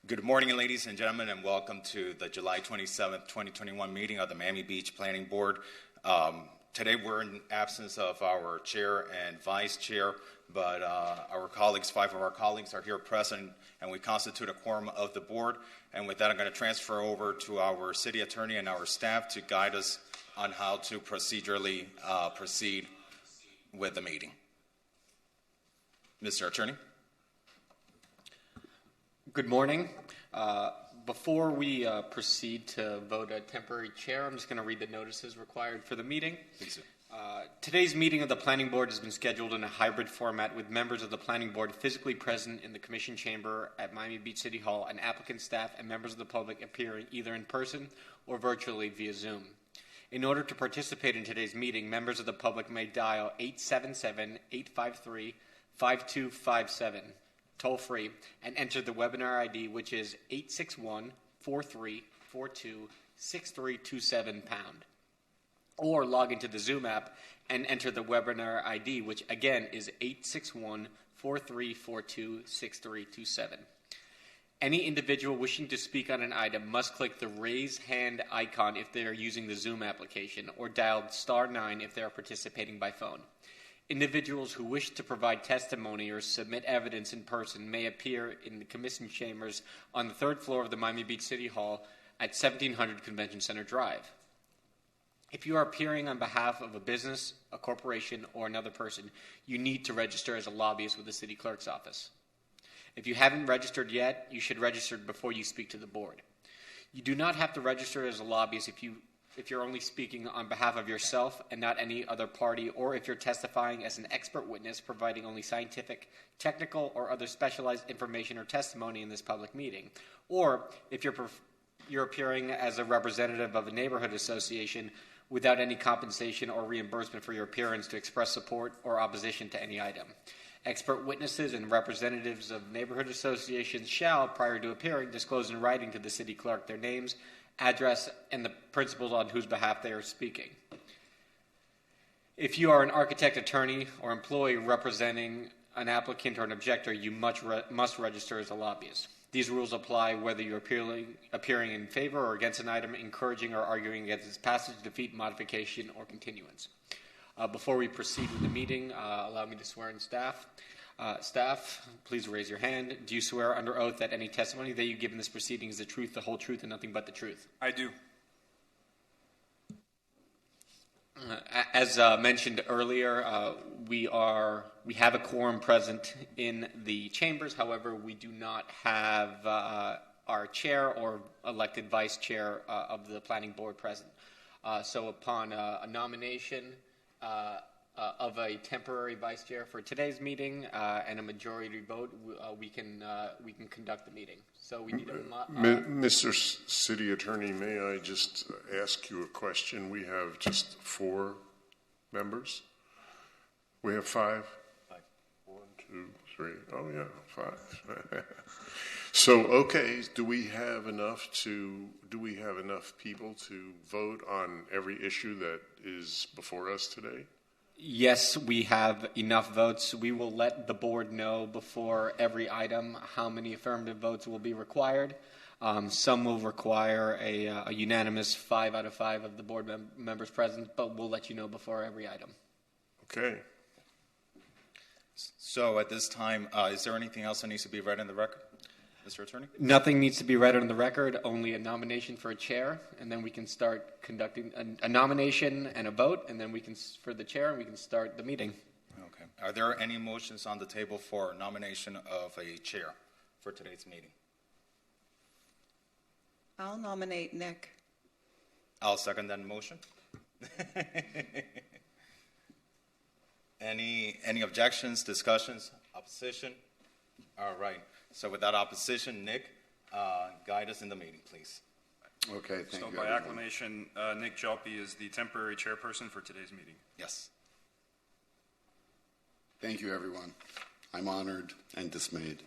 Good morning, ladies and gentlemen, and welcome to the July 27th, 2021 meeting of the Miami Beach Planning Board. Today we're in absence of our chair and vice chair, but our colleagues, 5 of our colleagues are here present, and we constitute a quorum of the board. And with that, I'm going to transfer over to our city attorney and our staff to guide us on how to procedurally proceed with the meeting. Mr. Attorney. Good morning. Before we proceed to vote a temporary chair, I'm just going to read the notices required for the meeting. Please do. Today's meeting of the Planning Board has been scheduled in a hybrid format with members of the Planning Board physically present in the Commission Chamber at Miami Beach City Hall and applicant staff and members of the public appearing either in person or virtually via Zoom. In order to participate in today's meeting, members of the public may dial 877-853-5257. toll-free, and enter the webinar ID, which is 861-4342-6327#. Or log into the Zoom app and enter the webinar ID, which again is 861-4342-6327. Any individual wishing to speak on an item must click the raise hand icon if they are using the Zoom application, or dial *9 if they are participating by phone. Individuals who wish to provide testimony or submit evidence in person may appear in the Commission Chambers on the 3rd floor of the Miami Beach City Hall at 1700 Convention Center Drive. If you are appearing on behalf of a business, a corporation, or another person, you need to register as a lobbyist with the City Clerk's office. If you haven't registered yet, you should register before you speak to the board. You do not have to register as a lobbyist if you're only speaking on behalf of yourself and not any other party, or if you're testifying as an expert witness providing only scientific, technical, or other specialized information or testimony in this public meeting, or if you're appearing as a representative of a neighborhood association without any compensation or reimbursement for your appearance to express support or opposition to any item. Expert witnesses and representatives of neighborhood associations shall, prior to appearing, disclose in writing to the city clerk their names, address, and the principals on whose behalf they are speaking. If you are an architect, attorney, or employee representing an applicant or an objector, you must register as a lobbyist. These rules apply whether you're appearing in favor or against an item, encouraging or arguing against its passage, defeat, modification, or continuance. Before we proceed with the meeting, allow me to swear in staff. Staff, please raise your hand. Do you swear under oath that any testimony that you give in this proceeding is the truth, the whole truth, and nothing but the truth? I do. As mentioned earlier, we have a quorum present in the chambers. However, we do not have our chair or elected vice chair of the planning board present. So upon a nomination of a temporary vice chair for today's meeting and a majority vote, we can conduct the meeting. So we need a Mr. City Attorney, may I just ask you a question? We have just 4 members. We have 5. 1, 2, 3. Oh yeah, 5. So okay, do we have enough people to vote on every issue that is before us today? Yes, we have enough votes. We will let the board know before every item how many affirmative votes will be required. Some will require a unanimous 5 out of 5 of the board members present, but we'll let you know before every item. Okay. So at this time, is there anything else that needs to be read in the record, Mr. Attorney? Nothing needs to be read on the record, only a nomination for a chair, and then we can start conducting a nomination and a vote, and then we can, for the chair, and we can start the meeting. Okay. Are there any motions on the table for nomination of a chair for today's meeting? I'll nominate Nick. I'll second that motion. Any objections, discussions, opposition? All right. So without opposition, Nick, guide us in the meeting, please. Okay, thank you. So by acclamation, Nick Jalpi is the temporary chairperson for today's meeting. Yes. Thank you, everyone. I'm honored and dismayed.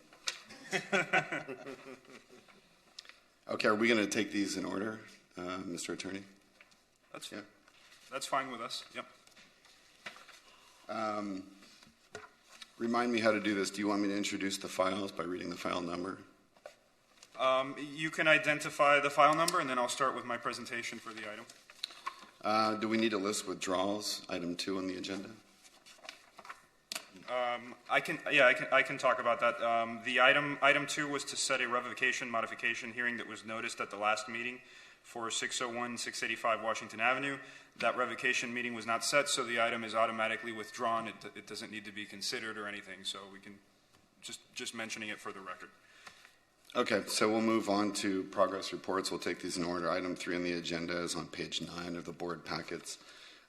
Okay, are we going to take these in order, Mr. Attorney? That's fine with us. Yep. Remind me how to do this. Do you want me to introduce the files by reading the file number? You can identify the file number, and then I'll start with my presentation for the item. Do we need to list withdrawals, item 2 on the agenda? I can talk about that. The item 2 was to set a revocation modification hearing that was noticed at the last meeting for 601 685 Washington Avenue. That revocation meeting was not set, so the item is automatically withdrawn. It doesn't need to be considered or anything, so we can just mentioning it for the record. Okay, so we'll move on to progress reports. We'll take these in order. Item 3 on the agenda is on page 9 of the board packets.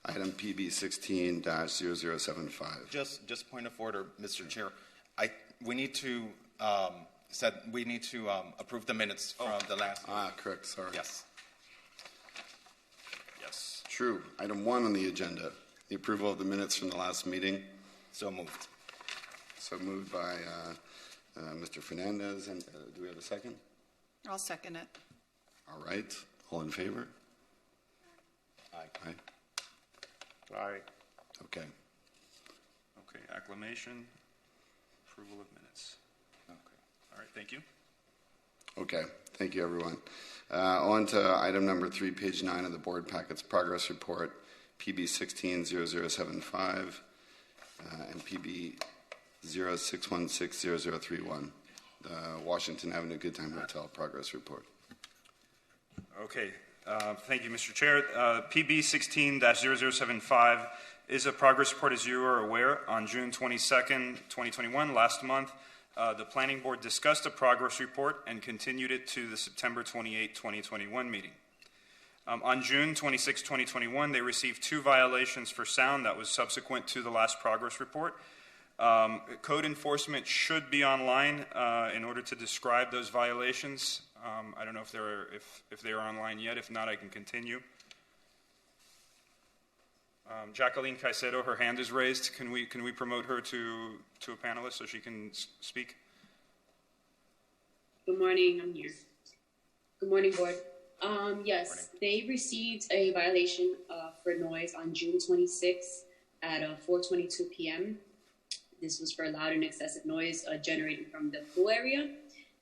Item PB 16-0075. Just point of order, Mr. Chair. We need to approve the minutes from the last. Correct. Sorry. Yes. Yes. True. Item 1 on the agenda, the approval of the minutes from the last meeting. So moved. So moved by Mr. Fernandez. And do we have a second? I'll second it. All right. All in favor? Aye. Aye. Aye. Okay. Okay, acclamation, approval of minutes. Okay. All right, thank you. Okay. Thank you, everyone. On to item number 3, page 9 of the board packets, progress report, PB 16-0075 and PB 0616-0031, the Washington Avenue Good Time Hotel progress report. Okay, thank you, Mr. Chair. PB 16-0075 is a progress report, as you are aware. On June 22nd, 2021, last month, the Planning Board discussed a progress report and continued it to the September 28, 2021 meeting. On June 26, 2021, they received 2 violations for sound that was subsequent to the last progress report. Code enforcement should be online in order to describe those violations. I don't know if they are online yet. If not, I can continue. Jacqueline Caicedo, her hand is raised. Can we promote her to a panelist so she can speak? Good morning. I'm here. Good morning, board. Yes, they received a violation for noise on June 26th at 4:22 p.m. This was for loud and excessive noise generating from the pool area.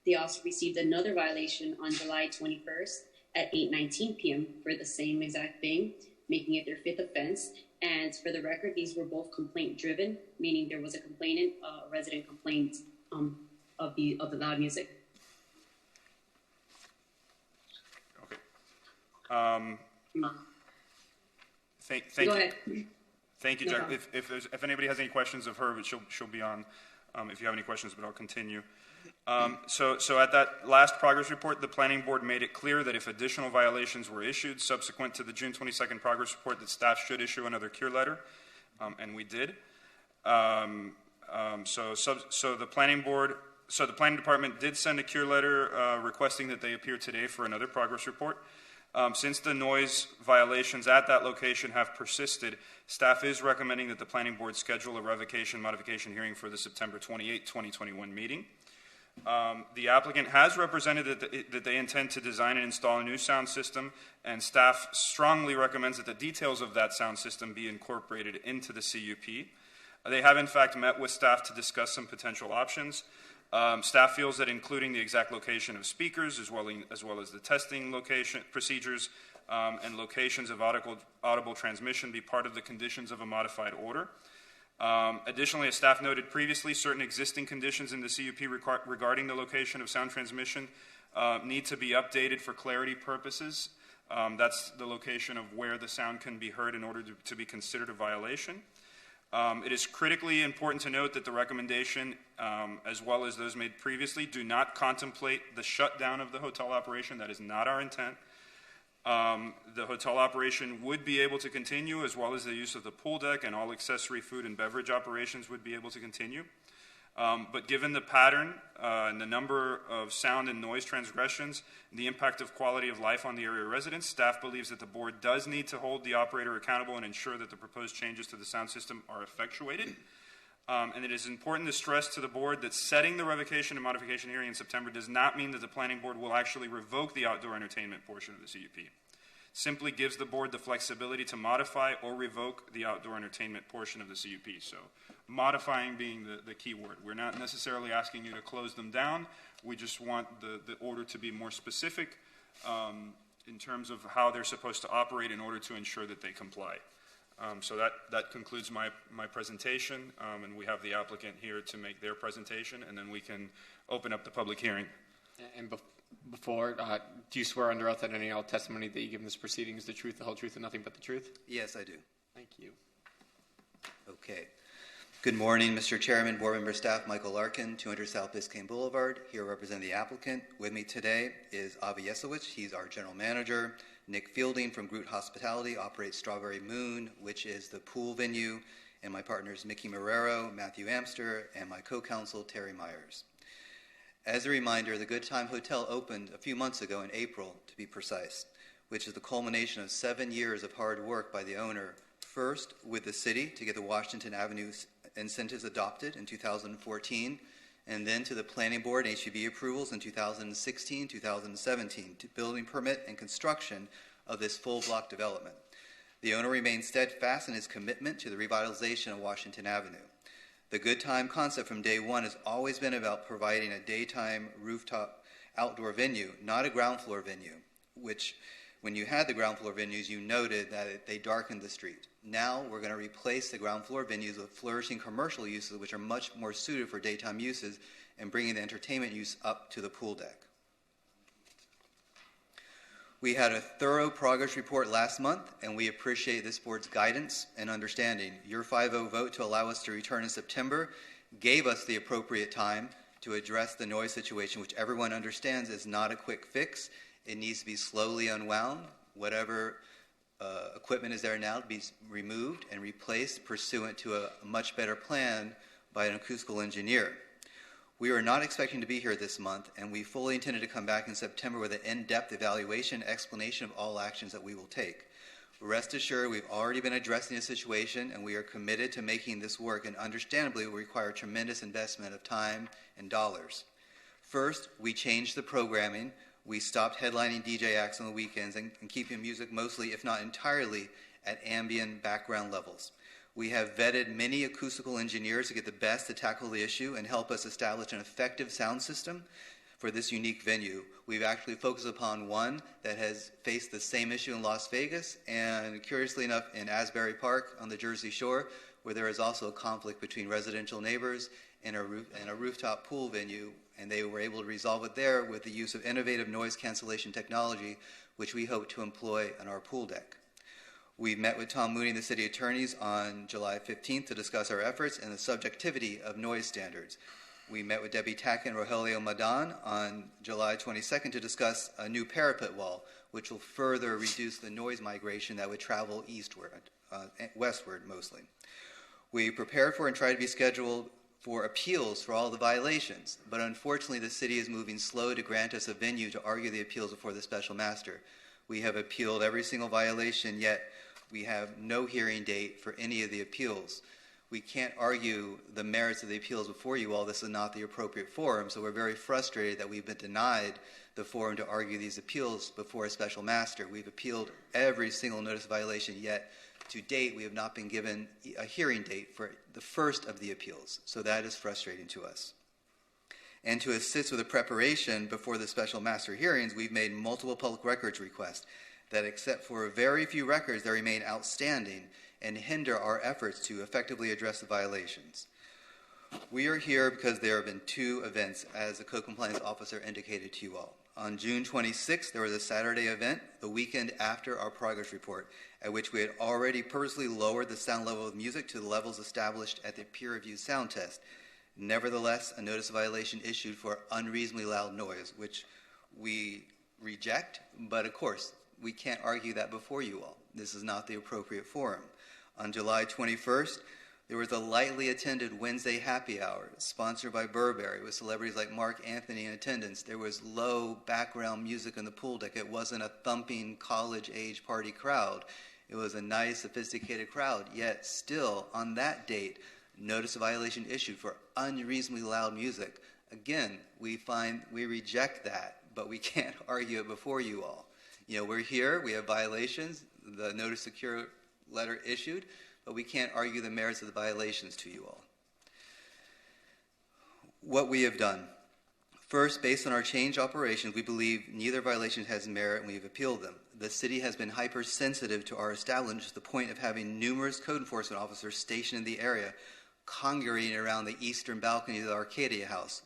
They also received another violation on July 21st at 8:19 p.m. for the same exact thing, making it their 5th offense. And for the record, these were both complaint-driven, meaning there was a complainant, a resident complaint of the loud music. Okay. Thank Go you. ahead. Thank you, No Jack. problem. If anybody has any questions of her, but she'll be on. If you have any questions, but I'll continue. So at that last progress report, the Planning Board made it clear that if additional violations were issued subsequent to the June 22nd progress report, that staff should issue another cure letter, and we did. So the Planning Department did send a cure letter requesting that they appear today for another progress report. Since the noise violations at that location have persisted, staff is recommending that the Planning Board schedule a revocation modification hearing for the September 28, 2021 meeting. The applicant has represented that they intend to design and install a new sound system, and staff strongly recommends that the details of that sound system be incorporated into the CUP. They have, in fact, met with staff to discuss some potential options. Staff feels that including the exact location of speakers, as well as the testing location procedures and locations of audible transmission, be part of the conditions of a modified order. Additionally, as staff noted previously, certain existing conditions in the CUP regarding the location of sound transmission need to be updated for clarity purposes. That's the location of where the sound can be heard in order to be considered a violation. It is critically important to note that the recommendation, as well as those made previously, do not contemplate the shutdown of the hotel operation. That is not our intent. The hotel operation would be able to continue, as well as the use of the pool deck, and all accessory food and beverage operations would be able to continue. But given the pattern and the number of sound and noise transgressions, and the impact of quality of life on the area residents, staff believes that the board does need to hold the operator accountable and ensure that the proposed changes to the sound system are effectuated. And it is important to stress to the board that setting the revocation and modification hearing in September does not mean that the Planning Board will actually revoke the outdoor entertainment portion of the CUP. simply gives the board the flexibility to modify or revoke the outdoor entertainment portion of the CUP. So modifying being the key word. We're not necessarily asking you to close them down. We just want the order to be more specific in terms of how they're supposed to operate in order to ensure that they comply. So that concludes my presentation, and we have the applicant here to make their presentation, and then we can open up the public hearing. And before, do you swear under oath that any all testimony that you give in this proceeding is the truth, the whole truth, and nothing but the truth? Yes, I do. Thank you. Okay. Good morning, Mr. Chairman, board member, staff. Michael Larkin, 200 South Biscayne Boulevard, here representing the applicant. With me today is Avi Yesowicz. He's our general manager. Nick Fielding from Groot Hospitality operates Strawberry Moon, which is the pool venue. And my partners, Mickey Marrero, Matthew Amster, and my co-counsel, Terry Myers. As a reminder, the Good Time Hotel opened a few months ago in April, to be precise, which is the culmination of 7 years of hard work by the owner, first with the city to get the Washington Avenue incentives adopted in 2014, and then to the planning board and HPB approvals in 2016, 2017, to building permit and construction of this full block development. The owner remains steadfast in his commitment to the revitalization of Washington Avenue. The Good Time concept from day one has always been about providing a daytime rooftop outdoor venue, not a ground floor venue, which when you had the ground floor venues, you noted that they darkened the street. Now we're going to replace the ground floor venues with flourishing commercial uses, which are much more suited for daytime uses, and bringing the entertainment use up to the pool deck. We had a thorough progress report last month, and we appreciate this board's guidance and understanding. Your 5-0 vote to allow us to return in September gave us the appropriate time to address the noise situation, which everyone understands is not a quick fix. It needs to be slowly unwound. Whatever equipment is there now to be removed and replaced pursuant to a much better plan by an acoustical engineer. We are not expecting to be here this month, and we fully intended to come back in September with an in-depth evaluation and explanation of all actions that we will take. Rest assured, we've already been addressing the situation, and we are committed to making this work, and understandably, it will require tremendous investment of time and dollars. First, we changed the programming. We stopped headlining DJ acts on the weekends and keeping music mostly, if not entirely, at ambient background levels. We have vetted many acoustical engineers to get the best to tackle the issue and help us establish an effective sound system for this unique venue. We've actually focused upon one that has faced the same issue in Las Vegas and, curiously enough, in Asbury Park on the Jersey Shore, where there is also a conflict between residential neighbors and a rooftop pool venue, and they were able to resolve it there with the use of innovative noise cancellation technology, which we hope to employ on our pool deck. We met with Tom Mooney and the city attorneys on July 15th to discuss our efforts and the subjectivity of noise standards. We met with Debbie Tack and Rogelio Madan on July 22nd to discuss a new parapet wall, which will further reduce the noise migration that would travel westward mostly. We prepared for and tried to be scheduled for appeals for all the violations, but unfortunately the city is moving slow to grant us a venue to argue the appeals before the special master. We have appealed every single violation, yet we have no hearing date for any of the appeals. We can't argue the merits of the appeals before you all. This is not the appropriate forum, so we're very frustrated that we've been denied the forum to argue these appeals before a special master. We've appealed every single notice of violation, yet to date we have not been given a hearing date for the first of the appeals, so that is frustrating to us. And to assist with the preparation before the special master hearings, we've made multiple public records requests that, except for very few records that remain outstanding and hinder our efforts to effectively address the violations. We are here because there have been two events, as the code compliance officer indicated to you all. On June 26th, there was a Saturday event, the weekend after our progress report, at which we had already purposely lowered the sound level of music to the levels established at the peer-reviewed sound test. Nevertheless, a notice of violation issued for unreasonably loud noise, which we reject, but of course, we can't argue that before you all. This is not the appropriate forum. On July 21st, there was a lightly attended Wednesday happy hour sponsored by Burberry with celebrities like Mark Anthony in attendance. There was low background music on the pool deck. It wasn't a thumping college-age party crowd. It was a nice, sophisticated crowd, yet still, on that date, notice of violation issued for unreasonably loud music. Again, we reject that, but we can't argue it before you all. We're here, we have violations, the notice to cure letter issued, but we can't argue the merits of the violations to you all. What we have done. First, based on our change operations, we believe neither violation has merit and we have appealed them. The city has been hypersensitive to our establishment to the point of having numerous code enforcement officers stationed in the area, congregating around the eastern balcony of the Arcadia House.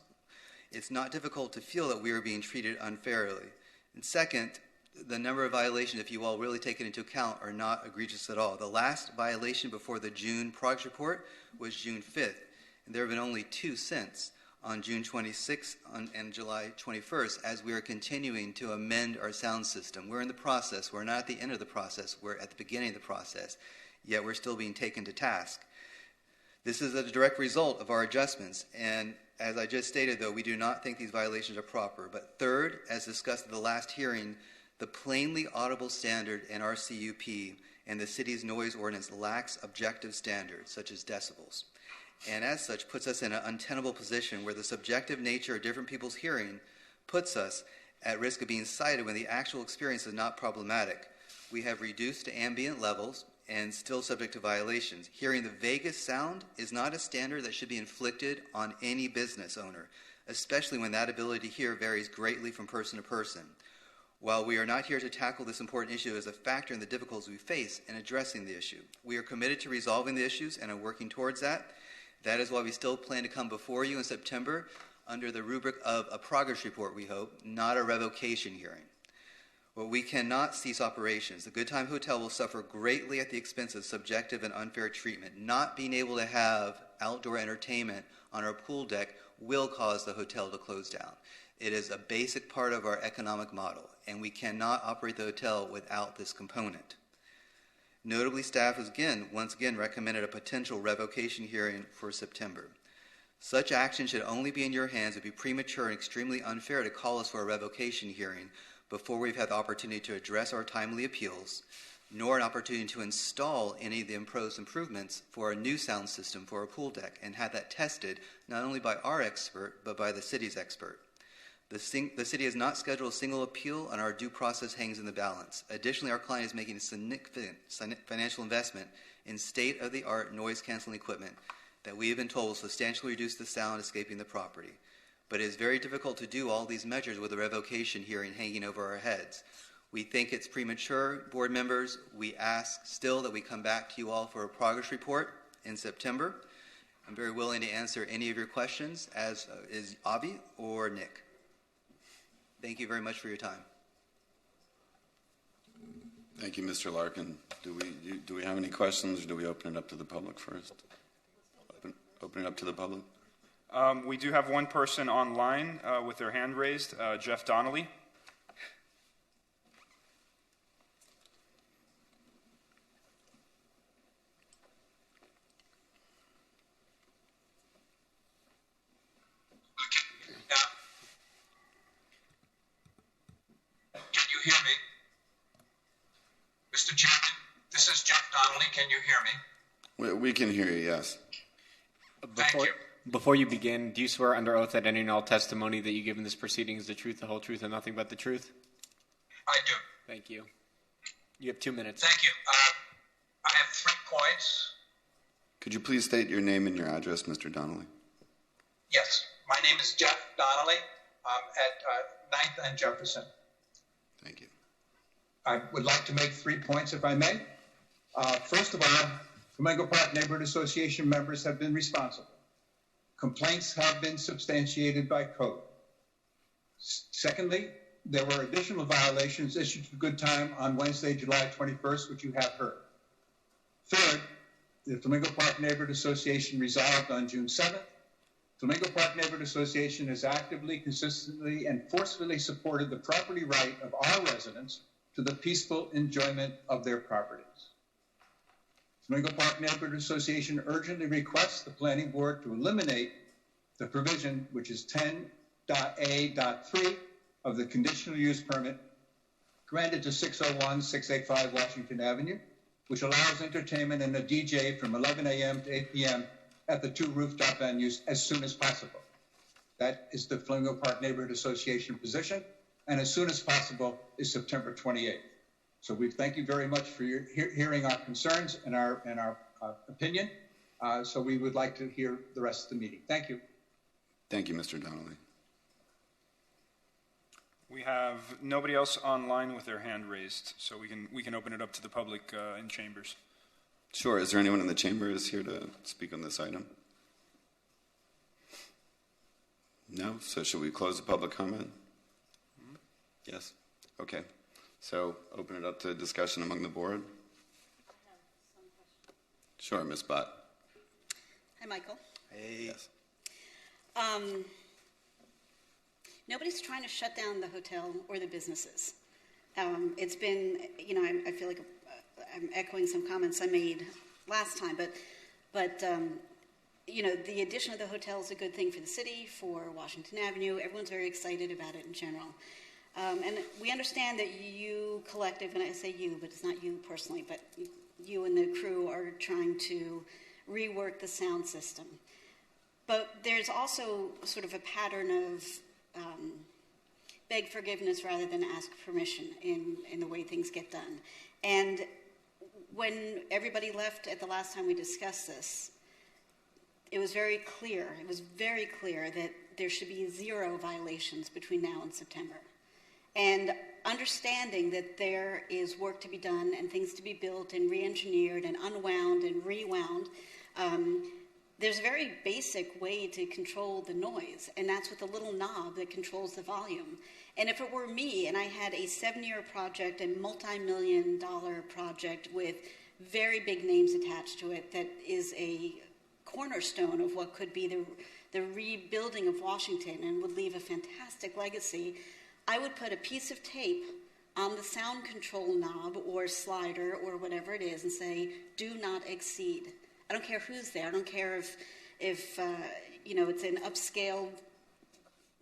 It's not difficult to feel that we are being treated unfairly. And second, the number of violations, if you all really take it into account, are not egregious at all. The last violation before the June progress report was June 5th, and there have been only 2 since, on June 26th and July 21st, as we are continuing to amend our sound system. We're in the process. We're not at the end of the process. We're at the beginning of the process, yet we're still being taken to task. This is a direct result of our adjustments, and as I just stated, though, we do not think these violations are proper. But third, as discussed at the last hearing, the plainly audible standard in our CUP and the city's noise ordinance lacks objective standards, such as decibels, and as such puts us in an untenable position where the subjective nature of different people's hearing puts us at risk of being cited when the actual experience is not problematic. We have reduced to ambient levels and still subject to violations. Hearing the vaguest sound is not a standard that should be inflicted on any business owner, especially when that ability to hear varies greatly from person to person. While we are not here to tackle this important issue as a factor in the difficulties we face in addressing the issue, we are committed to resolving the issues and are working towards that. That is why we still plan to come before you in September under the rubric of a progress report, we hope, not a revocation hearing. But we cannot cease operations. The Good Time Hotel will suffer greatly at the expense of subjective and unfair treatment. Not being able to have outdoor entertainment on our pool deck will cause the hotel to close down. It is a basic part of our economic model, and we cannot operate the hotel without this component. Notably, staff has once again recommended a potential revocation hearing for September. Such action should only be in your hands. It would be premature and extremely unfair to call us for a revocation hearing before we've had the opportunity to address our timely appeals, nor an opportunity to install any of the imposed improvements for a new sound system for a pool deck and have that tested not only by our expert, but by the city's expert. The city has not scheduled a single appeal, and our due process hangs in the balance. Additionally, our client is making a significant financial investment in state-of-the-art noise-canceling equipment that we have been told will substantially reduce the sound escaping the property. But it is very difficult to do all these measures with a revocation hearing hanging over our heads. We think it's premature, board members. We ask still that we come back to you all for a progress report in September. I'm very willing to answer any of your questions, as is Avi or Nick. Thank you very much for your time. Thank you, Mr. Larkin. Do we have any questions, or do we open it up to the public first? Open it up to the public. We do have one person online with their hand raised, Jeff Donnelly. Can you hear me? Mr. Chairman, this is Jeff Donnelly. Can you hear me? We can hear you, yes. Thank you. Before you begin, do you swear under oath that any and all testimony that you give in this proceeding is the truth, the whole truth, and nothing but the truth? I do. Thank you. You have 2 minutes. Thank you. I have 3 points. Could you please state your name and your address, Mr. Donnelly? Yes. My name is Jeff Donnelly. I'm at 9th and Jefferson. Thank you. I would like to make 3 points, if I may. First of all, Flamingo Park Neighborhood Association members have been responsible. Complaints have been substantiated by code. Secondly, there were additional violations issued to Good Time on Wednesday, July 21st, which you have heard. Third, the Flamingo Park Neighborhood Association resolved on June 7th. Flamingo Park Neighborhood Association has actively, consistently, and forcefully supported the property right of our residents to the peaceful enjoyment of their properties. Flamingo Park Neighborhood Association urgently requests the Planning Board to eliminate the provision, which is 10.A.3 of the conditional use permit granted to 601-685 Washington Avenue, which allows entertainment and a DJ from 11 a.m. to 8 p.m. at the 2 rooftop venues as soon as possible. That is the Flamingo Park Neighborhood Association position. and as soon as possible is September 28th. So we thank you very much for your hearing our concerns and our opinion. So we would like to hear the rest of the meeting. Thank you. Thank you, Mr. Donnelly. We have nobody else online with their hand raised, so we can open it up to the public in chambers. Sure. Is there anyone in the chamber who is here to speak on this item? No? So should we close the public comment? Yes? Okay. So open it up to discussion among the board. Sure, Ms. Bott. Hi, Michael. Hey. Yes. Nobody's trying to shut down the hotel or the businesses. It's been, I feel like I'm echoing some comments I made last time, but the addition of the hotel is a good thing for the city, for Washington Avenue. Everyone's very excited about it in general. And we understand that you collective, and I say you, but it's not you personally, but you and the crew are trying to rework the sound system. But there's also sort of a pattern of beg forgiveness rather than ask permission in the way things get done. And when everybody left at the last time we discussed this, it was very clear that there should be 0 violations between now and September. And understanding that there is work to be done and things to be built and re-engineered and unwound and rewound, there's a very basic way to control the noise, and that's with a little knob that controls the volume. And if it were me and I had a 7-year project, a multi-million-dollar project with very big names attached to it that is a cornerstone of what could be the rebuilding of Washington and would leave a fantastic legacy, I would put a piece of tape on the sound control knob or slider or whatever it is and say, do not exceed. I don't care who's there. I don't care if it's an upscale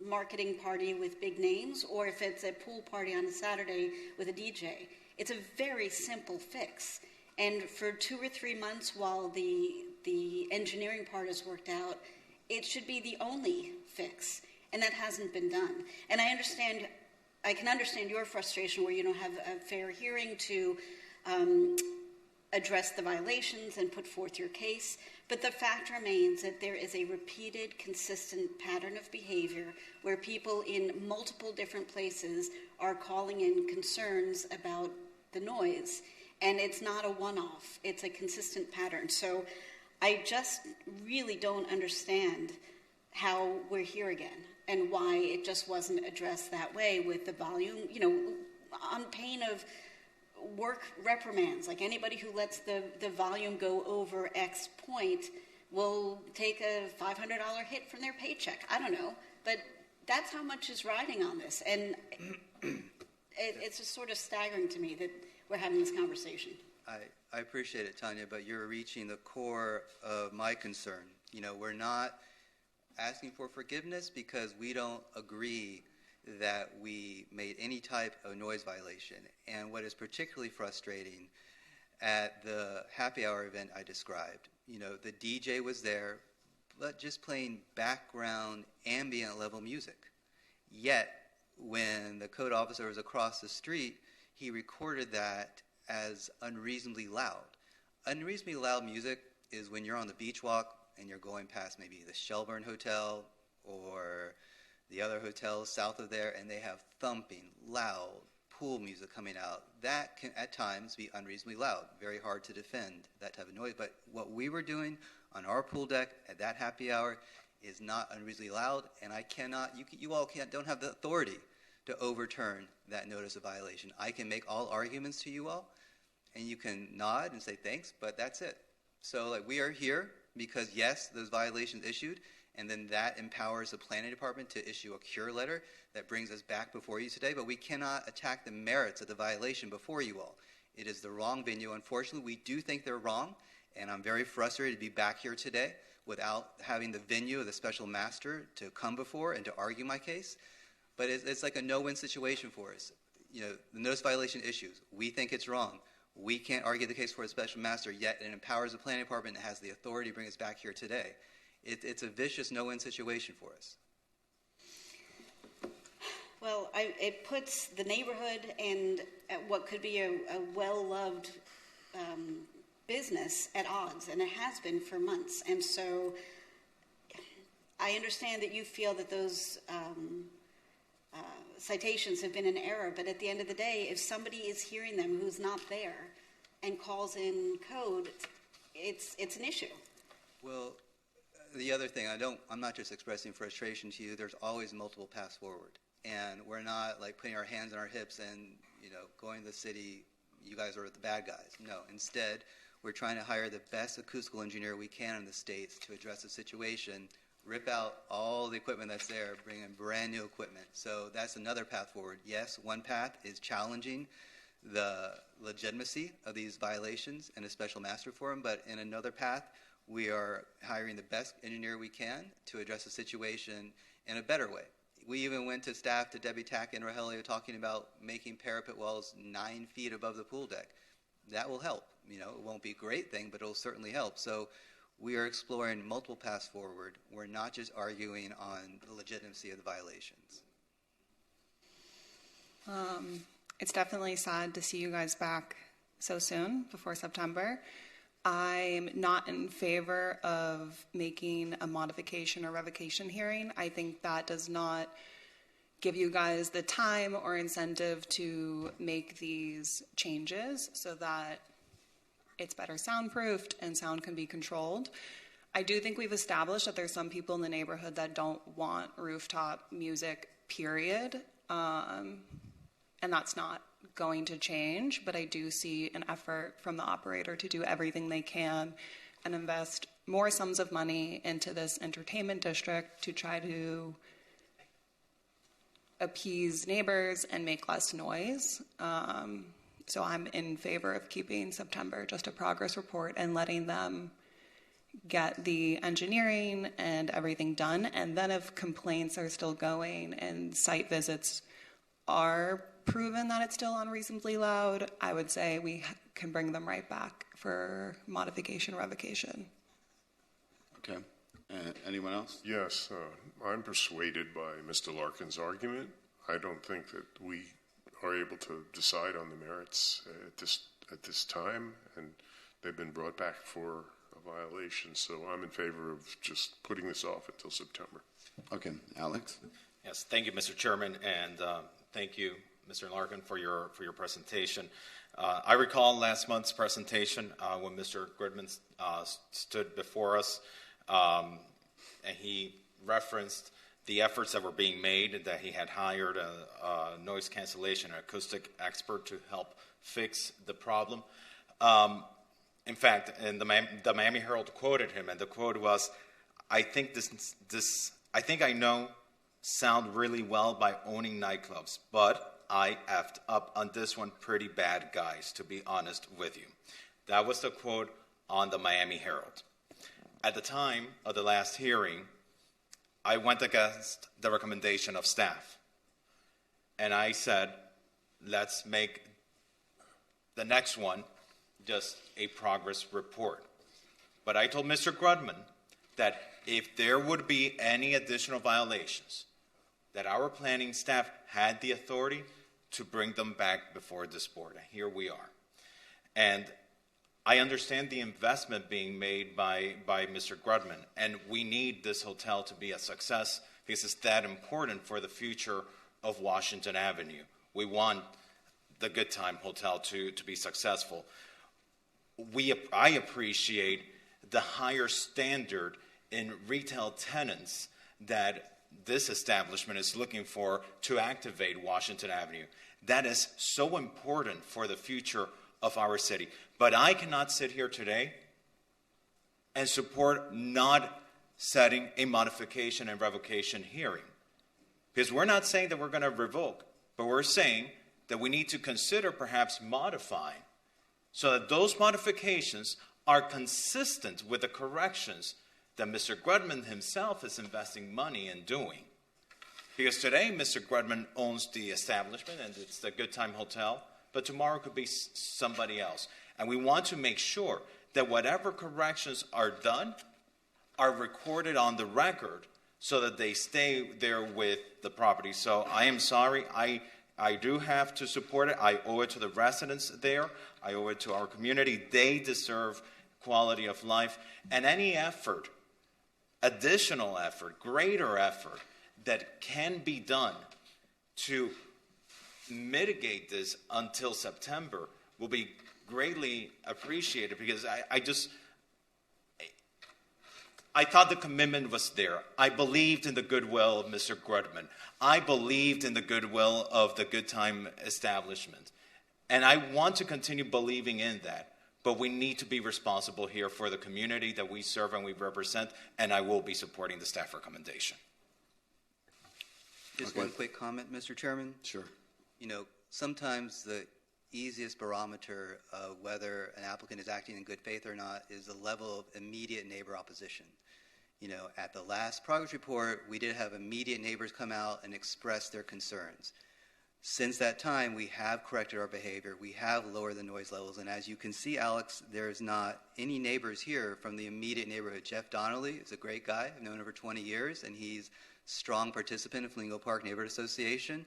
marketing party with big names or if it's a pool party on a Saturday with a DJ. It's a very simple fix. And for 2 or 3 months while the engineering part is worked out, it should be the only fix. And that hasn't been done. And I can understand your frustration where you don't have a fair hearing to address the violations and put forth your case. But the fact remains that there is a repeated, consistent pattern of behavior where people in multiple different places are calling in concerns about the noise. And it's not a one-off. It's a consistent pattern. So I just really don't understand how we're here again and why it just wasn't addressed that way with the volume, on pain of work reprimands. Like anybody who lets the volume go over X point will take a $500 hit from their paycheck. I don't know, but that's how much is riding on this. And it's just sort of staggering to me that we're having this conversation. I appreciate it, Tanya, but you're reaching the core of my concern. We're not asking for forgiveness because we don't agree that we made any type of noise violation. And what is particularly frustrating at the happy hour event I described, the DJ was there, but just playing background ambient level music. Yet, when the code officer was across the street, he recorded that as unreasonably loud. Unreasonably loud music is when you're on the beach walk and you're going past maybe the Shelburne Hotel or the other hotels south of there, and they have thumping, loud pool music coming out. That can at times be unreasonably loud. Very hard to defend that type of noise. But what we were doing on our pool deck at that happy hour is not unreasonably loud, and I cannot, you all don't have the authority to overturn that notice of violation. I can make all arguments to you all, and you can nod and say thanks, but that's it. So we are here because, yes, those violations issued, and then that empowers the planning department to issue a cure letter that brings us back before you today, but we cannot attack the merits of the violation before you all. It is the wrong venue. Unfortunately, we do think they're wrong, and I'm very frustrated to be back here today without having the venue of the special master to come before and to argue my case. But it's like a no-win situation for us. The notice violation issues. We think it's wrong. We can't argue the case for a special master, yet it empowers the planning department and has the authority to bring us back here today. It's a vicious no-win situation for us. Well, it puts the neighborhood and what could be a well-loved business at odds, and it has been for months. And so I understand that you feel that those citations have been in error, but at the end of the day, if somebody is hearing them who's not there and calls in code, it's an issue. Well, the other thing, I'm not just expressing frustration to you. There's always multiple paths forward, and we're not like putting our hands on our hips and going to the city. You guys are the bad guys. No, instead, we're trying to hire the best acoustical engineer we can in the States to address the situation. Rip out all the equipment that's there, bring in brand new equipment. So that's another path forward. Yes, one path is challenging the legitimacy of these violations and a special master for them, but in another path, we are hiring the best engineer we can to address the situation in a better way. We even went to staff, to Debbie Tack and Rogelio, talking about making parapet walls 9 feet above the pool deck. That will help. It won't be a great thing, but it will certainly help. So we are exploring multiple paths forward. We're not just arguing on the legitimacy of the violations. It's definitely sad to see you guys back so soon, before September. I'm not in favor of making a modification or revocation hearing. I think that does not give you guys the time or incentive to make these changes so that it's better soundproofed and sound can be controlled. I do think we've established that there's some people in the neighborhood that don't want rooftop music, period. And that's not going to change, but I do see an effort from the operator to do everything they can and invest more sums of money into this entertainment district to try to appease neighbors and make less noise. So I'm in favor of keeping September just a progress report and letting them get the engineering and everything done. And then if complaints are still going and site visits are proven that it's still unreasonably loud, I would say we can bring them right back for modification, revocation. Okay. Anyone else? Yes, I'm persuaded by Mr. Larkin's argument. I don't think that we are able to decide on the merits at this time, and they've been brought back for a violation. So I'm in favor of just putting this off until September. Okay, Alex. Yes, thank you, Mr. Chairman, and thank you, Mr. Larkin, for your presentation. I recall last month's presentation when Mr. Goodman stood before us, and he referenced the efforts that were being made, and that he had hired a noise cancellation and acoustic expert to help fix the problem. In fact, and the Miami Herald quoted him, and the quote was, I think I know sound really well by owning nightclubs, but I effed up on this one pretty bad, guys, to be honest with you. That was the quote on the Miami Herald. At the time of the last hearing, I went against the recommendation of staff. And I said, let's make the next one just a progress report. But I told Mr. Grudman that if there would be any additional violations, that our planning staff had the authority to bring them back before this board. And here we are. And I understand the investment being made by Mr. Grudman, and we need this hotel to be a success because it's that important for the future of Washington Avenue. We want the Good Time Hotel to be successful. I appreciate the higher standard in retail tenants that this establishment is looking for to activate Washington Avenue. That is so important for the future of our city. But I cannot sit here today and support not setting a modification and revocation hearing. Because we're not saying that we're going to revoke, but we're saying that we need to consider perhaps modifying so that those modifications are consistent with the corrections that Mr. Grudman himself is investing money in doing. Because today, Mr. Grudman owns the establishment, and it's the Good Time Hotel, but tomorrow could be somebody else. And we want to make sure that whatever corrections are done are recorded on the record so that they stay there with the property. So I am sorry. I do have to support it. I owe it to the residents there. I owe it to our community. They deserve quality of life. And any effort, additional effort, greater effort that can be done to mitigate this until September will be greatly appreciated, because I thought the commitment was there. I believed in the goodwill of Mr. Grudman. I believed in the goodwill of the Good Time establishment. And I want to continue believing in that. But we need to be responsible here for the community that we serve and we represent, and I will be supporting the staff recommendation. Just one quick comment, Mr. Chairman. Sure. You know, sometimes the easiest barometer of whether an applicant is acting in good faith or not is the level of immediate neighbor opposition. You know, at the last progress report, we did have immediate neighbors come out and express their concerns. Since that time, we have corrected our behavior. We have lowered the noise levels. And as you can see, Alex, there's not any neighbors here from the immediate neighborhood. Jeff Donnelly is a great guy. I've known him for 20 years, and he's a strong participant of Flamingo Park Neighborhood Association.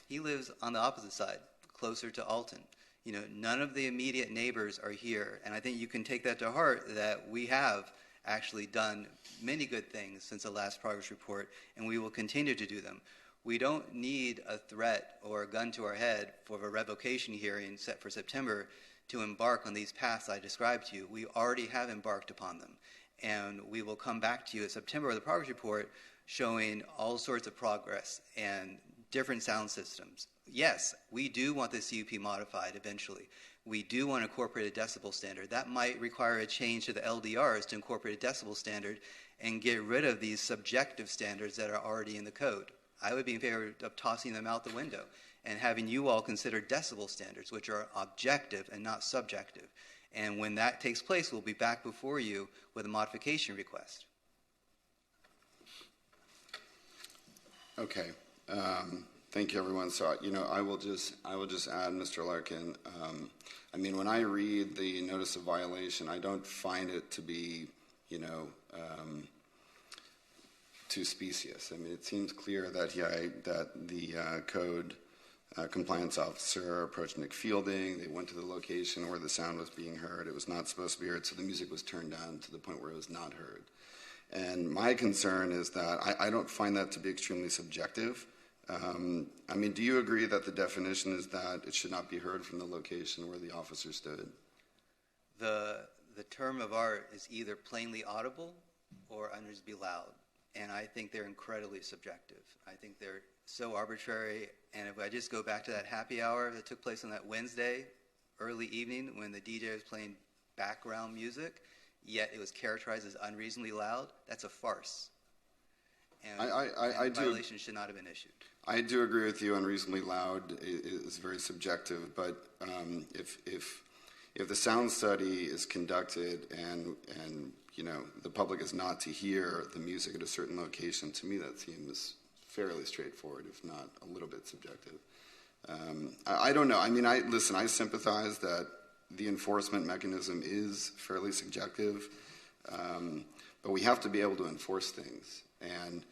He lives on the opposite side, closer to Alton. You know, none of the immediate neighbors are here. And I think you can take that to heart, that we have actually done many good things since the last progress report, and we will continue to do them. We don't need a threat or a gun to our head for a revocation hearing set for September to embark on these paths I described to you. We already have embarked upon them. And we will come back to you in September with a progress report showing all sorts of progress and different sound systems. Yes, we do want the CUP modified eventually. We do want to incorporate a decibel standard. That might require a change to the LDRs to incorporate a decibel standard and get rid of these subjective standards that are already in the code. I would be in favor of tossing them out the window and having you all consider decibel standards, which are objective and not subjective. And when that takes place, we'll be back before you with a modification request. Okay. Thank you, everyone. So, you know, I will just add, Mr. Larkin, I mean, when I read the notice of violation, I don't find it to be, you know, too specious. I mean, it seems clear that the code compliance officer approached Nick Fielding. They went to the location where the sound was being heard. It was not supposed to be heard, so the music was turned down to the point where it was not heard. And my concern is that I don't find that to be extremely subjective. I mean, do you agree that the definition is that it should not be heard from the location where the officer stood? The term of art is either plainly audible or unreasonably loud. And I think they're incredibly subjective. I think they're so arbitrary. And if I just go back to that happy hour that took place on that Wednesday, early evening, when the DJ was playing background music, yet it was characterized as unreasonably loud, that's a farce. And I do. Violation should not have been issued. I do agree with you. Unreasonably loud is very subjective. But if the sound study is conducted and you know, the public is not to hear the music at a certain location, to me that seems fairly straightforward, if not a little bit subjective. I don't know. I mean, I sympathize that the enforcement mechanism is fairly subjective, but we have to be able to enforce things. And,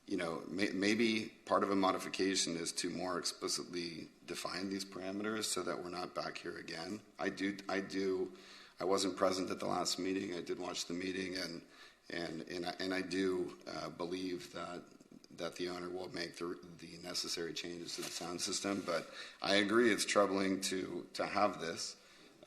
you know, maybe part of a modification is to more explicitly define these parameters so that we're not back here again. I wasn't present at the last meeting. I did watch the meeting, and I do believe that the owner will make the necessary changes to the sound system. But I agree, it's troubling to have this.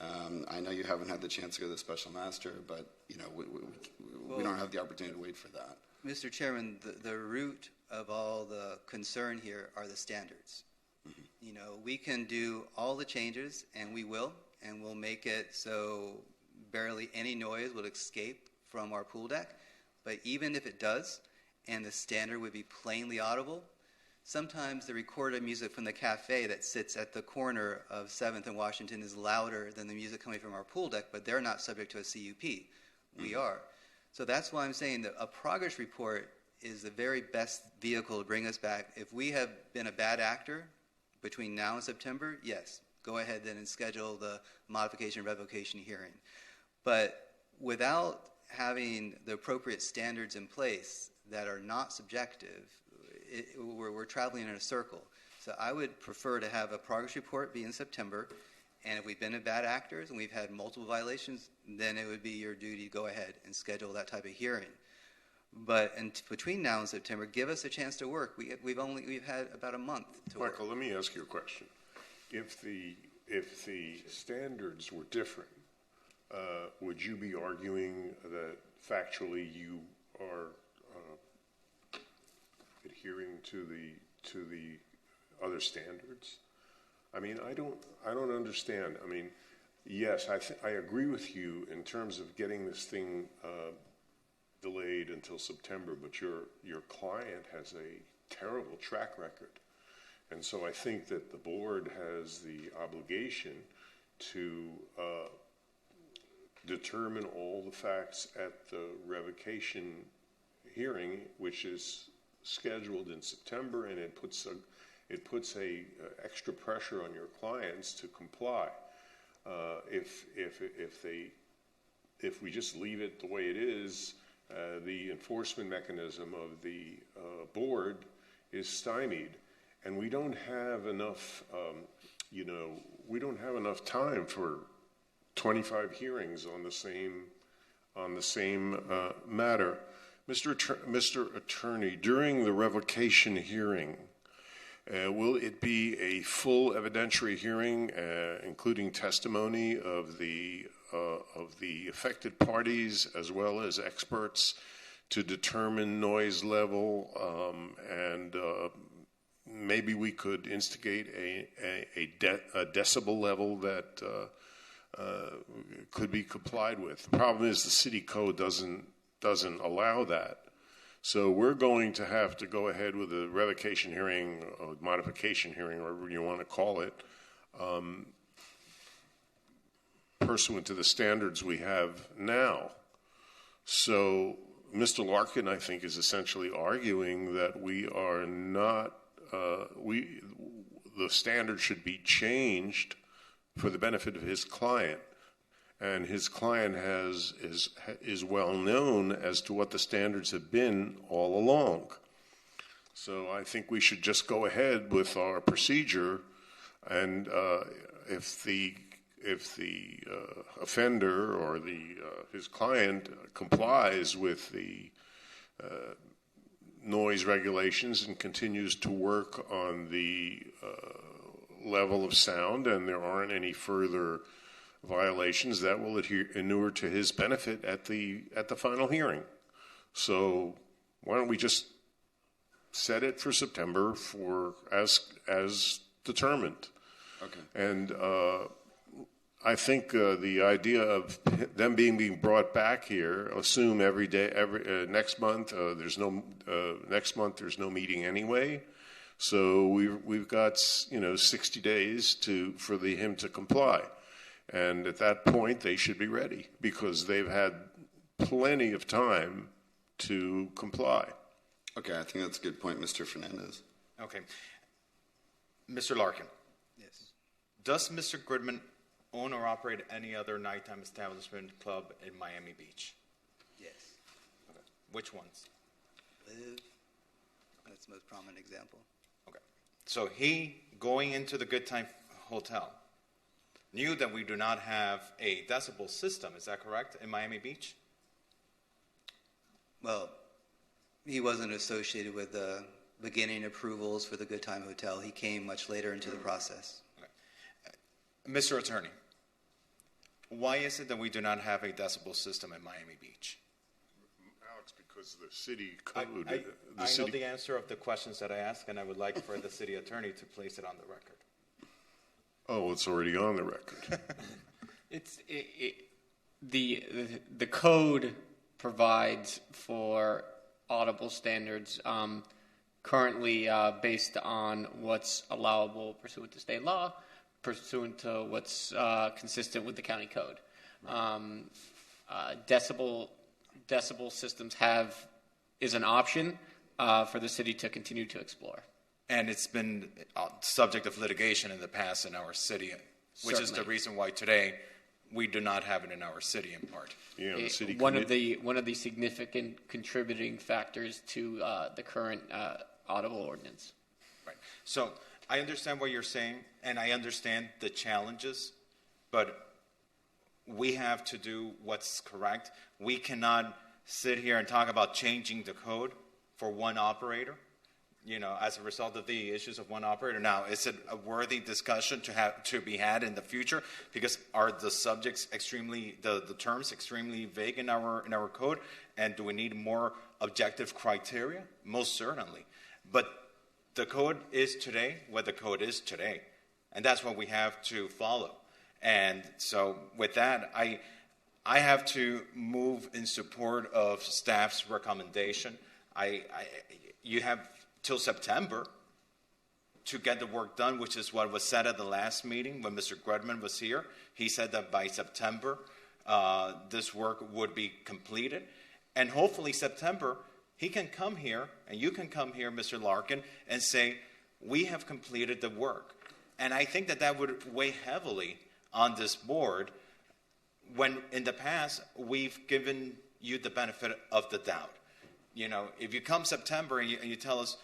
I know you haven't had the chance to go to the special master, but you know we don't have the opportunity to wait for that. Mr. Chairman, the root of all the concern here are the standards. Mm-hmm. You know, we can do all the changes, and we will. And we'll make it so barely any noise will escape from our pool deck. But even if it does, and the standard would be plainly audible, sometimes the recorded music from the cafe that sits at the corner of 7th and Washington is louder than the music coming from our pool deck, but they're not subject to a CUP. We are. So that's why I'm saying that a progress report is the very best vehicle to bring us back. If we have been a bad actor between now and September, yes, go ahead then and schedule the modification and revocation hearing. But without having the appropriate standards in place, that are not subjective, we're traveling in a circle. So I would prefer to have a progress report be in September, and if we've been bad actors and we've had multiple violations, then it would be your duty to go ahead and schedule that type of hearing. But between now and September, give us a chance to work. We've had about a month to work. Michael, let me ask you a question. If the standards were different, would you be arguing that factually you are adhering to the other standards? I mean, I don't understand. I mean, yes, I agree with you in terms of getting this thing delayed until September, but your client has a terrible track record. And so I think that the board has the obligation to determine all the facts at the revocation hearing, which is scheduled in September, and it puts a extra pressure on your clients to comply. If we just leave it the way it is, the enforcement mechanism of the board is stymied, and we don't have enough. We don't have enough time for 25 hearings on the same matter. Mr. Attorney, during the revocation hearing, will it be a full evidentiary hearing, including testimony of the affected parties as well as experts to determine noise level, and maybe we could instigate a decibel level that could be complied with? The problem is the city code doesn't allow that. So we're going to have to go ahead with a revocation hearing, or modification hearing, whatever you want to call it, pursuant to the standards we have now. So Mr. Larkin, I think, is essentially arguing that we are not, the standard should be changed for the benefit of his client. And his client is well known as to what the standards have been all along. So I think we should just go ahead with our procedure, and if the offender or his client complies with the noise regulations and continues to work on the level of sound, and there aren't any further violations, that will inure to his benefit at the final hearing. So why don't we just set it for September as determined? Okay. And I think the idea of them being brought back here, assume next month there's no meeting anyway. So we've got 60 days for him to comply. And at that point, they should be ready because they've had plenty of time to comply. Okay, I think that's a good point, Mr. Fernandez. Okay. Mr. Larkin. Yes. Does Mr. Goodman own or operate any other nighttime establishment club in Miami Beach? Yes. Okay. Which ones? Live. That's the most prominent example. Okay. So he, going into the Good Time Hotel, knew that we do not have a decibel system, is that correct, in Miami Beach? Well, he wasn't associated with the beginning approvals for the Good Time Hotel. He came much later into the process. Okay. Mr. Attorney, why is it that we do not have a decibel system in Miami Beach? Alex, because the city code... I know the answer of the questions that I asked, and I would like for the city attorney to place it on the record. Oh, it's already on the record. The code provides for audible standards currently based on what's allowable pursuant to state law, pursuant to what's consistent with the county code. Decibel systems is an option for the city to continue to explore. And it's been subject of litigation in the past in our city, which is the reason why today we do not have it in our city in part. Yeah, the city One of committee. the significant contributing factors to the current audible ordinance. Right. So I understand what you're saying, and I understand the challenges, but we have to do what's correct. We cannot sit here and talk about changing the code for one operator, as a result of the issues of one operator. Now, is it a worthy discussion to be had in the future? Because are the subjects the terms extremely vague in our code, and do we need more objective criteria? Most certainly. But the code is today what the code is today, and that's what we have to follow. And so with that, I have to move in support of staff's recommendation. You have till September to get the work done, which is what was said at the last meeting when Mr. Grudman was here. He said that by September, this work would be completed. And hopefully September, he can come here, and you can come here, Mr. Larkin, and say, we have completed the work. And I think that would weigh heavily on this board when in the past we've given you the benefit of the doubt. If you come September and you tell us,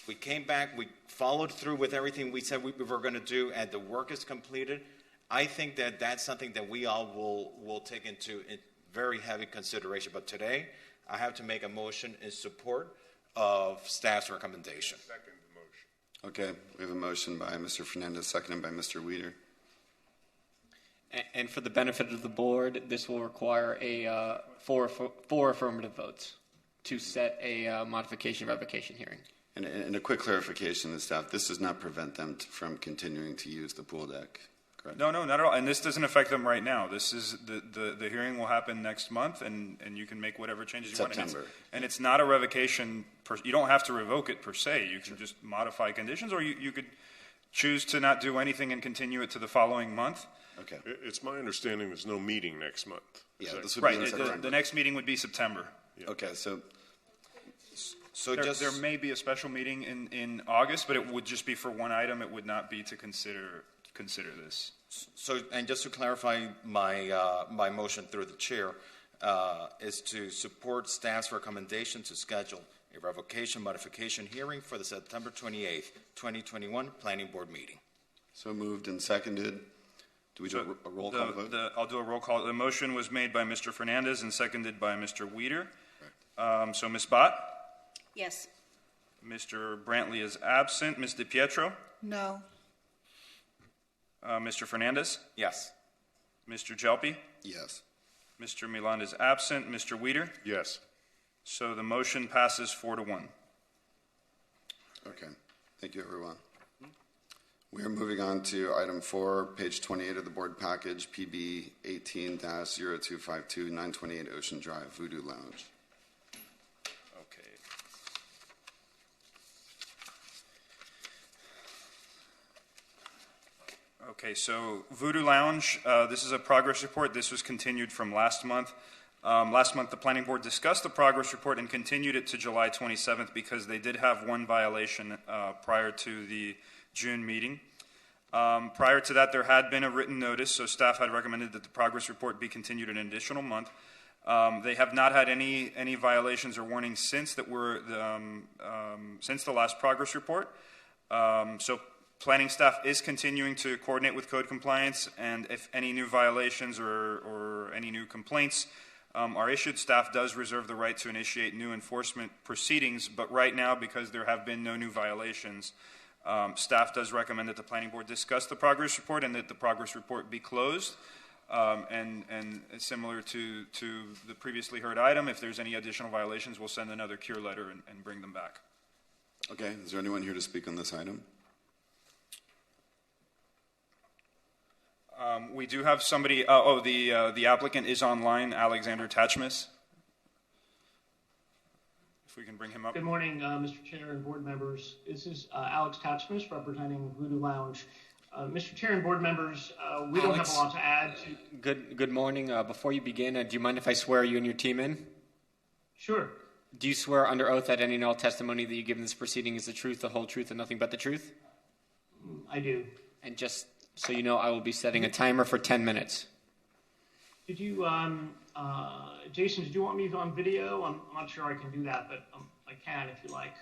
we came back, we followed through with everything we said we were going to do, and the work is completed, I think that that's something that we all will take into very heavy consideration. But today, I have to make a motion in support of staff's recommendation. Second the motion. Okay, we have a motion by Mr. Fernandez, seconded by Mr. Weeder. And for the benefit of the board, this will require four affirmative votes to set a modification revocation hearing. And a quick clarification to staff, this does not prevent them from continuing to use the pool deck, correct? No, not at all. And this doesn't affect them right now. This is the hearing will happen next month, and you can make whatever changes you want. September. And it's not a revocation. You don't have to revoke it per se. You can just modify conditions, or you could choose to not do anything and continue it to the following month. Okay. It's my understanding there's no meeting next month. Yeah, this would Right. be in September. The next meeting would be September. Okay, so There may be a special meeting in August, but it would just be for one item. It would not be to consider this. So, and just to clarify my motion through the chair, is to support staff's recommendation to schedule a revocation modification hearing for the September 28th, 2021 Planning Board meeting. So moved and seconded. Do we do a roll call vote? I'll do a roll call. The motion was made by Mr. Fernandez and seconded by Mr. Weeder. So Ms. Bott? Yes. Mr. Brantley is absent. Ms. DiPietro? No. Mr. Fernandez? Yes. Mr. Jelpi? Yes. Mr. Milan is absent. Mr. Weeder? Yes. So the motion passes 4-1. Okay. Thank you, everyone. We are moving on to item 4, page 28 of the board package, PB 18-0252, 928 Ocean Drive, Voodoo Lounge. Okay, so Voodoo Lounge, this is a progress report. This was continued from last month. Last month, the Planning Board discussed the progress report and continued it to July 27th because they did have one violation prior to the June meeting. Prior to that, there had been a written notice, so staff had recommended that the progress report be continued an additional month. They have not had any violations or warnings since that were since the last progress report. So planning staff is continuing to coordinate with code compliance, and if any new violations or any new complaints are issued, staff does reserve the right to initiate new enforcement proceedings. But right now, because there have been no new violations, staff does recommend that the planning board discuss the progress report and that the progress report be closed. And similar to the previously heard item, if there's any additional violations, we'll send another cure letter and bring them back. Okay, is there anyone here to speak on this item? We do have somebody, the applicant is online, Alexander Tachmis. If we can bring him up. Good morning, Mr. Chair and board members. This is Alex Tachmis representing Voodoo Lounge. Mr. Chair and board members, we don't have a lot to add. Good morning. Before you begin, do you mind if I swear you and your team in? Sure. Do you swear under oath that any and all testimony that you give in this proceeding is the truth, the whole truth, and nothing but the truth? I do. And just so you know, I will be setting a timer for 10 minutes. Did you, Jason, did you want me on video? I'm not sure I can do that, but I can if you like.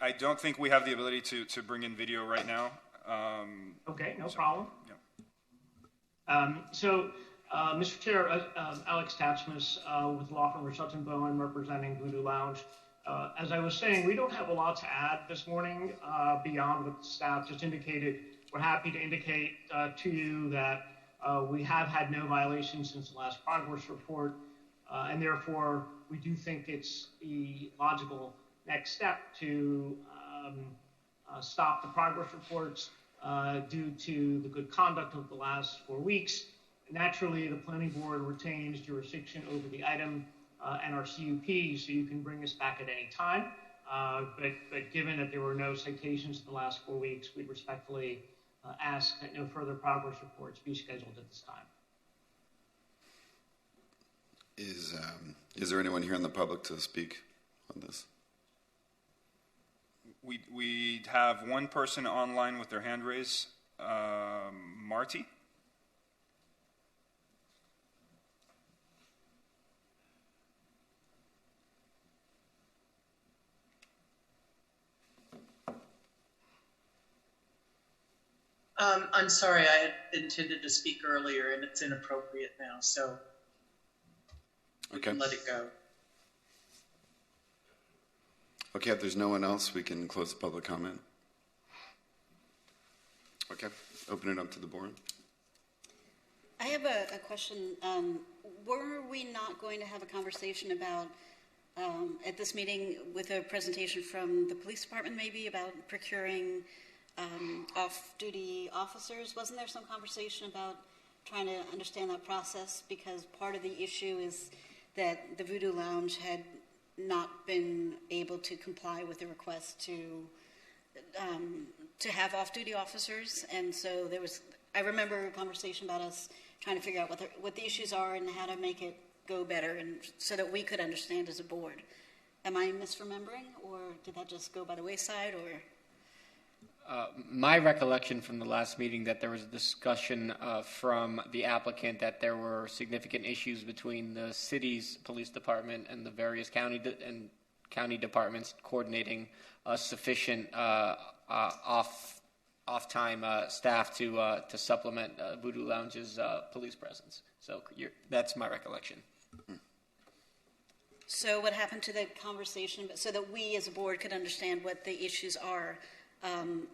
I don't think we have the ability to bring in video right now. Okay, no problem. Yeah. Mr. Chair, Alex Tatsmas with law firm Sutton Bowen representing Voodoo Lounge. As I was saying, we don't have a lot to add this morning beyond what the staff just indicated. We're happy to indicate to you that we have had no violations since the last progress report, and therefore we do think it's the logical next step to stop the progress reports due to the good conduct of the last 4 weeks. Naturally, the planning board retains jurisdiction over the item and our CUP, so you can bring us back at any time. But given that there were no citations in the last 4 weeks, we respectfully ask that no further progress reports be scheduled at this time. Is there anyone here in the public to speak on this? We have one person online with their hand raised. Marty? I'm sorry, I had intended to speak earlier and it's inappropriate now, so we can let it go. Okay, if there's no one else, we can close the public comment. Okay, open it up to the board. I have a question. Were we not going to have a conversation about, at this meeting, with a presentation from the police department maybe about procuring off-duty officers? Wasn't there some conversation about trying to understand that process? Because part of the issue is that the Voodoo Lounge had not been able to comply with the request to have off-duty officers, and so there was. I remember a conversation about us trying to figure out what the issues are and how to make it go better, and so that we could understand as a board. Am I misremembering, or did that just go by the wayside, or? My recollection from the last meeting that there was a discussion from the applicant that there were significant issues between the city's police department and the various county departments coordinating sufficient off-time staff to supplement Voodoo Lounge's police presence. So that's my recollection. So what happened to the conversation, so that we as a board could understand what the issues are?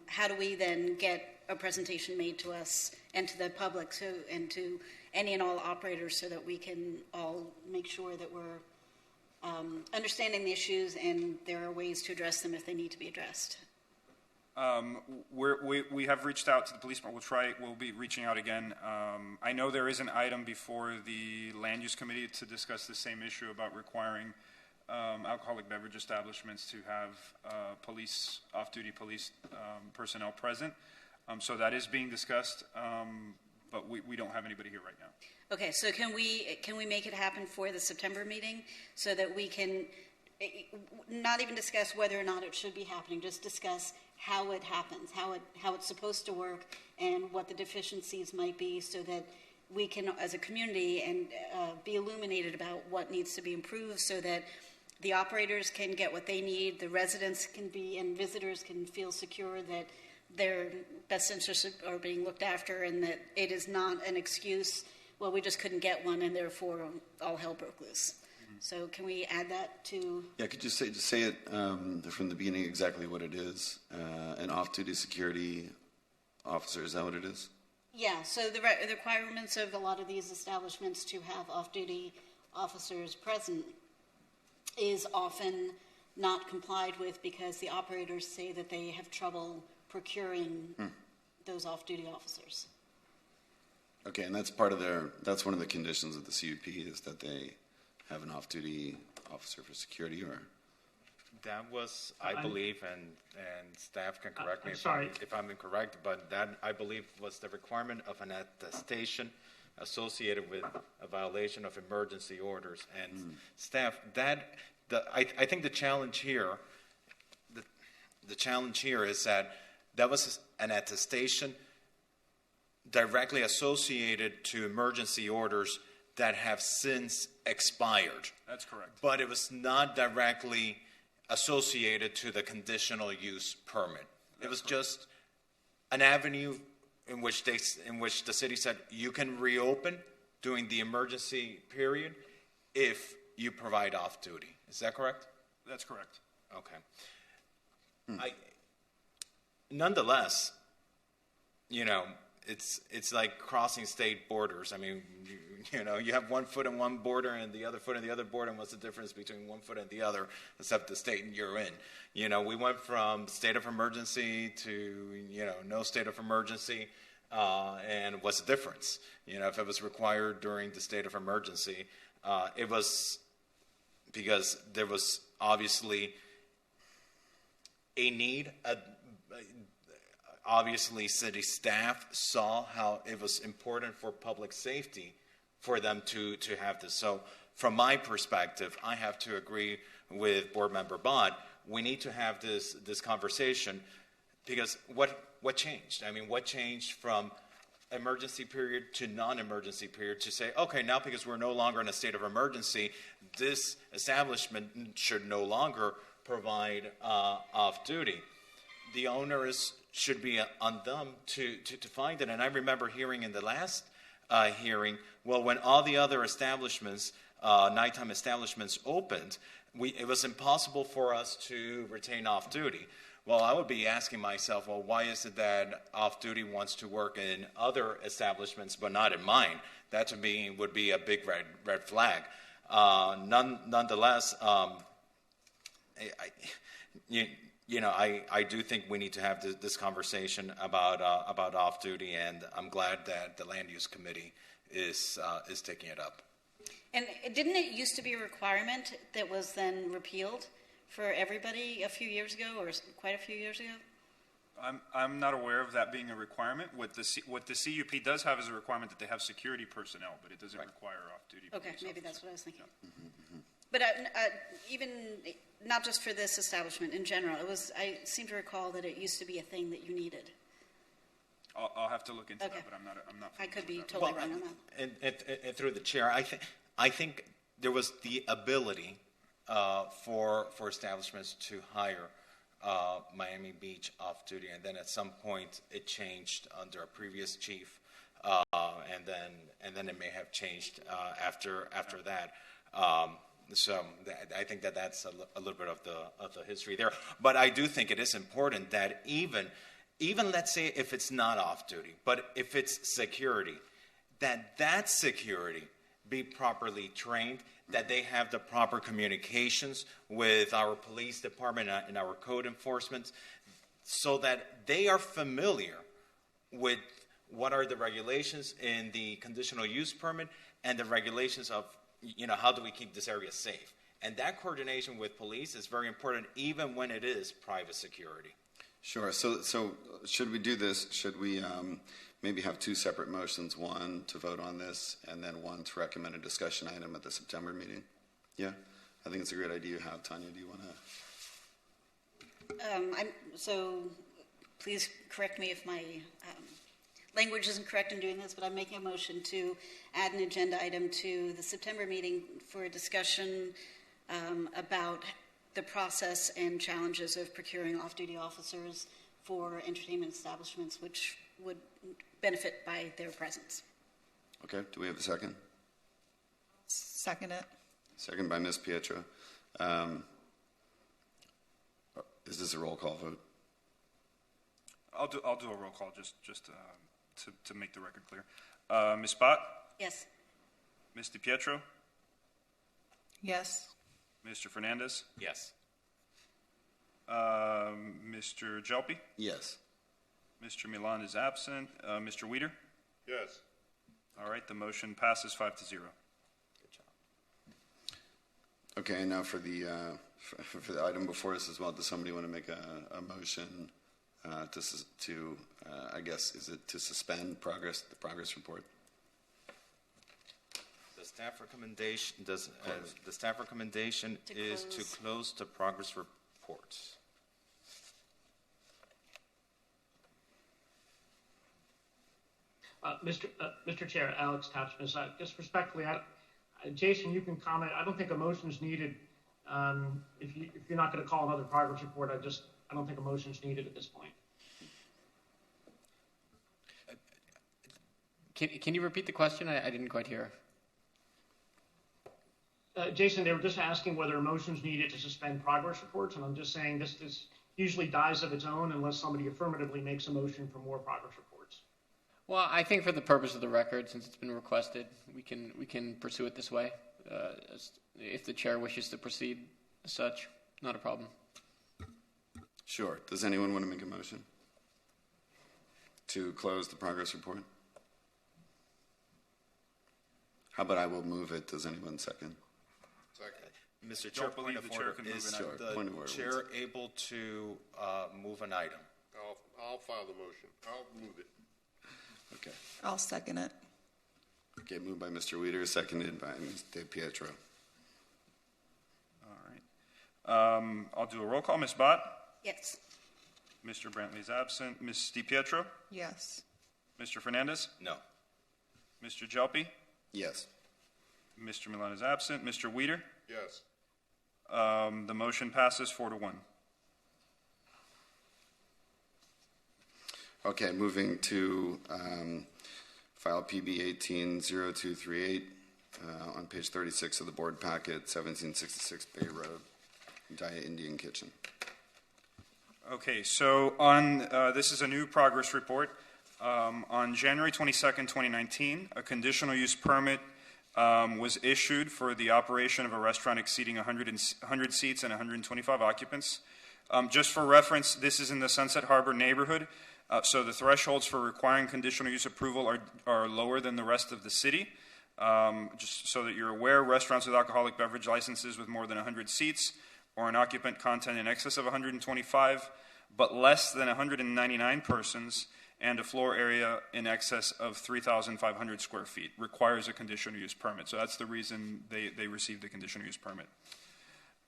How do we then get a presentation made to us and to the public and to any and all operators so that we can all make sure that we're understanding the issues and there are ways to address them if they need to be addressed? We have reached out to the police department. We'll be reaching out again. I know there is an item before the land use committee to discuss the same issue about requiring alcoholic beverage establishments to have off-duty police personnel present. So that is being discussed, but we don't have anybody here right now. Okay, so can we make it happen for the September meeting so that we can not even discuss whether or not it should be happening, just discuss how it happens, how it's supposed to work, and what the deficiencies might be, so that we can, as a community, and be illuminated about what needs to be improved, so that the operators can get what they need, the residents can be, and visitors can feel secure that their best interests are being looked after, and that it is not an excuse, well, we just couldn't get one, and therefore all hell broke loose. So can we add that to? Yeah, could you say it from the beginning exactly what it is? An off-duty security officer, is that what it is? Yeah, so the requirements of a lot of these establishments to have off-duty officers present is often not complied with because the operators say that they have trouble procuring those off-duty officers. Okay, and that's one of the conditions of the CUP is that they have an off-duty officer for security, or? That was, I believe, and staff can correct me if I'm incorrect, but that, I believe, was the requirement of an attestation associated with a violation of emergency orders. And staff, I think the challenge here, the challenge here is that was an attestation directly associated to emergency orders that have since expired. That's correct. But it was not directly associated to the conditional use permit. It was just an avenue in which the city said you can reopen during the emergency period if you provide off-duty. Is that correct? That's correct. Okay. Nonetheless, it's like crossing state borders. I mean, you have one foot in one border and the other foot in the other border, and what's the difference between one foot and the other, except the state you're in? We went from state of emergency to, no state of emergency, and what's the difference? If it was required during the state of emergency, it was because there was obviously a need. Obviously, city staff saw how it was important for public safety for them to have this. So from my perspective, I have to agree with Board Member Bott. We need to have this conversation because what changed? I mean, what changed from emergency period to non-emergency period to say, okay, now because we're no longer in a state of emergency, this establishment should no longer provide off-duty. The owners should be on them to find it. And I remember hearing in the last hearing, well, when all the other establishments, nighttime establishments opened, it was impossible for us to retain off-duty. Well, I would be asking myself, well, why is it that off-duty wants to work in other establishments but not in mine? That to me would be a big red flag. Nonetheless, I do think we need to have this conversation about off-duty, and I'm glad that the Land Use Committee is taking it up. And didn't it used to be a requirement that was then repealed for everybody a few years ago, or quite a few years ago? I'm not aware of that being a requirement. What the CUP does have is a requirement that they have security personnel, but it doesn't require off-duty. Okay, maybe that's what I was thinking. But even not just for this establishment in general, I seem to recall that it used to be a thing that you needed. I'll have to look into that, but I'm not. I could be totally wrong on that. And through the chair, I think there was the ability for establishments to hire Miami Beach off-duty, and then at some point it changed under a previous chief, and then it may have changed after that. So I think that's a little bit of the history there. But I do think it is important that even let's say if it's not off-duty, but if it's security, that security be properly trained, that they have the proper communications with our police department and our code enforcement, so that they are familiar with what are the regulations in the conditional use permit and the regulations of, how do we keep this area safe? And that coordination with police is very important, even when it is private security. Sure. So should we do this? Should we maybe have two separate motions, one to vote on this and then one to recommend a discussion item at the September meeting? Yeah? I think it's a great idea you have. Tanya, do you want to? So please correct me if my language isn't correct in doing this, but I'm making a motion to add an agenda item to the September meeting for a discussion about the process and challenges of procuring off-duty officers for entertainment establishments, which would benefit by their presence. Okay. Do we have a second? Second it. Second by Ms. Pietro. Is this a roll call vote? I'll do a roll call just to make the record clear. Ms. Bott? Yes. Ms. DiPietro? Yes. Mr. Fernandez? Yes. Mr. Jelpy? Yes. Mr. Milan is absent. Mr. Weider? Yes. All right, the motion passes 5-0. Good job. Okay, and now for the item before us as well, does somebody want to make a motion to I guess, is it to suspend the progress report? The staff recommendation is to close the progress report. Mr. Chair, Alex Tapsmas, just respectfully, Jason, you can comment. I don't think a motion is needed. If you're not going to call another progress report, I don't think a motion is needed at this point. Can you repeat the question? I didn't quite hear. Jason, they were just asking whether a motion is needed to suspend progress reports, and I'm just saying this usually dies of its own unless somebody affirmatively makes a motion for more progress reports. Well, I think for the purpose of the record, since it's been requested, we can pursue it this way. If the chair wishes to proceed as such, not a problem. Sure. Does anyone want to make a motion to close the progress report? How about I will move it? Does anyone second? Mr. Chair, point of order. Is the chair able to move an item? I'll file the motion. I'll move it. Okay. I'll second it. Okay, moved by Mr. Weeder, seconded by Ms. DePietro. All right. I'll do a roll call. Ms. Bott? Yes. Mr. Brantley is absent. Ms. DiPietro? Yes. Mr. Fernandez? No. Mr. Jelpi? Yes. Mr. Milan is absent. Mr. Weeder? Yes. The motion passes 4-1. Okay, moving to file PB 180238 on page 36 of the board packet, 1766 Bay Road, Daya Indian Kitchen. Okay, so on this is a new progress report. On January 22nd, 2019, a conditional use permit was issued for the operation of a restaurant exceeding 100 seats and 125 occupants. Just for reference, this is in the Sunset Harbor neighborhood, so the thresholds for requiring conditional use approval are lower than the rest of the city. Just so that you're aware, restaurants with alcoholic beverage licenses with more than 100 seats or an occupant content in excess of 125, but less than 199 persons, and a floor area in excess of 3,500 square feet requires a conditional use permit. So that's the reason they received the conditional use permit.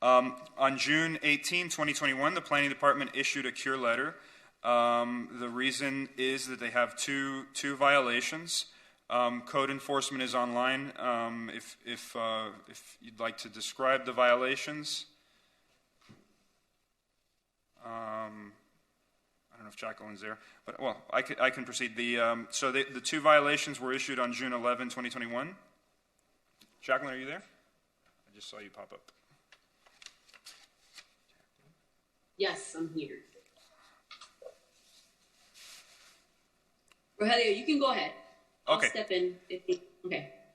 On June 18, 2021, the Planning Department issued a cure letter. The reason is that they have two violations. Code enforcement is online. If you'd like to describe the violations. I don't know if Jacqueline's there, but well, I can proceed. So the two violations were issued on June 11, 2021. Jacqueline, are you there? I just saw you pop up. Yes, I'm here. Rogelio, you can go ahead. I'll step in.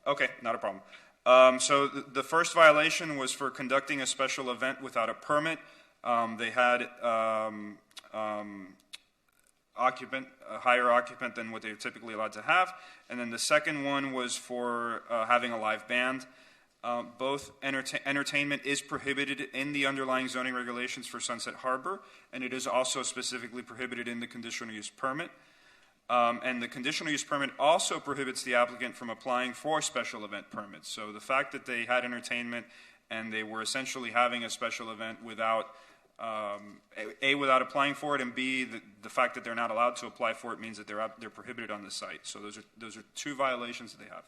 Okay, not a problem. So the first violation was for conducting a special event without a permit. They had a higher occupant than what they're typically allowed to have. And then the second one was for having a live band. Both entertainment is prohibited in the underlying zoning regulations for Sunset Harbor, and it is also specifically prohibited in the conditional use permit. And the conditional use permit also prohibits the applicant from applying for special event permits. So the fact that they had entertainment and they were essentially having a special event without without applying for it, and B, the fact that they're not allowed to apply for it means that they're prohibited on the site. So those are two violations that they have.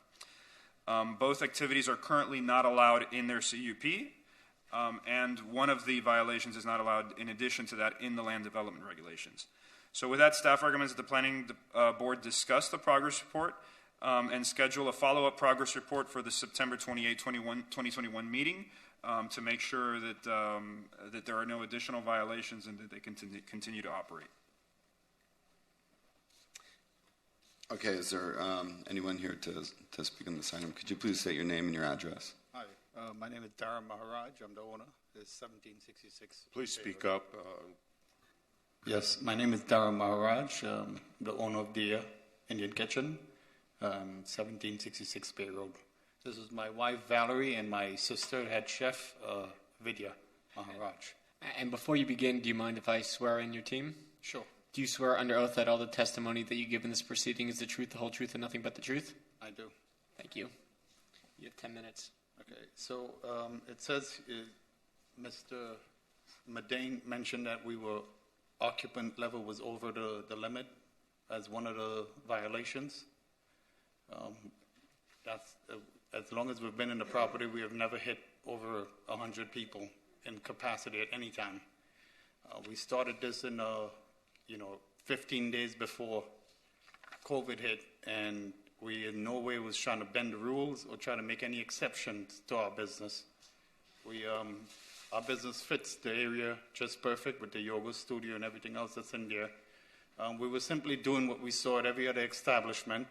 Both activities are currently not allowed in their CUP, and one of the violations is not allowed in addition to that in the land development regulations. So with that, staff recommends that the Planning Board discuss the progress report and schedule a follow-up progress report for the September 28, 2021 meeting to make sure that that there are no additional violations and that they continue to operate. Okay, is there anyone here to speak on this item? Could you please state your name and your address? Hi, my name is Dara Maharaj. I'm the owner. It's 1766. Please speak up. Yes, my name is Dara Maharaj, the owner of the Indian Kitchen, 1766 Bay Road. This is my wife, Valerie, and my sister, head chef, Vidya Maharaj. And before you begin, do you mind if I swear in your team? Sure. Do you swear under oath that all the testimony that you give in this proceeding is the truth, the whole truth, and nothing but the truth? I do. Thank you. You have 10 minutes. Okay, so it says Mr. Medane mentioned that occupant level was over the limit as one of the violations. That's as long as we've been in the property, we have never hit over 100 people in capacity at any time. We started this in 15 days before COVID hit, and we in no way was trying to bend the rules or try to make any exceptions to our business. Our business fits the area just perfect with the yoga studio and everything else that's in there. We were simply doing what we saw at every other establishment.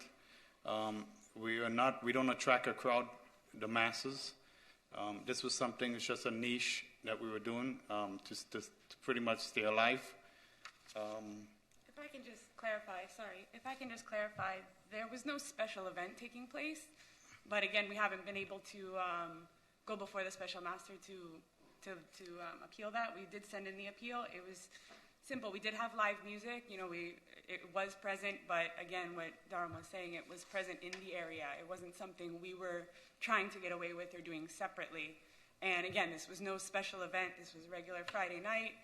We don't attract a crowd, the masses. This was something, it's just a niche that we were doing to pretty much stay alive. If I can just clarify, there was no special event taking place, but again, we haven't been able to go before the special master to appeal that. We did send in the appeal. It was simple. We did have live music. It was present, but again, what Dharam was saying, it was present in the area. It wasn't something we were trying to get away with or doing separately. And again, this was no special event. This was regular Friday night,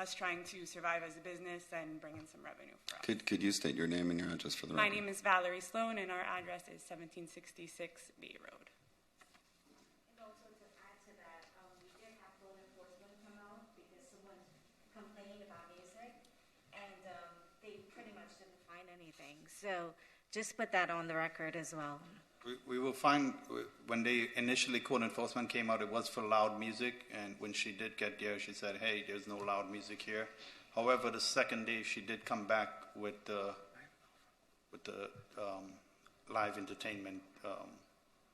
us trying to survive as a business and bring in some revenue for us. Could you state your name and your address for the record? My name is Valerie Sloan, and our address is 1766 B Road. And also to add to that, we did have law enforcement come out because someone complained about music, and they pretty much didn't find anything. So just put that on the record as well. We will find, when they initially code enforcement came out, it was for loud music, and when she did get there, she said, hey, there's no loud music here. However, the second day, she did come back with the live entertainment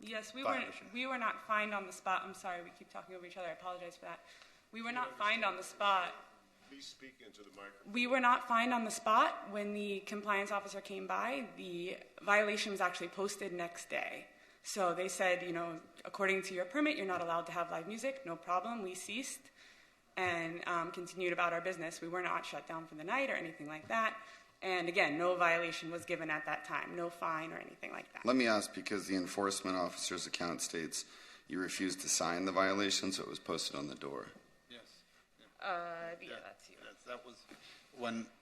Yes, violation. we were not fined on the spot. I'm sorry, we keep talking over each other. I apologize for that. We were not fined on the spot. Please speak into the microphone. We were not fined on the spot. When the compliance officer came by, the violation was actually posted next day. So they said, according to your permit, you're not allowed to have live music. No problem. We ceased and continued about our business. We were not shut down for the night or anything like that. And again, no violation was given at that time. No fine or anything like that. Let me ask, because the enforcement officer's account states you refused to sign the violation, so it was posted on the door. Yeah, that's you. That was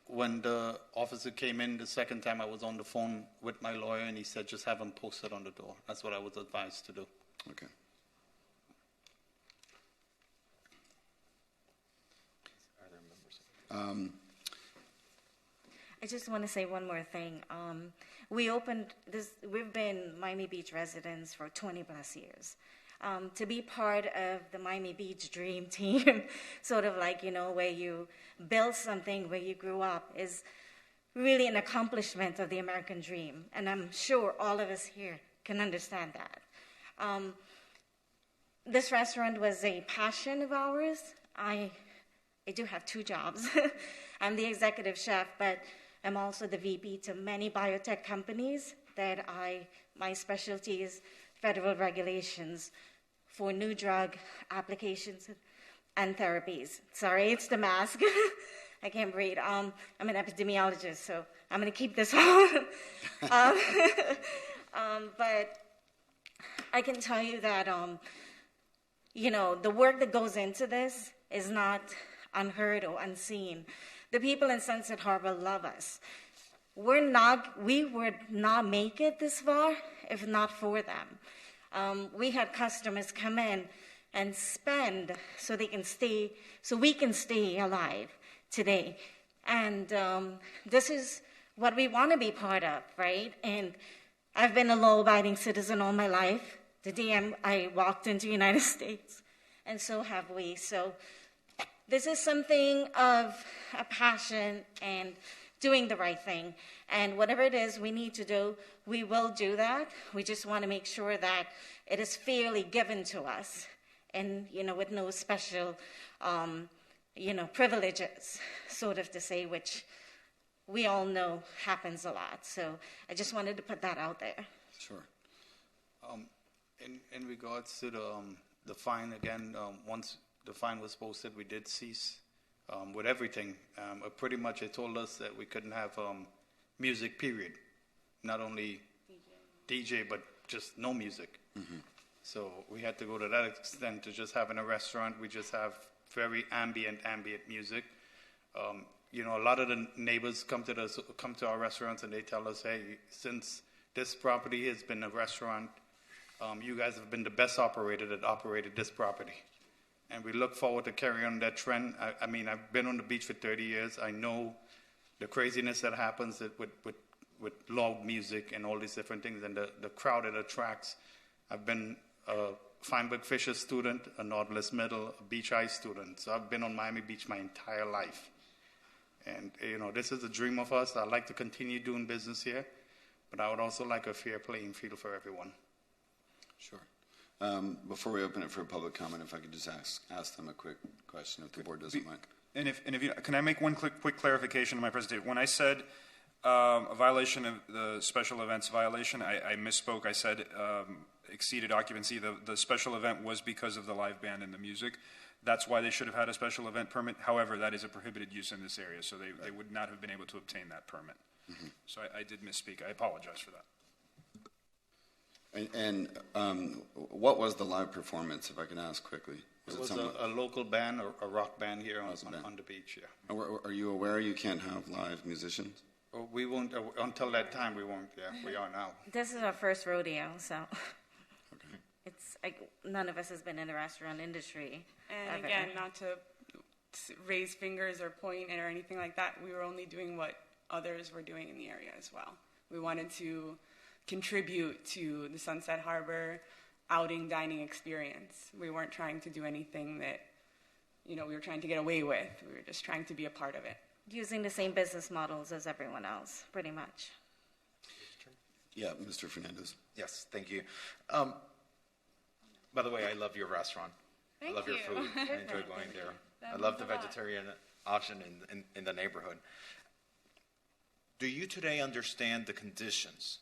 when the officer came in the second time. I was on the phone with my lawyer, and he said, just have him posted on the door. That's what I was advised to do. Okay. I just want to say one more thing. We opened this. We've been Miami Beach residents for 20 plus years. To be part of the Miami Beach Dream Team, sort of like, where you build something where you grew up, is really an accomplishment of the American dream. And I'm sure all of us here can understand that. This restaurant was a passion of ours. I do have two jobs. I'm the executive chef, but I'm also the VP to many biotech companies that my specialty is federal regulations for new drug applications and therapies. Sorry, it's the mask. I can't breathe. I'm an epidemiologist, so I'm going to keep this on. But I can tell you that, the work that goes into this is not unheard or unseen. The people in Sunset Harbor love us. We would not make it this far if not for them. We had customers come in and spend so we can stay alive today. And this is what we want to be part of, right? And I've been a law-abiding citizen all my life. The day I walked into the United States, and so have we. So this is something of a passion and doing the right thing. And whatever it is we need to do, we will do that. We just want to make sure that it is fairly given to us and, with no special, privileges, sort of to say, which we all know happens a lot. So I just wanted to put that out there. Sure. In regards to the fine, again, once the fine was posted, we did cease with everything. Pretty much it told us that we couldn't have music, period. Not only DJ, but just no music. Mm-hmm. So we had to go to that extent to just having a restaurant. We just have very ambient music. A lot of the neighbors come to our restaurants and they tell us, hey, since This property has been a restaurant. You guys have been the best operator that operated this property. And we look forward to carrying on that trend. I mean, I've been on the beach for 30 years. I know the craziness that happens with loud music and all these different things and the crowd it attracts. I've been a Feinberg Fisher student, a Nautilus Middle, a Beach High student. So I've been on Miami Beach my entire life. And, this is a dream of us. I'd like to continue doing business here, but I would also like a fair playing field for everyone. Sure. Before we open it for public comment, if I could just ask them a quick question, if the board doesn't mind. And if can I make one quick clarification in my presentation? When I said a violation of the special events violation, I misspoke. I said exceeded occupancy. The special event was because of the live band and the music. That's why they should have had a special event permit. However, that is a prohibited use in this area, so they would not have been able to obtain that permit. Mm-hmm. So I did misspeak. I apologize for that. And what was the live performance, if I can ask quickly? It was a local band or a rock band here on the beach, yeah. Are you aware you can't have live musicians? Well, we won't, until that time we won't, yeah. We are now. This is our first rodeo, so it's none of us has been in the restaurant industry. And ever. again, not to raise fingers or point or anything like that, we were only doing what others were doing in the area as well. We wanted to contribute to the Sunset Harbor outing dining experience. We weren't trying to do anything that, we were trying to get away with. We were just trying to be a part of it. Using the same business models as everyone else, pretty much. Yeah, Mr. Fernandez. Yes, thank you. By the way, I love your restaurant. I love your food. I enjoy going there. I love the vegetarian option in the neighborhood. Do you today understand the conditions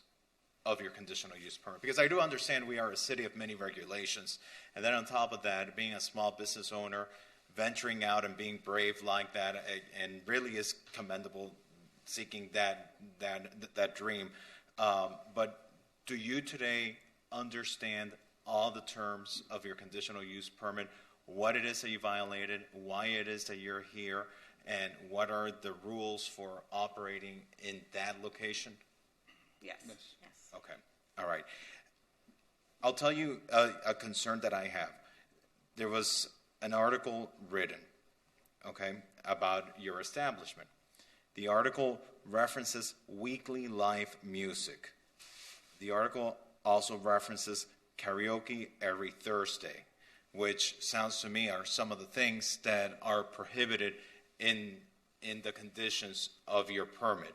of your conditional use permit? Because I do understand we are a city of many regulations, and then on top of that, being a small business owner, venturing out and being brave like that, and really is commendable, seeking that dream. But do you today understand all the terms of your conditional use permit, what it is that you violated, why it is that you're here, and what are the rules for operating in that location? Yes. Okay. All right. I'll tell you a concern that I have. There was an article written, about your establishment. The article references weekly live music. The article also references karaoke every Thursday, which sounds to me are some of the things that are prohibited in the conditions of your permit.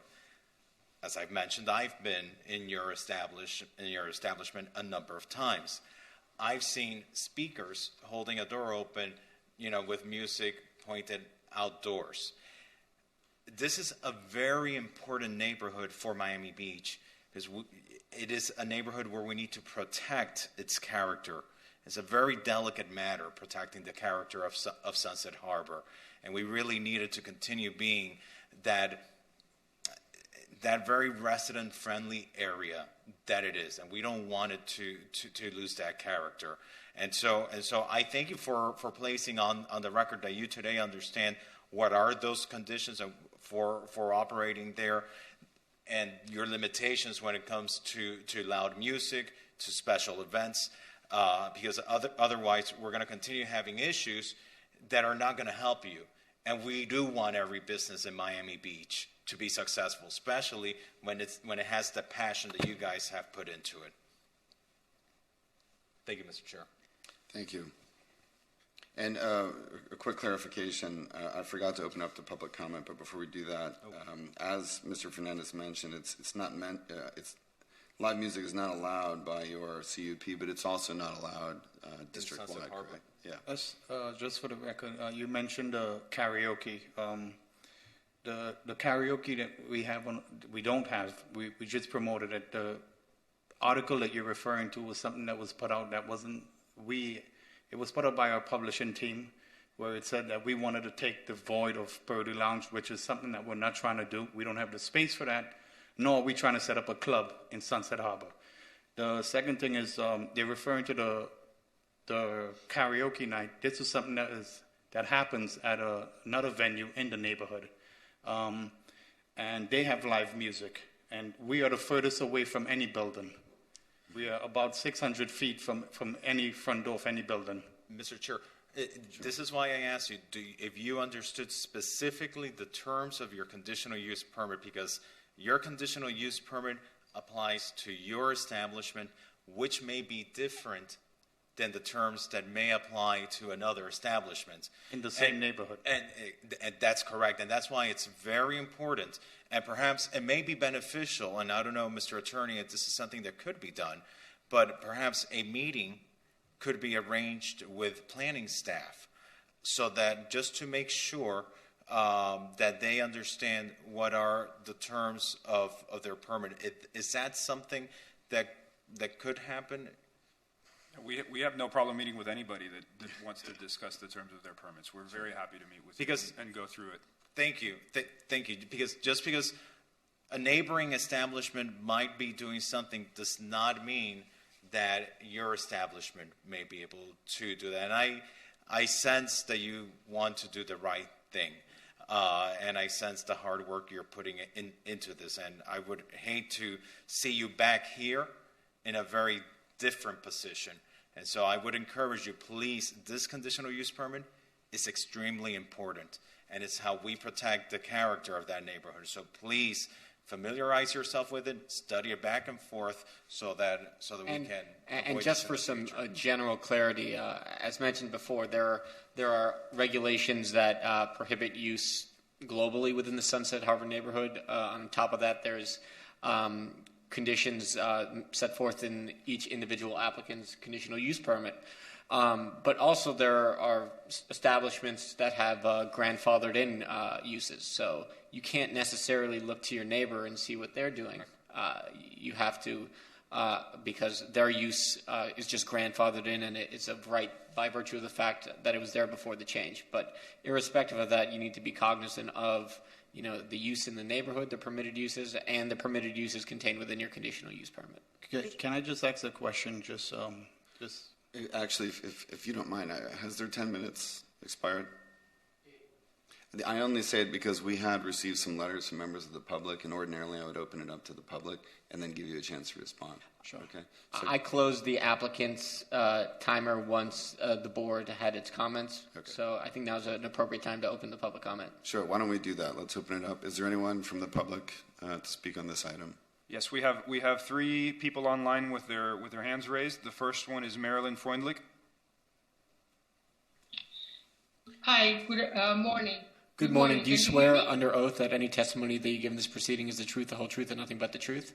As I've mentioned, I've been in your establishment a number of times. I've seen speakers holding a door open, with music pointed outdoors. This is a very important neighborhood for Miami Beach because it is a neighborhood where we need to protect its character. It's a very delicate matter, protecting the character of Sunset Harbor, and we really needed to continue being that very resident-friendly area that it is, and we don't want it to lose that character. And so I thank you for placing on the record that you today understand what are those conditions for operating there, and your limitations when it comes to loud music, to special events, because otherwise we're going to continue having issues that are not going to help you. And we do want every business in Miami Beach to be successful, especially when it has the passion that you guys have put into it. Thank you, Mr. Chair. Thank you. And a quick clarification, I forgot to open up the public comment, but before we do that, as Mr. Fernandez mentioned, it's not meant, live music is not allowed by your CUP, but it's also not allowed district-wide. Yeah. Just for the record, you mentioned karaoke. The karaoke that we don't have, we just promoted it. The article that you're referring to was something that was put out that wasn't, it was put out by our publishing team, where it said that we wanted to take the void of Purdue Lounge, which is something that we're not trying to do. We don't have the space for that, nor are we trying to set up a club in Sunset Harbor. The second thing is they're referring to the karaoke night. This is something that happens at another venue in the neighborhood. And they have live music. and we are the furthest away from any building. We are about 600 feet from any front door of any building. Mr. Chair, this is why I asked you, if you understood specifically the terms of your conditional use permit, because your conditional use permit applies to your establishment, which may be different than the terms that may apply to another establishment. In the same neighborhood. And that's correct, and that's why it's very important. And perhaps it may be beneficial, and I don't know, Mr. Attorney, if this is something that could be done, but perhaps a meeting could be arranged with planning staff so that just to make sure that they understand what are the terms of their permit. Is that something that could happen? We have no problem meeting with anybody that wants to discuss the terms of their permits. We're very happy to meet with you and go through it. Thank you. Thank you. Because a neighboring establishment might be doing something does not mean that your establishment may be able to do that. And I sense that you want to do the right thing. And I sense the hard work you're putting into this. And I would hate to see you back here in a very different position. And so I would encourage you, please, this conditional use permit is extremely important. And it's how we protect the character of that neighborhood. So please familiarize yourself with it, study it back and forth, so that we can. And just for some general clarity, as mentioned before, there are regulations that prohibit use globally within the Sunset Harbor neighborhood. On top of that, there's conditions set forth in each individual applicant's conditional use permit. But also there are establishments that have grandfathered in uses. So you can't necessarily look to your neighbor and see what they're doing. You have to, because their use is just grandfathered in, and it's a right by virtue of the fact that it was there before the change. But irrespective of that, you need to be cognizant of the use in the neighborhood, the permitted uses, and the permitted uses contained within your conditional use permit. Can I just ask a question? Actually, if you don't mind, has their 10 minutes expired? I only say it because we had received some letters from members of the public, and ordinarily I would open it up to the public and then give you a chance to respond. Sure. Okay. So I closed the applicant's timer once the board had its comments. Okay. So I think now's an appropriate time to open the public comment. Sure. Why don't we do that? Let's open it up. Is there anyone from the public to speak on this item? Yes, we have 3 people online with their hands raised. The first one is Marilyn Freundlich. Hi, good morning. Good morning. Do you swear under oath that any testimony that you give in this proceeding is the truth, the whole truth, and nothing but the truth?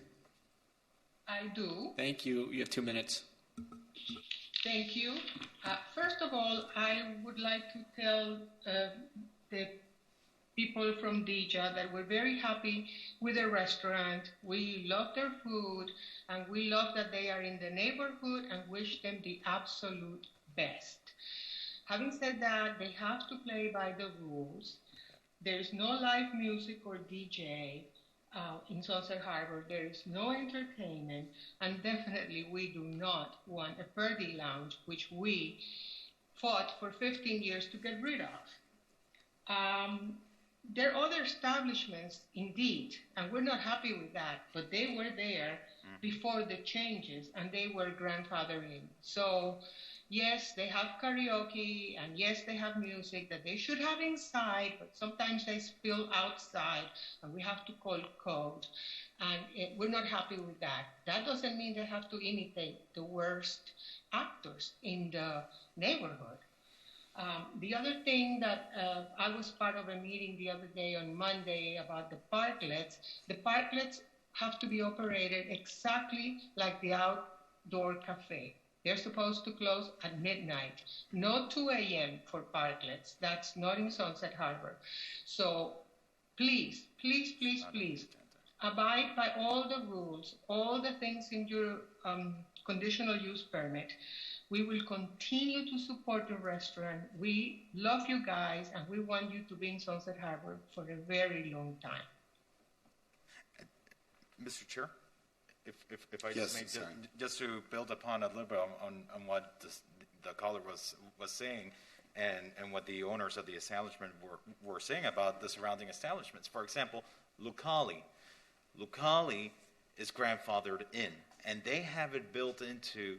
I do. Thank you. You have 2 minutes. Thank you. First of all, I would like to tell the people from Dija that we're very happy with the restaurant. We love their food, and we love that they are in the neighborhood and wish them the absolute best. Having said that, they have to play by the rules. There is no live music or DJ in Sunset Harbor. There is no entertainment, and definitely we do not want a Purdy Lounge, which we fought for 15 years to get rid of. There are other establishments, indeed, and we're not happy with that, but they were there before the changes, and they were grandfathered in. So, yes, they have karaoke, and yes, they have music that they should have inside, but sometimes they spill outside, and we have to call code, and we're not happy with that. That doesn't mean they have to imitate the worst actors in the neighborhood. The other thing that I was part of a meeting the other day on Monday about the parklets. The parklets have to be operated exactly like the outdoor cafe. They're supposed to close at midnight, not 2 a.m. for parklets. That's not in Sunset Harbor. So please, please, please, please, abide by all the rules, all the things in your conditional use permit. We will continue to support the restaurant. We love you guys, and we want you to be in Sunset Harbor for a very long time. Mr. Chair, if I Yes, just may, just to build upon a little bit on what the caller was saying, and what the owners of the establishment were saying about the surrounding establishments. For example, Lucali. Lucali is grandfathered in, and they have it built into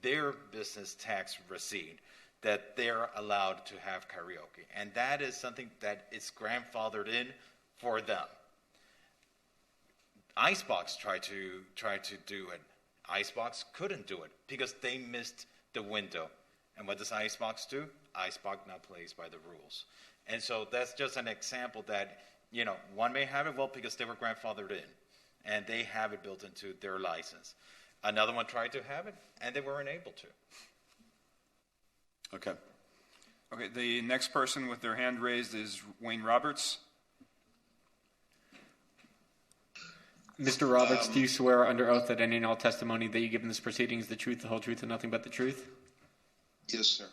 their business tax receipt that they're allowed to have karaoke. And that is something that is grandfathered in for them. Icebox tried to do it. Icebox couldn't do it because they missed the window. And what does Icebox do? Icebox now plays by the rules. And so that's just an example that, one may have it, well, because they were grandfathered in, and they have it built into their license. Another one tried to have it, and they weren't able to. Okay. Okay, the next person with their hand raised is Wayne Roberts. Mr. Roberts, do you swear under oath that any and all testimony that you give in this proceeding is the truth, the whole truth, and nothing but the truth? Yes, sir.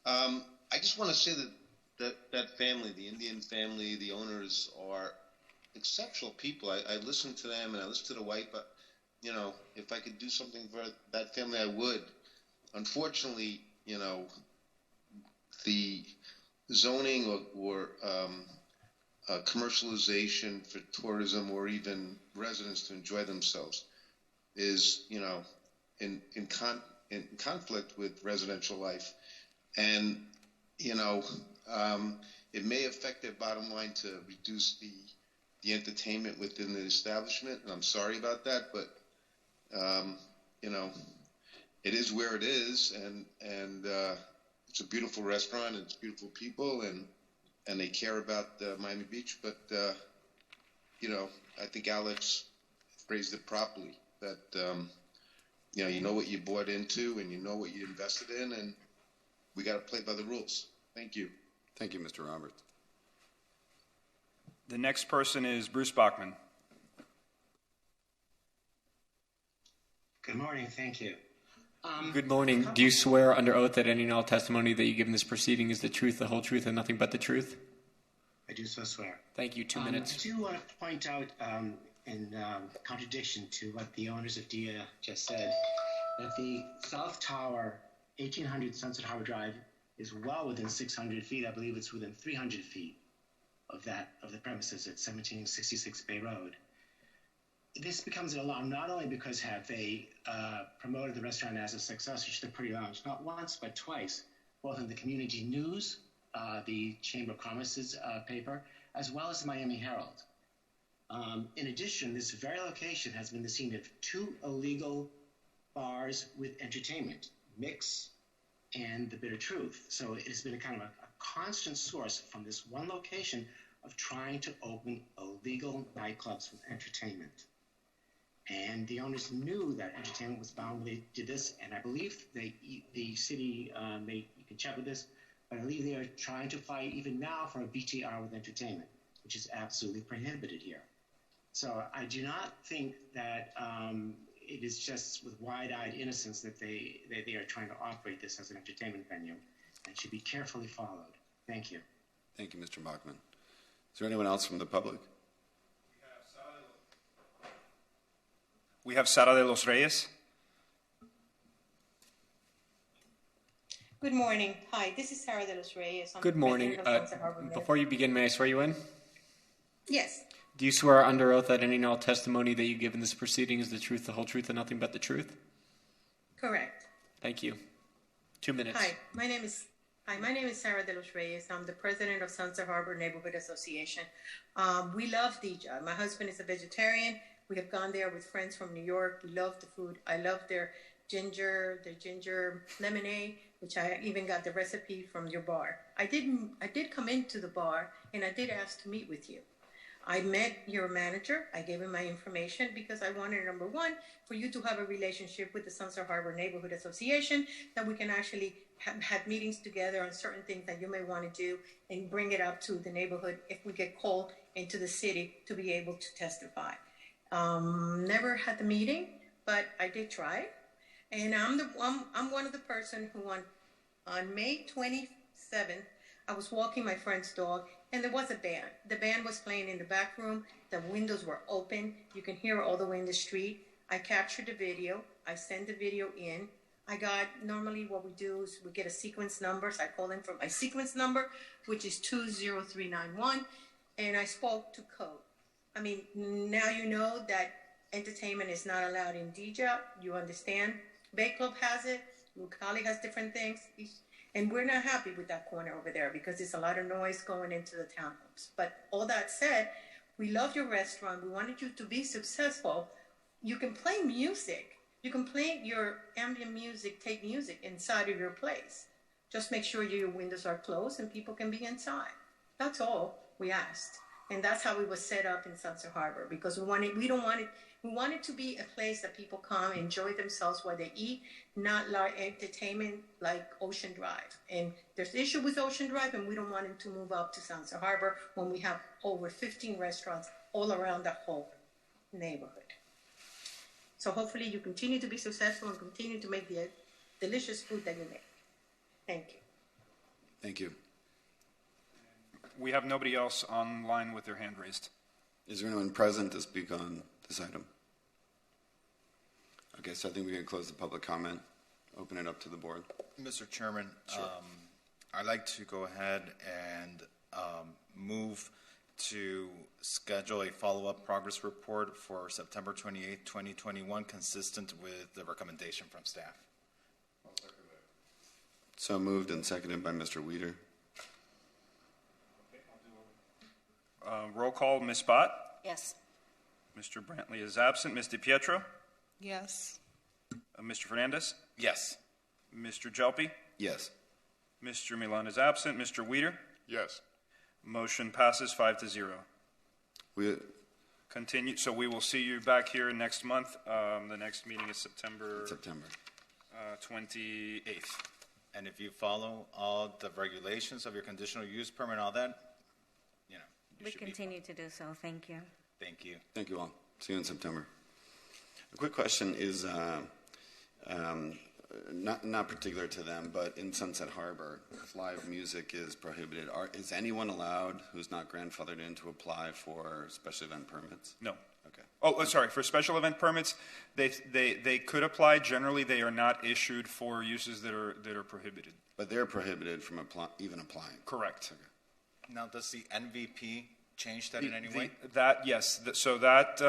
I just want to say that family, the Indian family, the owners are exceptional people. I listen to them and I listen to the wife, but, if I could do something for that family, I would. Unfortunately, the zoning or commercialization for tourism or even residents to enjoy themselves is, in conflict with residential life. And, it may affect their bottom line to reduce the entertainment within the establishment. And I'm sorry about that, but, it is where it is. And it's a beautiful restaurant and it's beautiful people and they care about Miami Beach. But, I think Alex phrased it properly that, you know what you bought into and you know what you invested in, and we got to play by the rules. Thank you. Thank you, Mr. Roberts. The next person is Bruce Bachman. Good morning. Thank you. Good morning. Do you swear under oath that any and all testimony that you give in this proceeding is the truth, the whole truth, and nothing but the truth? I do so swear. Thank you. 2 minutes. I do want to point out, in contradiction to what the owners of DIA just said, that the South Tower, 1800 Sunset Harbor Drive, is well within 600 feet. I believe it's within 300 feet of the premises at 1766 Bay Road. This becomes an alarm not only because have they promoted the restaurant as a success, which the Pretty Lounge, not once but twice, both in the Community News, the Chamber of Commerce's paper, as well as the Miami Herald. In addition, this very location has been the scene of 2 illegal bars with entertainment, Mix and The Bitter Truth. So it has been a kind of a constant source from this one location of trying to open illegal nightclubs with entertainment. And the owners knew that entertainment was bound when they did this, and I believe the city, you can check with this, but I believe they are trying to fight even now for a BTR with entertainment, which is absolutely prohibited here. So I do not think that it is just with wide-eyed innocence that they are trying to operate this as an entertainment venue, and should be carefully followed. Thank you. Thank you, Mr. Bachman. Is there anyone else from the public? We have Sara de los Reyes. Good morning. Hi, this is Sara de los Reyes. I'm Good morning. Before you begin, may I swear you in? Yes. Do you swear under oath that any and all testimony that you give in this proceeding is the truth, the whole truth, and nothing but the truth? Correct. Thank you. 2 minutes. Hi, my name is Sara de los Reyes. I'm the president of Sunset Harbor Neighborhood Association. We love Dija. My husband is a vegetarian. We have gone there with friends from New York. We love the food. I love their ginger lemonade, which I even got the recipe from your bar. I did come into the bar and I did ask to meet with you. I met your manager. I gave him my information because I wanted, number one, for you to have a relationship with the Sunset Harbor Neighborhood Association, that we can actually have meetings together on certain things that you may want to do and bring it up to the neighborhood if we get called into the city to be able to testify. Never had the meeting, but I did try. And I'm one of the person who on May 27th, I was walking my friend's dog, and there was a band. The band was playing in the back room. The windows were open. You can hear all the way in the street. I captured the video. I sent the video in. Normally what we do is we get a sequence number. So I call in from my sequence number, which is 20391, and I spoke to code. I mean, now you know that entertainment is not allowed in Dija. You understand? Bay Club has it. Lucali has different things. And we're not happy with that corner over there because there's a lot of noise going into the townhomes. But all that said, we love your restaurant. We wanted you to be successful. You can play music. You can play your ambient music, tape music inside of your place. Just make sure your windows are closed and people can be inside. That's all we asked. And that's how it was set up in Sunset Harbor, because we wanted to be a place that people come, enjoy themselves while they eat, not like entertainment like Ocean Drive. And there's issue with Ocean Drive, and we don't want it to move up to Sunset Harbor when we have over 15 restaurants all around the whole neighborhood. So hopefully you continue to be successful and continue to make the delicious food that you make. Thank you. Thank you. We have nobody else online with their hand raised. Is there anyone present to speak on this item? Okay, so I think we can close the public comment, open it up to the board. Mr. Chairman, Sure. I'd like to go ahead and move to schedule a follow-up progress report for September 28, 2021, consistent with the recommendation from staff. So moved and seconded by Mr. Weider. Roll call, Ms. Bott. Yes. Mr. Brantley is absent. Ms. DiPietro. Yes. Mr. Fernandez. Yes. Mr. Jelpi. Yes. Mr. Milan is absent. Mr. Weider. Yes. Motion passes 5-0. We continue. So we will see you back here next month. The next meeting is September 28th. And if you follow all the regulations of your conditional use permit and all that, We continue to do so. Thank you. Thank you. Thank you all. See you in September. A quick question is not particular to them, but in Sunset Harbor, if live music is prohibited, is anyone allowed who's not grandfathered in to apply for special event permits? No. Okay. Oh, sorry. For special event permits, they could apply. Generally, they are not issued for uses that are prohibited. But they're prohibited from even applying. Correct. Okay. Now, does the NVP change that in any way? Yes. So that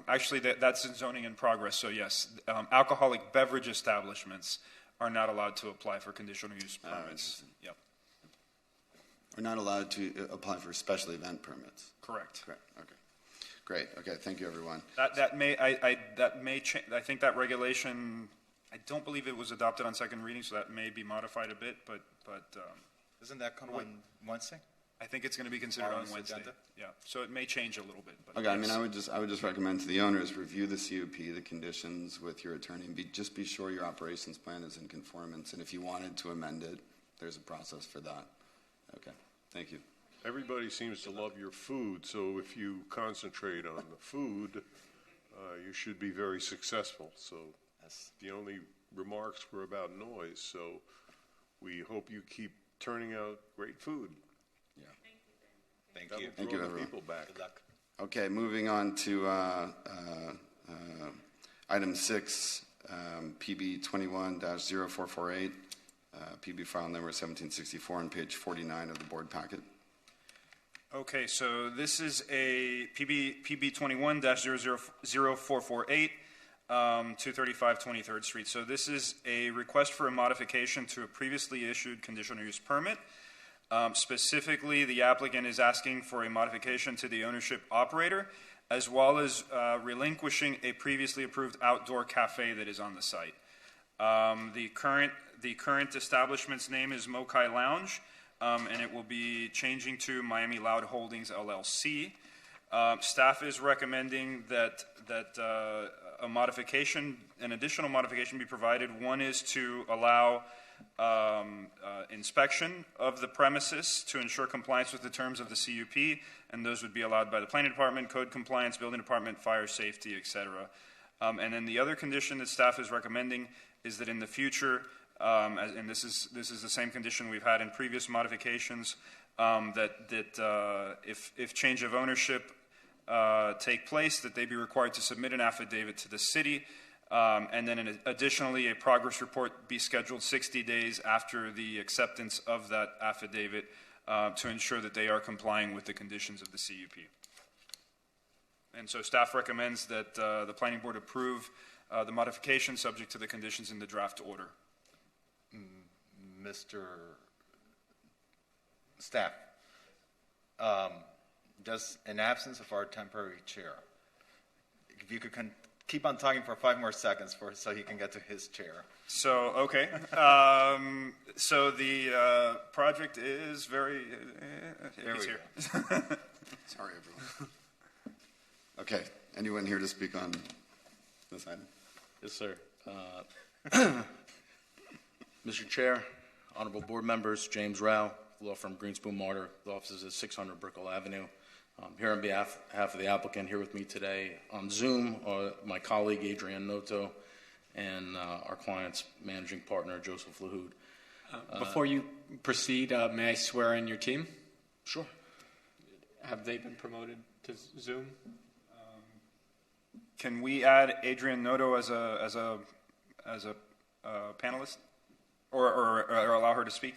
actually that's in zoning in progress. So yes, alcoholic beverage establishments are not allowed to apply for conditional use permits. Yep. We're not allowed to apply for special event permits. Correct. Correct. Okay. Great. Okay. Thank you, everyone. That may change. I think that regulation. I don't believe it was adopted on second reading, so that may be modified a bit. But doesn't that come on Wednesday? I think it's going to be considered on Wednesday. Agenda? Yeah, so it may change a little bit. But okay, yes. I mean, I would just recommend to the owners, review the CUP, the conditions with your attorney, and just be sure your operations plan is in conformance. And if you wanted to amend it, there's a process for that. Okay, thank you. Everybody seems to love your food, so if you concentrate on the food, you should be very successful. So the only remarks were about noise, so we hope you keep turning out great food. Thank you. Thank you, everyone. People back. Good luck. Okay, moving on to item 6, PB 21-0448, PB file number 1764 on page 49 of the board packet. Okay, so this is a PB 21-00448, 235 23rd Street. So this is a request for a modification to a previously issued conditional use permit. Specifically, the applicant is asking for a modification to the ownership operator, as well as relinquishing a previously approved outdoor cafe that is on the site. The current establishment's name is Mokai Lounge, and it will be changing to Miami Loud Holdings LLC. Staff is recommending that an additional modification be provided. One is to allow inspection of the premises to ensure compliance with the terms of the CUP, and those would be allowed by the planning department, code compliance, building department, fire safety, etc. And then the other condition that staff is recommending is that in the future, and this is the same condition we've had in previous modifications, that if change of ownership take place, that they be required to submit an affidavit to the city. And then additionally, a progress report be scheduled 60 days after the acceptance of that affidavit to ensure that they are complying with the conditions of the CUP. And so staff recommends that the planning board approve the modification subject to the conditions in the draft order. Mr. Staff, just in absence of our temporary chair, if you could keep on talking for 5 more seconds so he can get to his chair. So, okay. So the project is very... he's here. Sorry, everyone. Okay, anyone here to speak on this item? Yes, sir. Mr. Chair, honorable board members, James Rao, law firm Greenspoon Martyr. The office is at 600 Brickell Avenue. Here on behalf of the applicant, here with me today on Zoom are my colleague Adrian Noto and our client's managing partner, Joseph Lahoud. Before you proceed, may I swear in your team? Sure. Have they been promoted to Zoom? Can we add Adrian Noto as a panelist, or allow her to speak?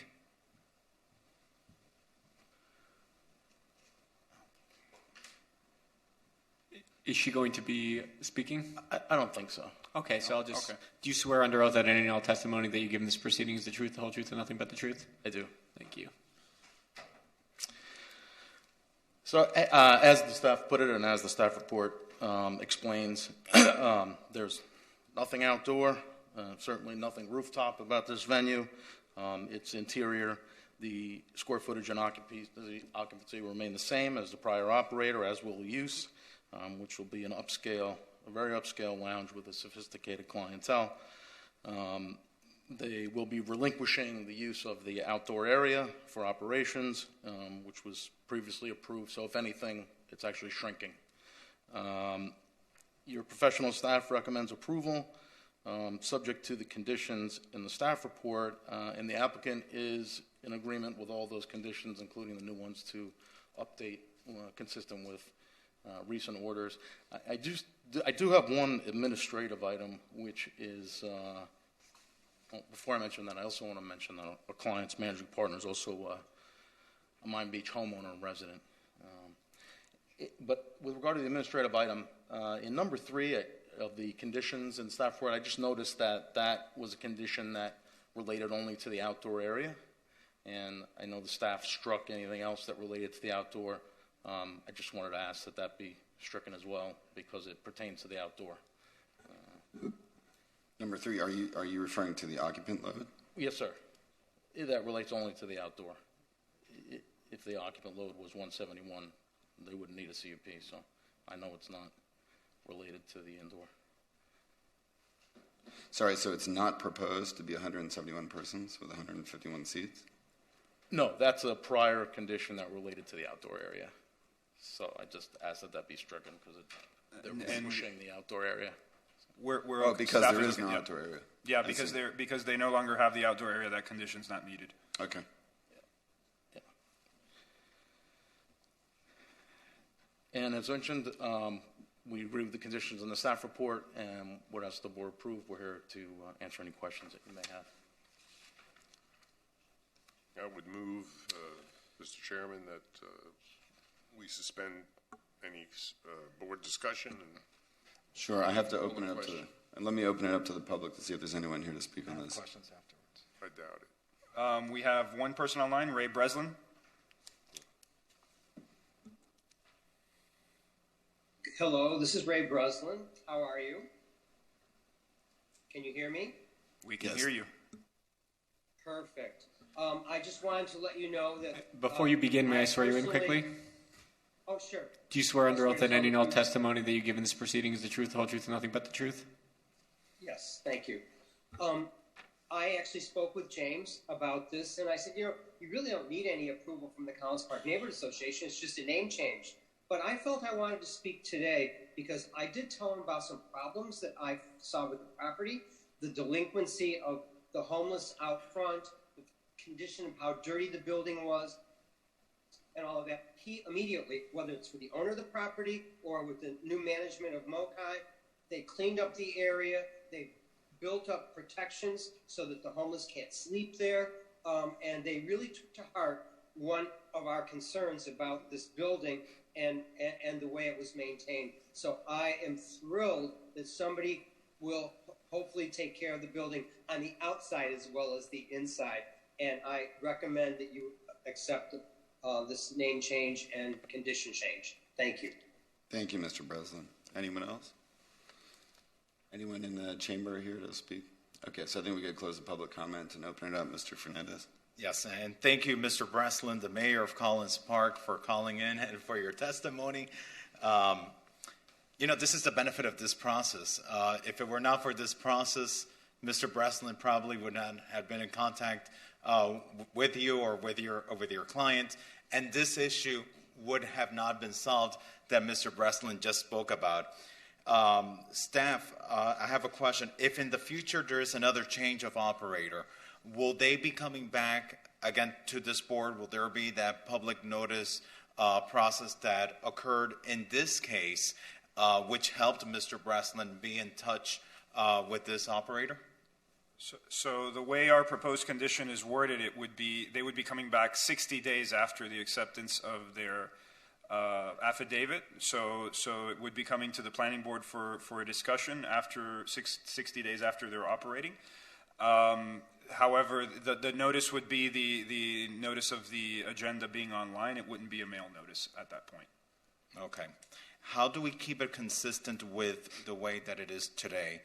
Is she going to be speaking? I don't think so. Okay, so I'll just... Okay. Do you swear under oath that any and all testimony that you give in this proceeding is the truth, the whole truth, and nothing but the truth? I do. Thank you. So as the staff put it and as the staff report explains, there's nothing outdoor, certainly nothing rooftop about this venue. Its interior, the square footage and occupancy will remain the same as the prior operator, as will the use, which will be a very upscale lounge with a sophisticated clientele. They will be relinquishing the use of the outdoor area for operations, which was previously approved. So if anything, it's actually shrinking. Your professional staff recommends approval, subject to the conditions in the staff report, and the applicant is in agreement with all those conditions, including the new ones, to update consistent with recent orders. I do have one administrative item, which is, before I mention that, I also want to mention that our client's managing partner is also a Miami Beach homeowner and resident. But with regard to the administrative item, in number 3 of the conditions in staff report, I just noticed that that was a condition that related only to the outdoor area. And I know the staff struck anything else that related to the outdoor. I just wanted to ask that that be stricken as well because it pertains to the outdoor. Number 3, are you referring to the occupant load? Yes, sir. That relates only to the outdoor. If the occupant load was 171, they wouldn't need a CUP, so I know it's not related to the indoor. Sorry, so it's not proposed to be 171 persons with 151 seats? No, that's a prior condition that related to the outdoor area. So I just asked that that be stricken because they're relinquishing the outdoor area. Because there is no outdoor area. Yeah, because they no longer have the outdoor area, that condition's not needed. Okay. Yeah. And as mentioned, we reviewed the conditions in the staff report, and what else the board approved, we're here to answer any questions that you may have. I would move, Mr. Chairman, that we suspend any board discussion. Sure, I have to open it up and let me open it up to the public to see if there's anyone here to speak on this. Questions afterwards. I doubt it. We have one person online, Ray Breslin. Hello, this is Ray Breslin. How are you? Can you hear me? We can hear you. Perfect. I just wanted to let you know that... Before you begin, may I swear you in quickly? Oh, sure. Do you swear under oath that any and all testimony that you give in this proceeding is the truth, the whole truth, and nothing but the truth? Yes, thank you. I actually spoke with James about this, and I said, you really don't need any approval from the Collins Park Neighborhood Association. It's just a name change. But I felt I wanted to speak today because I did tell him about some problems that I saw with the property, the delinquency of the homeless out front, the condition of how dirty the building was, and all of that. He immediately, whether it's with the owner of the property or with the new management of Mokai, they cleaned up the area. They built up protections so that the homeless can't sleep there. And they really took to heart one of our concerns about this building and the way it was maintained. So I am thrilled that somebody will hopefully take care of the building on the outside as well as the inside. And I recommend that you accept this name change and condition change. Thank you. Thank you, Mr. Breslin. Anyone else? Anyone in the chamber here to speak? Okay, so I think we could close the public comment and open it up. Mr. Fernandez. Yes, and thank you, Mr. Breslin, the mayor of Collins Park, for calling in and for your testimony. This is the benefit of this process. If it were not for this process, Mr. Breslin probably would not have been in contact with you or with your client, and this issue would have not been solved that Mr. Breslin just spoke about. Staff, I have a question. If in the future there is another change of operator, will they be coming back again to this board? Will there be that public notice process that occurred in this case, which helped Mr. Breslin be in touch with this operator? So the way our proposed condition is worded, they would be coming back 60 days after the acceptance of their affidavit. So it would be coming to the planning board for a discussion after 60 days after they're operating. However, the notice would be the notice of the agenda being online. It wouldn't be a mail notice at that point. Okay. How do we keep it consistent with the way that it is today,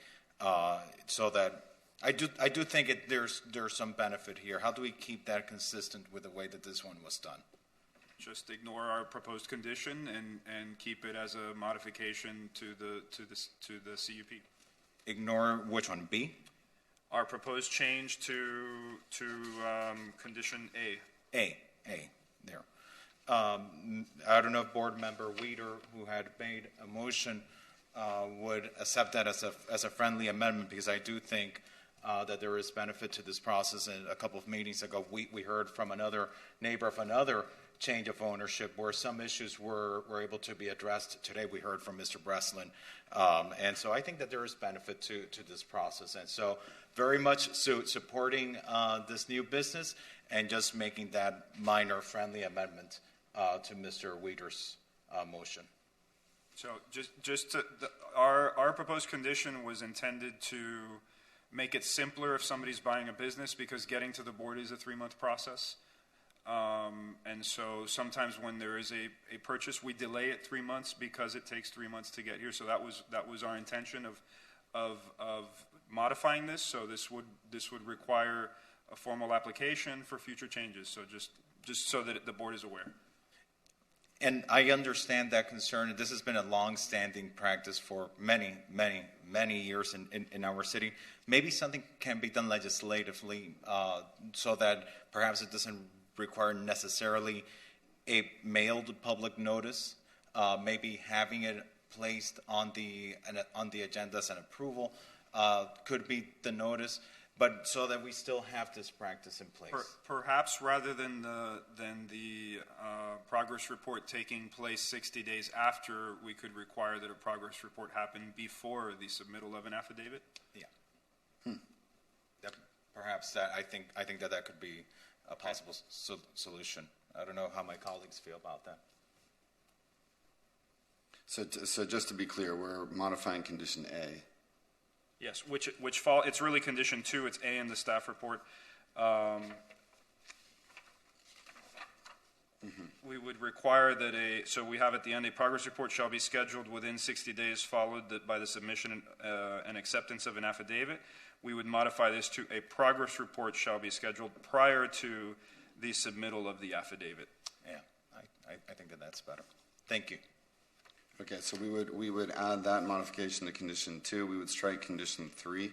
so that I do think there's some benefit here. How do we keep that consistent with the way that this one was done? Just ignore our proposed condition and keep it as a modification to the CUP. Ignore which one? B? Our proposed change to condition A. A. There. I don't know if board member Weeder, who had made a motion, would accept that as a friendly amendment, because I do think that there is benefit to this process. And a couple of meetings ago, we heard from another neighbor of another change of ownership where some issues were able to be addressed. Today we heard from Mr. Breslin. And so I think that there is benefit to this process. And so very much supporting this new business and just making that minor friendly amendment to Mr. Weeder's motion. So our proposed condition was intended to make it simpler if somebody's buying a business, because getting to the board is a 3-month process. And so sometimes when there is a purchase, we delay it 3 months because it takes 3 months to get here. So that was our intention of modifying this. So this would require a formal application for future changes. So just so that the board is aware. And I understand that concern. This has been a long-standing practice for many, many, many years in our city. Maybe something can be done legislatively so that perhaps it doesn't require necessarily a mailed public notice. Maybe having it placed on the agenda as an approval could be the notice, but so that we still have this practice in place. Perhaps rather than the progress report taking place 60 days after, we could require that a progress report happen before the submittal of an affidavit. Yeah. Perhaps that I think that could be a possible solution. I don't know how my colleagues feel about that. So just to be clear, we're modifying condition A. Yes, it's really condition 2. It's A in the staff report. We would require that so we have at the end, a progress report shall be scheduled within 60 days followed by the submission and acceptance of an affidavit. We would modify this to a progress report shall be scheduled prior to the submittal of the affidavit. Yeah, I think that's better. Thank you. Okay, so we would add that modification to condition 2. We would strike condition 3.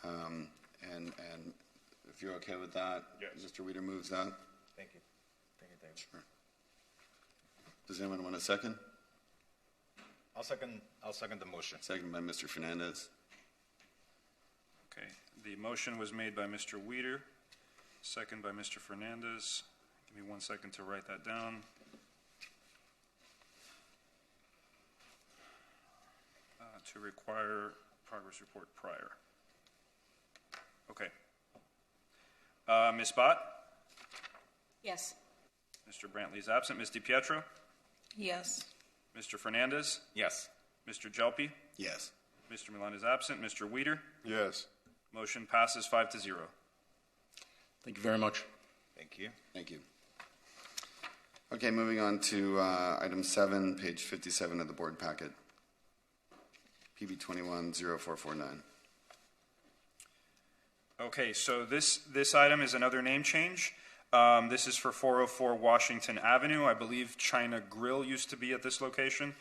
And if you're okay with that, yes. Mr. Weeder moves that. Thank you. Thank you, David. Sure. Does anyone want a second? I'll second the motion. Second by Mr. Fernandez. Okay. The motion was made by Mr. Weeder, second by Mr. Fernandez. Give me 1 second to write that down. To require progress report prior. Okay. Ms. Bott? Yes. Mr. Brantley is absent. Ms. DiPietro? Yes. Mr. Fernandez? Yes. Mr. Jelpi? Yes. Mr. Milan is absent. Mr. Weeder? Yes. Motion passes 5-0. Thank you very much. Thank you. Thank you. Okay, moving on to item 7, page 57 of the board packet. PB 210449. Okay, so this item is another name change. This is for 404 Washington Avenue. I believe China Grill used to be at this location,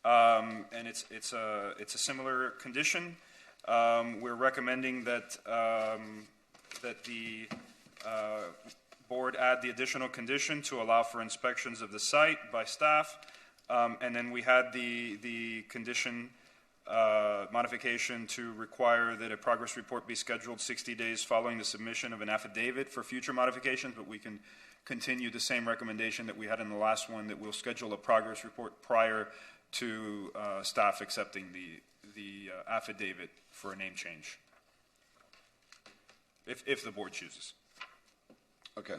and it's a similar condition. We're recommending that that the board add the additional condition to allow for inspections of the site by staff, and then we had the condition modification to require that a progress report be scheduled 60 days following the submission of an affidavit for future modifications, but we can continue the same recommendation that we had in the last one, that we'll schedule a progress report prior to staff accepting the affidavit for a name change, if the board chooses. Okay.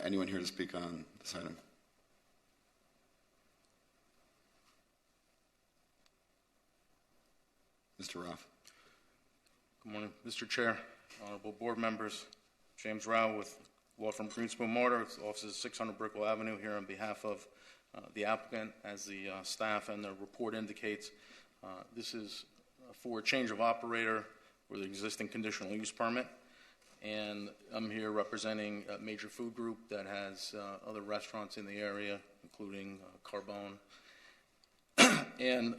Anyone here to speak on this item? Mr. Roth. Good morning, Mr. Chair, honorable board members. James Rao with law firm Greenspoon Mortar, offices 600 Brickell Avenue, here on behalf of the applicant. As the staff and the report indicates, this is for a change of operator for the existing conditional use permit. And I'm here representing a major food group that has other restaurants in the area, including Carbone. And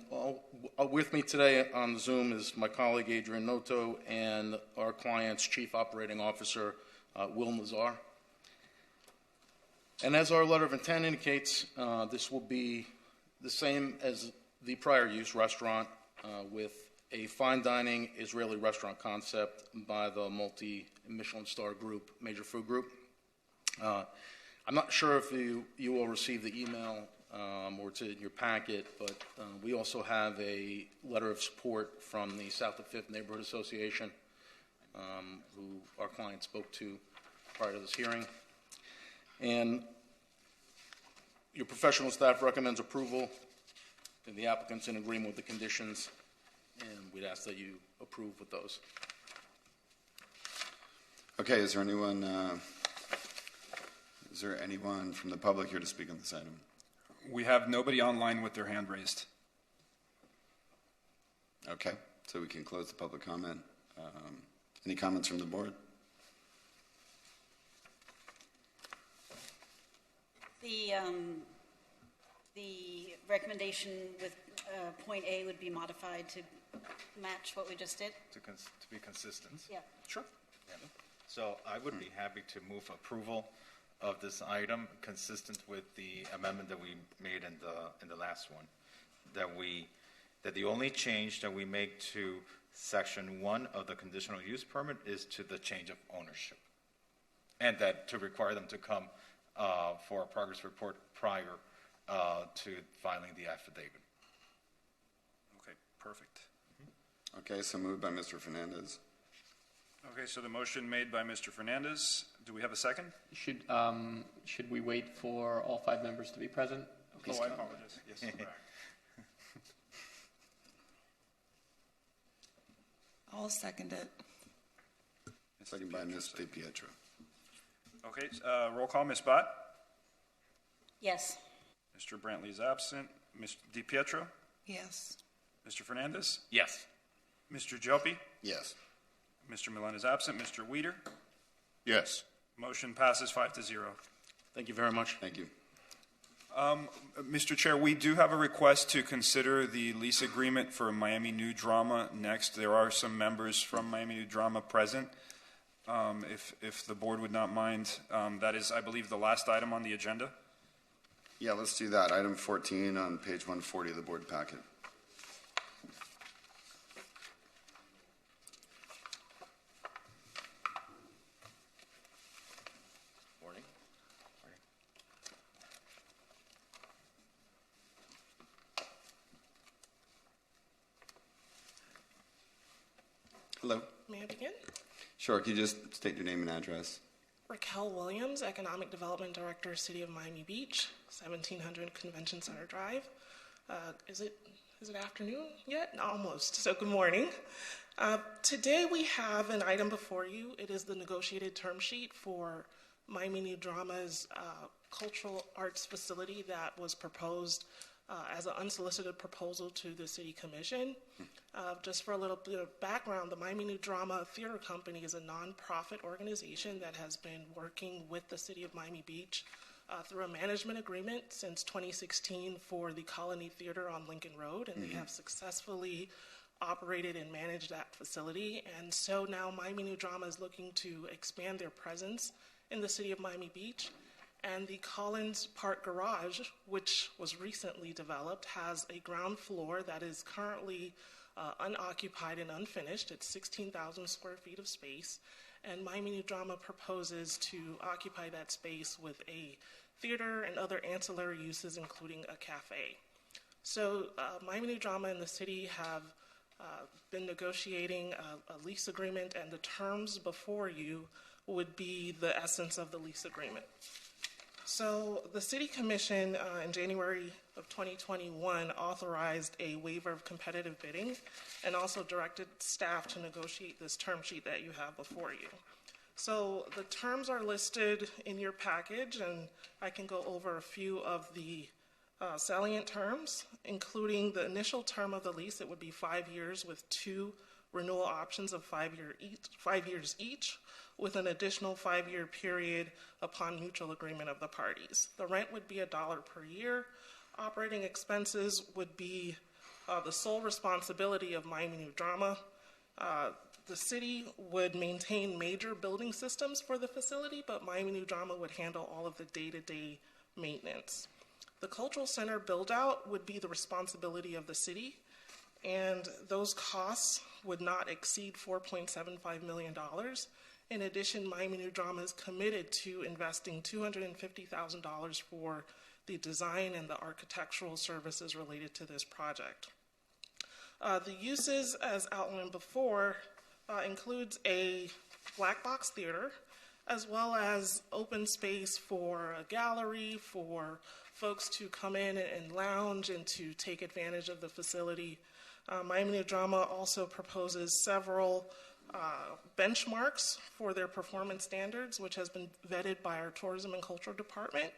with me today on Zoom is my colleague Adrian Noto and our client's Chief Operating Officer, Will Nazar. And as our letter of intent indicates, this will be the same as the prior use restaurant with a fine dining Israeli restaurant concept by the multi-Michelin star group, Major Food Group. I'm not sure if you will receive the email or it's in your packet, but we also have a letter of support from the South of Fifth Neighborhood Association, who our client spoke to prior to this hearing. And your professional staff recommends approval, and the applicant's in agreement with the conditions, and we'd ask that you approve with those. Okay, is there anyone from the public here to speak on this item? We have nobody online with their hand raised. Okay, so we can close the public comment. Any comments from the board? The recommendation with point A would be modified to match what we just did? To be consistent? Yeah. Sure. Yeah. So I would be happy to move approval of this item consistent with the amendment that we made in the last one. That the only change that we make to section 1 of the conditional use permit is to the change of ownership. And that to require them to come for a progress report prior to filing the affidavit. Okay, perfect. Okay, so moved by Mr. Fernandez. Okay, so the motion made by Mr. Fernandez. Do we have a second? Should we wait for all 5 members to be present? Oh, I apologize. Yes, correct. I'll second it. Second by Ms. DiPietro. Okay, roll call, Ms. Bott? Yes. Mr. Brantley is absent. Ms. DiPietro? Yes. Mr. Fernandez? Yes. Mr. Jelpi? Yes. Mr. Milan is absent. Mr. Weeder? Yes. Motion passes 5-0. Thank you very much. Thank you. Mr. Chair, we do have a request to consider the lease agreement for Miami New Drama next. There are some members from Miami New Drama present. If the board would not mind, that is, I believe, the last item on the agenda. Yeah, let's do that. Item 14 on page 140 of the board packet. Morning. Hello. May I begin? Sure, can you just state your name and address? Raquel Williams, Economic Development Director, City of Miami Beach, 1700 Convention Center Drive. Is it afternoon yet? Almost. So good morning. Today we have an item before you. It is the negotiated term sheet for Miami New Drama's cultural arts facility that was proposed as an unsolicited proposal to the City Commission. Just for a little bit of background, the Miami New Drama Theater Company is a nonprofit organization that has been working with the City of Miami Beach through a management agreement since 2016 for the Colony Theater on Lincoln Road, and they have successfully operated and managed that facility. And so now Miami New Drama is looking to expand their presence in the City of Miami Beach. And the Collins Park Garage, which was recently developed, has a ground floor that is currently unoccupied and unfinished. It's 16,000 square feet of space. And Miami New Drama proposes to occupy that space with a theater and other ancillary uses, including a cafe. So Miami New Drama and the city have been negotiating a lease agreement, and the terms before you would be the essence of the lease agreement. So the City Commission in January of 2021 authorized a waiver of competitive bidding and also directed staff to negotiate this term sheet that you have before you. So the terms are listed in your package, and I can go over a few of the salient terms, including the initial term of the lease. It would be 5 years with 2 renewal options of 5 years each, with an additional 5-year period upon mutual agreement of the parties. The rent would be $1 per year. Operating expenses would be the sole responsibility of Miami New Drama. The city would maintain major building systems for the facility, but Miami New Drama would handle all of the day-to-day maintenance. The cultural center build-out would be the responsibility of the city, and those costs would not exceed $4.75 million. In addition, Miami New Drama is committed to investing $250,000 for the design and the architectural services related to this project. The uses, as outlined before, includes a black box theater, as well as open space for a gallery, for folks to come in and lounge and to take advantage of the facility. Miami New Drama also proposes several benchmarks for their performance standards, which has been vetted by our Tourism and Cultural Department.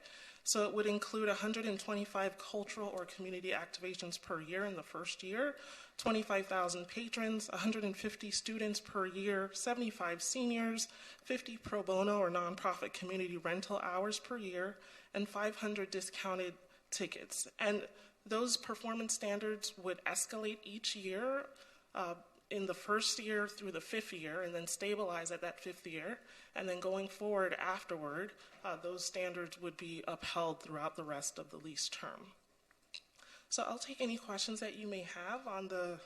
So it would include 125 cultural or community activations per year in the first year, 25,000 patrons, 150 students per year, 75 seniors, 50 pro bono or nonprofit community rental hours per year, and 500 discounted tickets. And those performance standards would escalate each year in the first year through the 5th year, and then stabilize at that 5th year. And then going forward afterward, those standards would be upheld throughout the rest of the lease term. So I'll take any questions that you may have on the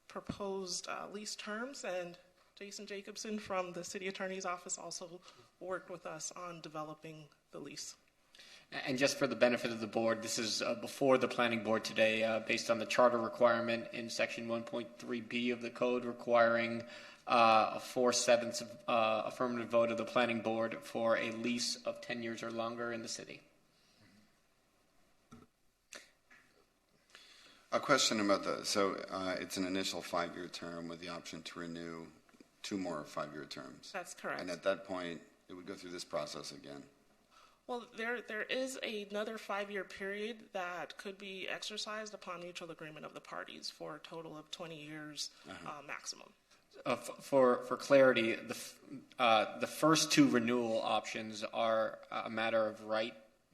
proposed lease terms, and Jason Jacobson from the City Attorney's Office also worked with us on developing the lease. And just for the benefit of the board, this is before the planning board today, based on the charter requirement in section 1.3b of the code, requiring a 4/7 affirmative vote of the planning board for a lease of 10 years or longer in the city. A question about that. So it's an initial 5-year term with the option to renew 2 more 5-year terms. That's correct. And at that point, it would go through this process again. Well, there is another 5-year period that could be exercised upon mutual agreement of the parties for a total of 20 years maximum. For clarity, the first 2 renewal options are a matter of right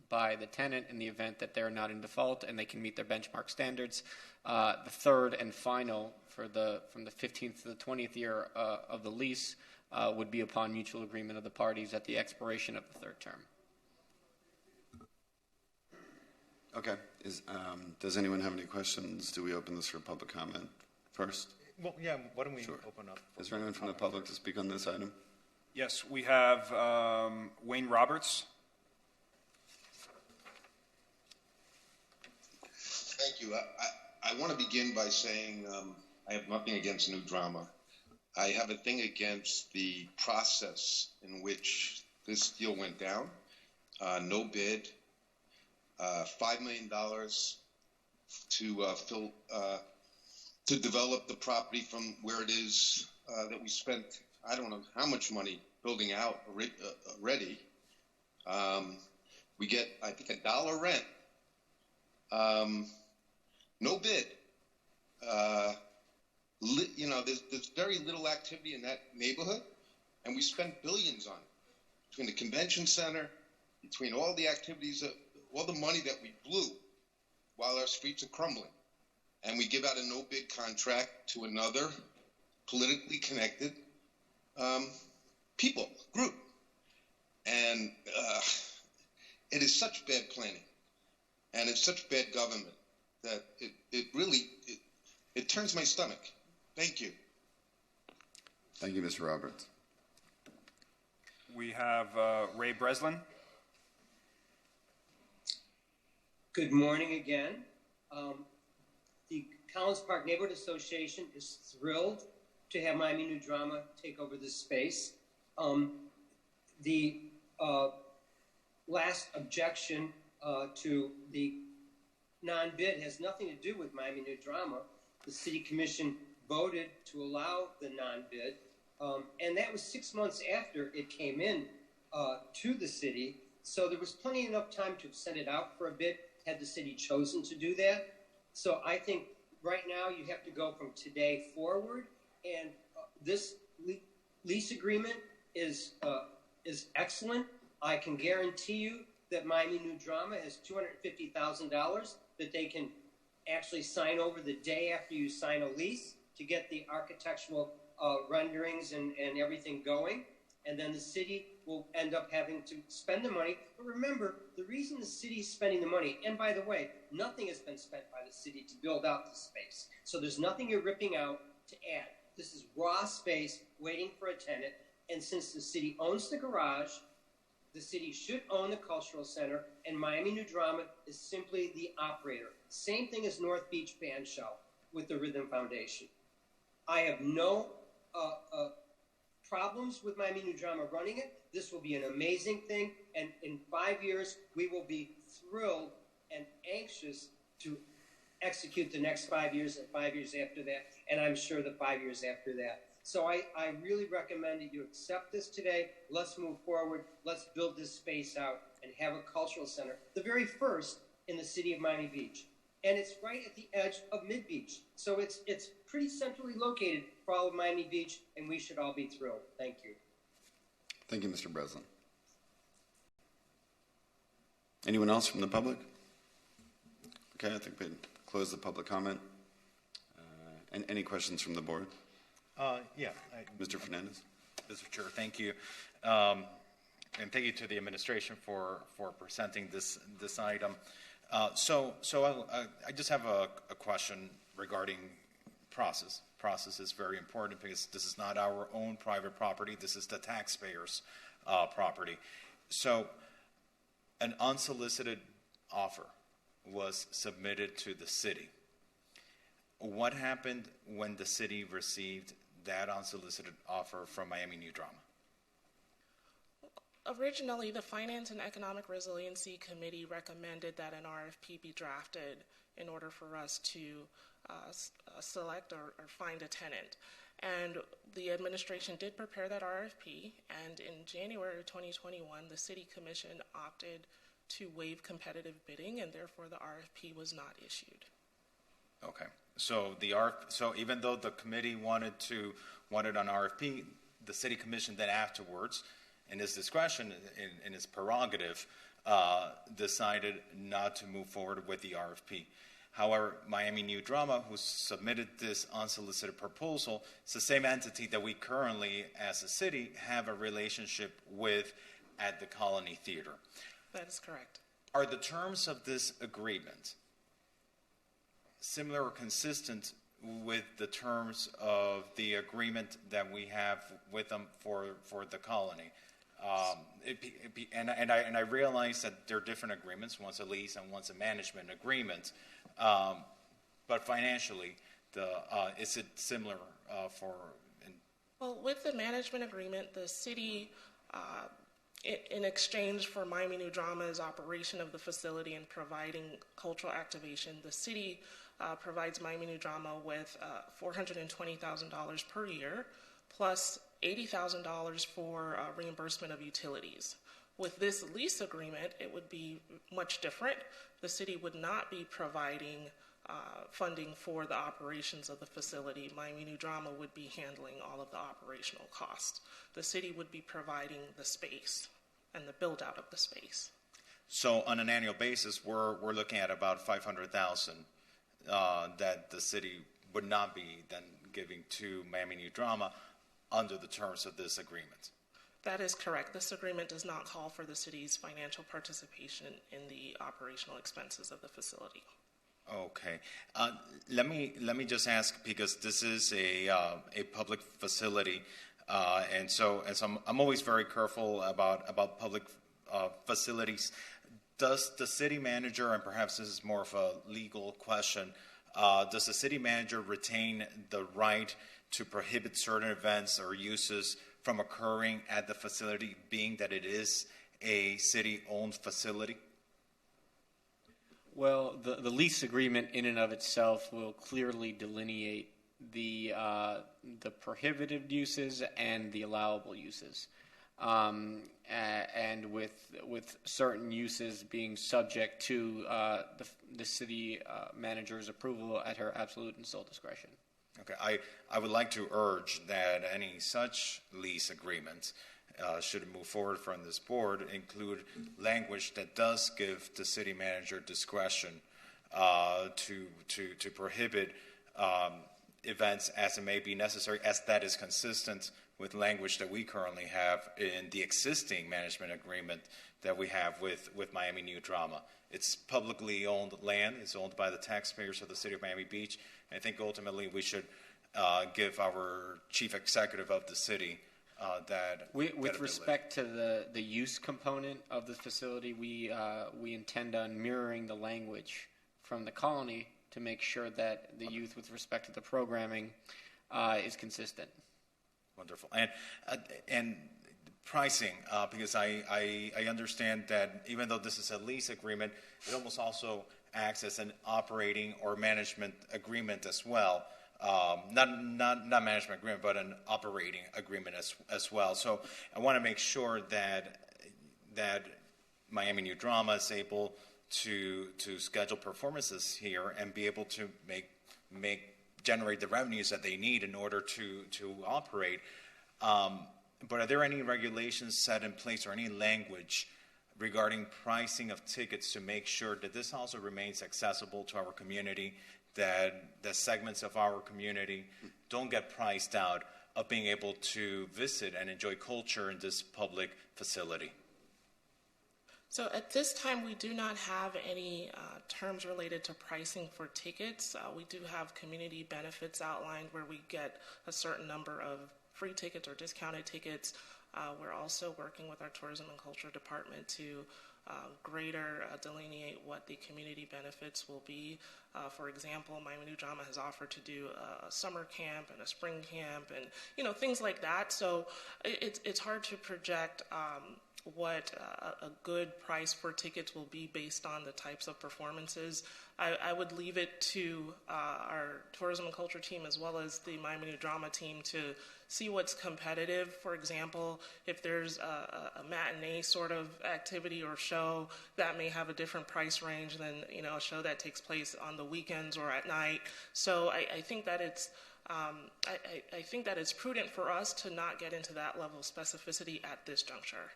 by the tenant in the event that they're not in default and they can meet their benchmark standards. The third and final, from the 15th to the 20th year of the lease, would be upon mutual agreement of the parties at the expiration of the 3rd term. Okay. Does anyone have any questions? Do we open this for public comment first? Well, yeah, why don't we open up? Is there anyone from the public to speak on this item? Yes, we have Wayne Roberts. Thank you. I want to begin by saying I have nothing against New Drama. I have a thing against the process in which this deal went down. No bid, $5 million to develop the property from where it is that we spent, I don't know how much money building out already. We get, I think, $1 rent. No bid. There's very little activity in that neighborhood, and we spent billions on it. Between the convention center, between all the activities, all the money that we blew while our streets are crumbling. And we give out a no-bid contract to another politically connected group. And it is such bad planning, and it's such bad government that it really turns my stomach. Thank you. Thank you, Mr. Roberts. We have Ray Breslin. Good morning again. The Collins Park Neighborhood Association is thrilled to have Miami New Drama take over this space. The last objection to the non-bid has nothing to do with Miami New Drama. The City Commission voted to allow the non-bid, and that was 6 months after it came in to the city. So there was plenty enough time to have sent it out for a bid had the city chosen to do that. So I think right now you have to go from today forward, and this lease agreement is excellent. I can guarantee you that Miami New Drama has $250,000 that they can actually sign over the day after you sign a lease to get the architectural renderings and everything going. And then the city will end up having to spend the money. But remember, the reason the city is spending the money, and by the way, nothing has been spent by the city to build out the space. So there's nothing you're ripping out to add. This is raw space waiting for a tenant. And since the city owns the garage, the city should own the cultural center, and Miami New Drama is simply the operator. Same thing as North Beach Band Shell with the Rhythm Foundation. I have no problems with Miami New Drama running it. This will be an amazing thing, and in 5 years, we will be thrilled and anxious to execute the next 5 years and 5 years after that, and I'm sure the 5 years after that. So I really recommend that you accept this today. Let's move forward. Let's build this space out and have a cultural center, the very first in the city of Miami Beach. And it's right at the edge of Mid-Beach. So it's pretty centrally located for all of Miami Beach, and we should all be thrilled. Thank you. Thank you, Mr. Breslin. Anyone else from the public? Okay, I think we close the public comment. And any questions from the board? Mr. Fernandez. Mr. Chair, thank you. And thank you to the administration for presenting this item. So I just have a question regarding process. Process is very important because this is not our own private property. This is the taxpayers' property. So an unsolicited offer was submitted to the city. What happened when the city received that unsolicited offer from Miami New Drama? Originally, the Finance and Economic Resiliency Committee recommended that an RFP be drafted in order for us to select or find a tenant. And the administration did prepare that RFP, and in January of 2021, the City Commission opted to waive competitive bidding, and therefore the RFP was not issued. Okay. So so even though the committee wanted an RFP, the City Commission then afterwards, in its discretion, in its prerogative, decided not to move forward with the RFP. However, Miami New Drama, who submitted this unsolicited proposal, it's the same entity that we currently, as a city, have a relationship with at the Colony Theater. That is correct. Are the terms of this agreement similar or consistent with the terms of the agreement that we have with them for the Colony? And I realize that there are different agreements. One's a lease and one's a management agreement. But financially, is it similar Well, with the management agreement, the city in exchange for Miami New Drama's operation of the facility and providing cultural activation, the city provides Miami New Drama with $420,000 per year, plus $80,000 for reimbursement of utilities. With this lease agreement, it would be much different. The city would not be providing funding for the operations of the facility. Miami New Drama would be handling all of the operational costs. The city would be providing the space and the build out of the space. So on an annual basis, we're looking at about $500,000 that the city would not be then giving to Miami New Drama under the terms of this agreement. That is correct. This agreement does not call for the city's financial participation in the operational expenses of the facility. Okay. Let me just ask, because this is a public facility, and so I'm always very careful about public facilities. Does the city manager, and perhaps this is more of a legal question, does the city manager retain the right to prohibit certain events or uses from occurring at the facility, being that it is a city-owned facility? Well, the lease agreement in and of itself will clearly delineate the prohibited uses and the allowable uses, and with certain uses being subject to the city manager's approval at her absolute and sole discretion. Okay, I would like to urge that any such lease agreement should move forward from this board include language that does give the city manager discretion to prohibit events as it may be necessary, as that is consistent with language that we currently have in the existing management agreement that we have with Miami New Drama. It's publicly owned land. It's owned by the taxpayers of the city of Miami Beach. And I think ultimately we should give our chief executive of the city that. With respect to the use component of the facility, we intend on mirroring the language from the colony to make sure that the youth, with respect to the programming, is consistent. Wonderful. And pricing, because I understand that even though this is a lease agreement, it almost also acts as an operating or management agreement as well. Not management agreement, but an operating agreement as well. So I want to make sure that Miami New Drama is able to schedule performances here and be able to generate the revenues that they need in order to operate. But are there any regulations set in place or any language regarding pricing of tickets to make sure that this also remains accessible to our community, that the segments of our community don't get priced out of being able to visit and enjoy culture in this public facility? So at this time, we do not have any terms related to pricing for tickets. We do have community benefits outlined where we get a certain number of free tickets or discounted tickets. We're also working with our tourism and culture department to greater delineate what the community benefits will be. For example, Miami New Drama has offered to do a summer camp and a spring camp and things like that. So it's hard to project what a good price for tickets will be based on the types of performances. I would leave it to our tourism and culture team as well as the Miami New Drama team to see what's competitive. For example, if there's a matinee sort of activity or show, that may have a different price range than a show that takes place on the weekends or at night. So I think that it's I think that it's prudent for us to not get into that level of specificity at this juncture.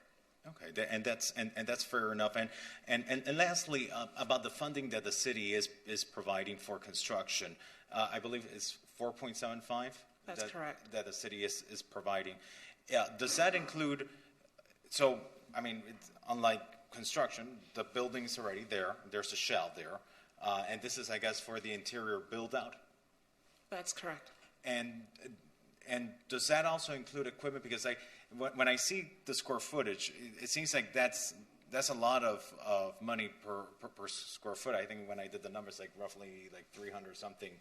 Okay, and that's fair enough. And lastly, about the funding that the city is providing for construction, I believe it's 4.75. That's correct. That the city is providing. Does that include? So I mean, unlike construction, the building's already there. There's a shell there, and this is, I guess, for the interior build out. That's correct. And does that also include equipment? Because when I see the square footage, it seems like that's a lot of money per square foot. I think when I did the numbers, roughly $300 something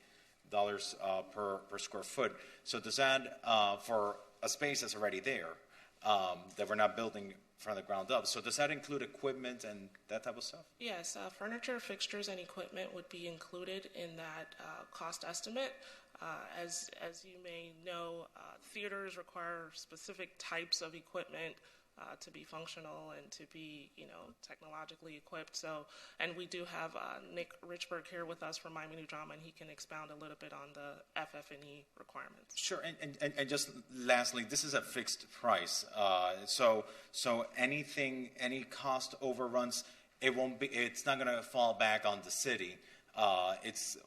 per square foot. So does that for a space that's already there that we're not building from the ground up. So does that include equipment and that type of stuff? Yes, furniture, fixtures, and equipment would be included in that cost estimate. As you may know, theaters require specific types of equipment to be functional and to be, technologically equipped. So, and we do have Nick Richburg here with us from Miami New Drama, and he can expound a little bit on the FF&E requirements. Sure, and just lastly, this is a fixed price. So anything, any cost overruns, it's not going to fall back on the city.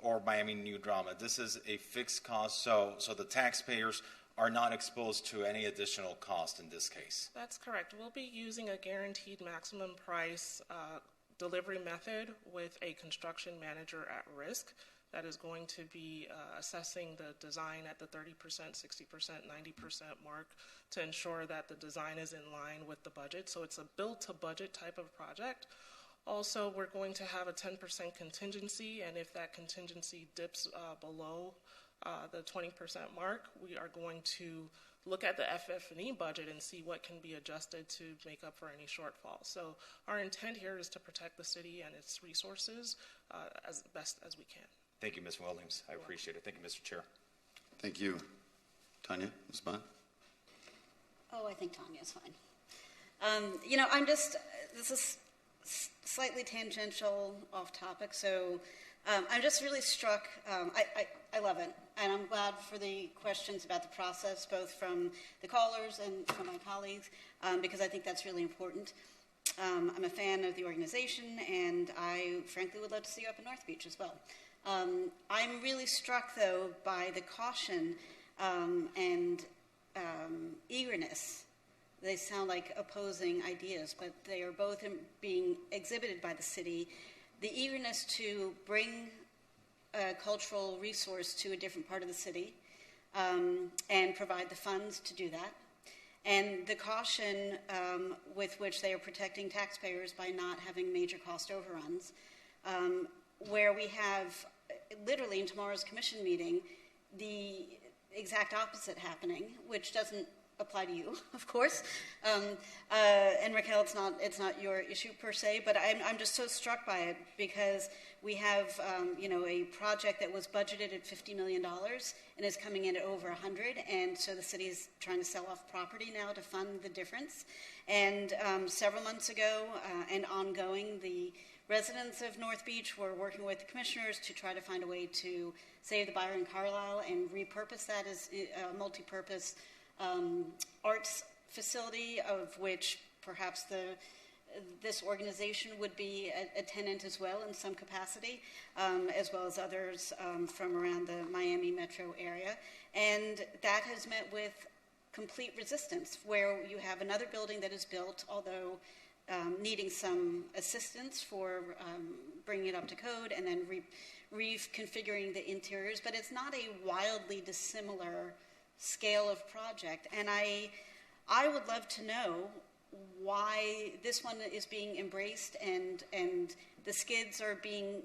Or Miami New Drama. This is a fixed cost, so the taxpayers are not exposed to any additional cost in this case. That's correct. We'll be using a guaranteed maximum price delivery method with a construction manager at risk that is going to be assessing the design at the 30%, 60%, 90% mark to ensure that the design is in line with the budget. So it's a build-to-budget type of project. Also, we're going to have a 10% contingency, and if that contingency dips below the 20% mark, we are going to look at the FF&E budget and see what can be adjusted to make up for any shortfall. So our intent here is to protect the city and its resources as best as we can. Thank you, Ms. Williams. I appreciate it. Thank you, Mr. Chair. Thank you. Tanya, Ms. Bond? Oh, I think Tanya's fine. This is slightly tangential, off topic, so I'm just really struck. I love it, and I'm glad for the questions about the process, both from the callers and from my colleagues, because I think that's really important. I'm a fan of the organization, and I frankly would love to see you up in North Beach as well. I'm really struck, though, by the caution and eagerness. They sound like opposing ideas, but they are both being exhibited by the city. The eagerness to bring a cultural resource to a different part of the city and provide the funds to do that. And the caution with which they are protecting taxpayers by not having major cost overruns, where we have, literally in tomorrow's commission meeting, the exact opposite happening, which doesn't apply to you, of course. And Raquel, it's not your issue per se, but I'm just so struck by it because we have a project that was budgeted at $50 million and is coming in at over 100, and so the city is trying to sell off property now to fund the difference. And several months ago and ongoing, the residents of North Beach were working with the commissioners to try to find a way to save the Byron Carlisle and repurpose that as a multi-purpose arts facility, of which perhaps this organization would be a tenant as well in some capacity, as well as others from around the Miami metro area. And that has met with complete resistance, where you have another building that is built, although needing some assistance for bringing it up to code and then reconfiguring the interiors, but it's not a wildly dissimilar scale of project. And I would love to know why this one is being embraced and the skids are being,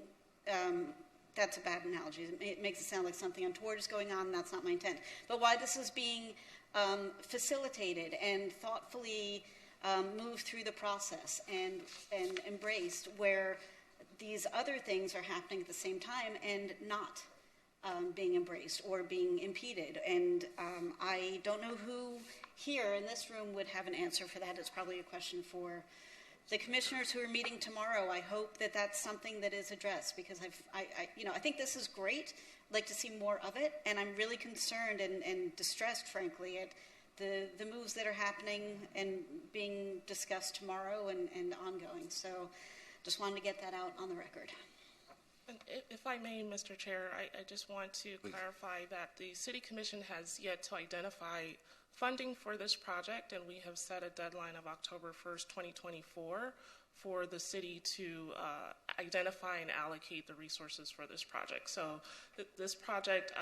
that's a bad analogy. It makes it sound like something untoward is going on, and that's not my intent. But why this is being facilitated and thoughtfully moved through the process and embraced, where these other things are happening at the same time and not being embraced or being impeded. And I don't know who here in this room would have an answer for that. It's probably a question for the commissioners who are meeting tomorrow. I hope that that's something that is addressed, because I think this is great. I'd like to see more of it, and I'm really concerned and distressed, frankly, at the moves that are happening and being discussed tomorrow and ongoing. So just wanted to get that out on the record. And if I may, Mr. Chair, I just want to clarify that the City Commission has yet to identify funding for this project, and we have set a deadline of October 1st, 2024 for the city to identify and allocate the resources for this project. So this project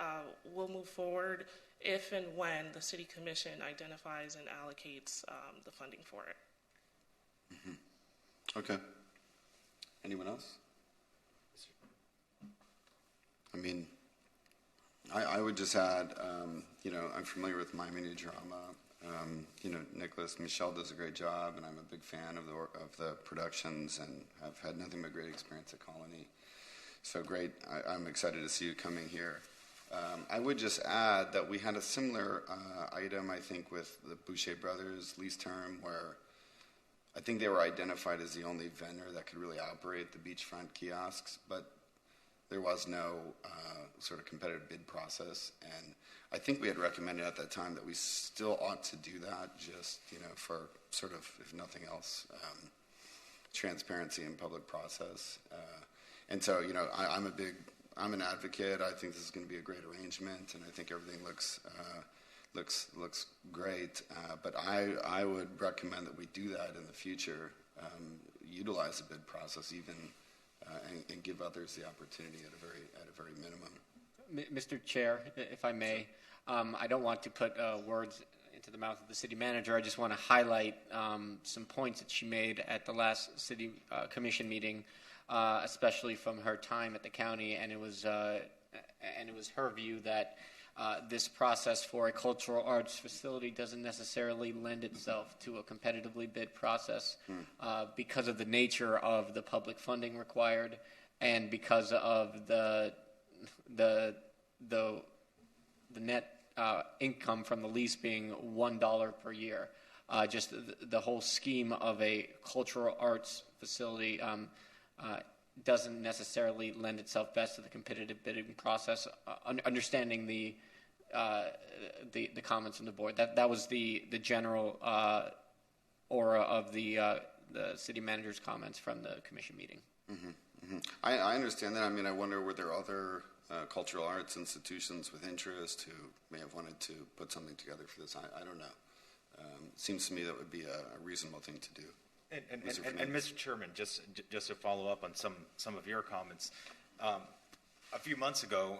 will move forward if and when the City Commission identifies and allocates the funding for it. Mm-hmm. Okay. Anyone else? I mean, I would just add, I'm familiar with Miami New Drama. Nicholas, Michelle does a great job, and I'm a big fan of the productions, and I've had nothing but great experience at Colony. So great. I'm excited to see you coming here. I would just add that we had a similar item, I think, with the Boucher Brothers lease term, where I think they were identified as the only vendor that could really operate the beachfront kiosks, but there was no sort of competitive bid process. And I think we had recommended at that time that we still ought to do that, just, for sort of, if nothing else, transparency in public process. And so, I'm an advocate. I think this is going to be a great arrangement, and I think everything looks great. But I would recommend that we do that in the future, utilize the bid process even, and give others the opportunity at a very minimum. Mr. Chair, if I may, I don't want to put words into the mouth of the city manager. I just want to highlight some points that she made at the last city commission meeting, especially from her time at the county, and it was her view that this process for a cultural arts facility doesn't necessarily lend itself to a competitively bid process because of the nature of the public funding required and because of the net income from the lease being $1 per year. Just the whole scheme of a cultural arts facility doesn't necessarily lend itself best to the competitive bidding process. Understanding the comments from the board, that was the general aura of the city manager's comments from the commission meeting. Mm-hmm. Mm-hmm. I understand that. I mean, I wonder, were there other cultural arts institutions with interest who may have wanted to put something together for this? I don't know. Seems to me that would be a reasonable thing to do. And Mr. Chairman, just to follow up on some of your comments, a few months ago,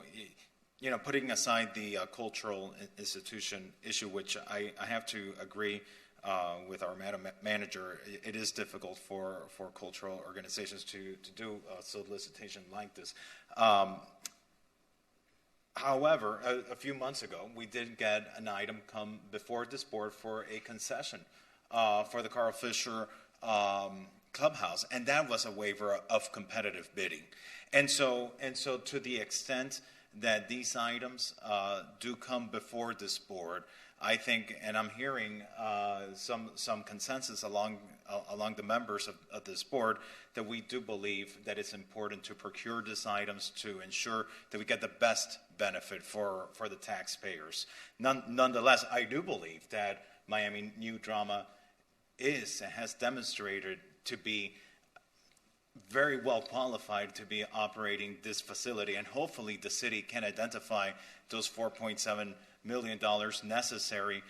putting aside the cultural institution issue, which I have to agree with our Madam Manager, it is difficult for cultural organizations to do a solicitation like this. However, a few months ago, we did get an item come before this board for a concession for the Carl Fisher clubhouse, and that was a waiver of competitive bidding. And so to the extent that these items do come before this board, I think, and I'm hearing some consensus along the members of this board, that we do believe that it's important to procure these items to ensure that we get the best benefit for the taxpayers. Nonetheless, I do believe that Miami New Drama is and has demonstrated to be very well qualified to be operating this facility, and hopefully the city can identify those $4.7 million necessary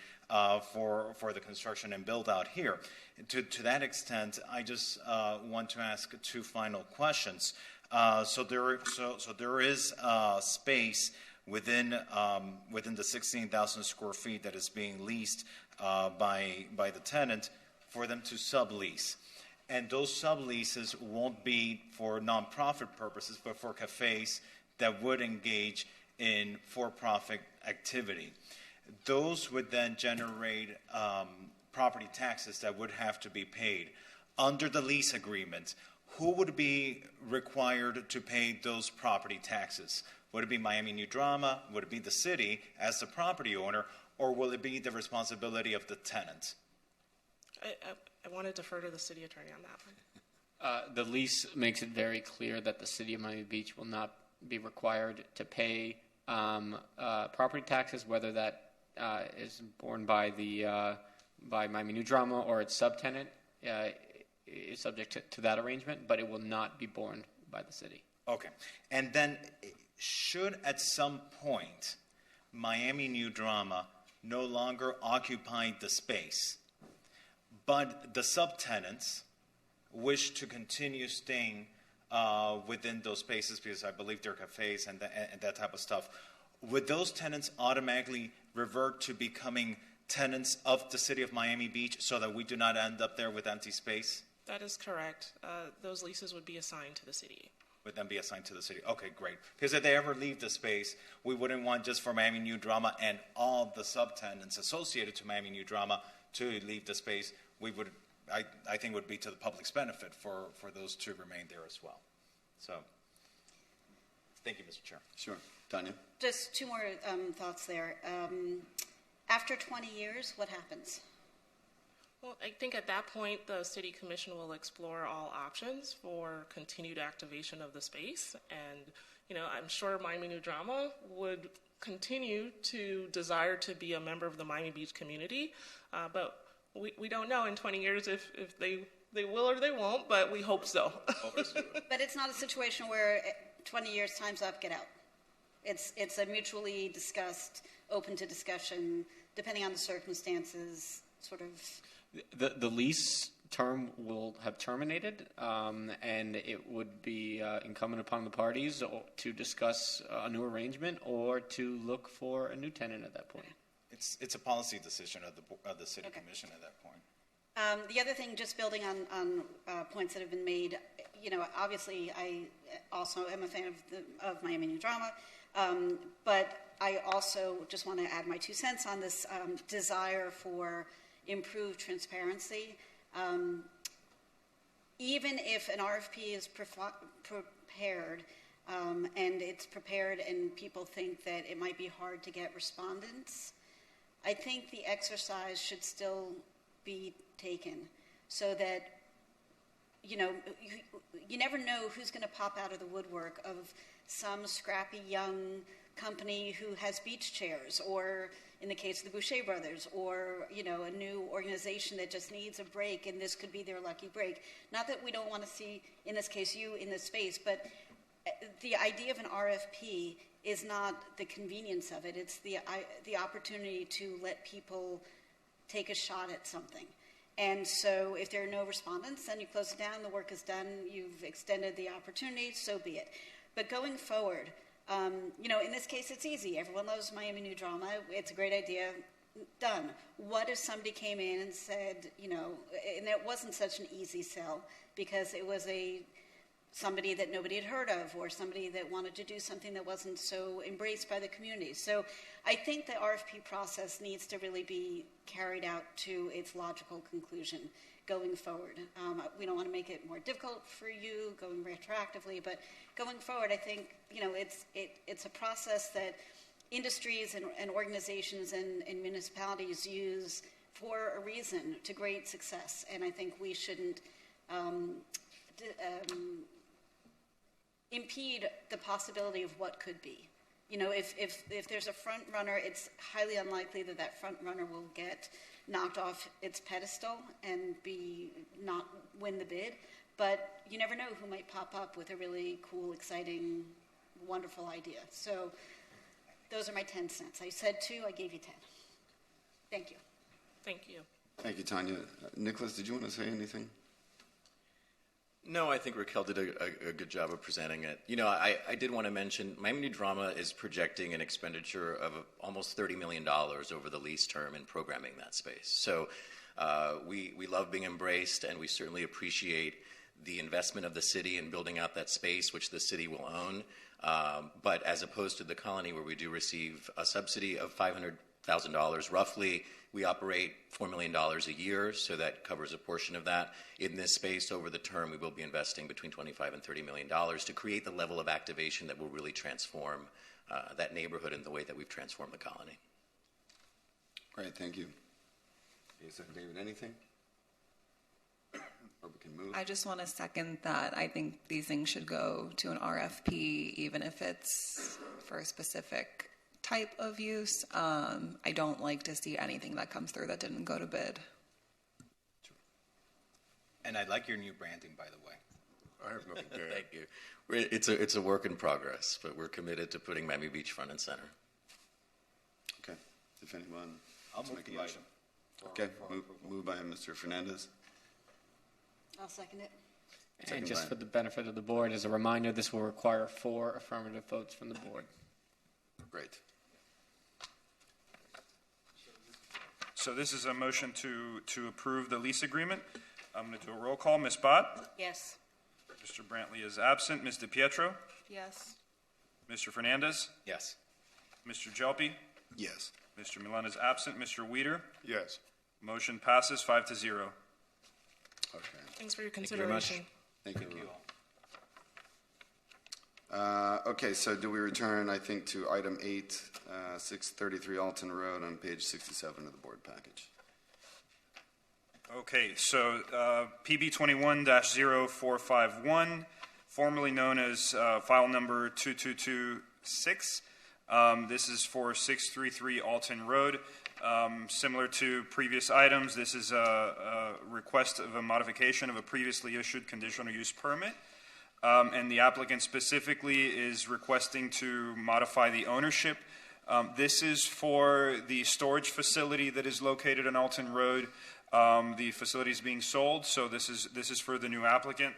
for the construction and build out here. To that extent, I just want to ask two final questions. So there is space within the 16,000 square feet that is being leased by the tenant for them to sublease. And those subleases won't be for nonprofit purposes, but for cafes that would engage in for-profit activity. Those would then generate property taxes that would have to be paid. Under the lease agreement, who would be required to pay those property taxes? Would it be Miami New Drama? Would it be the city as the property owner? Or will it be the responsibility of the tenant? I want to defer to the city attorney on that one. The lease makes it very clear that the city of Miami Beach will not be required to pay property taxes, whether that is borne by by Miami New Drama or its subtenant is subject to that arrangement, but it will not be borne by the city. Okay. And then should at some point Miami New Drama no longer occupy the space, but the subtenants wish to continue staying within those spaces because I believe they're cafes and that type of stuff, would those tenants automatically revert to becoming tenants of the city of Miami Beach so that we do not end up there with empty space? That is correct. Those leases would be assigned to the city. would then be assigned to the city. Okay, great. Because if they ever leave the space, we wouldn't want just for Miami New Drama and all the subtenants associated to Miami New Drama to leave the space. We would, I think, would be to the public's benefit for those to remain there as well. So, thank you, Mr. Chair. Sure. Tanya? Just two more thoughts there. After 20 years, what happens? Well, I think at that point, the City Commission will explore all options for continued activation of the space. And, you know, I'm sure Miami New Drama would continue to desire to be a member of the Miami Beach community. But we don't know in 20 years if they will or they won't, but we hope so. But it's not a situation where 20 years, time's up, get out. It's a mutually discussed, open to discussion, depending on the circumstances, sort of. The lease term will have terminated, and it would be incumbent upon the parties to discuss a new arrangement or to look for a new tenant at that point. It's a policy decision of the City Commission at that point. The other thing, just building on points that have been made, you know, obviously I also am a fan of Miami New Drama, but I also just want to add my 2 cents on this desire for improved transparency. Even if an RFP is prepared, and it's prepared and people think that it might be hard to get respondents, I think the exercise should still be taken so that, you know, you never know who's going to pop out of the woodwork of some scrappy young company who has beach chairs, or in the case of the Boucher Brothers, or, you know, a new organization that just needs a break, and this could be their lucky break. Not that we don't want to see, in this case, you in this space, but the idea of an RFP is not the convenience of it. It's the opportunity to let people take a shot at something. And so if there are no respondents, then you close it down, the work is done, you've extended the opportunity, so be it. But going forward, you know, in this case, it's easy. Everyone loves Miami New Drama. It's a great idea. Done. What if somebody came in and said, you know, and it wasn't such an easy sell because it was somebody that nobody had heard of, or somebody that wanted to do something that wasn't so embraced by the community. So I think the RFP process needs to really be carried out to its logical conclusion going forward. We don't want to make it more difficult for you going retroactively, but going forward, I think, you know, it's a process that industries and organizations and municipalities use for a reason to great success, and I think we shouldn't impede the possibility of what could be. You know, if there's a front runner, it's highly unlikely that that front runner will get knocked off its pedestal and not win the bid. But you never know who might pop up with a really cool, exciting, wonderful idea. So those are my 10 cents. I said 2, I gave you 10. Thank you. Thank you. Thank you, Tanya. Nicholas, did you want to say anything? No, I think Raquel did a good job of presenting it. You know, I did want to mention Miami New Drama is projecting an expenditure of almost $30 million over the lease term in programming that space. So we love being embraced, and we certainly appreciate the investment of the city in building out that space, which the city will own. But as opposed to the Colony, where we do receive a subsidy of $500,000 roughly, we operate $4 million a year, so that covers a portion of that. In this space, over the term, we will be investing between $25 and $30 million to create the level of activation that will really transform that neighborhood in the way that we've transformed the Colony. Great, thank you. David, anything? Or we can move. I just want to second that. I think these things should go to an RFP, even if it's for a specific type of use. I don't like to see anything that comes through that didn't go to bid. And I like your new branding, by the way. I have nothing to add. Thank you. It's a work in progress, but we're committed to putting Miami Beach front and center. Okay. If anyone I'll wants to move make the a motion. Okay. Moved by Mr. Fernandez. I'll second it. And just for the benefit of the board, as a reminder, this will require 4 affirmative votes from the board. Great. So this is a motion to approve the lease agreement. I'm going to do a roll call. Ms. Bott? Yes. Mr. Brantley is absent. Ms. DiPietro? Yes. Mr. Fernandez? Yes. Mr. Jelpi? Yes. Mr. Millen is absent. Mr. Weeder? Yes. Motion passes 5-0. Okay. Thanks for your Thank you very much. consideration. Thank you. Okay, so do we return, I think, to item 8, 633 Alton Road on page 67 of the board package? Okay, so PB 21-0451, formerly known as file number 2226. This is for 633 Alton Road. Similar to previous items, this is a request of a modification of a previously issued conditional use permit. And the applicant specifically is requesting to modify the ownership. This is for the storage facility that is located on Alton Road. The facility is being sold, so this is for the new applicant.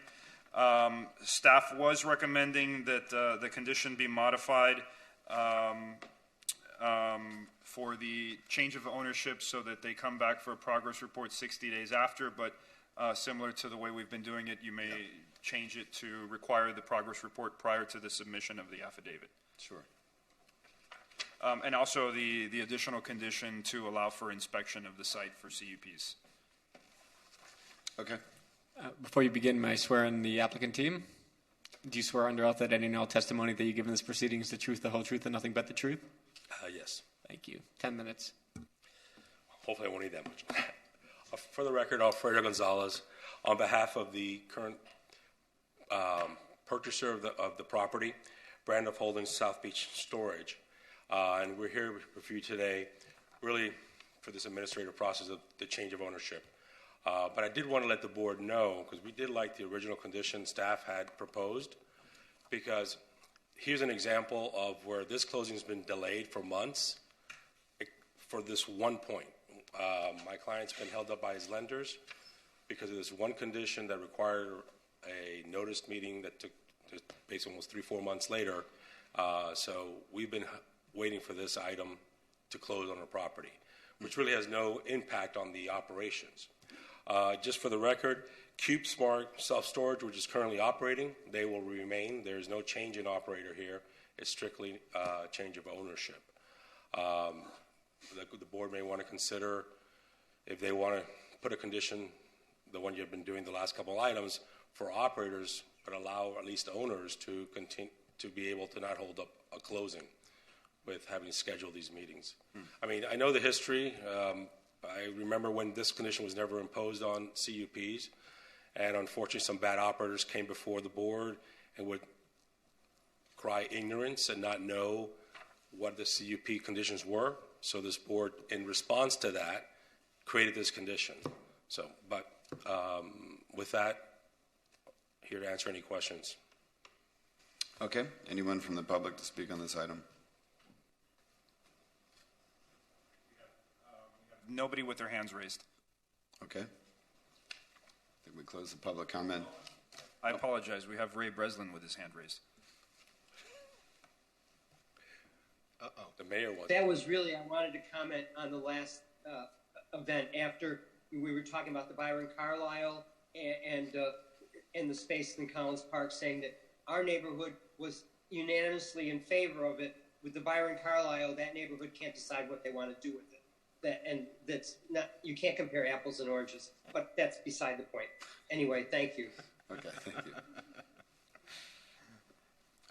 Staff was recommending that the condition be modified for the change of ownership so that they come back for a progress report 60 days after, but similar to the way we've been doing it, you may change it to require the progress report prior to the submission of the affidavit. Sure. And also the additional condition to allow for inspection of the site for CUPs. Okay. Before you begin, may I swear in the applicant team? Do you swear under oath that any and all testimony that you give in this proceeding is the truth, the whole truth, and nothing but the truth? Yes. Thank you. 10 minutes. Hopefully I won't need that much. For the record, Alfredo Gonzalez, on behalf of the current purchaser of the property, Brandon Holdings South Beach Storage, and we're here with you today really for this administrative process of the change of ownership. But I did want to let the board know, because we did like the original condition staff had proposed, because here's an example of where this closing has been delayed for months for this one point. My client's been held up by his lenders because of this one condition that required a noticed meeting that took basically almost 3-4 months later. So we've been waiting for this item to close on the property, which really has no impact on the operations. Just for the record, CubeSmart Self-Storage, which is currently operating, they will remain. There's no change in operator here. It's strictly change of ownership. The board may want to consider if they want to put a condition, the one you've been doing the last couple of items, for operators, but allow at least owners to continue to be able to not hold up a closing with having scheduled these meetings. I mean, I know the history. I remember when this condition was never imposed on CUPs, and unfortunately some bad operators came before the board and would cry ignorance and not know what the CUP conditions were. So this board, in response to that, created this condition. So, but with that, here to answer any questions. Okay. Anyone from the public to speak on this item? Nobody with their hands raised. Okay. I think we close the public comment. I apologize. We have Ray Breslin with his hand raised. The mayor was. That was really, I wanted to comment on the last event after we were talking about the Byron Carlisle and the space in Collins Park, saying that our neighborhood was unanimously in favor of it. With the Byron Carlisle, that neighborhood can't decide what they want to do with it. And that's not, you can't compare apples and oranges, but that's beside the point. Anyway, thank you. Okay, thank you.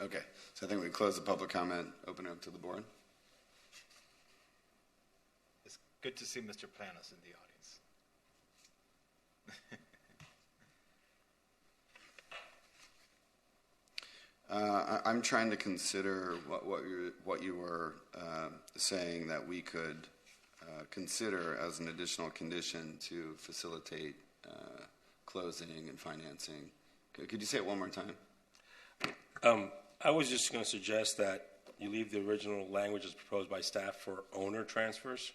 Okay, so I think we close the public comment, open it up to the board. It's good to see Mr. Planos in the audience. I'm trying to consider what you were saying that we could consider as an additional condition to facilitate closing and financing. Could you say it one more time? I was just going to suggest that you leave the original language as proposed by staff for owner transfers.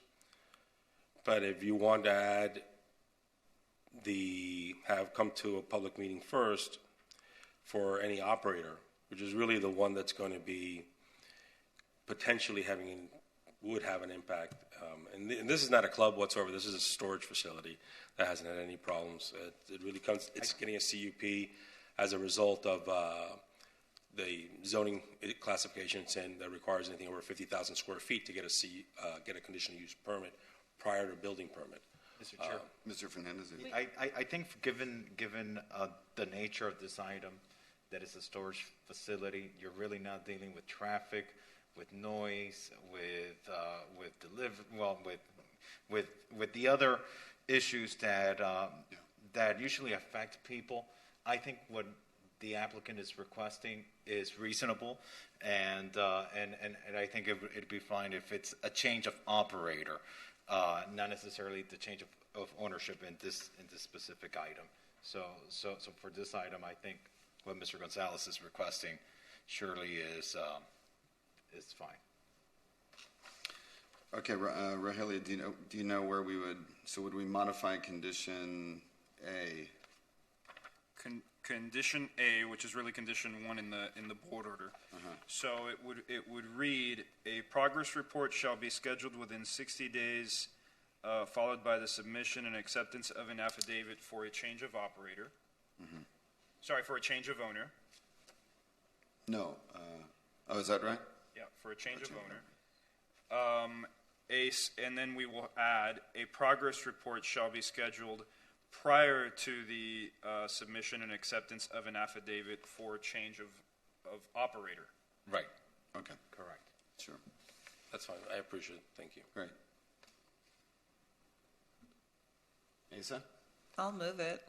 But if you want to add have come to a public meeting first for any operator, which is really the one that's going to be potentially would have an impact. And this is not a club whatsoever. This is a storage facility that hasn't had any problems. It really comes, it's getting a CUP, as a result of the zoning classifications and that requires anything over 50,000 square feet to get a conditional use permit prior to building permit. Mr. Chair. Mr. Fernandez. I think given the nature of this item, that it's a storage facility, you're really not dealing with traffic, with noise, with the other issues that usually affect people. I think what the applicant is requesting is reasonable, and I think it'd be fine if it's a change of operator, not necessarily the change of ownership in this specific item. So for this item, I think what Mr. Gonzalez is requesting surely is fine. Okay, Rogelio, do you know where we would we modify condition A? Condition A, which is really condition 1 in the board order. So it would read: a progress report shall be scheduled within 60 days, followed by the submission and acceptance of an affidavit for a change of operator. Sorry, for a change of owner. No. Is that right? Yeah, for a change of owner. And then we will add: a progress report shall be scheduled prior to the submission and acceptance of an affidavit for change of operator. Right. Okay. Correct. Sure. That's fine. I appreciate it. Thank you. Great. Asa? I'll move it.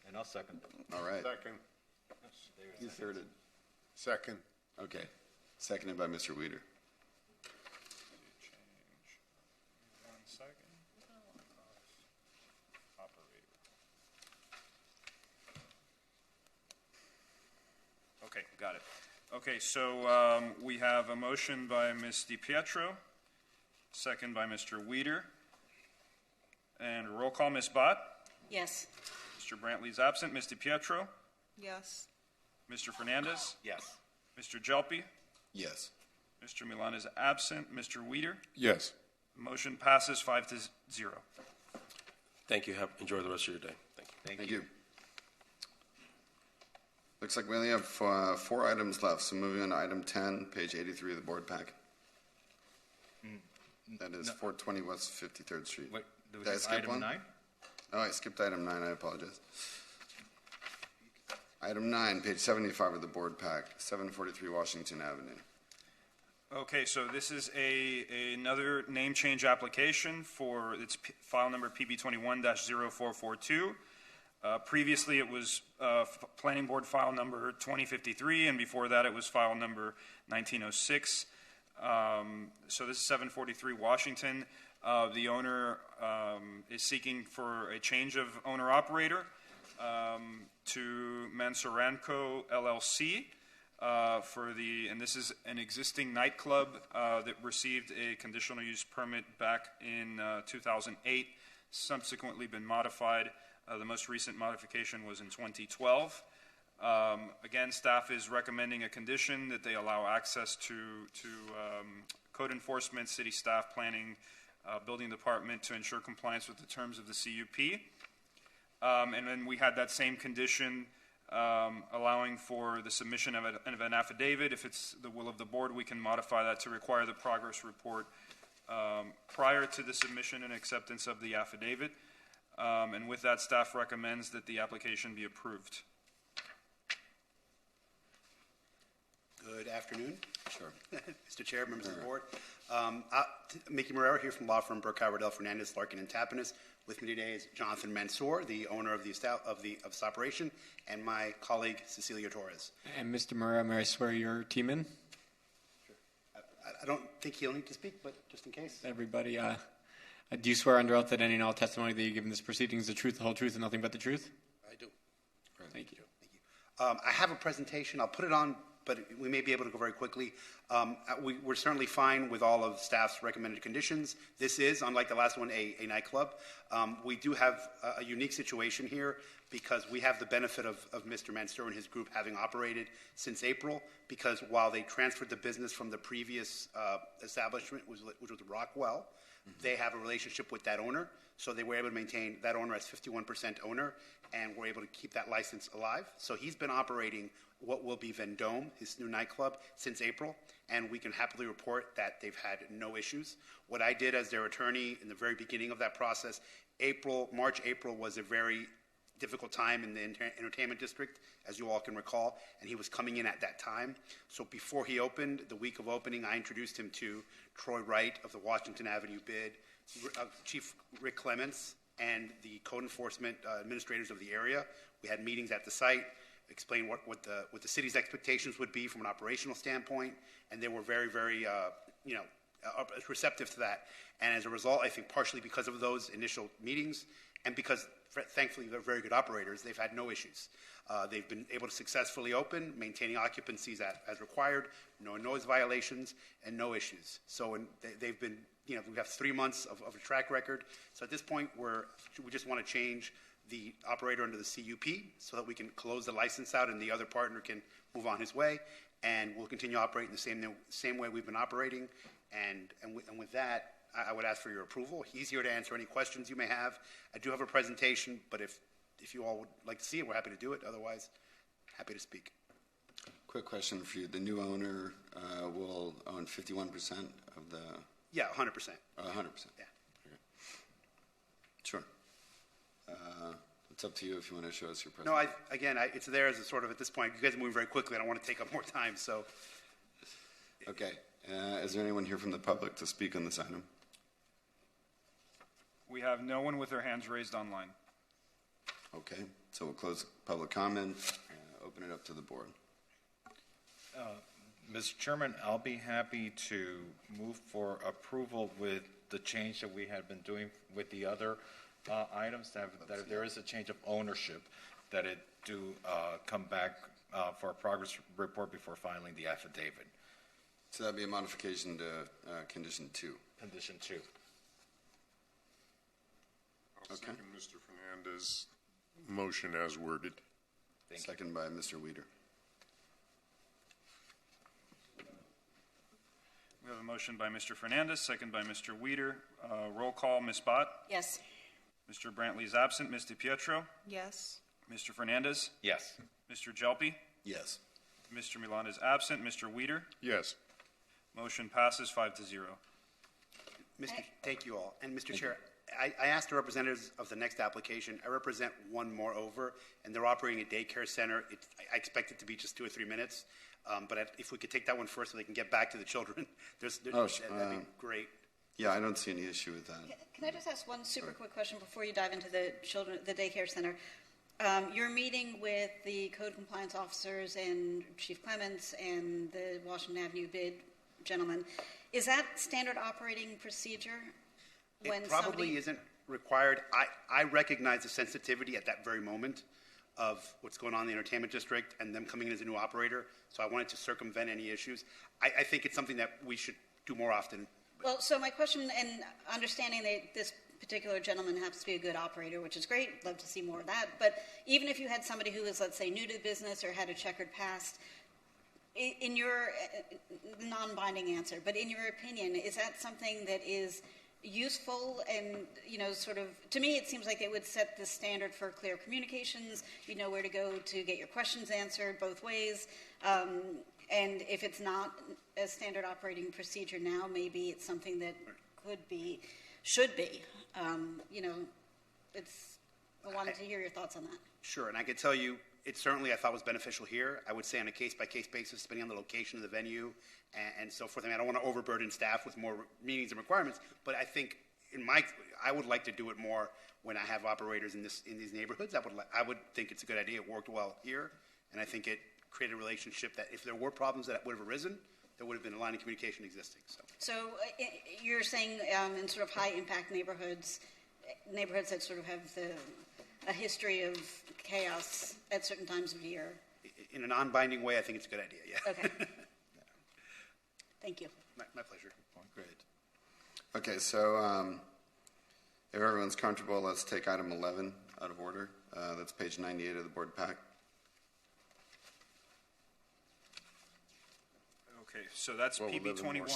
And I'll second. All right. Second. You thirded. Second. Okay. Seconded by Mr. Weeder. Okay, got it. Okay, so we have a motion by Ms. DiPietro, second by Mr. Weeder, and roll call, Ms. Bott. Yes. Mr. Brantley's absent. Ms. DiPietro. Yes. Mr. Fernandez. Yes. Mr. Gelpi. Yes. Mr. Milan is absent. Mr. Weeder. Yes. Motion passes 5-0. Thank you. Enjoy the rest of your day. Thank you. Looks like we only have 4 items left, so moving on to item 10, page 83 of the board pack. That is 420 West 53rd Street. Wait, Did I skip item one? 9? Oh, I skipped item 9. I apologize. Item 9, page 75 of the board pack, 743 Washington Avenue. Okay, so this is another name change application for its file number PB21-0442. Previously, it was Planning Board file number 2053, and before that, it was file number 1906. So this is 743 Washington. The owner is seeking for a change of owner-operator to Mansoranco LLC and this is an existing nightclub that received a conditional use permit back in 2008, subsequently been modified. The most recent modification was in 2012. Again, staff is recommending a condition that they allow access to code enforcement, city staff, planning, building department to ensure compliance with the terms of the CUP. And then we had that same condition allowing for the submission of an affidavit. If it's the will of the board, we can modify that to require the progress report prior to the submission and acceptance of the affidavit. And with that, staff recommends that the application be approved. Good afternoon. Sure. Mr. Chair, members of the board. Mickey Marrero here from law firm Burke Howardell Fernandez Larkin and Tapinas. With me today is Jonathan Mansour, the owner of this operation, and my colleague Cecilia Torres. And Mr. Murrah, may I swear your team in? Sure. I don't think he'll need to speak, but just in case. Everybody, do you swear under oath that any and all testimony that you give in this proceeding is the truth, the whole truth, and nothing but the truth? I do. Thank you. I have a presentation. I'll put it on, but we may be able to go very quickly. We're certainly fine with all of staff's recommended conditions. This is, unlike the last one, a nightclub. We do have a unique situation here because we have the benefit of Mr. Mansour and his group having operated since April, because while they transferred the business from the previous establishment, which was Rockwell, they have a relationship with that owner, so they were able to maintain that owner as 51% owner, and were able to keep that license alive. So he's been operating what will be Vendome, his new nightclub, since April, and we can happily report that they've had no issues. What I did as their attorney in the very beginning of that process, March, April was a very difficult time in the entertainment district, as you all can recall, and he was coming in at that time. So before he opened, the week of opening, I introduced him to Troy Wright of the Washington Avenue BID, Chief Rick Clements, and the code enforcement administrators of the area. We had meetings at the site, explained what the city's expectations would be from an operational standpoint, and they were very, very receptive to that. And as a result, I think partially because of those initial meetings, and because thankfully they're very good operators, they've had no issues. They've been able to successfully open, maintaining occupancies as required, no noise violations, and no issues. So they've been, we have 3 months of a track record. So at this point, we just want to change the operator under the CUP so that we can close the license out and the other partner can move on his way. And we'll continue operating the same way we've been operating. And with that, I would ask for your approval. He's here to answer any questions you may have. I do have a presentation, but if you all would like to see it, we're happy to do it. Otherwise, happy to speak. Quick question for you. The new owner will own 51% of the... Yeah, 100%. 100%. Yeah. Okay. Sure. It's up to you if you want to show us your No, presentation. it's there as a sort of, at this point, you guys are moving very quickly. I don't want to take up more time, so... Okay. Is there anyone here from the public to speak on this item? We have no one with their hands raised online. Okay, so we'll close public comment, open it up to the board. Mr. Chairman, I'll be happy to move for approval with the change that we have been doing with the other items, that if there is a change of ownership, that it do come back for a progress report before filing the affidavit. So that'd be a modification to condition 2. Condition 2. I'll second Mr. Fernandez's motion as worded. Second by Mr. Weeder. We have a motion by Mr. Fernandez, second by Mr. Weeder. Roll call, Ms. Bott. Yes. Mr. Brantley is absent. Ms. DiPietro. Yes. Mr. Fernandez. Yes. Mr. Jelpi. Yes. Mr. Milan is absent. Mr. Weeder. Yes. Motion passes 5-0. Thank you all. And Mr. Chair, I asked the representatives of the next application. I represent one more over, and they're operating a daycare center. I expect it to be just 2 or 3 minutes, but if we could take that one first so they can get back to the children, that'd be great. Yeah, I don't see any issue with that. Can I just ask one super quick question before you dive into the daycare center? You're meeting with the code compliance officers and Chief Clements and the Washington Avenue BID gentleman. Is that standard operating procedure? It probably isn't required. I recognize the sensitivity at that very moment of what's going on in the entertainment district and them coming in as a new operator, so I wanted to circumvent any issues. I think it's something that we should do more often. Well, so my question, and understanding that this particular gentleman happens to be a good operator, which is great, love to see more of that, but even if you had somebody who was, let's say, new to the business or had a checkered past, in your non-binding answer, but in your opinion, is that something that is useful and, sort of, to me it seems like it would set the standard for clear communications, you know where to go to get your questions answered both ways, and if it's not a standard operating procedure now, maybe it's something that should be. I wanted to hear your thoughts on that. Sure, and I can tell you, it certainly I thought was beneficial here. I would say on a case-by-case basis, depending on the location of the venue and so forth. I don't want to overburden staff with more meetings and requirements, but I think I would like to do it more when I have operators in these neighborhoods. I would think it's a good idea. It worked well here, and I think it created a relationship that if there were problems that would have arisen, there would have been a line of communication existing. So you're saying in sort of high-impact neighborhoods that sort of have a history of chaos at certain times of year. in a non-binding way, I think it's a good idea, yeah. Okay. Thank you. My pleasure. Great. Okay, so if everyone's comfortable, let's take item 11 out of order. That's page 98 of the board pack. Okay, so that's PB 21.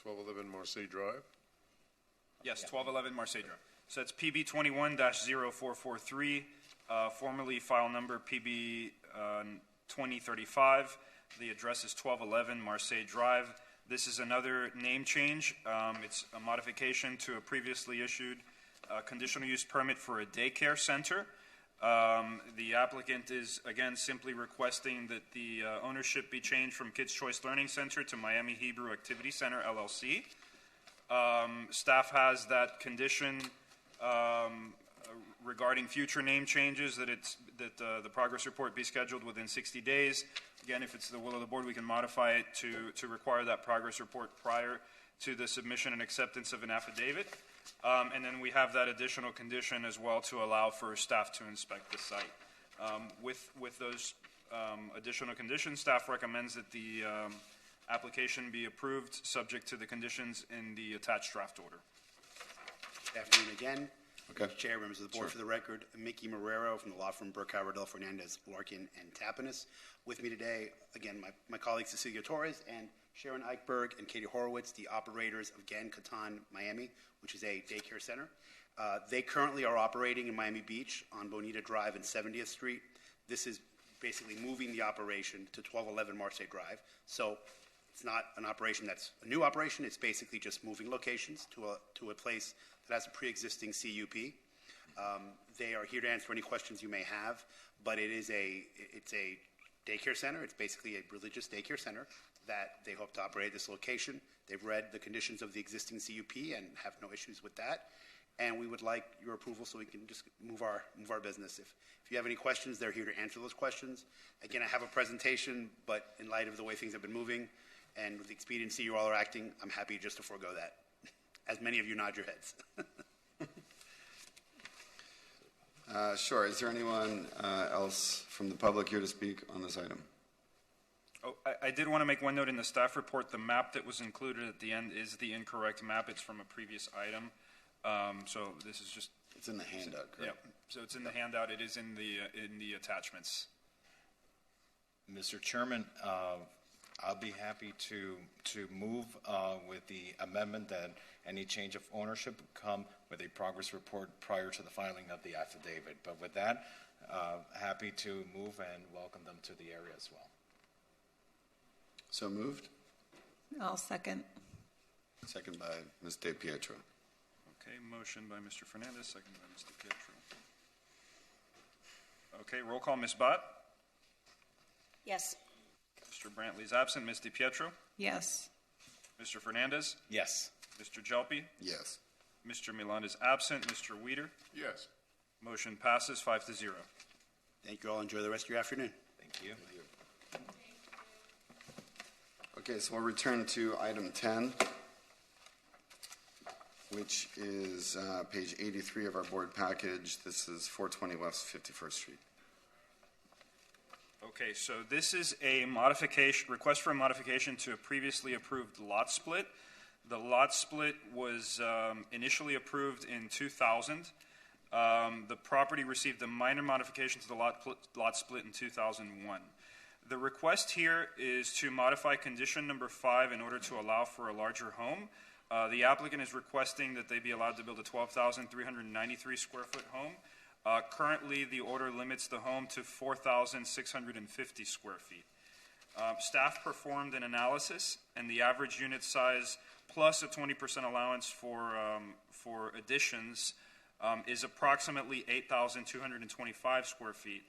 1211 Marseille Drive? Yes, 1211 Marseille Drive. So that's PB 21-0443, formerly file number PB 2035. The address is 1211 Marseille Drive. This is another name change. It's a modification to a previously issued conditional use permit for a daycare center. The applicant is, again, simply requesting that the ownership be changed from Kids Choice Learning Center to Miami Hebrew Activity Center, LLC. Staff has that condition regarding future name changes, that the progress report be scheduled within 60 days. Again, if it's the will of the board, we can modify it to require that progress report prior to the submission and acceptance of an affidavit. And then we have that additional condition as well to allow for staff to inspect the site. With those additional conditions, staff recommends that the application be approved subject to the conditions in the attached draft order. Good afternoon again. Okay. Chair, members of the board, for the record, Mickey Marrero from the law firm Burkhardt, Riddell, Fernandez, Larkin, and Tapinas. With me today, again, my colleagues Cecilia Torres and Sharon Eichberg and Katie Horowitz, the operators of Gan Catan Miami, which is a daycare center. They currently are operating in Miami Beach on Bonita Drive and 70th Street. This is basically moving the operation to 1211 Marseille Drive. So it's not an operation that's a new operation. It's basically just moving locations to a place that has a pre-existing CUP. They are here to answer any questions you may have, but it's a daycare center. It's basically a religious daycare center that they hope to operate at this location. They've read the conditions of the existing CUP and have no issues with that. And we would like your approval so we can just move our business. If you have any questions, they're here to answer those questions. Again, I have a presentation, but in light of the way things have been moving and with the expediency you all are acting, I'm happy just to forego that. As many of you nod your heads. Sure. Is there anyone else from the public here to speak on this item? Oh, I did want to make one note in the staff report. The map that was included at the end is the incorrect map. It's from a previous item. So this is just... It's in the handout, correct? Yeah. So it's in the handout. It is in the attachments. Mr. Chairman, I'll be happy to move with the amendment that any change of ownership come with a progress report prior to the filing of the affidavit. But with that, happy to move and welcome them to the area as well. So moved. I'll second. Second by Ms. De Pietro. Okay, motion by Mr. Fernandez, second by Mr. Pietro. Okay, roll call, Ms. Bott. Yes. Mr. Brantley's absent. Ms. De Pietro. Yes. Mr. Fernandez. Yes. Mr. Jelpi. Yes. Mr. Milan is absent. Mr. Weeder. Yes. Motion passes 5-0. Thank you all. Enjoy the rest of your afternoon. Thank you. Okay, so we'll return to item 10, which is page 83 of our board package. This is 420 West 51st Street. Okay, so this is a request for a modification to a previously approved lot split. The lot split was initially approved in 2000. The property received a minor modification to the lot split in 2001. The request here is to modify condition number 5 in order to allow for a larger home. The applicant is requesting that they be allowed to build a 12,393 square foot home. Currently, the order limits the home to 4,650 square feet. Staff performed an analysis, and the average unit size plus a 20% allowance for additions is approximately 8,225 square feet.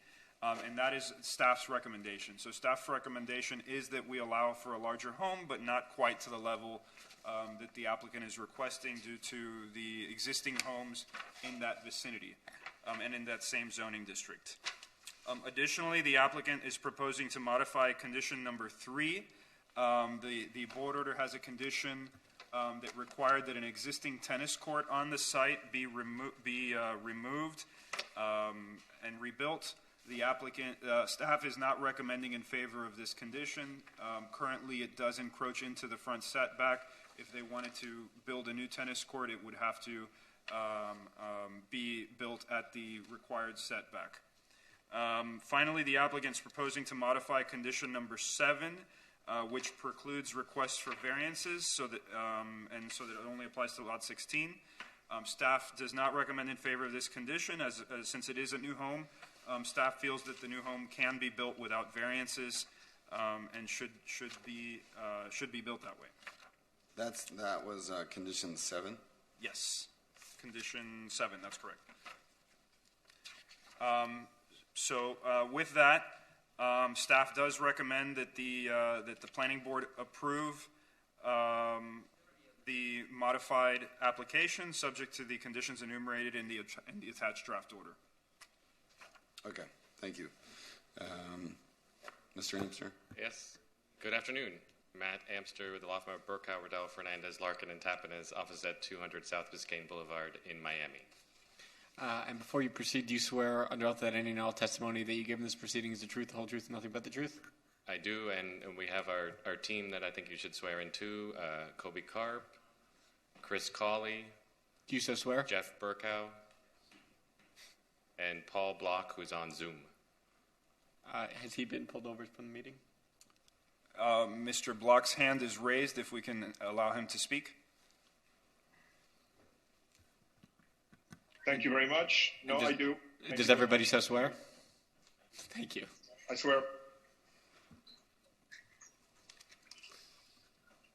And that is staff's recommendation. So staff's recommendation is that we allow for a larger home, but not quite to the level that the applicant is requesting due to the existing homes in that vicinity and in that same zoning district. Additionally, the applicant is proposing to modify condition number 3. The board order has a condition that required that an existing tennis court on the site be removed and rebuilt. The applicant, staff is not recommending in favor of this condition. Currently, it does encroach into the front setback. If they wanted to build a new tennis court, it would have to be built at the required setback. Finally, the applicant is proposing to modify condition number 7, which precludes requests for variances, so that it only applies to lot 16. Staff does not recommend in favor of this condition, as since it is a new home. Staff feels that the new home can be built without variances and should be built that way. That was condition 7? Yes, condition 7, that's correct. With that, staff does recommend that the planning board approve the modified application subject to the conditions enumerated in the attached draft order. Okay, thank you. Mr. Amster? Yes. Good afternoon. Matt Amster with the law firm of Burkow, Riddell, Fernandez, Larkin, and Tapanez, office at 200 South Biscayne Boulevard in Miami. And before you proceed, do you swear under oath that any and all testimony that you give in this proceeding is the truth, the whole truth, and nothing but the truth? I do, and we have our team that I think you should swear in too. Kobe Karp, Chris Cawley. Do you so swear? Jeff Burkow, and Paul Block, who's on Zoom. Has he been pulled over from the meeting? Mr. Block's hand is raised, if we can allow him to speak. Thank you very much. No, I do. Does everybody so swear? Thank you. I swear.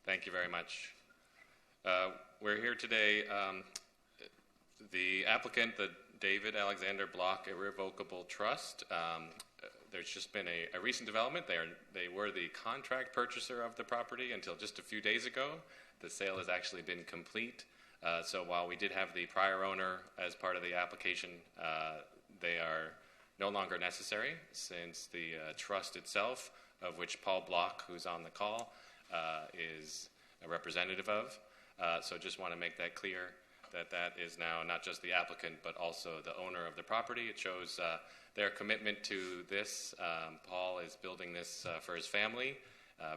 Thank you very much. We're here today. The applicant, the David Alexander Block Irrevocable Trust, there's just been a recent development. They were the contract purchaser of the property until just a few days ago. The sale has actually been complete. So while we did have the prior owner as part of the application, they are no longer necessary since the trust itself, of which Paul Block, who's on the call, is a representative of. So just want to make that clear that is now not just the applicant but also the owner of the property. It shows their commitment to this. Paul is building this for his family,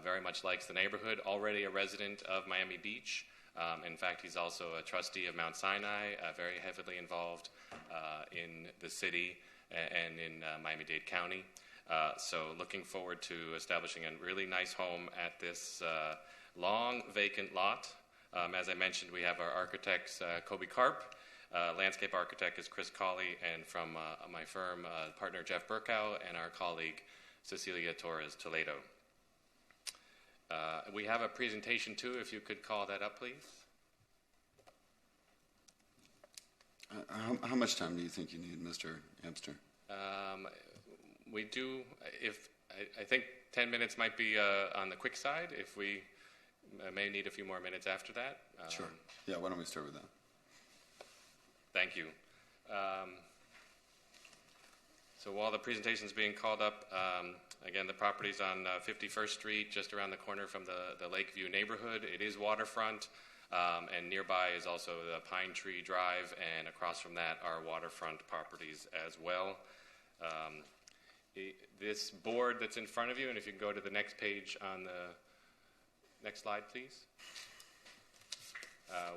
very much likes the neighborhood, already a resident of Miami Beach. In fact, he's also a trustee of Mount Sinai, very heavily involved in the city and in Miami-Dade County. So looking forward to establishing a really nice home at this long vacant lot. As I mentioned, we have our architects, Kobe Karp, landscape architect is Chris Cawley, and from my firm, partner Jeff Burkow, and our colleague Cecilia Torres Toledo. We have a presentation too, if you could call that up, please. How much time do you think you need, Mr. Amster? We do, I think 10 minutes might be on the quick side. If we may need a few more minutes after that. Sure. Yeah, why don't we start with that? Thank you. So while the presentation is being called up, again, the property's on 51st Street, just around the corner from the Lakeview neighborhood. It is waterfront, and nearby is also the Pine Tree Drive, and across from that are waterfront properties as well. This board that's in front of you, and if you can go to the next page on the next slide, please.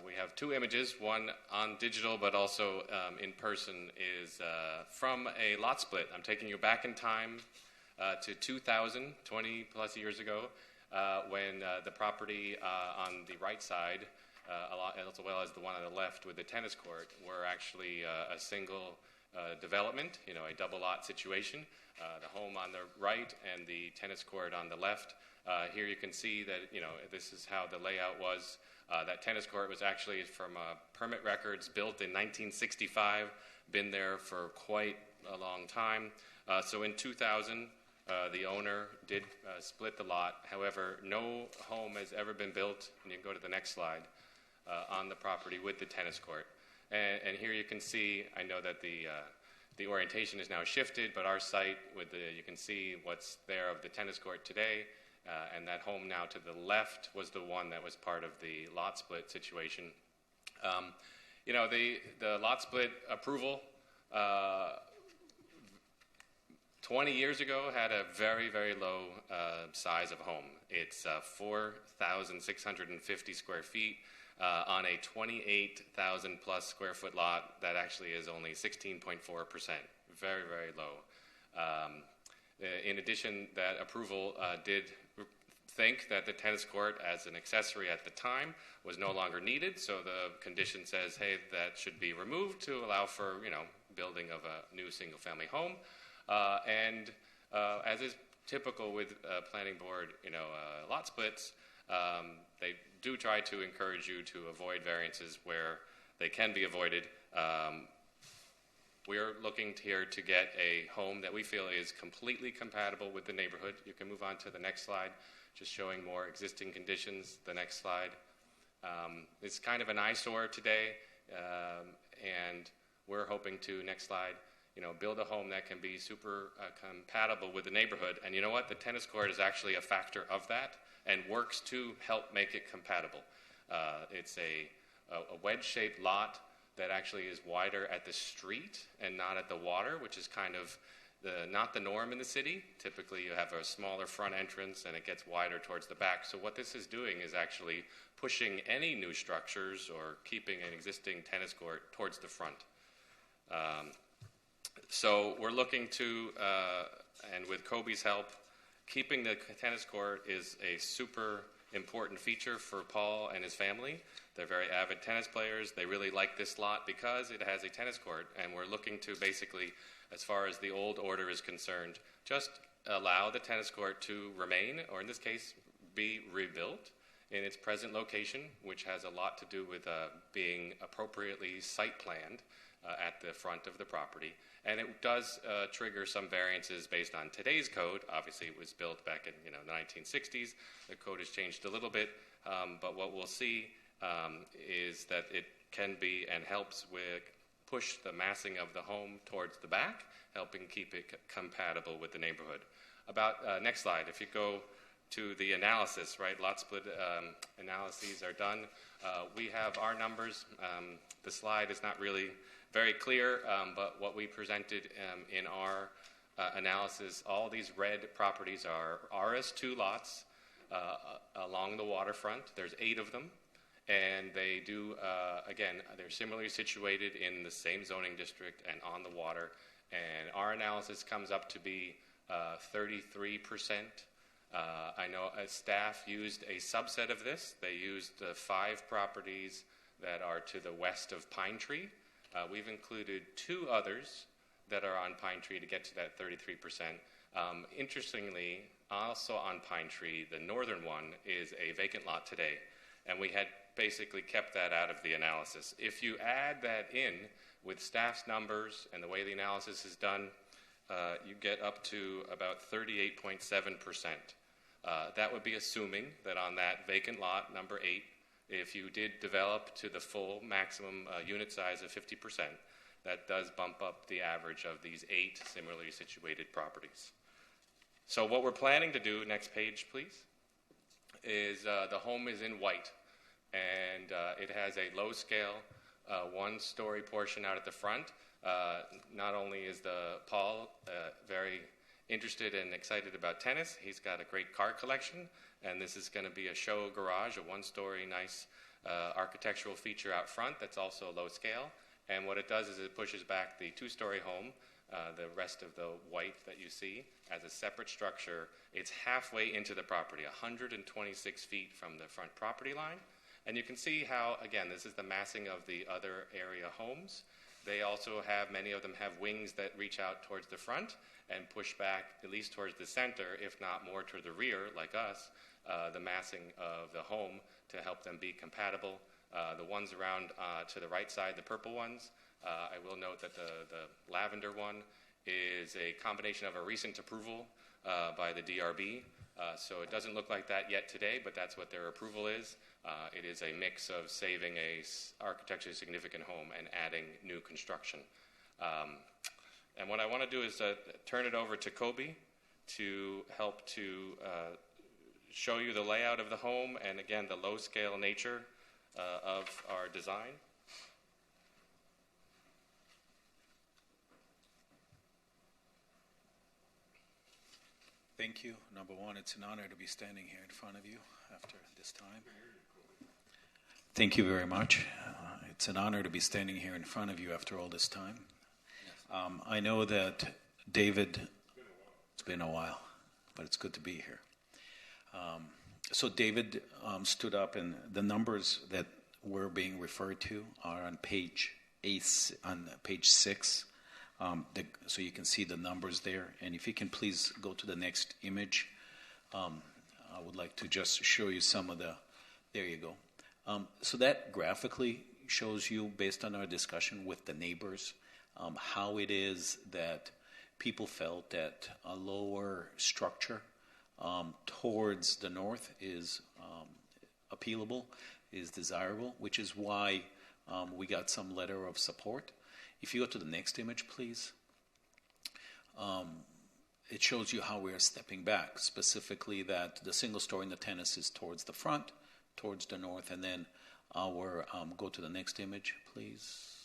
We have two images, one on digital but also in person, is from a lot split. I'm taking you back in time to 2000, 20 plus years ago, when the property on the right side, as well as the one on the left with the tennis court, were actually a single development, a double lot situation. The home on the right and the tennis court on the left. Here you can see that, this is how the layout was. That tennis court was actually from permit records, built in 1965, been there for quite a long time. So in 2000, the owner did split the lot. However, no home has ever been built, and you can go to the next slide, on the property with the tennis court. And here you can see, I know that the orientation is now shifted, but our site, you can see what's there of the tennis court today. And that home now to the left was the one that was part of the lot split situation. The lot split approval 20 years ago had a very, very low size of home. It's 4,650 square feet on a 28,000 plus square foot lot that actually is only 16.4%. Very, very low. In addition, that approval did think that the tennis court as an accessory at the time was no longer needed, so the condition says, hey, that should be removed to allow for, building of a new single-family home. As is typical with planning board, lot splits, they do try to encourage you to avoid variances where they can be avoided. We're looking here to get a home that we feel is completely compatible with the neighborhood. You can move on to the next slide, just showing more existing conditions. The next slide. It's kind of an eyesore today, and we're hoping to, next slide, build a home that can be super compatible with the neighborhood. And you know what? The tennis court is actually a factor of that and works to help make it compatible. It's a wedge-shaped lot that actually is wider at the street and not at the water, which is kind of not the norm in the city. Typically, you have a smaller front entrance and it gets wider towards the back. So what this is doing is actually pushing any new structures or keeping an existing tennis court towards the front. So we're looking to, and with Kobe's help, keeping the tennis court is a super important feature for Paul and his family. They're very avid tennis players. They really like this lot because it has a tennis court, and we're looking to basically, as far as the old order is concerned, just allow the tennis court to remain, or in this case, be rebuilt in its present location, which has a lot to do with being appropriately site planned at the front of the property. And it does trigger some variances based on today's code. Obviously, it was built back in the 1960s. The code has changed a little bit, but what we'll see is that it can be and helps with push the massing of the home towards the back, helping keep it compatible with the neighborhood. Next slide, if you go to the analysis, right? Lot split analyses are done. We have our numbers. The slide is not really very clear, but what we presented in our analysis, all these red properties are RS2 lots along the waterfront. There's 8 of them. And they do, again, they're similarly situated in the same zoning district and on the water. And our analysis comes up to be 33%. I know staff used a subset of this. They used 5 properties that are to the west of Pine Tree. We've included 2 others that are on Pine Tree to get to that 33%. Interestingly, also on Pine Tree, the northern one is a vacant lot today. And we had basically kept that out of the analysis. If you add that in with staff's numbers and the way the analysis is done, you get up to about 38.7%. That would be assuming that on that vacant lot, number 8, if you did develop to the full maximum unit size of 50%, that does bump up the average of these 8 similarly situated properties. So what we're planning to do, next page please, is the home is in white, and it has a low scale 1-story portion out at the front. Not only is Paul very interested and excited about tennis, he's got a great car collection, and this is going to be a show garage, a 1-story nice architectural feature out front that's also low scale. And what it does is it pushes back the 2-story home, the rest of the white that you see, as a separate structure. It's halfway into the property, 126 feet from the front property line. And you can see how, again, this is the massing of the other area homes. They also have, many of them have wings that reach out towards the front and push back at least towards the center, if not more to the rear, like us, the massing of the home to help them be compatible. The ones around to the right side, the purple ones, I will note that the lavender one is a combination of a recent approval by the DRB. So it doesn't look like that yet today, but that's what their approval is. It is a mix of saving a architecturally significant home and adding new construction. And what I want to do is turn it over to Kobe to help to show you the layout of the home and, again, the low-scale nature of our design. Thank you. Number one, it's an honor to be standing here in front of you after this time. Thank you very much. It's an honor to be standing here in front of you after all this time. I know that David, it's been a while, but it's good to be here. So David stood up, and the numbers that were being referred to are on page 6. So you can see the numbers there. And if you can please go to the next image, I would like to just show you some of the, there you go. So that graphically shows you, based on our discussion with the neighbors, how it is that people felt that a lower structure towards the north is appealable, is desirable, which is why we got some letter of support. If you go to the next image, please, it shows you how we are stepping back, specifically that the single story in the tennis is towards the front, towards the north, and then our, go to the next image, please.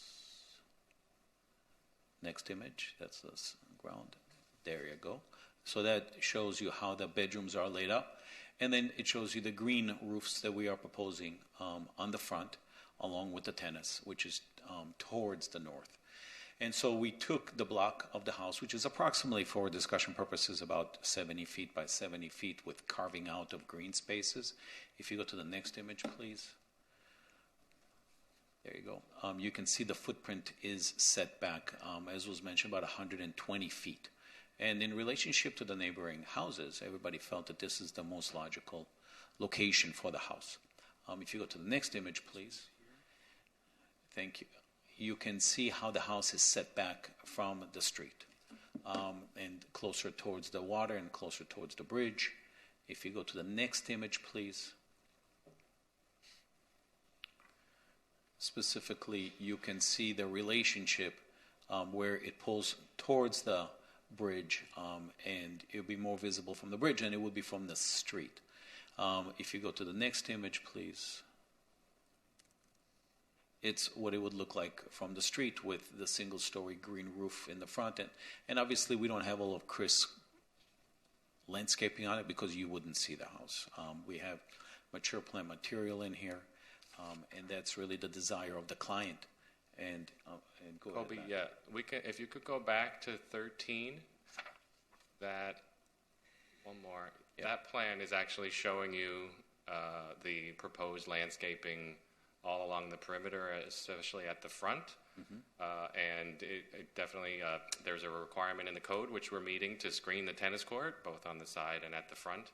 Next image, that's the ground. There you go. So that shows you how the bedrooms are laid up. And then it shows you the green roofs that we are proposing on the front, along with the tennis, which is towards the north. And so we took the block of the house, which is approximately, for discussion purposes, about 70 feet by 70 feet with carving out of green spaces. If you go to the next image, please. There you go. You can see the footprint is set back, as was mentioned, about 120 feet. And in relationship to the neighboring houses, everybody felt that this is the most logical location for the house. If you go to the next image, please. Thank you. You can see how the house is set back from the street, and closer towards the water and closer towards the bridge. If you go to the next image, please. Specifically, you can see the relationship where it pulls towards the bridge, and it will be more visible from the bridge than it would be from the street. If you go to the next image, please. It's what it would look like from the street with the single-story green roof in the front end. And obviously, we don't have all of crisp landscaping on it because you wouldn't see the house. We have mature plant material in here, and that's really the desire of the client. And go Kobe, ahead. yeah, we can. If you could go back to 13, that one more. Yeah. That plan is actually showing you the proposed landscaping all along the perimeter, especially at the front. And it definitely, there's a requirement in the code, which we're meeting, to screen the tennis court, both on the side and at the front.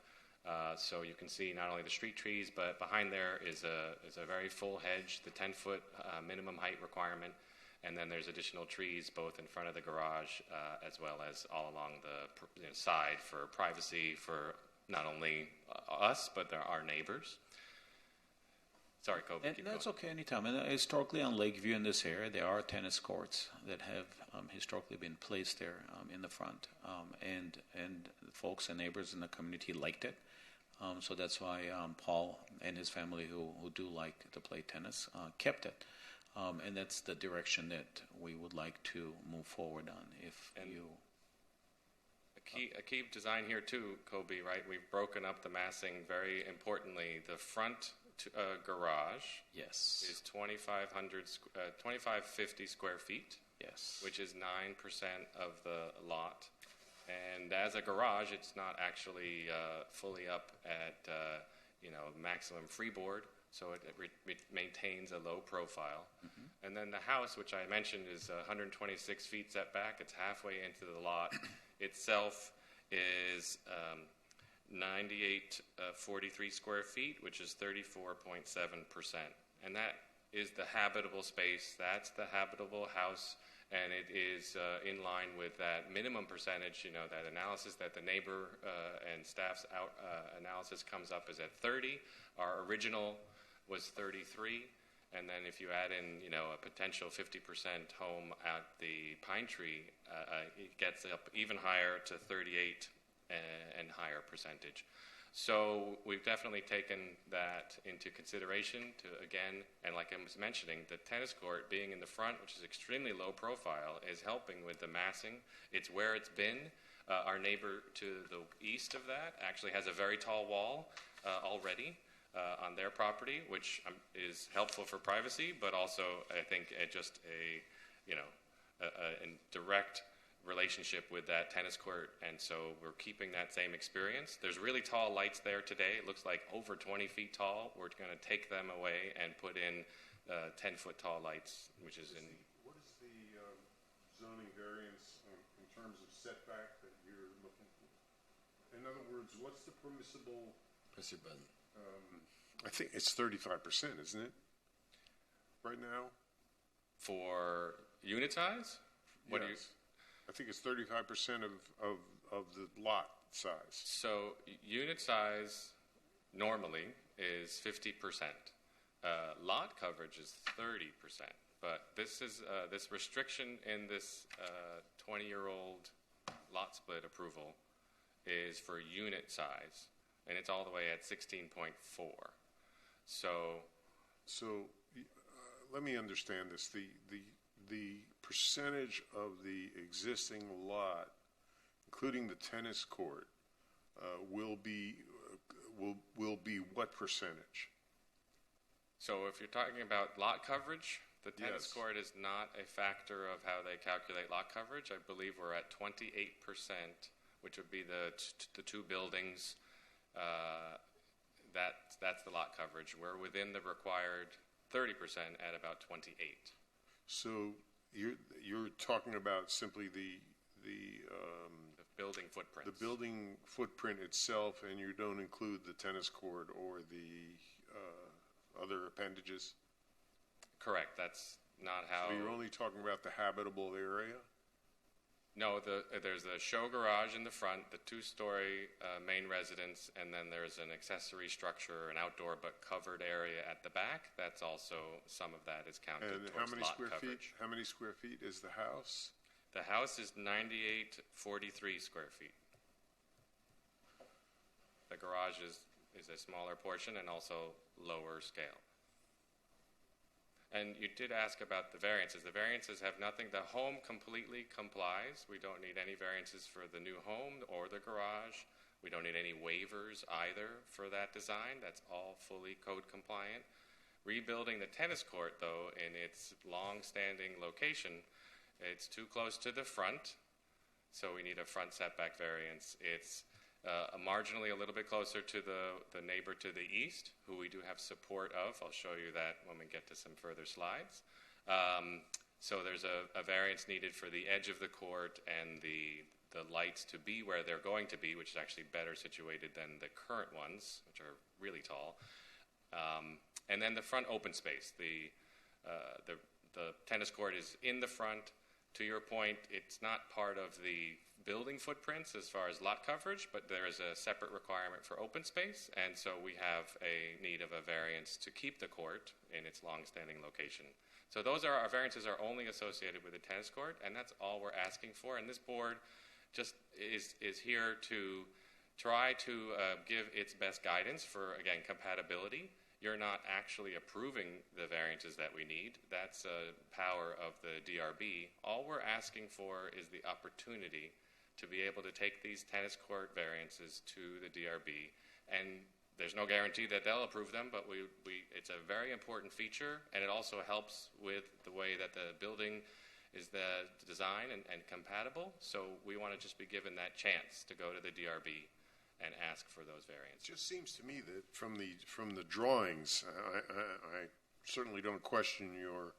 So you can see not only the street trees, but behind there is a very full hedge, the 10-foot minimum height requirement. And then there's additional trees both in front of the garage as well as all along the side for privacy for not only us, but our neighbors. Sorry, Kobe. And that's okay anytime. And historically on Lakeview in this area, there are tennis courts that have historically been placed there in the front. And folks and neighbors in the community liked it. So that's why Paul and his family, who do like to play tennis, kept it. And that's the direction that we would like to move forward on. A key design here too, Kobe, right? We've broken up the massing very importantly. The front garage, yes, is 2,550 square feet, yes, which is 9% of the lot. And as a garage, it's not actually fully up at maximum freeboard, so it maintains a low profile. And then the house, which I mentioned, is 126 feet setback. It's halfway into the lot. Itself is 9,843 square feet, which is 34.7%. And that is the habitable space. That's the habitable house. And it is in line with that minimum percentage, that analysis that the neighbor and staff's analysis comes up is at 30. Our original was 33. And then if you add in, a potential 50% home at the Pine Tree, it gets up even higher to 38 and higher percentage. So we've definitely taken that into consideration to, again, and like I was mentioning, the tennis court being in the front, which is extremely low profile, is helping with the massing. It's where it's been. Our neighbor to the east of that actually has a very tall wall already on their property, which is helpful for privacy, but also I think just a direct relationship with that tennis court, and so we're keeping that same experience. There's really tall lights there today. It looks like over 20 feet tall. We're going to take them away and put in 10-foot tall lights, which is in... What is the zoning variance in terms of setback that you're looking for? In other words, what's the permissible... I think it's 35%, isn't it? Right now? For unit size? What do you... I think it's 35% of the lot size. So unit size normally is 50%. Lot coverage is 30%. But this is this restriction in this 20-year-old lot split approval is for unit size, and it's all the way at 16.4. So let me understand this. The percentage of the existing lot, including the tennis court, will be what percentage? So if you're talking about lot coverage, the tennis court is not a factor of how they calculate lot coverage. I believe we're at 28%, which would be the two buildings. That's the lot coverage. We're within the required 30% at about 28. So you're talking about simply the building footprint. The building footprint itself, and you don't include the tennis court or the other appendages? Correct. That's not how... So you're only talking about the habitable area? No, there's a show garage in the front, the two-story main residence, and then there's an accessory structure, an outdoor but covered area at the back. That's also, some of that is counted and towards how many lot square coverage. feet? How many square feet is the house? The house is 9843 square feet. The garage is a smaller portion and also lower scale. And you did ask about the variances. The variances have nothing. The home completely complies. We don't need any variances for the new home or the garage. We don't need any waivers either for that design. That's all fully code compliant. Rebuilding the tennis court, though, in its long-standing location, it's too close to the front, so we need a front setback variance. It's marginally a little bit closer to the neighbor to the east, who we do have support of. I'll show you that when we get to some further slides. So there's a variance needed for the edge of the court and the lights to be where they're going to be, which is actually better situated than the current ones, which are really tall. And then the front open space. The tennis court is in the front. To your point, it's not part of the building footprints as far as lot coverage, but there is a separate requirement for open space, and so we have a need of a variance to keep the court in its long-standing location. So those are our variances are only associated with the tennis court, and that's all we're asking for. And this board just is here to try to give its best guidance for, again, compatibility. You're not actually approving the variances that we need. That's a power of the DRB. All we're asking for is the opportunity to be able to take these tennis court variances to the DRB. And there's no guarantee that they'll approve them, but it's a very important feature, and it also helps with the way that the building is the design and compatible. So we want to just be given that chance to go to the DRB and ask for those variants. It just seems to me that from the drawings, I certainly don't question your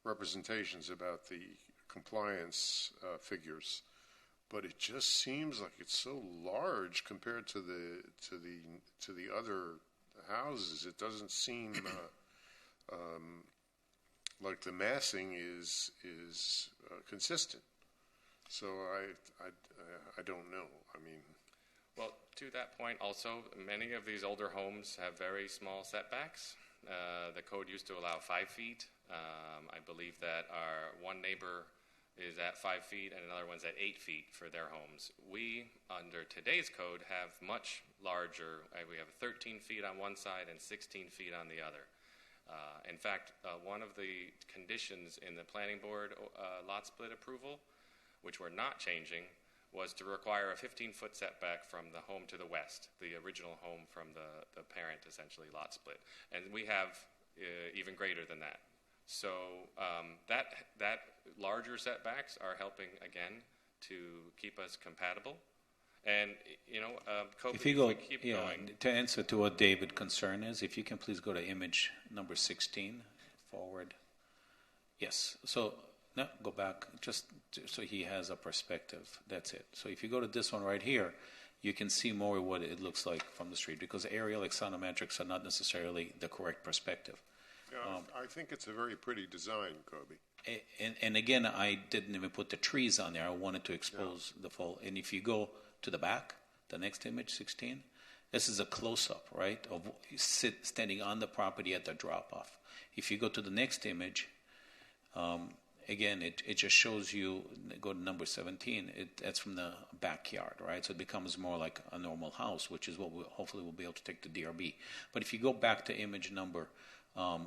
representations about the compliance figures, but it just seems like it's so large compared to the other houses. It doesn't seem like the massing is consistent. So I don't know. I mean. Well, to that point also, many of these older homes have very small setbacks. The code used to allow 5 feet. I believe that our one neighbor is at 5 feet and another one's at 8 feet for their homes. We, under today's code, have much larger. We have 13 feet on one side and 16 feet on the other. In fact, one of the conditions in the planning board lot split approval, which we're not changing, was to require a 15-foot setback from the home to the west, the original home from the parent, essentially, lot split. And we have even greater than that. So that larger setbacks are helping, again, to keep us compatible. And, Kobe, if you go, we keep going. To answer to what David's concern is, if you can please go to image number 16, forward. Yes. So, no, go back, just so he has a perspective. That's it. So if you go to this one right here, you can see more what it looks like from the street, because aerial axonometrics are not necessarily the correct perspective. Yeah, I think it's a very pretty design, Kobe. And again, I didn't even put the trees on there. I wanted to expose the full. And if you go to the back, the next image, 16, this is a close-up, right, of standing on the property at the drop-off. If you go to the next image, again, it just shows you, go to number 17, that's from the backyard, right? So it becomes more like a normal house, which is what hopefully we'll be able to take to DRB. But if you go back to image number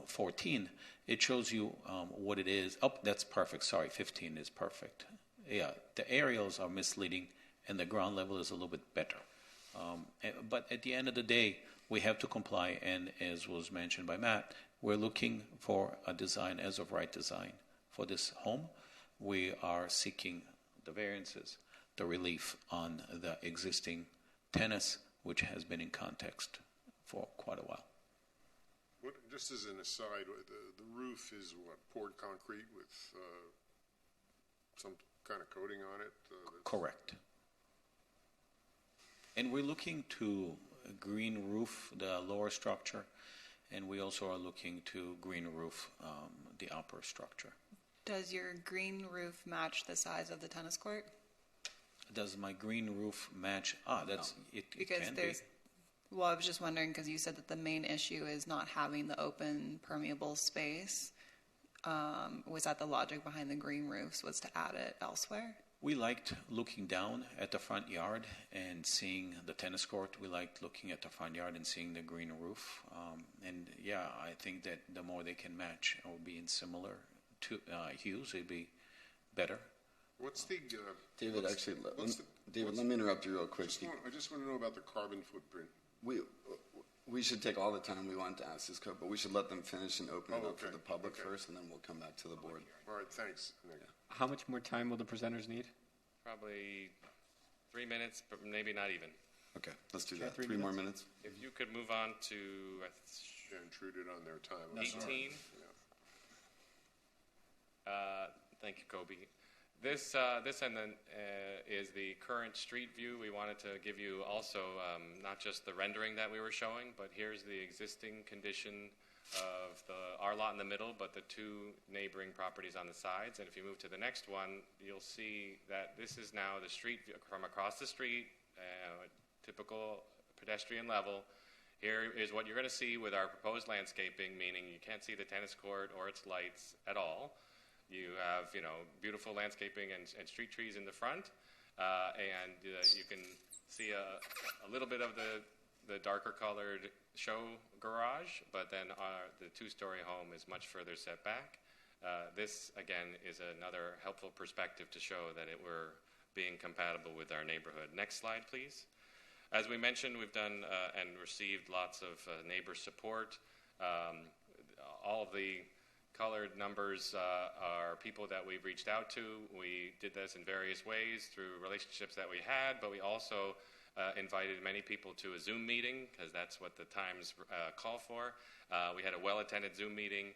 14, it shows you what it is. Oh, that's perfect. Sorry, 15 is perfect. Yeah, the aerials are misleading, and the ground level is a little bit better. But at the end of the day, we have to comply, and as was mentioned by Matt, we're looking for a design, as of right design, for this home. We are seeking the variances, the relief on the existing tennis, which has been in context for quite a while. Just as an aside, the roof is what, poured concrete with some kind of coating on it? Correct. And we're looking to green roof the lower structure, and we also are looking to green roof the upper structure. Does your green roof match the size of the tennis court? Does my green roof match? That's no. It because can there's. be. Well, I was just wondering because you said that the main issue is not having the open permeable space. Was that the logic behind the green roofs? Was to add it elsewhere? We liked looking down at the front yard and seeing the tennis court. We liked looking at the front yard and seeing the green roof. And yeah, I think that the more they can match or be in similar hues, it'd be better. What's the David? Actually, David, let me interrupt you real quick. I just want to know about the carbon footprint. We should take all the time we want to ask this code, but we should let them finish and open it up for the public first, and then we'll come back to the board. All right, thanks. How much more time will the presenters need? Probably 3 minutes, but maybe not even. Okay, let's do that. 3 more minutes. If you could move on to intruded on their time. 18. Thank you, Kobe. This and then is the current street view. We wanted to give you also not just the rendering that we were showing, but here's the existing condition of our lot in the middle, but the two neighboring properties on the sides. And if you move to the next one, you'll see that this is now the street view from across the street, typical pedestrian level. Here is what you're going to see with our proposed landscaping, meaning you can't see the tennis court or its lights at all. You have, beautiful landscaping and street trees in the front, and you can see a little bit of the darker colored show garage, but then the two-story home is much further set back. This, again, is another helpful perspective to show that we're being compatible with our neighborhood. Next slide, please. As we mentioned, we've done and received lots of neighbor support. All of the colored numbers are people that we've reached out to. We did this in various ways through relationships that we had, but we also invited many people to a Zoom meeting because that's what the times call for. We had a well-attended Zoom meeting.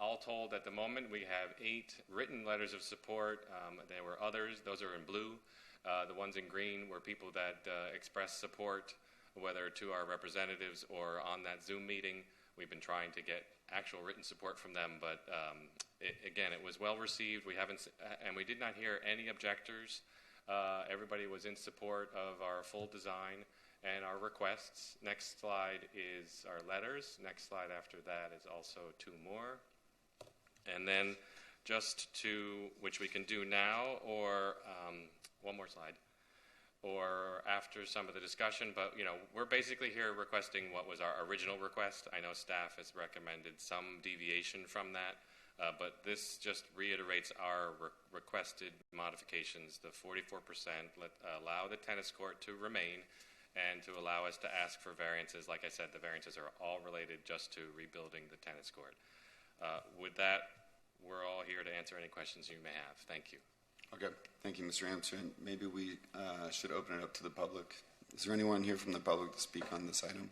All told, at the moment, we have 8 written letters of support. There were others. Those are in blue. The ones in green were people that expressed support, whether to our representatives or on that Zoom meeting. We've been trying to get actual written support from them, but again, it was well received. We did not hear any objectors. Everybody was in support of our full design and our requests. Next slide is our letters. Next slide after that is also 2 more. And then just which we can do now, or one more slide, or after some of the discussion, but we're basically here requesting what was our original request. I know staff has recommended some deviation from that. But this just reiterates our requested modifications. The 44% allow the tennis court to remain and to allow us to ask for variances. Like I said, the variances are all related just to rebuilding the tennis court. With that, we're all here to answer any questions you may have. Thank you. Okay, thank you, Mr. Amsterdam. Maybe we should open it up to the public. Is there anyone here from the public to speak on this item?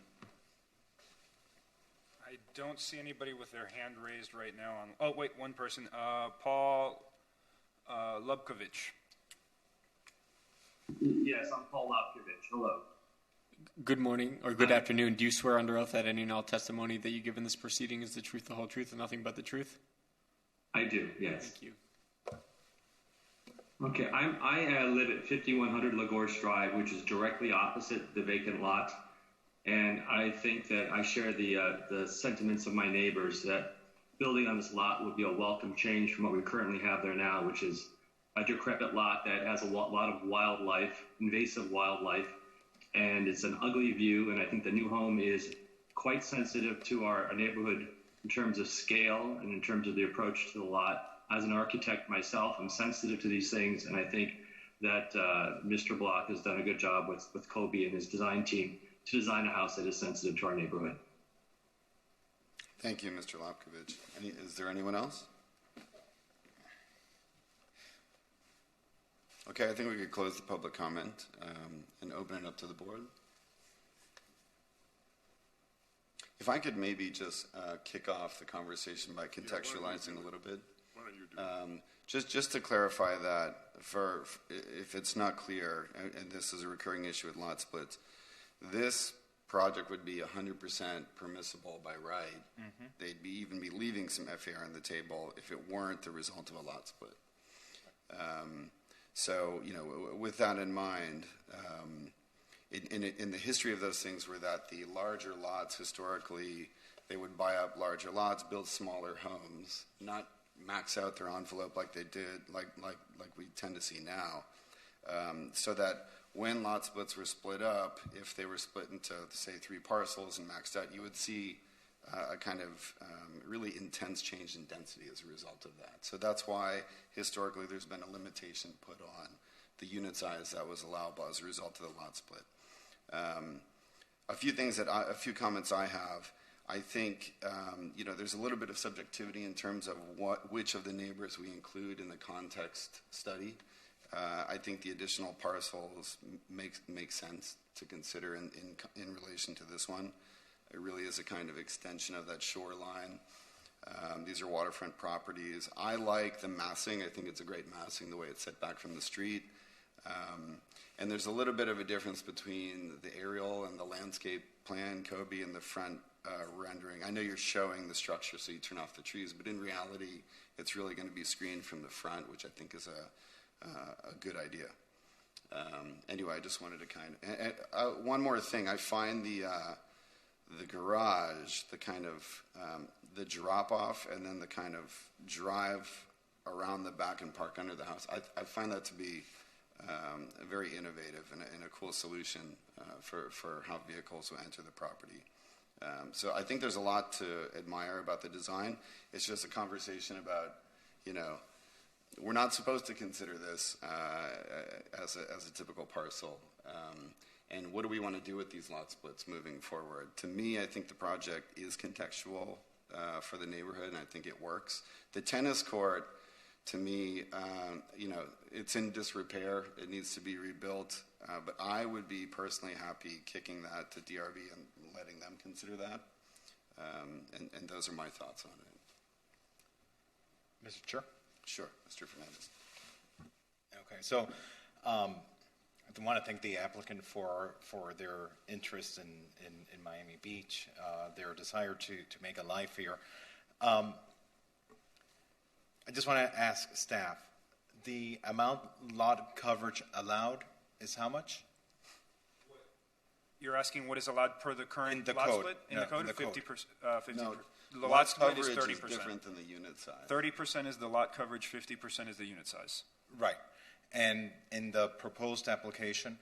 I don't see anybody with their hand raised right now. Oh, wait, one person. Paul Lubkovich. Yes, I'm Paul Lubkovich. Hello. Good morning, or good afternoon. Do you swear under oath that any and all testimony that you give in this proceeding is the truth, the whole truth, and nothing but the truth? I do, yes. Thank you. Okay, I live at 5100 Lagorge Drive, which is directly opposite the vacant lot. And I think that I share the sentiments of my neighbors that building on this lot would be a welcome change from what we currently have there now, which is a decrepit lot that has a lot of wildlife, invasive wildlife, and it's an ugly view. And I think the new home is quite sensitive to our neighborhood in terms of scale and in terms of the approach to the lot. As an architect myself, I'm sensitive to these things, and I think that Mr. Block has done a good job with Kobe and his design team to design a house that is sensitive to our neighborhood. Thank you, Mr. Lubkovich. Is there anyone else? Okay, I think we could close the public comment and open it up to the board. If I could maybe just kick off the conversation by contextualizing a little bit. Why don't you do that? Just to clarify that, if it's not clear, and this is a recurring issue with lot splits, this project would be 100% permissible by right. Mm-hmm. They'd even be leaving some FAR on the table if it weren't the result of a lot split. So, with that in mind, in the history of those things were that the larger lots, historically, they would buy up larger lots, build smaller homes, not max out their envelope like they did, like we tend to see now, so that when lot splits were split up, if they were split into, say, 3 parcels and maxed out, you would see a kind of really intense change in density as a result of that. So that's why historically there's been a limitation put on the unit size that was allowable as a result of the lot split. A few comments I have. I think there's a little bit of subjectivity in terms of which of the neighbors we include in the context study. I think the additional parcels make sense to consider in relation to this one. It really is a kind of extension of that shoreline. These are waterfront properties. I like the massing. I think it's a great massing, the way it's set back from the street. And there's a little bit of a difference between the aerial and the landscape plan, Kobe, and the front rendering. I know you're showing the structure, so you turn off the trees, but in reality, it's really going to be screened from the front, which I think is a good idea. Anyway, I just wanted to one more thing. I find the garage, the kind of the drop off and then the kind of drive around the back and park under the house. I find that to be very innovative and a cool solution for how vehicles will enter the property. So I think there's a lot to admire about the design. It's just a conversation about, we're not supposed to consider this as a typical parcel. And what do we want to do with these lot splits moving forward? To me, I think the project is contextual for the neighborhood, and I think it works. The tennis court, to me, it's in disrepair. It needs to be rebuilt. But I would be personally happy kicking that to DRB and letting them consider that. And those are my thoughts on it. Mr. Chair? Sure, Mr. Fernandez. Okay, so I want to thank the applicant for their interest in Miami Beach, their desire to make a life here. I just want to ask staff, the amount lot coverage allowed is how much? You're asking what is allowed per the current lot code. split? In No, the code? in the 50%. code. No, the lot lot split coverage is 30%. is different than the unit size. 30% is the lot coverage, 50% is the unit size. Right. And in the proposed application?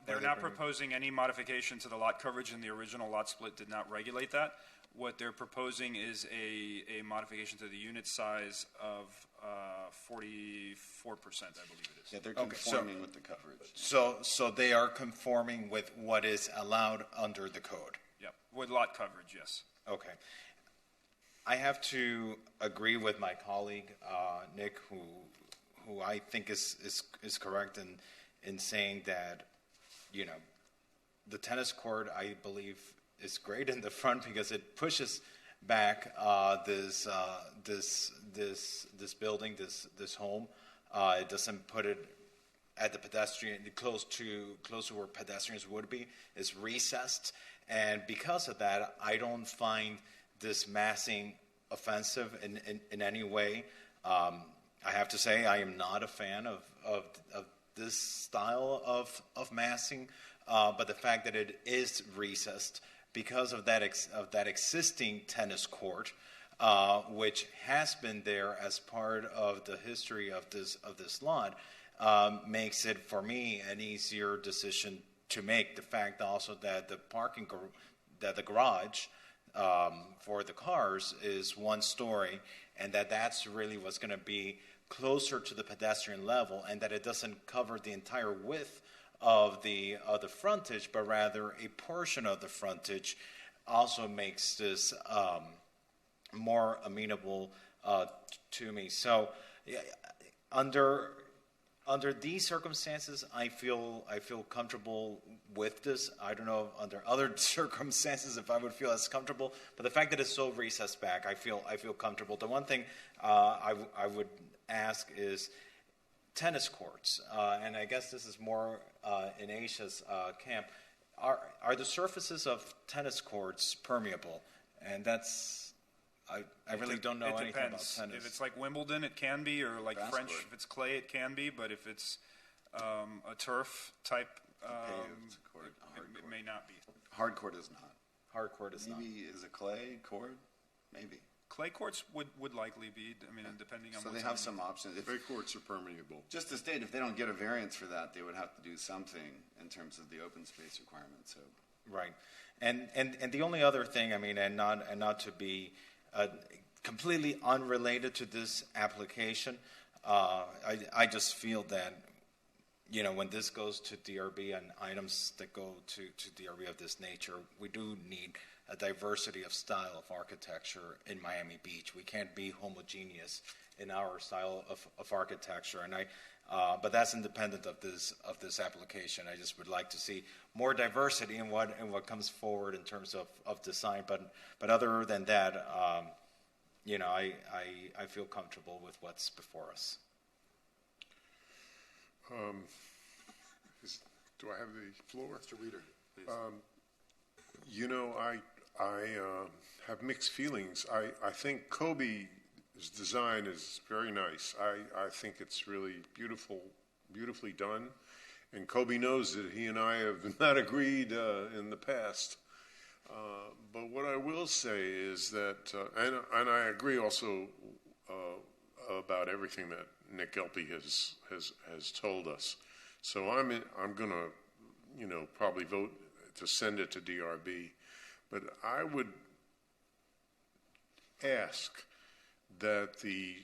They're not proposing any modification to the lot coverage, and the original lot split did not regulate that. What they're proposing is a modification to the unit size of 44%, I believe it is. Yeah, they're Okay, conforming with the coverage. So they are conforming with what is allowed under the code. Yep, with lot coverage, yes. Okay. I have to agree with my colleague, Nick, who I think is correct in saying that, the tennis court, I believe, is great in the front because it pushes back this building, this home. It doesn't put it at the pedestrian, close to where pedestrians would be. It's recessed, and because of that, I don't find this massing offensive in any way. I have to say I am not a fan of this style of massing, but the fact that it is recessed because of that existing tennis court, which has been there as part of the history of this lot, makes it for me an easier decision to make. The fact also that the garage for the cars is one story, and that's really what's going to be closer to the pedestrian level, and that it doesn't cover the entire width of the frontage, but rather a portion of the frontage, also makes this more amenable to me. So, under these circumstances, I feel comfortable with this. I don't know under other circumstances if I would feel as comfortable, but the fact that it's so recessed back, I feel comfortable. The one thing I would ask is tennis courts, and I guess this is more in Asia's camp. Are the surfaces of tennis courts permeable? And that's I really don't know anything about tennis. If it's like Wimbledon, it can be, or like Grass French, court. if it's clay, it can be. But if it's a turf type, it may not be. Hard court is not. Hard court is not. Maybe is a clay court? Maybe. Clay courts would likely be. I mean, depending on. So what's they have on some options. Clay courts are permeable. Just to state, if they don't get a variance for that, they would have to do something in terms of the open space requirement. So. Right, and the only other thing, I mean, and not to be completely unrelated to this application, I just feel that, when this goes to DRB and items that go to DRB of this nature, we do need a diversity of style of architecture in Miami Beach. We can't be homogeneous in our style of architecture, and but that's independent of this application. I just would like to see more diversity in what comes forward in terms of design. But other than that, I feel comfortable with what's before us. Do I have the floor? Mr. Reader, please. I have mixed feelings. I think Kobe's design is very nice. I think it's really beautifully done. And Kobe knows that he and I have not agreed in the past. But what I will say is that, and I agree also about everything that Nick Gelpe has told us. So I'm going to, probably vote to send it to DRB. But I would ask that the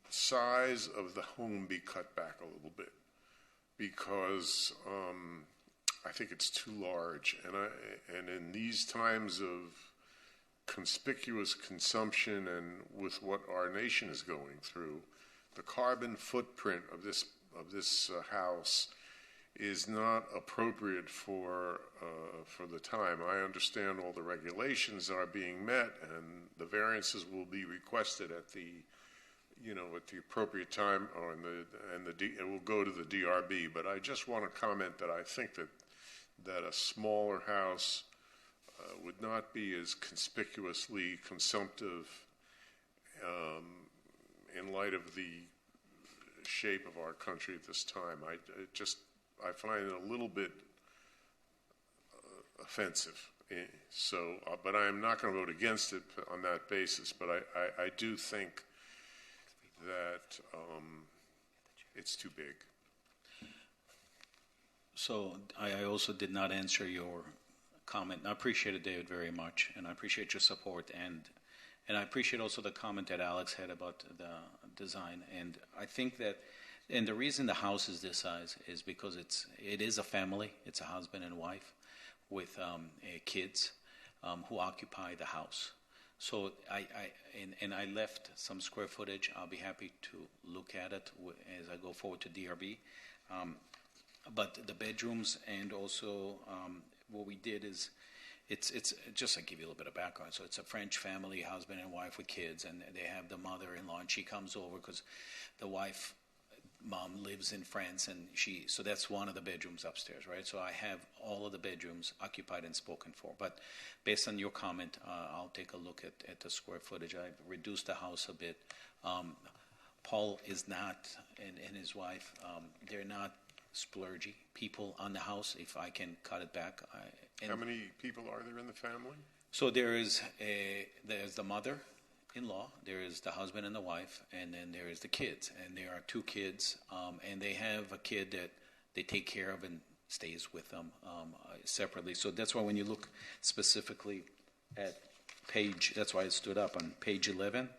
size of the home be cut back a little bit, because I think it's too large, and in these times of conspicuous consumption and with what our nation is going through, the carbon footprint of this house is not appropriate for the time. I understand all the regulations are being met, and the variances will be requested at the appropriate time, it will go to the DRB. But I just want to comment that I think that a smaller house would not be as conspicuously consumptive in light of the shape of our country at this time. I find it a little bit offensive. So, but I am not going to vote against it on that basis. But I do think that it's too big. So I also did not answer your comment. I appreciate it, David, very much, and I appreciate your support, and I appreciate also the comment that Alex had about the design. And I think that, and the reason the house is this size is because it is a family. It's a husband and wife with kids who occupy the house. So I left some square footage. I'll be happy to look at it as I go forward to DRB. But the bedrooms and also what we did is, it's just to give you a little bit of background. So it's a French family, husband and wife with kids, and they have the mother-in-law, and she comes over because the mom lives in France, and so that's one of the bedrooms upstairs, right? So I have all of the bedrooms occupied and spoken for. But based on your comment, I'll take a look at the square footage. I've reduced the house a bit. Paul is not, and his wife, they're not splurgy people on the house. If I can cut it back. How many people are there in the family? So there's the mother-in-law, there is the husband and the wife, and then there is the kids. And there are 2 kids, and they have a kid that they take care of and stays with them separately. So that's why when you look specifically at that's why it stood up on page 11,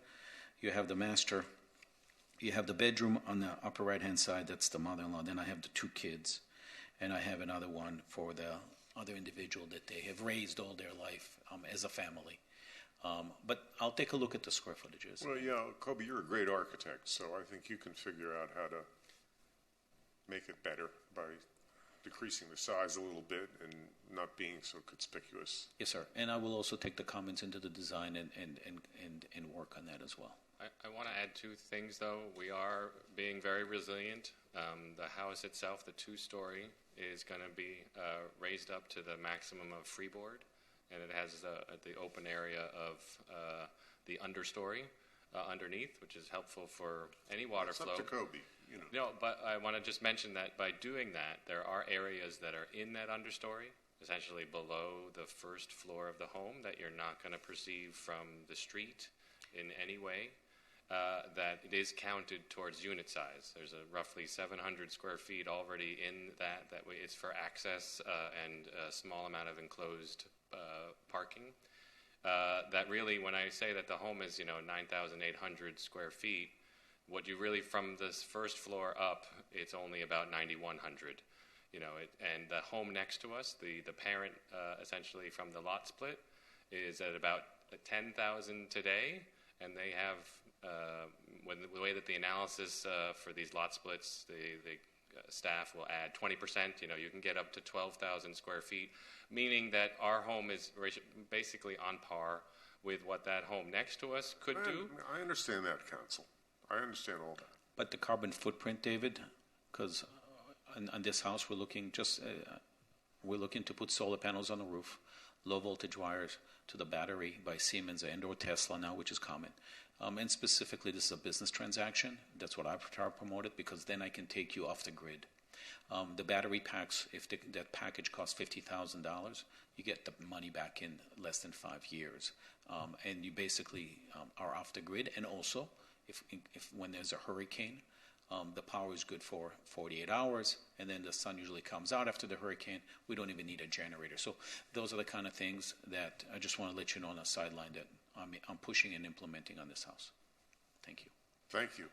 you have the master. You have the bedroom on the upper right-hand side. That's the mother-in-law. Then I have the 2 kids, and I have another one for the other individual that they have raised all their life as a family. But I'll take a look at the square footages. Well, yeah, Kobe, you're a great architect, so I think you can figure out how to make it better by decreasing the size a little bit and not being so conspicuous. Yes, sir. And I will also take the comments into the design and work on that as well. I want to add 2 things, though. We are being very resilient. The house itself, the 2-story, is going to be raised up to the maximum of freeboard, and it has the open area of the understory underneath, which is helpful for any water flow. It's up to Kobe, No, but I want to just mention that by doing that, there are areas that are in that understory, essentially below the first floor of the home, that you're not going to perceive from the street in any way. That it is counted towards unit size. There's a roughly 700 square feet already in that way. It's for access and a small amount of enclosed parking. That really, when I say that the home is 9,800 square feet, what you really, from this first floor up, it's only about 9,100. And the home next to us, the parent essentially from the lot split, is at about 10,000 today, and they have. The way that the analysis for these lot splits, the staff will add 20%. You can get up to 12,000 square feet, meaning that our home is basically on par with what that home next to us could do. I understand that, Counsel. I understand all that. But the carbon footprint, David, because on this house we're looking to put solar panels on the roof, low voltage wires to the battery by Siemens and/or Tesla now, which is common. And specifically, this is a business transaction. That's what I try to promote it, because then I can take you off the grid. The battery packs, if that package costs $50,000, you get the money back in less than 5 years. And you basically are off the grid. And also, if when there's a hurricane, the power is good for 48 hours, and then the sun usually comes out after the hurricane. We don't even need a generator. So those are the kind of things that I just want to let you know on the sideline that I'm pushing and implementing on this house. Thank you. Thank you.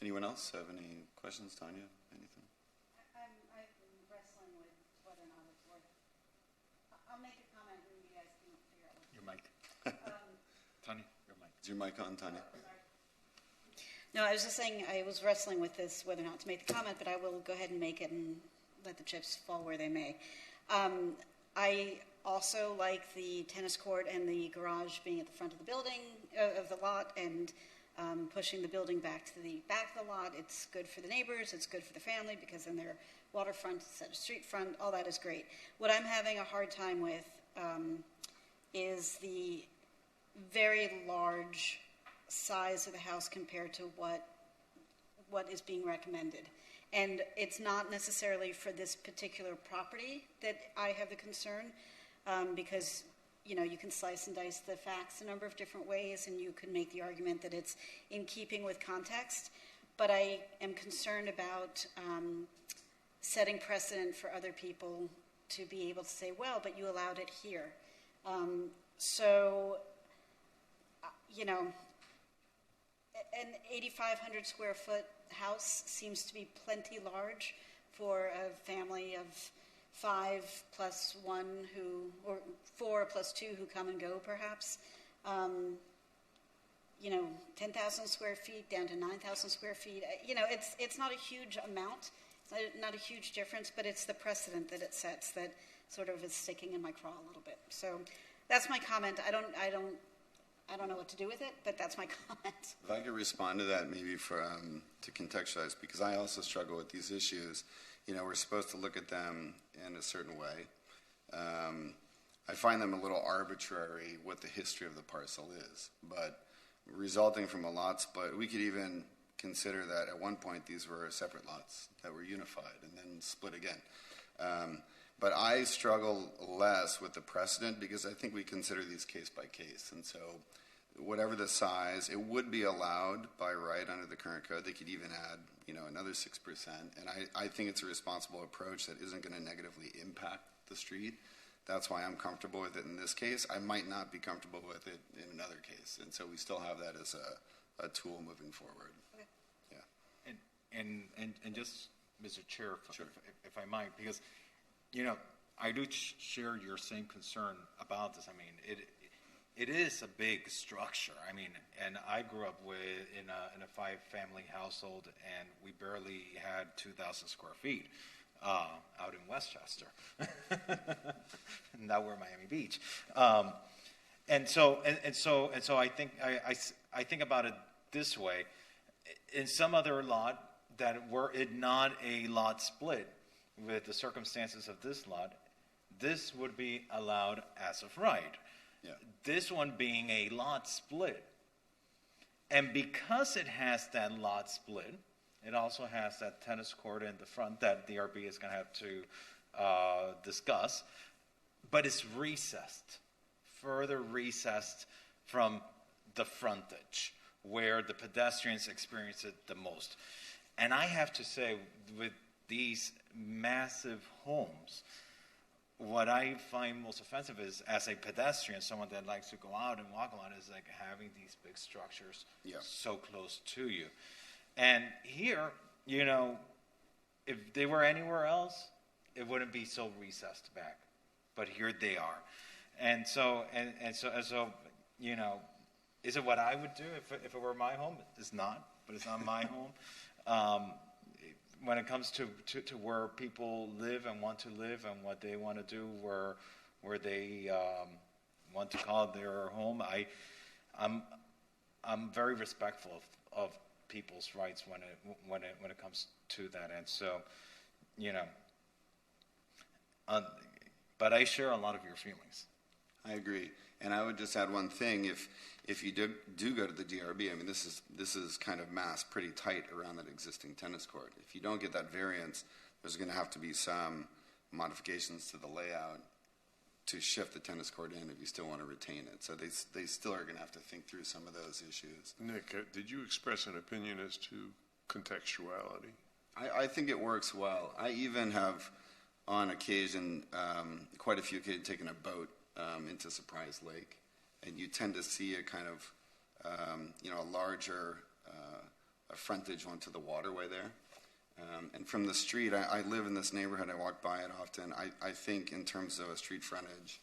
Anyone else have any questions? Tanya, anything? I've been wrestling with whether or not it's worth it. I'll make a comment and you guys can figure out what. Your mic. Tanya, your mic. Is your mic on, Tanya? No, I was just saying I was wrestling with this, whether or not to make the comment, but I will go ahead and make it and let the chips fall where they may. I also like the tennis court and the garage being at the front of the building, of the lot, and pushing the building back to the back of the lot. It's good for the neighbors, it's good for the family, because then they're waterfront instead of street front. All that is great. What I'm having a hard time with is the very large size of the house compared to what is being recommended. And it's not necessarily for this particular property that I have the concern, because you can slice and dice the facts a number of different ways, and you can make the argument that it's in keeping with context. But I am concerned about setting precedent for other people to be able to say, well, but you allowed it here. An 8,500 square foot house seems to be plenty large for a family of 5 plus 1 or 4 plus 2 who come and go, perhaps. 10,000 square feet down to 9,000 square feet. It's not a huge amount. It's not a huge difference, but it's the precedent that it sets that sort of is sticking in my craw a little bit. So that's my comment. I don't know what to do with it, but that's my comment. If I could respond to that, maybe to contextualize, because I also struggle with these issues. We're supposed to look at them in a certain way. I find them a little arbitrary what the history of the parcel is, but resulting from a lot split, we could even consider that at one point these were separate lots that were unified and then split again. But I struggle less with the precedent because I think we consider these case by case. And so whatever the size, it would be allowed by right under the current code. They could even add, another 6%. And I think it's a responsible approach that isn't going to negatively impact the street. That's why I'm comfortable with it in this case. I might not be comfortable with it in another case. And so we still have that as a tool moving forward. Okay. Yeah. And just, Mr. Chair, Sure. if I might, because I do share your same concern about this. I mean, it is a big structure. I mean, and I grew up in a 5-family household, and we barely had 2,000 square feet out in Westchester, and now we're Miami Beach. And so I think about it this way: in some other lot that were it not a lot split, with the circumstances of this lot, this would be allowed as of right. Yeah. This one being a lot split. And because it has that lot split, it also has that tennis court in the front that DRB is going to have to discuss. But it's recessed, further recessed from the frontage, where the pedestrians experience it the most. And I have to say, with these massive homes, what I find most offensive is, as a pedestrian, someone that likes to go out and walk a lot, is like having these big structures so close to you. And here, if they were anywhere else, it wouldn't be so recessed back. But here they are. And so, is it what I would do if it were my home? It's not, but it's not my home. When it comes to where people live and want to live and what they want to do, where they want to call it their home, I'm very respectful of people's rights when it comes to that. And so, but I share a lot of your feelings. I agree. And I would just add one thing: if you do go to the DRB, I mean, this is kind of massed pretty tight around that existing tennis court. If you don't get that variance, there's going to have to be some modifications to the layout to shift the tennis court in if you still want to retain it. So they still are going to have to think through some of those issues. Nick, did you express an opinion as to contextuality? I think it works well. I even have, on occasion, quite a few kids taken a boat into Surprise Lake, and you tend to see a kind of, a larger frontage onto the waterway there. And from the street, I live in this neighborhood, I walk by it often. I think in terms of a street frontage,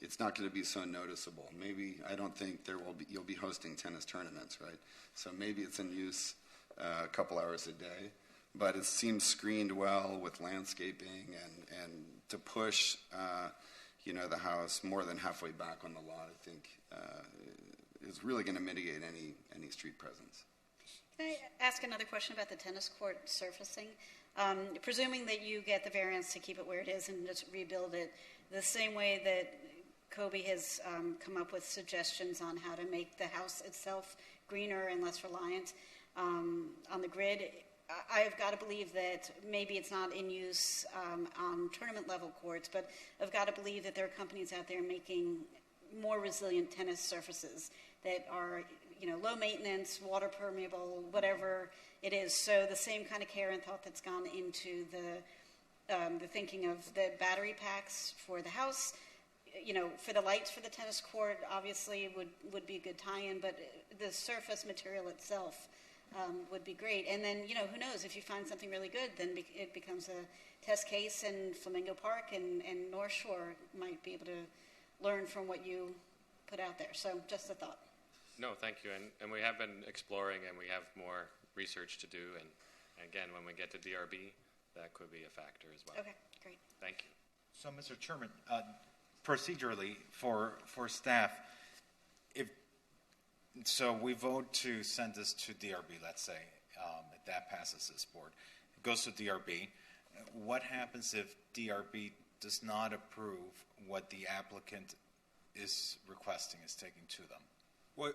it's not going to be so noticeable. Maybe, I don't think you'll be hosting tennis tournaments, right? So maybe it's in use a couple hours a day, but it seems screened well with landscaping and to push the house more than halfway back on the lot, I think, is really going to mitigate any street presence. Can I ask another question about the tennis court surfacing? Presuming that you get the variance to keep it where it is and just rebuild it, the same way that Kobe has come up with suggestions on how to make the house itself greener and less reliant on the grid, I've got to believe that maybe it's not in use on tournament level courts, but I've got to believe that there are companies out there making more resilient tennis surfaces that are, low maintenance, water permeable, whatever it is. So the same kind of care and thought that's gone into the thinking of the battery packs for the house, for the lights for the tennis court, obviously would be a good tie-in, but the surface material itself would be great. And then, who knows, if you find something really good, then it becomes a test case, and Flamingo Park and North Shore might be able to learn from what you put out there. So just a thought. No, thank you. And we have been exploring, and we have more research to do. And again, when we get to DRB, that could be a factor as well. Okay, great. Thank you. So, Mr. Chairman, procedurally for staff, if we vote to send this to DRB, let's say, if that passes this board, it goes to DRB. What happens if DRB does not approve what the applicant is requesting, is taking to them? Well,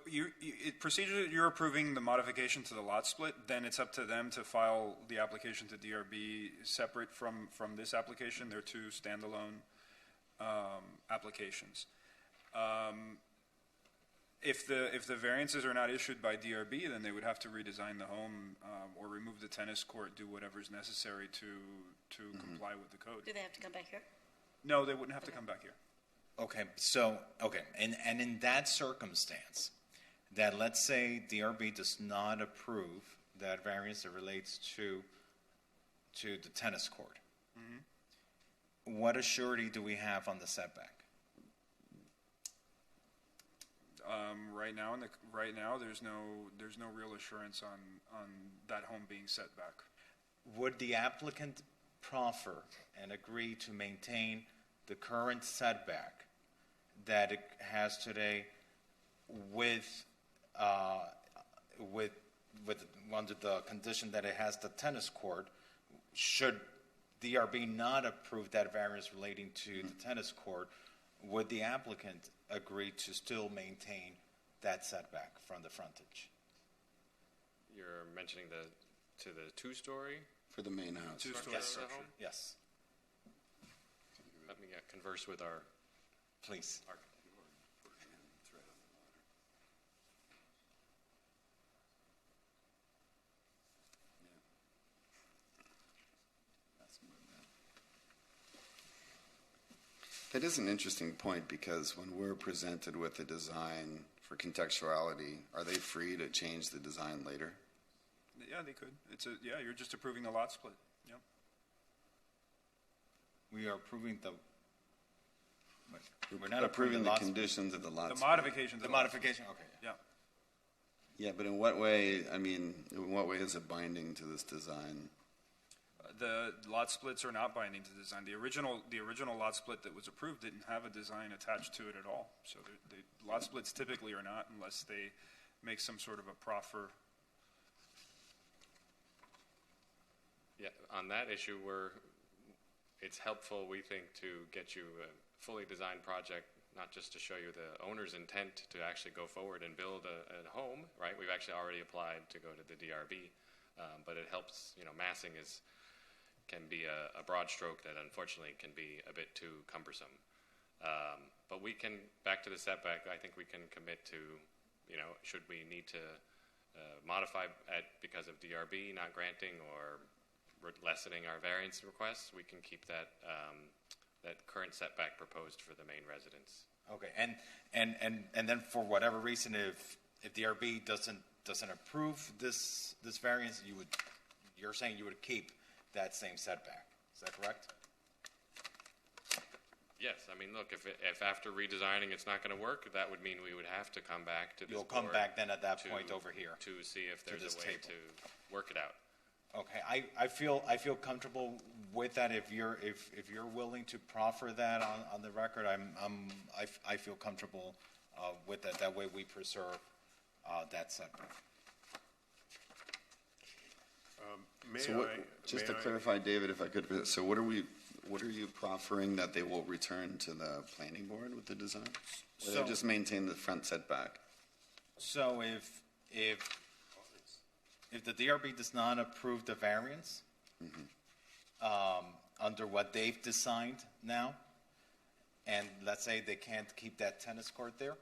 procedurally, you're approving the modification to the lot split. Then it's up to them to file the application to DRB separate from this application. They're two standalone applications. If the variances are not issued by DRB, then they would have to redesign the home or remove the tennis court, do whatever is necessary to comply with the code. Do they have to come back here? No, they wouldn't have to come back here. Okay, and in that circumstance, that let's say DRB does not approve that variance that relates to the tennis court, what assurity do we have on the setback? Right now, there's no real assurance on that home being set back. Would the applicant proffer and agree to maintain the current setback that it has today with under the condition that it has the tennis court? Should DRB not approve that variance relating to the tennis court, would the applicant agree to still maintain that setback from the frontage? You're mentioning the two-story? For the main house. Two-story structure. Yes. Let me converse with our... Please. That is an interesting point, because when we're presented with a design for contextuality, are they free to change the design later? Yeah, they could. You're just approving the lot split. Yep. We are approving We're not approving the conditions of the lot split. The modification. The modification, okay. Yeah. Yeah, but in what way, in what way is it binding to this design? The lot splits are not binding to design. The original lot split that was approved didn't have a design attached to it at all. So the lot splits typically are not, unless they make some sort of a proffer. Yeah, on that issue, it's helpful, we think, to get you a fully designed project, not just to show you the owner's intent to actually go forward and build a home, right? We've actually already applied to go to the DRB, but it helps, massing can be a broad stroke that unfortunately can be a bit too cumbersome. But we can, back to the setback, I think we can commit to, should we need to modify because of DRB not granting or lessening our variance requests, we can keep that current setback proposed for the main residence. Okay, and then for whatever reason, if DRB doesn't approve this variance, you're saying you would keep that same setback. Is that correct? Yes, look, if after redesigning it's not going to work, that would mean we would have to come back to this You'll come board back then at that point over here to see if there's a way table. to work it out. Okay, I feel comfortable with that. If you're willing to proffer that on the record, I feel comfortable with that. That way we preserve that setback. Just to clarify, David, if I could, so what are you proffering, that they will return to the planning board with the design? Or they'll just maintain the front setback? So if the DRB does not approve the variance under what they've designed now, and let's say they can't keep that tennis court there,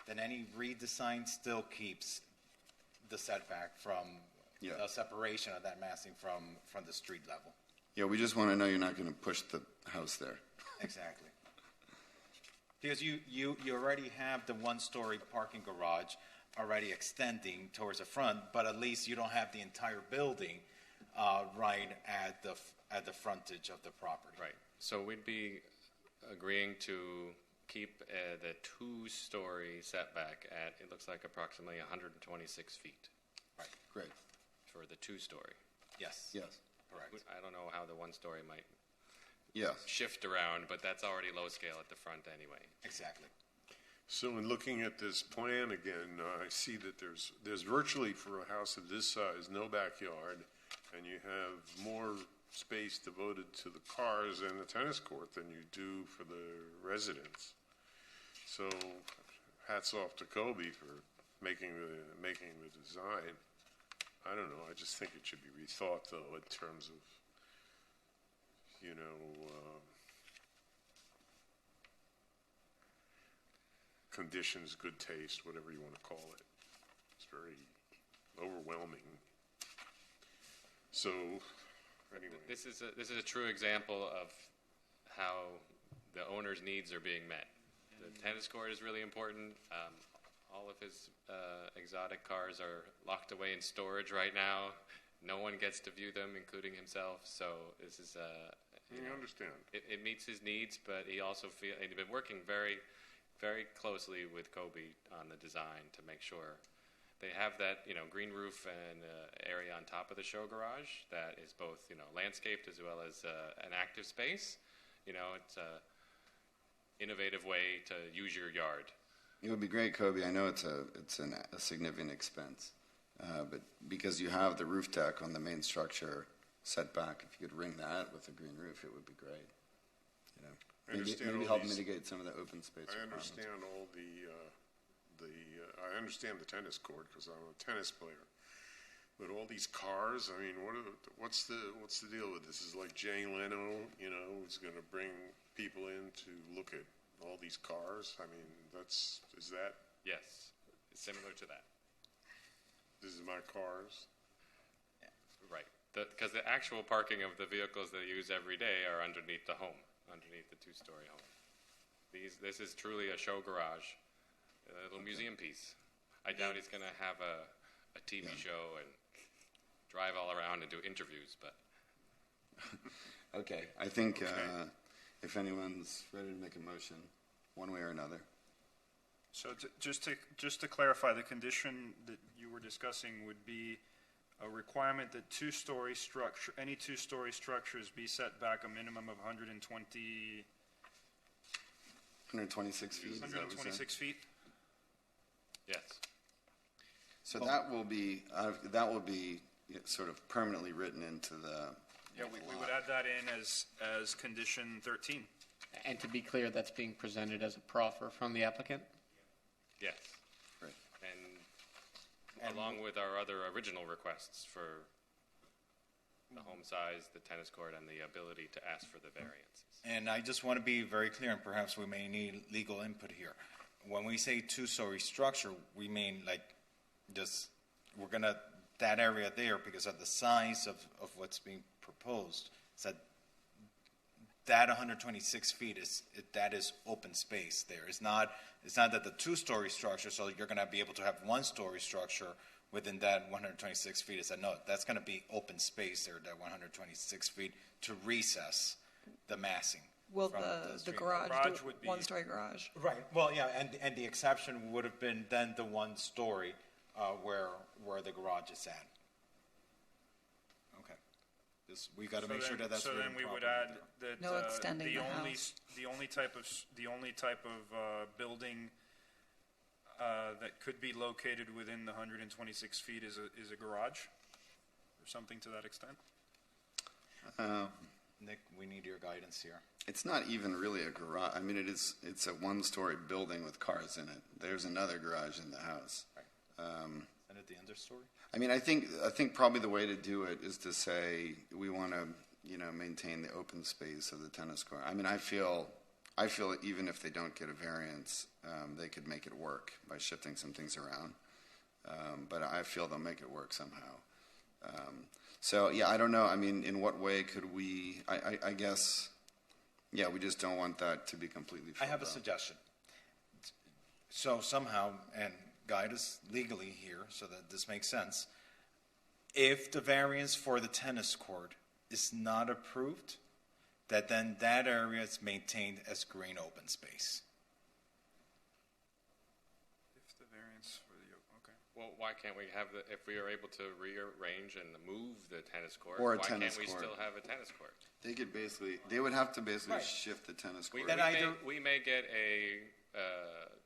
then any redesign still keeps the setback from the separation of that massing from the street level. Yeah, we just want to know you're not going to push the house there. Exactly. Because you already have the one-story parking garage already extending towards the front, but at least you don't have the entire building right at the frontage of the property. Right. So we'd be agreeing to keep the two-story setback at, it looks like approximately 126 feet. Right. Great. For the two-story. Yes. Yes. Correct. I don't know how the one-story might Yes. shift around, but that's already low scale at the front anyway. Exactly. So in looking at this plan again, I see that there's virtually, for a house of this size, no backyard, and you have more space devoted to the cars and the tennis court than you do for the residents. So hats off to Kobe for making the design. I don't know, I just think it should be rethought, though, in terms of, conditions, good taste, whatever you want to call it. It's very overwhelming. So, anyway. This is a true example of how the owner's needs are being met. The tennis court is really important. All of his exotic cars are locked away in storage right now. No one gets to view them, including himself. So this is, I understand. It meets his needs, but he also and he's been working very, very closely with Kobe on the design to make sure they have that, green roof and area on top of the show garage that is both, landscaped as well as an active space. It's a innovative way to use your yard. It would be great, Kobe. I know it's a significant expense, but because you have the roof deck on the main structure setback, if you could ring that with a green roof, it would be great. Maybe help mitigate some of the open space. I understand I understand the tennis court because I'm a tennis player. But all these cars, I mean, what's the deal with this? Is like Jay Leno, who's going to bring people in to look at all these cars? I mean, is that? Yes, it's similar to that. This is my cars? Right. Because the actual parking of the vehicles they use every day are underneath the home, underneath the two-story home. This is truly a show garage, a little museum piece. I doubt he's going to have a TV show and drive all around and do interviews, but... Okay. I think if anyone's ready to make a motion, one way or another. So just to clarify, the condition that you were discussing would be a requirement that any two-story structures be set back a minimum of 126 feet. 126 feet? Yes. So that will be sort of permanently written into the. Yeah, we would add that in as condition 13. And to be clear, that's being presented as a proffer from the applicant? Yes. Right. And along with our other original requests for the home size, the tennis court, and the ability to ask for the variances. And I just want to be very clear, and perhaps we may need legal input here. When we say two-story structure, we mean that area there, because of the size of what's being proposed, is that 126 feet is open space there. It's not that the two-story structure, so you're going to be able to have one-story structure within that 126 feet. It's that's going to be open space there, that 126 feet, to recess the massing. Will the garage do one-story garage? Right. Well, yeah, and the exception would have been then the one-story where the garage is at. Okay. We got to make sure that's. So then we would add that extending the house. The only type of building that could be located within the 126 feet is a garage, or something to that extent. Nick, we need your guidance here. It's not even really a garage. I mean, it's a one-story building with cars in it. There's another garage in the house. Right. And at the understory? I mean, I think probably the way to do it is to say we want to, maintain the open space of the tennis court. I mean, I feel I feel that even if they don't get a variance, they could make it work by shifting some things around. But I feel they'll make it work somehow. So yeah, I don't know. I mean, in what way could we? I guess, yeah, we just don't want that to be completely. I have a suggestion. So somehow, and guide us legally here so that this makes sense. If the variance for the tennis court is not approved, that then that area is maintained as green open space. If the variance for the, okay. Well, why can't we have if we are able to rearrange and move the tennis court, Or a why tennis can't we court. still have a tennis court? They would have to basically Right. shift the tennis We, court. we may get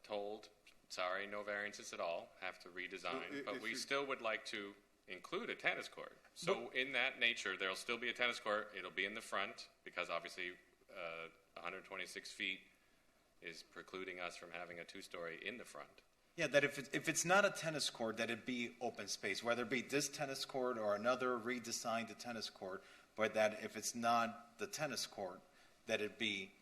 told, sorry, no variances at all, have to redesign, but we still would like to include a tennis court. So in that nature, there'll still be a tennis court. It'll be in the front because obviously 126 feet is precluding us from having a two-story in the front. Yeah, that if it's not a tennis court, that it be open space, whether it be this tennis court or another redesigned tennis court, but that if it's not the tennis court, that it be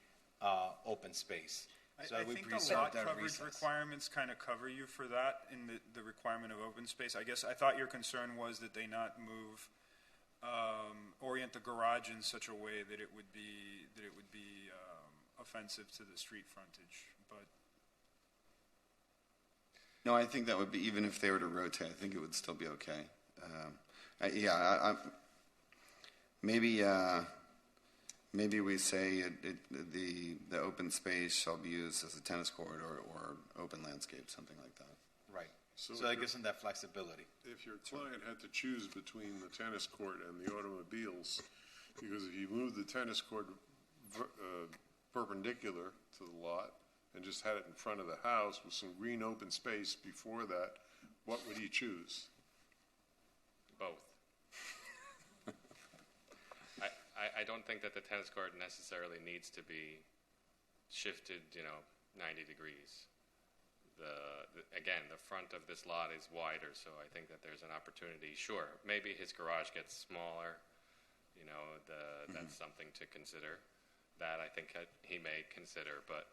open space. So I we think the preserve lot that coverage recess. requirements kind of cover you for that in the requirement of open space. I guess I thought your concern was that they not move, orient the garage in such a way that it would be offensive to the street frontage. But No, I think that would be, even if they were to rotate, I think it would still be okay. Maybe we say the open space shall be used as a tennis court or open landscape, something like that. Right. So So that gives them that flexibility. If your client had to choose between the tennis court and the automobiles, because if you move the tennis court perpendicular to the lot and just had it in front of the house with some green open space before that, what would he choose? Both. I don't think that the tennis court necessarily needs to be shifted, 90 degrees. Again, the front of this lot is wider, so I think that there's an opportunity. Sure, maybe his garage gets smaller. That's something to consider. That I think he may consider, but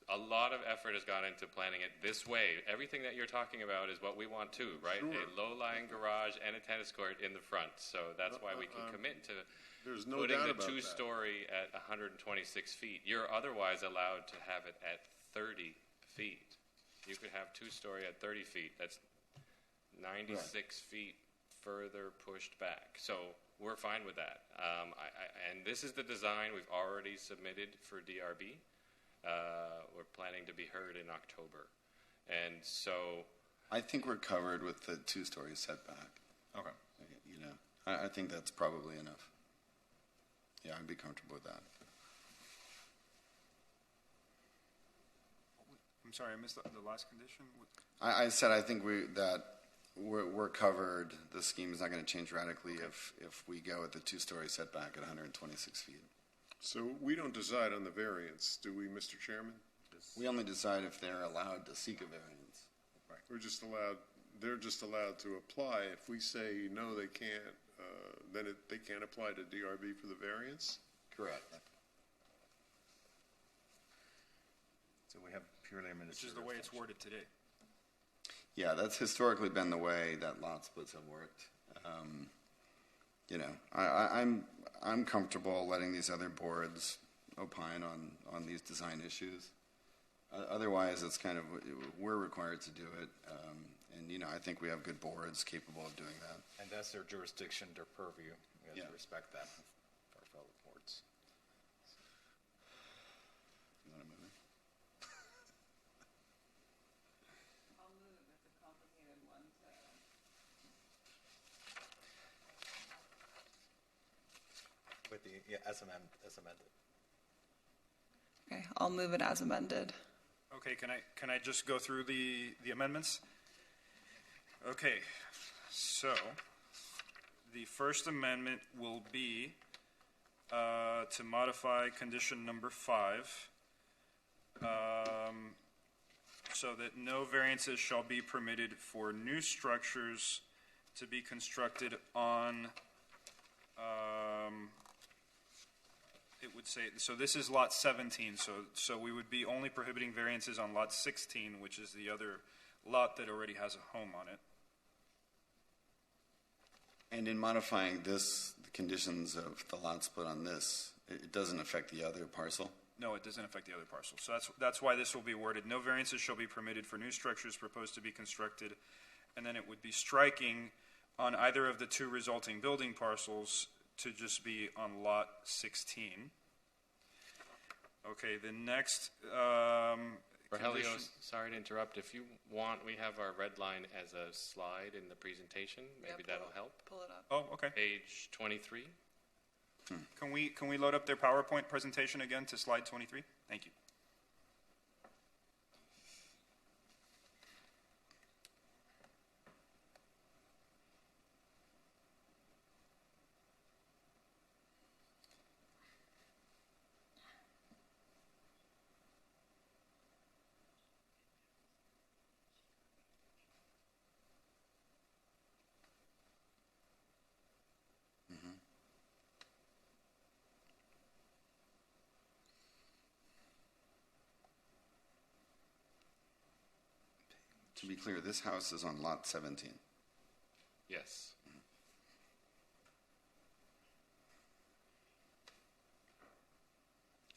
a lot of effort has gone into planning it this way. Everything that you're talking about is what we want too, right? Sure. A low-lying garage and a tennis court in the front. So that's why we can commit to There's no putting doubt the about that. two-story at 126 feet. You're otherwise allowed to have it at 30 feet. You could have two-story at 30 feet. That's 96 feet further pushed back. So we're fine with that. And this is the design we've already submitted for DRB. We're planning to be heard in October. And so I think we're covered with the two-story setback. Okay. I think that's probably enough. Yeah, I'd be comfortable with that. I'm sorry, I missed the last condition. I said I think we're covered. The scheme is not going to change radically if we go with the two-story setback at 126 feet. So we don't decide on the variance, do we, Mr. Chairman? We only decide if they're allowed to seek a variance. Right. They're just allowed to apply. If we say no, they can't, then they can't apply to DRB for the variance? Correct. So we have purely administrative. Which is the way it's worded today. Yeah, that's historically been the way that lot splits have worked. I'm comfortable letting these other boards opine on these design issues. Otherwise, it's kind of, we're required to do it. And I think we have good boards capable of doing that. And that's their jurisdiction, their purview. We have to respect that for our fellow boards. You want to move it? I'll move. It's a complicated one to. With as amended. Okay, I'll move it as amended. Okay, can I just go through the amendments? Okay, so the first amendment will be to modify condition number 5 so that no variances shall be permitted for new structures to be constructed on, it would would say, so this is lot 17, so we would be only prohibiting variances on lot 16, which is the other lot that already has a home on it. And in modifying this, the conditions of the lot split on this, it doesn't affect the other parcel? No, it doesn't affect the other parcel. So that's why this will be worded, no variances shall be permitted for new structures proposed to be constructed. And then it would be striking on either of the two resulting building parcels to just be on lot 16. Okay, the next Rogelio, sorry to interrupt. If you want, we have our red line as a slide in the presentation. Maybe that'll help. Pull it up. Oh, okay. Page 23. Can we load up their PowerPoint presentation again to slide 23? Thank you. To be clear, this house is on lot 17. Yes.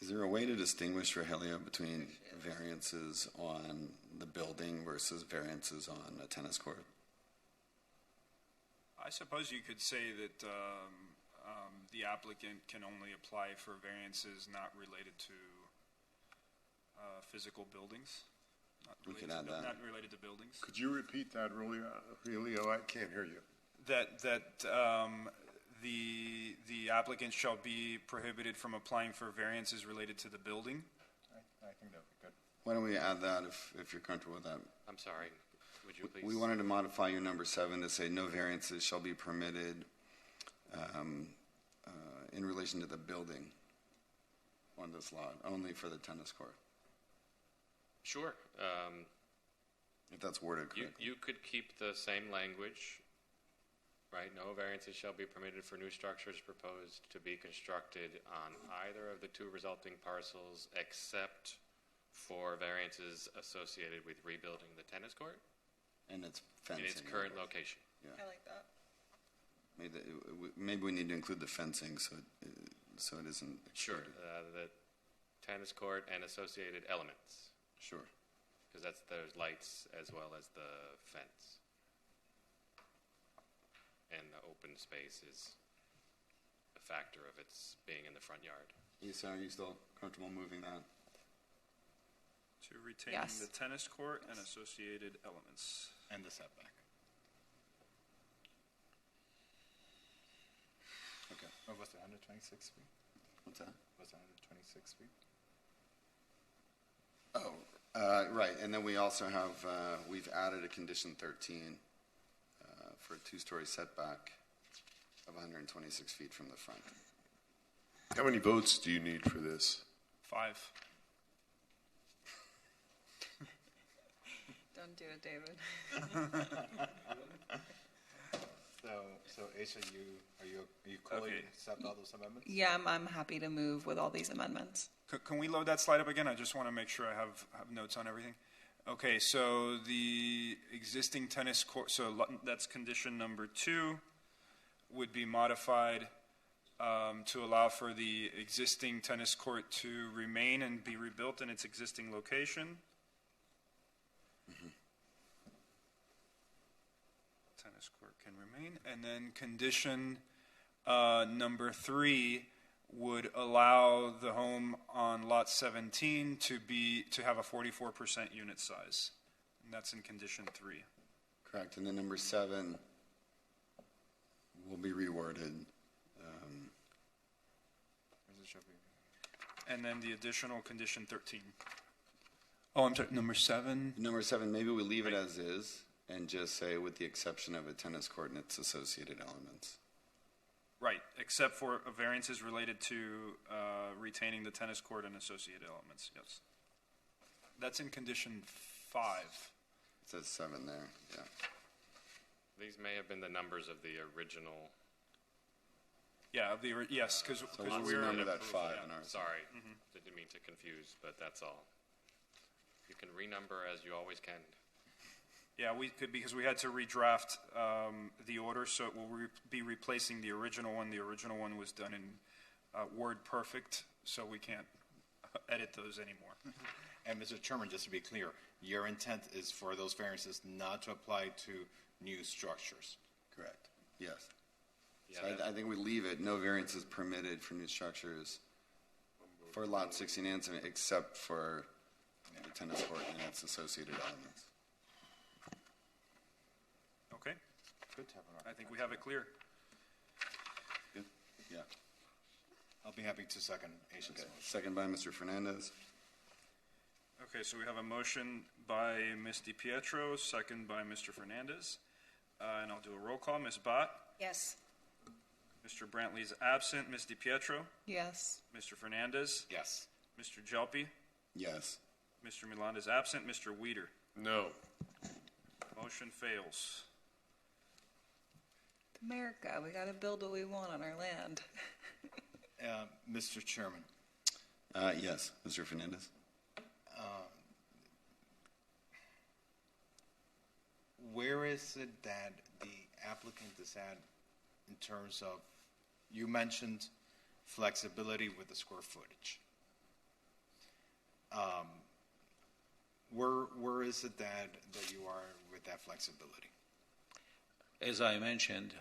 Is there a way to distinguish, Rogelio, between variances on the building versus variances on a tennis court? I suppose you could say that the applicant can only apply for variances not related to physical buildings. We could add that. Not related to buildings. Could you repeat that, Rogelio? I can't hear you. That the applicant shall be prohibited from applying for variances related to the building. I think that would be good. Why don't we add that if you're comfortable with that? I'm sorry. Would you please? We wanted to modify your number 7 to say no variances shall be permitted in relation to the building on this lot, only for the tennis court. Sure. If that's worded correctly. You could keep the same language, right? No variances shall be permitted for new structures proposed to be constructed on either of the two resulting parcels except for variances associated with rebuilding the tennis court. And its fencing. In its current location. Yeah. I like that. Maybe we need to include the fencing so it isn't excluded. Sure. The tennis court and associated elements. Sure. Because that's those lights as well as the fence. And the open space is a factor of its being in the front yard. Isa, are you still comfortable moving that? To retain Yes. the tennis court and associated elements. And the setback. Okay. Or was it 126 feet? What's that? Was it 126 feet? Oh, right. And then we also have, we've added a condition 13 for a 2-story setback of 126 feet from the front. How many votes do you need for this? 5. Don't do it, David. So Aisha, are you cool? Okay. You accept all those amendments? Yeah, I'm happy to move with all these amendments. Can we load that slide up again? I just want to make sure I have notes on everything. Okay, so the existing tennis court, so that's condition number 2, would be modified to allow for the existing tennis court to remain and be rebuilt in its existing location. Mm-hmm. Tennis court can remain. And then condition number 3 would allow the home on lot 17 to have a 44% unit size. And that's in condition 3. Correct. And then number 7 will be reworded. And then the additional condition 13. Oh, I'm sorry, number 7. Number 7, maybe we leave it as is and just say with the exception of a tennis court and its associated elements. Right, except for variances related to retaining the tennis court and associated elements, yes. That's in condition 5. It says 7 there, yeah. These may have been the numbers of the original Yeah, yes, because let's we're remember that 5 in ours. Sorry, didn't mean to confuse, but that's all. You can renumber as you always can. Yeah, we could, because we had to redraft the order, so it will be replacing the original one. The original one was done in WordPerfect, so we can't edit those anymore. And Mr. Chairman, just to be clear, your intent is for those variances not to apply to new structures? Correct. Yes. Yeah, So I think we leave it, no variances permitted for new structures for lot 16 and 17, except for the tennis court and its associated elements. Okay. I think we have it clear. Good. Yeah. I'll be happy to second Asian's motion. Second by Mr. Fernandez. Okay, so we have a motion by Ms. DiPietro, second by Mr. Fernandez. And I'll do a roll call. Ms. Bott? Yes. Mr. Brantley is absent. Ms. DiPietro? Yes. Mr. Fernandez? Yes. Mr. Jelpi? Yes. Mr. Milan is absent. Mr. Weider? No. Motion fails. America, we got to build what we want on our land. Mr. Chairman. Yes, Mr. Fernandez. Where is it that the applicant is at in terms of, you mentioned flexibility with the square footage. Where is it that you are with that flexibility? As I mentioned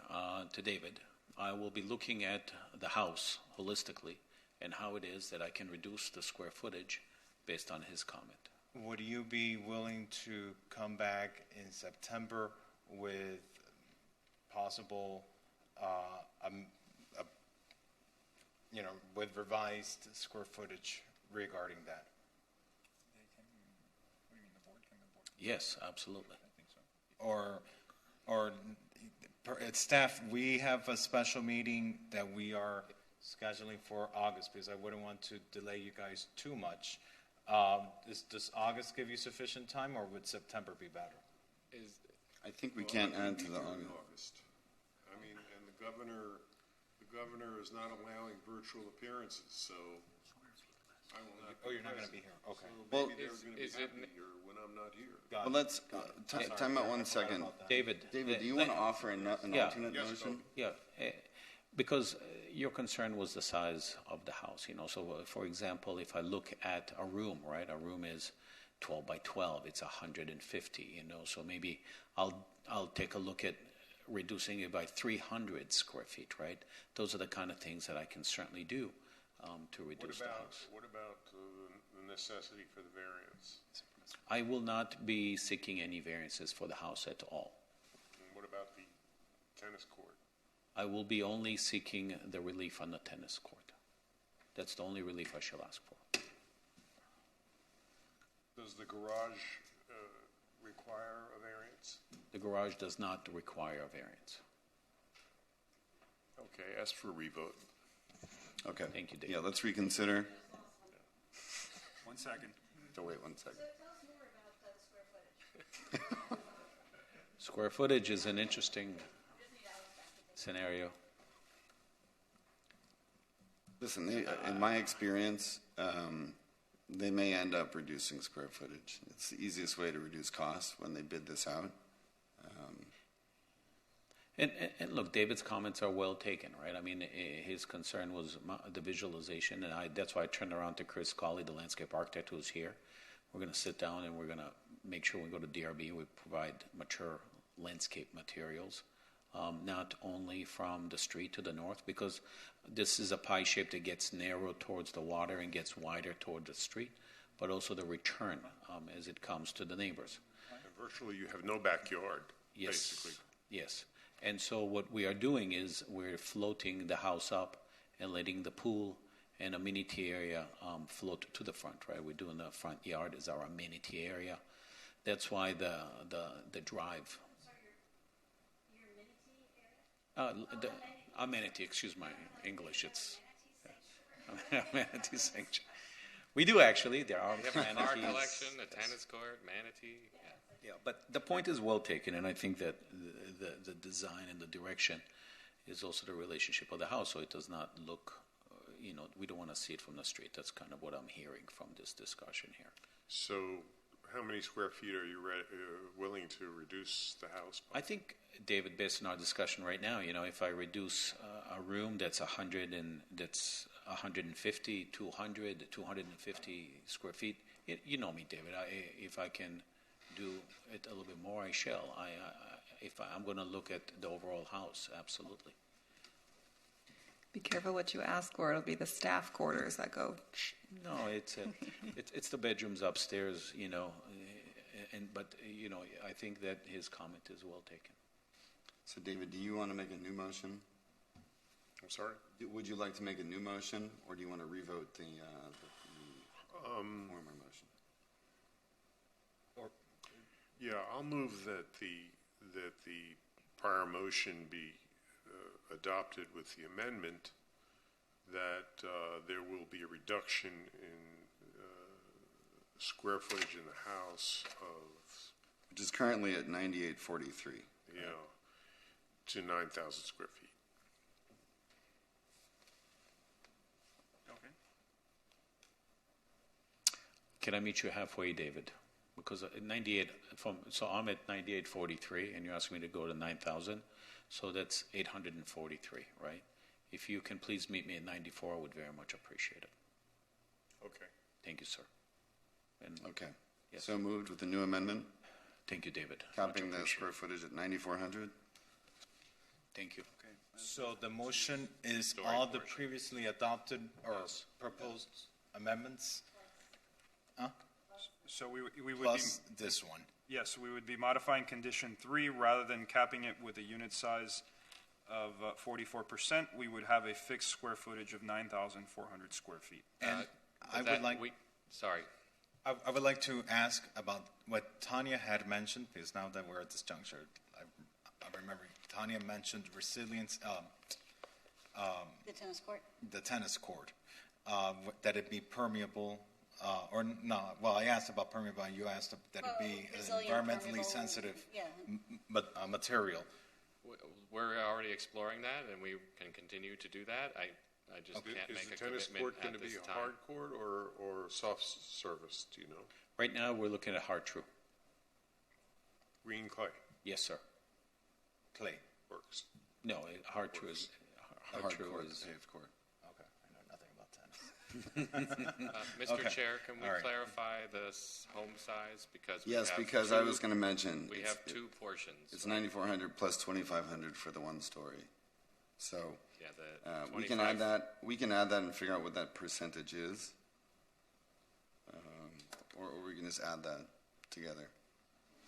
to David, I will be looking at the house holistically and how it is that I can reduce the square footage based on his comment. Would you be willing to come back in September with possible, with revised square footage regarding that? Yes, absolutely. Or at staff, we have a special meeting that we are scheduling for August because I wouldn't want to delay you guys too much. Does August give you sufficient time, or would September be better? I think we can't add to the August. I mean, and the governor is not allowing virtual appearances, so I will not. Oh, you're not going to be here. Okay. So maybe they're going to be happy here when I'm not here. Well, let's time out 1 second. David, do you want to offer an alternate motion? Yeah, because your concern was the size of the house, So, for example, if I look at a room, right? A room is 12 by 12. It's 150, So maybe I'll take a look at reducing it by 300 square feet, right? Those are the kind of things that I can certainly do to reduce the house. What about the necessity for the variance? I will not be seeking any variances for the house at all. And what about the tennis court? I will be only seeking the relief on the tennis court. That's the only relief I shall ask for. Does the garage require a variance? The garage does not require a variance. Okay, ask for a revote. Okay. Thank you, David. Yeah, let's reconsider. 1 second. So wait 1 second. Square footage is an interesting scenario. Listen, in my experience, they may end up reducing square footage. It's the easiest way to reduce costs when they bid this out. And look, David's comments are well taken, right? I mean, his concern was the visualization, and that's why I turned around to Chris Colley, the landscape architect who's here. We're going to sit down and we're going to make sure when we go to DRB, we provide mature landscape materials, not only from the street to the north, because this is a pie shape that gets narrow towards the water and gets wider toward the street, but also the return as it comes to the neighbors. And virtually you have no backyard, Yes. basically. Yes. And so what we are doing is we're floating the house up and letting the pool and amenity area float to the front, right? We're doing the front yard as our amenity area. That's why the drive. The amenity, excuse my English, it's amenity sanctuary. We do actually. There are We have a car amenities. collection, a tennis court, manatee. Yeah, but the point is well taken, and I think that the design and the direction is also the relationship of the house, so it does not look, we don't want to see it from the street. That's kind of what I'm hearing from this discussion here. So how many square feet are you willing to reduce the house by? I think, David, based on our discussion right now, if I reduce a room that's 150, 200, 250 square feet, you know me, David. If I can do it a little bit more, I shall. I'm going to look at the overall house, absolutely. Be careful what you ask for. It'll be the staff quarters that go. No, it's the bedrooms upstairs, but I think that his comment is well taken. So, David, do you want to make a new motion? I'm sorry? Would you like to make a new motion, or do you want to revote the former motion? Yeah, I'll move that the prior motion be adopted with the amendment that there will be a reduction in square footage in the house of, which is currently at 9843. Yeah, to 9,000 square feet. Okay. Can I meet you halfway, David? Because at 98, so I'm at 9843, and you're asking me to go to 9,000, so that's 843, right? If you can please meet me at 94, I would very much appreciate it. Okay. Thank you, sir. And Okay. Yes. So moved with the new amendment? Thank you, David. Capping the square footage at 9,400? Thank you. Okay. So the motion is all the previously adopted or proposed amendments? Huh? So we would Plus this one. Yes, we would be modifying condition 3 rather than capping it with a unit size of 44%. We would have a fixed square footage of 9,400 square feet. And I would like to ask about what Tanya had mentioned, because now that we're at this juncture, I remember Tanya mentioned resilience, The tennis court? the tennis court, that it be permeable, or no, well, I asked about permeable, and you asked that it be resilient, environmentally permeable, sensitive yeah. material. We're already exploring that, and we can continue to do that. I just can't Is make the a tennis commitment court going at to be this a time. hard court or soft surface, do you know? Right now, we're looking at hard true. Green clay Yes, sir. Clay. works. No, hard true is Hard true court, is paved court. Okay, I know nothing about tennis. Mr. Okay. Chair, can we All right. clarify the home size? Because we Yes, have because I was going to mention. We have two portions. It's 9,400 plus 2,500 for the one story. So Yeah, we can add that. We can add that and figure out what that percentage is. Or we can just add that together.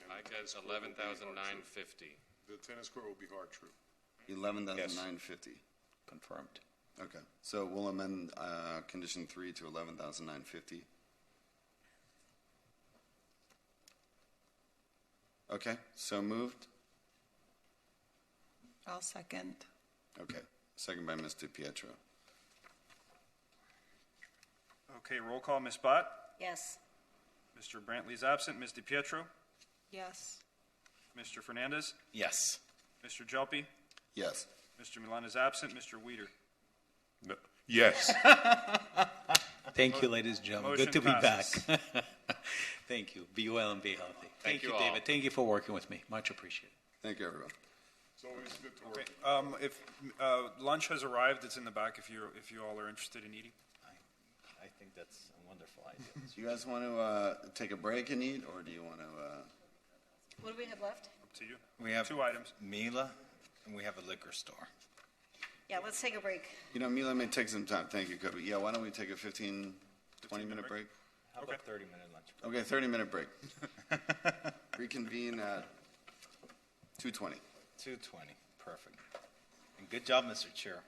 I get 11,950. The tennis court will be hard true. 11,950. confirmed. Okay, so we'll amend condition 3 to 11,950. Okay, so moved. I'll second. Okay, second by Ms. DiPietro. Okay, roll call. Ms. Bott? Yes. Mr. Brantley's absent. Ms. DiPietro? Yes. Mr. Fernandez? Yes. Mr. Jelpi? Yes. Mr. Milan is absent. Mr. Weider? No. Yes. Thank you, ladies and gentlemen. Motion Good to be passes. back. Thank you. Be well and be healthy. Thank you, you all. David. Thank you for working with me. Much appreciated. Thank you, everyone. It's always good to work. Okay, if lunch has arrived, it's in the back if you all are interested in eating. I think that's a wonderful idea. Do you guys want to take a break and eat, or do you want to? What do we have left? Up to you. We have 2 items. Mila, and we have a liquor store. Yeah, let's take a break. You know, Mila may take some time. Thank you, Kobe. Yeah, why don't we take a 15, 20-minute break? How about 30-minute lunch? Okay, 30-minute break. Reconvene at 2:20. 2:20. Perfect. And good job, Mr. Chair.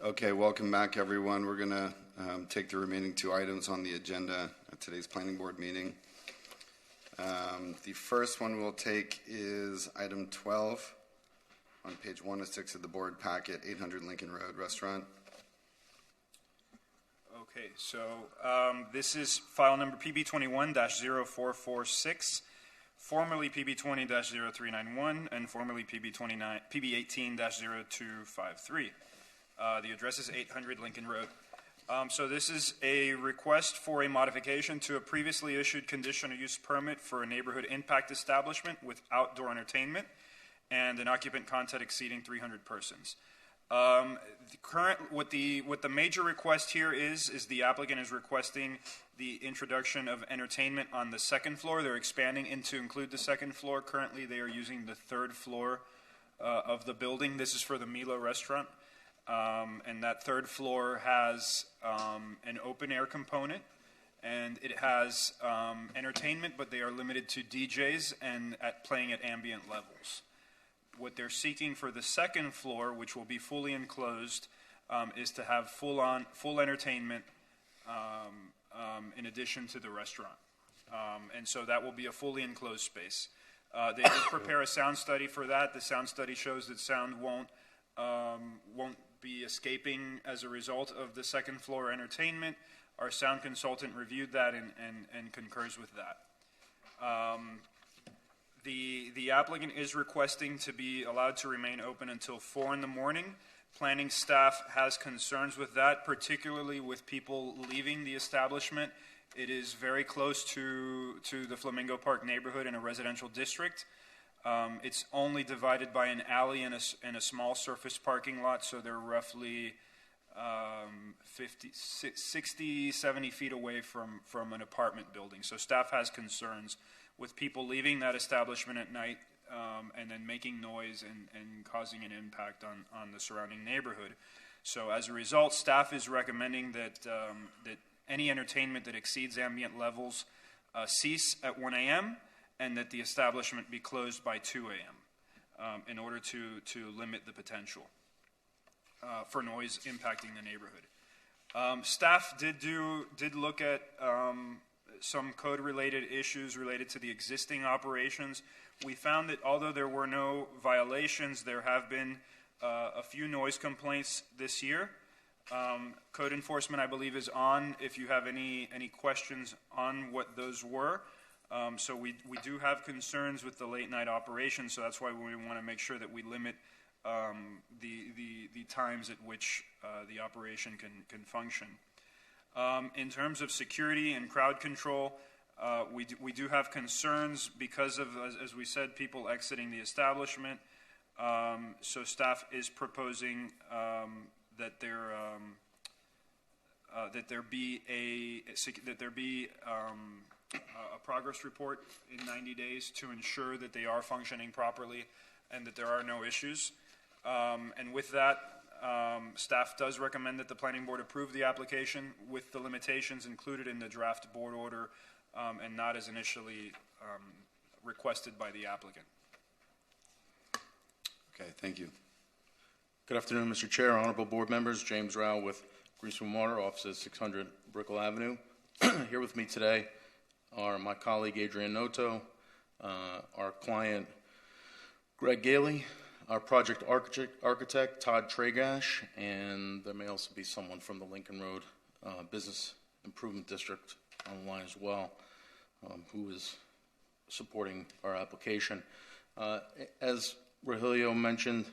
Okay, welcome back, everyone. We're going to take the remaining 2 items on the agenda at today's planning board meeting. The first one we'll take is item 12 on page 1 of 6 of the board packet, 800 Lincoln Road Restaurant. Okay, so this is file number PB21-0446. formerly PB 20-0391 and formerly PB 18-0253. The address is 800 Lincoln Road. So this is a request for a modification to a previously issued conditional use permit for a neighborhood impact establishment with outdoor entertainment and an occupant content exceeding 300 persons. What the major request here is the applicant is requesting the introduction of entertainment on the second floor. They're expanding to include the second floor. Currently, they are using the third floor of the building. This is for the Milo restaurant. And that third floor has an open air component, and it has entertainment, but they are limited to DJs and playing at ambient levels. What they're seeking for the second floor, which will be fully enclosed, is to have full entertainment in addition to the restaurant. And so that will be a fully enclosed space. They did prepare a sound study for that. The sound study shows that sound won't be escaping as a result of the second floor entertainment. Our sound consultant reviewed that and concurs with that. The applicant is requesting to be allowed to remain open until 4 in the morning. Planning staff has concerns with that, particularly with people leaving the establishment. It is very close to the Flamingo Park neighborhood in a residential district. It's only divided by an alley and a small surface parking lot, so they're roughly 60, 70 feet away from an apartment building. So staff has concerns with people leaving that establishment at night and then making noise and causing an impact on the surrounding neighborhood. So as a result, staff is recommending that any entertainment that exceeds ambient levels cease at 1 a.m. and that the establishment be closed by 2 a.m. In order to limit the potential for noise impacting the neighborhood. Staff did look at some code-related issues related to the existing operations. We found that although there were no violations, there have been a few noise complaints this year. Code enforcement, I believe, is on if you have any questions on what those were. So we do have concerns with the late-night operations, so that's why we want to make sure that we limit the times at which the operation can function. In terms of security and crowd control, we do have concerns because of, as we said, people exiting the establishment. So staff is proposing that there be a progress report in 90 days to ensure that they are functioning properly and that there are no issues. And with that, staff does recommend that the planning board approve the application with the limitations included in the draft board order and not as initially requested by the applicant. Okay, thank you. Good afternoon, Mr. Chair, honorable board members. James Rao with Greenspoon Water, offices 600 Brickell Avenue. Here with me today are my colleague Adrian Noto, our client Greg Gailey, our project architect Todd Tragash, and there may also be someone from the Lincoln Road Business Improvement District on the line as well, who is supporting our application. As Rogelio mentioned,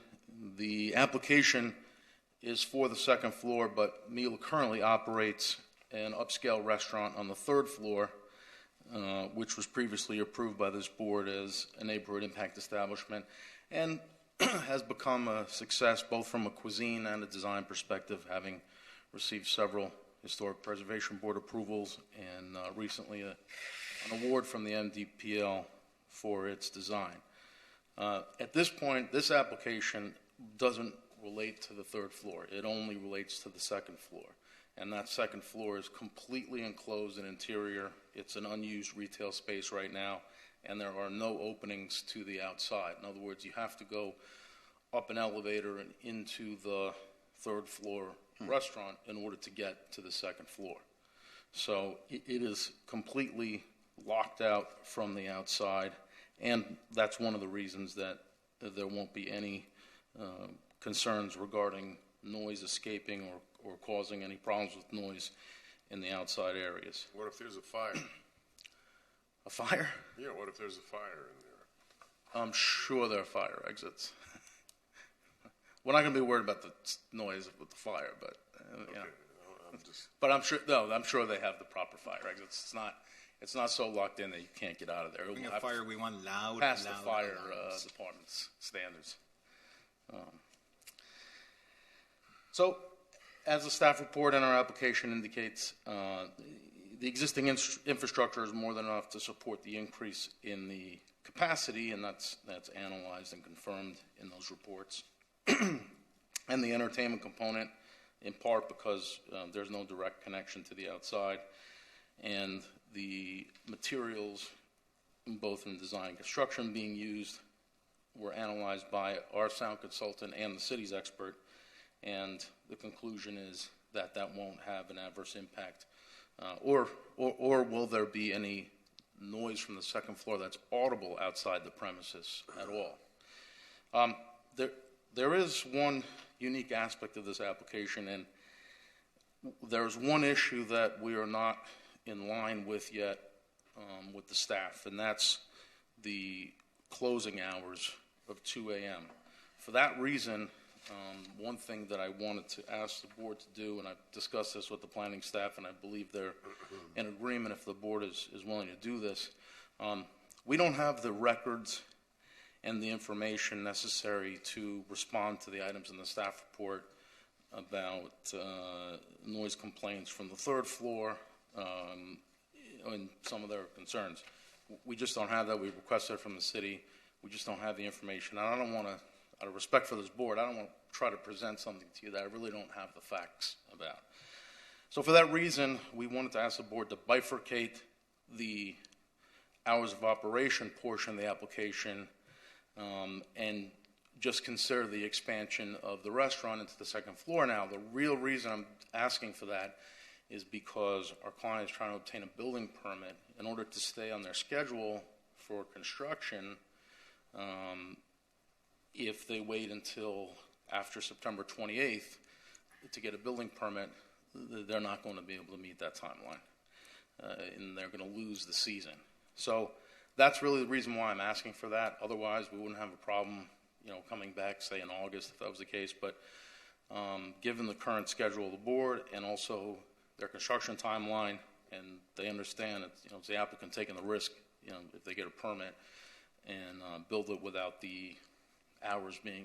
the application is for the second floor, but Milo currently operates an upscale restaurant on the third floor, which was previously approved by this board as a neighborhood impact establishment, and has become a success both from a cuisine and a design perspective, having received several Historic Preservation Board approvals and recently an award from the MDPL for its design. At this point, this application doesn't relate to the third floor. It only relates to the second floor. And that second floor is completely enclosed in interior. It's an unused retail space right now, and there are no openings to the outside. In other words, you have to go up an elevator and into the third floor restaurant in order to get to the second floor. So it is completely locked out from the outside, and that's one of the reasons that there won't be any concerns regarding noise escaping or causing any problems with noise in the outside areas. What if there's a fire? A fire? Yeah, what if there's a fire in there? I'm sure there are fire exits. We're not going to be worried about the noise with the fire, but you know. But I'm sure they have the proper fire exits. It's not so locked in that you can't get out of there. Being a fire, we want loud, past the loud fire alarms. department's standards. So, as the staff report and our application indicates, the existing infrastructure is more than enough to support the increase in the capacity, and that's analyzed and confirmed in those reports. And the entertainment component, in part because there's no direct connection to the outside, and the materials, both in design and construction being used, were analyzed by our sound consultant and the city's expert, and the conclusion is that that won't have an adverse impact, or will there be any noise from the second floor that's audible outside the premises at all. There is one unique aspect of this application, and there's one issue that we are not in line with yet with the staff, and that's the closing hours of 2 a.m. For that reason, one thing that I wanted to ask the board to do, and I've discussed this with the planning staff, and I believe they're in agreement if the board is willing to do this, we don't have the records and the information necessary to respond to the items in the staff report about noise complaints from the third floor and some of their concerns. We just don't have that. We requested it from the city. We just don't have the information. And I don't want to, out of respect for this board, I don't want to try to present something to you that I really don't have the facts about. So for that reason, we wanted to ask the board to bifurcate the hours of operation portion of the application and just consider the expansion of the restaurant into the second floor. Now, the real reason I'm asking for that is because our client is trying to obtain a building permit in order to stay on their schedule for construction. If they wait until after September 28th to get a building permit, they're not going to be able to meet that timeline, and they're going to lose the season. So that's really the reason why I'm asking for that. Otherwise, we wouldn't have a problem, coming back, say, in August if that was the case. But given the current schedule of the board and also their construction timeline, and they understand that it's the applicant taking the risk, if they get a permit and build it without the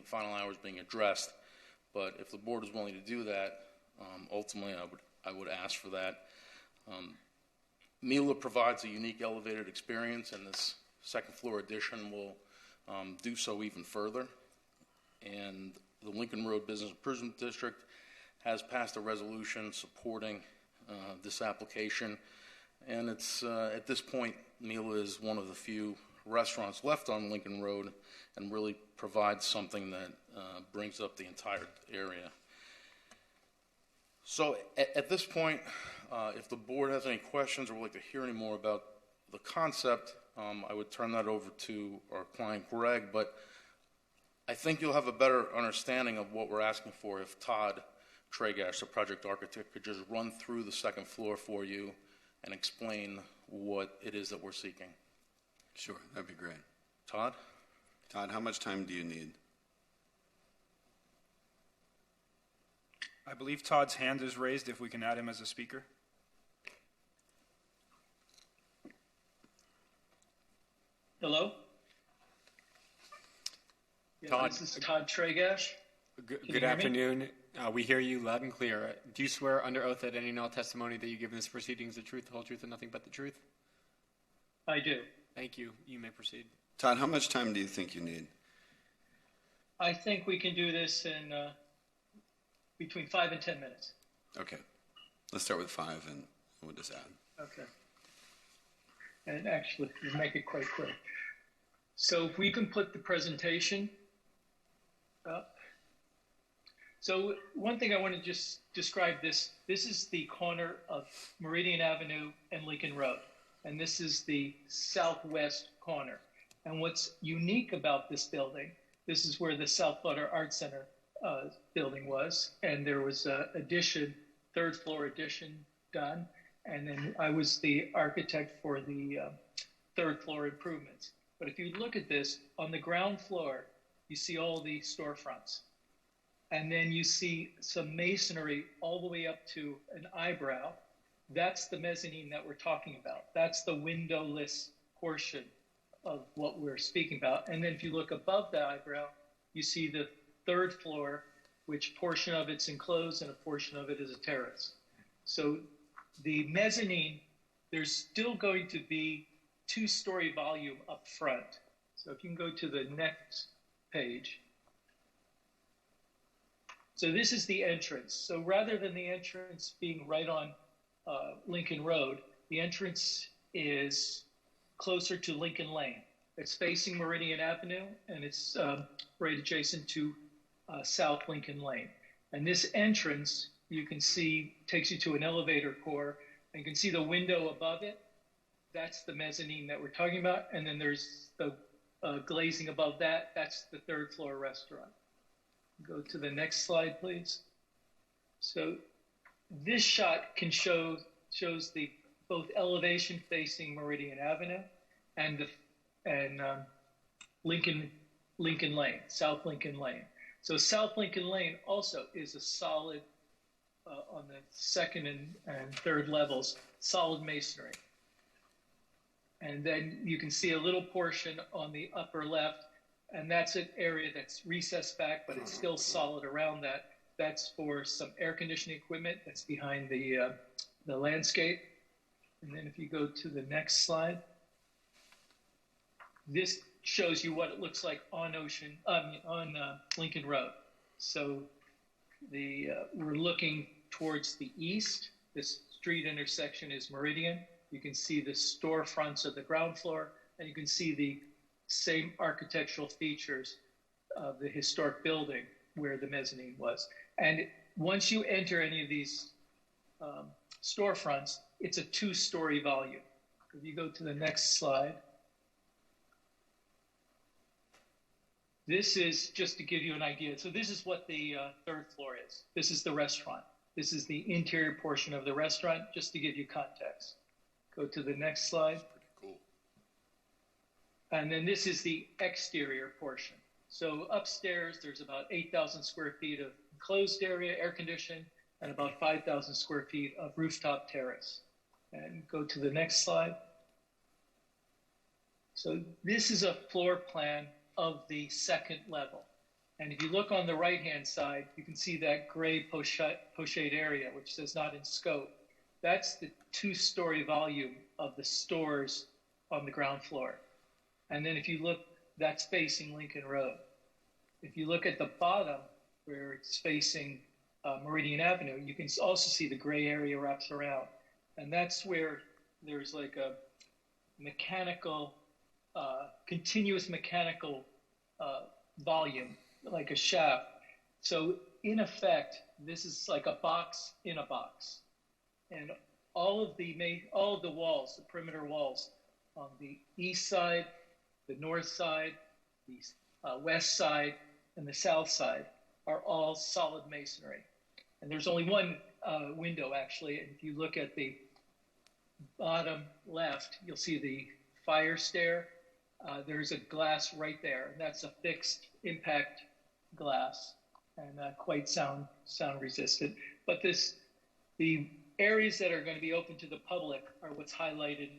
final hours being addressed. But if the board is willing to do that, ultimately I would ask for that. Mila provides a unique elevated experience, and this second floor addition will do so even further. And the Lincoln Road Business Improvement District has passed a resolution supporting this application, and it's at this point, Mila is one of the few restaurants left on Lincoln Road and really provides something that brings up the entire area. So at this point, if the board has any questions or would like to hear any more about the concept, I would turn that over to our client, Greg, but I think you'll have a better understanding of what we're asking for if Todd Tragash, the project architect, could just run through the second floor for you and explain what it is that we're seeking. Sure, that'd be great. Todd? Todd, how much time do you need? I believe Todd's hand is raised, if we can add him as a speaker. Hello? Yeah, Todd. This is Todd Tragash. Good afternoon. We hear you loud and clear. Do you swear under oath that any and all testimony that you give in this proceeding is the truth, the whole truth, and nothing but the truth? I do. Thank you. You may proceed. Todd, how much time do you think you need? I think we can do this in between 5 and 10 minutes. Okay. Let's start with 5 and we'll just add. Okay. And actually, we'll make it quite quick. So if we can put the presentation up. So one thing I want to just describe this is the corner of Meridian Avenue and Lincoln Road. And this is the southwest corner. And what's unique about this building, this is where the South Florida Art Center building was. And there was an addition, third floor addition done. And then I was the architect for the third floor improvements. But if you look at this, on the ground floor, you see all the storefronts. And then you see some masonry all the way up to an eyebrow. That's the mezzanine that we're talking about. That's the windowless portion of what we're speaking about. And then if you look above the eyebrow, you see the third floor, which portion of it's enclosed and a portion of it is a terrace. So the mezzanine, there's still going to be two-story volume up front. So if you can go to the next page. So this is the entrance. So rather than the entrance being right on Lincoln Road, the entrance is closer to Lincoln Lane. It's facing Meridian Avenue, and it's right adjacent to South Lincoln Lane. And this entrance, you can see, takes you to an elevator core, and you can see the window above it. That's the mezzanine that we're talking about. And then there's the glazing above that. That's the third floor restaurant. Go to the next slide, please. So this shot shows the both elevation facing Meridian Avenue and Lincoln Lane, South Lincoln Lane. So South Lincoln Lane also is a solid, on the second and third levels, solid masonry. And then you can see a little portion on the upper left, and that's an area that's recessed back, but it's still solid around that. That's for some air conditioning equipment that's behind the landscape. And then if you go to the next slide, this shows you what it looks like on Lincoln Road. So we're looking towards the east. This street intersection is Meridian. You can see the storefronts of the ground floor, and you can see the same architectural features of the historic building where the mezzanine was. And once you enter any of these storefronts, it's a two-story volume. If you go to the next slide, this is just to give you an idea. So this is what the third floor is. This is the restaurant. This is the interior portion of the restaurant, just to give you context. Go to the next slide. Pretty cool. And then this is the exterior portion. So upstairs, there's about 8,000 square feet of enclosed area, air conditioned, and about 5,000 square feet of rooftop terrace. And go to the next slide. So this is a floor plan of the second level. And if you look on the right-hand side, you can see that gray pochette area, which says not in scope. That's the two-story volume of the stores on the ground floor. And then if you look, that's facing Lincoln Road. If you look at the bottom, where it's facing Meridian Avenue, you can also see the gray area wraps around. And that's where there's like a mechanical, continuous mechanical volume, like a shaft. So in effect, this is like a box in a box. And all of the walls, the perimeter walls on the east side, the north side, the west side, and the south side are all solid masonry. And there's only one window, actually. And if you look at the bottom left, you'll see the fire stair. There's a glass right there, and that's a fixed impact glass and quite sound resistant. But the areas that are going to be open to the public are what's highlighted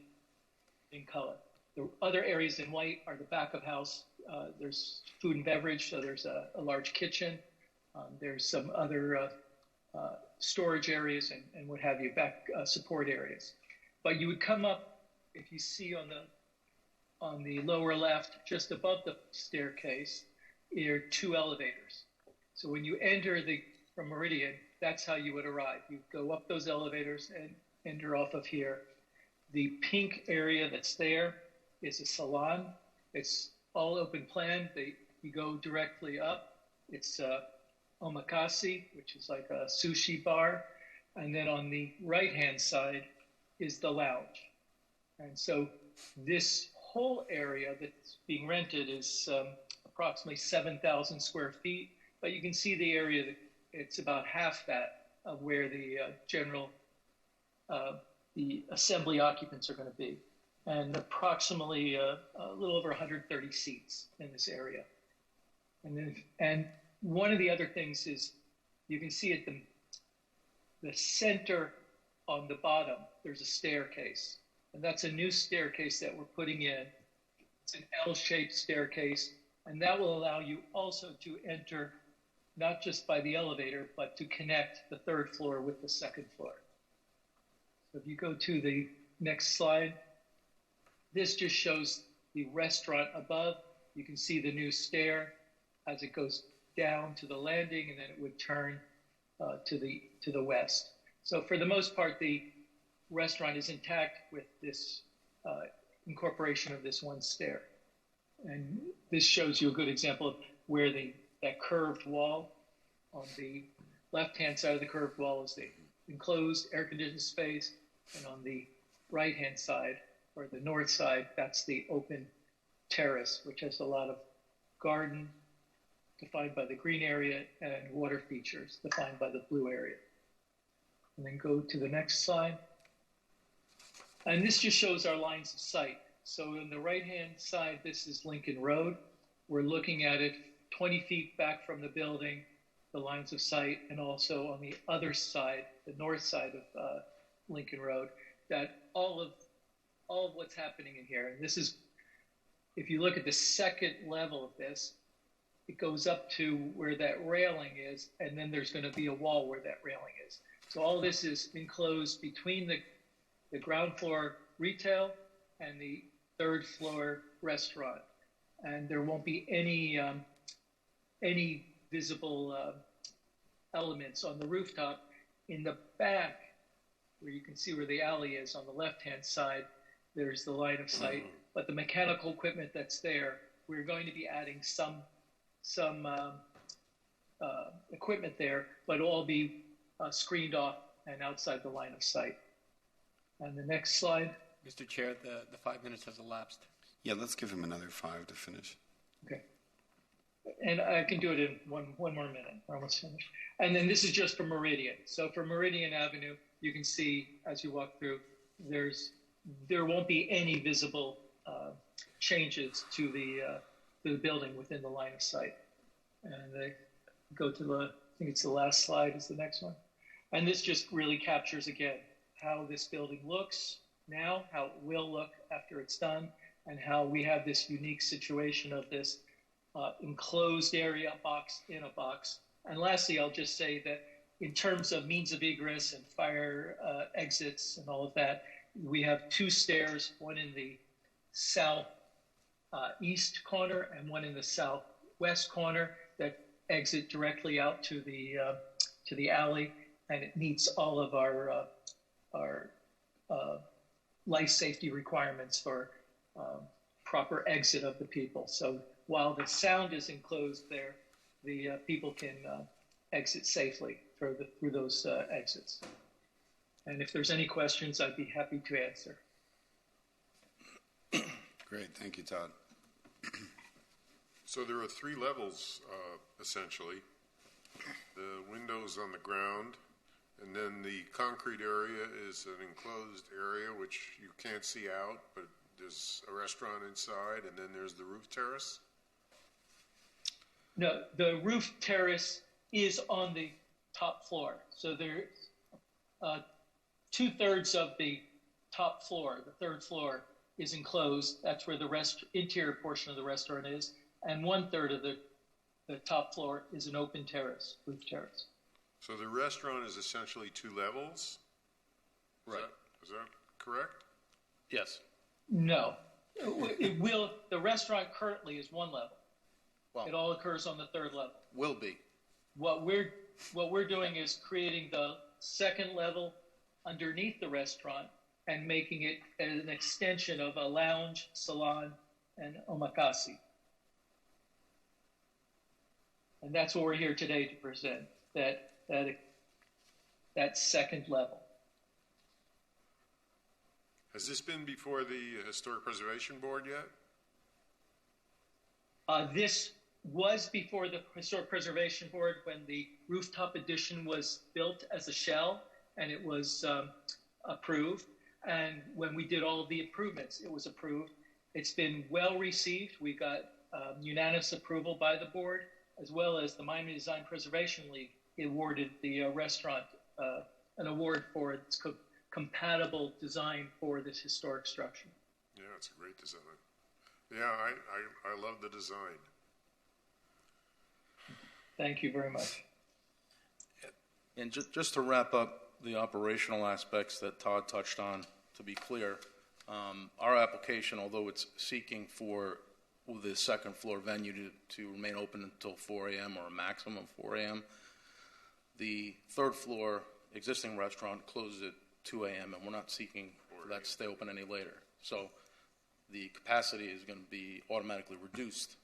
in color. The other areas in white are the back of house. There's food and beverage, so there's a large kitchen. There's some other storage areas and what have you, back support areas. But you would come up, if you see on the lower left, just above the staircase, are two elevators. So when you enter from Meridian, that's how you would arrive. You go up those elevators and enter off of here. The pink area that's there is a salon. It's all open plan. You go directly up. It's omakase, which is like a sushi bar. And then on the right-hand side is the lounge. And so this whole area that's being rented is approximately 7,000 square feet. But you can see the area that it's about half that of where the the assembly occupants are going to be. and approximately a little over 130 seats in this area. And one of the other things is you can see at the center on the bottom, there's a staircase. And that's a new staircase that we're putting in. It's an L-shaped staircase, and that will allow you also to enter not just by the elevator, but to connect the third floor with the second floor. So if you go to the next slide, this just shows the restaurant above. You can see the new stair as it goes down to the landing, and then it would turn to the west. So for the most part, the restaurant is intact with this incorporation of this one stair. And this shows you a good example of where that curved wall on the left-hand side of the curved wall is the enclosed air-conditioned space, and on the right-hand side, or the north side, that's the open terrace, which has a lot of garden defined by the green area and water features defined by the blue area. And then go to the next slide. And this just shows our lines of sight. So on the right-hand side, this is Lincoln Road. We're looking at it 20 feet back from the building, the lines of sight, and also on the other side, the north side of Lincoln Road, that all of what's happening in here. And this is, if you look at the second level of this, it goes up to where that railing is, and then there's going to be a wall where that railing is. So all this is enclosed between the ground floor retail and the third floor restaurant. And there won't be any visible elements on the rooftop. In the back, where you can see where the alley is on the left-hand side, there's the line of sight. But the mechanical equipment that's there, we're going to be adding some equipment there, but it'll all be screened off and outside the line of sight. And the next slide. Mr. Chair, the 5 minutes has elapsed. Yeah, let's give him another 5 to finish. Okay. And I can do it in one more minute. We're almost finished. And then this is just for Meridian. So for Meridian Avenue, you can see as you walk through, there won't be any visible changes to the building within the line of sight. And they go to I think it's the last slide is the next one. And this just really captures again how this building looks now, how it will look after it's done, and how we have this unique situation of this enclosed area, box in a box. And lastly, I'll just say that in terms of means of egress and fire exits and all of that, we have 2 stairs, one in the south east corner and one in the southwest corner that exit directly out to the alley, and it meets all of our life safety requirements for proper exit of the people. So while the sound is enclosed there, the people can exit safely through those exits. And if there's any questions, I'd be happy to answer. Great, thank you, Todd. So there are 3 levels, essentially. The windows on the ground, and then the concrete area is an enclosed area which you can't see out, but there's a restaurant inside, and then there's the roof terrace? No, the roof terrace is on the top floor. So there's 2/3 of the top floor, the third floor, is enclosed. That's where the interior portion of the restaurant is. And 1/3 of the top floor is an open terrace, roof terrace. So the restaurant is essentially 2 levels? Right. Is that correct? Yes. No. The restaurant currently is 1 level. Well, it all occurs on the 3rd level. Will be. What we're doing is creating the 2nd level underneath the restaurant and making it an extension of a lounge, salon, and omakase. And that's what we're here today to present, that 2nd level. Has this been before the Historic Preservation Board yet? This was before the Historic Preservation Board when the rooftop addition was built as a shell, and it was approved. And when we did all of the improvements, it was approved. It's been well received. We got unanimous approval by the board, as well as the Miami Design Preservation League awarded the restaurant an award for its compatible design for this historic structure. Yeah, it's a great design. Yeah, I love the design. Thank you very much. And just to wrap up the operational aspects that Todd touched on, to be clear, our application, although it's seeking for the second floor venue to remain open until 4 a.m. or a maximum of 4 a.m., the third floor existing restaurant closes at 2 a.m. and we're not seeking for that to stay open any later. So the capacity is going to be automatically reduced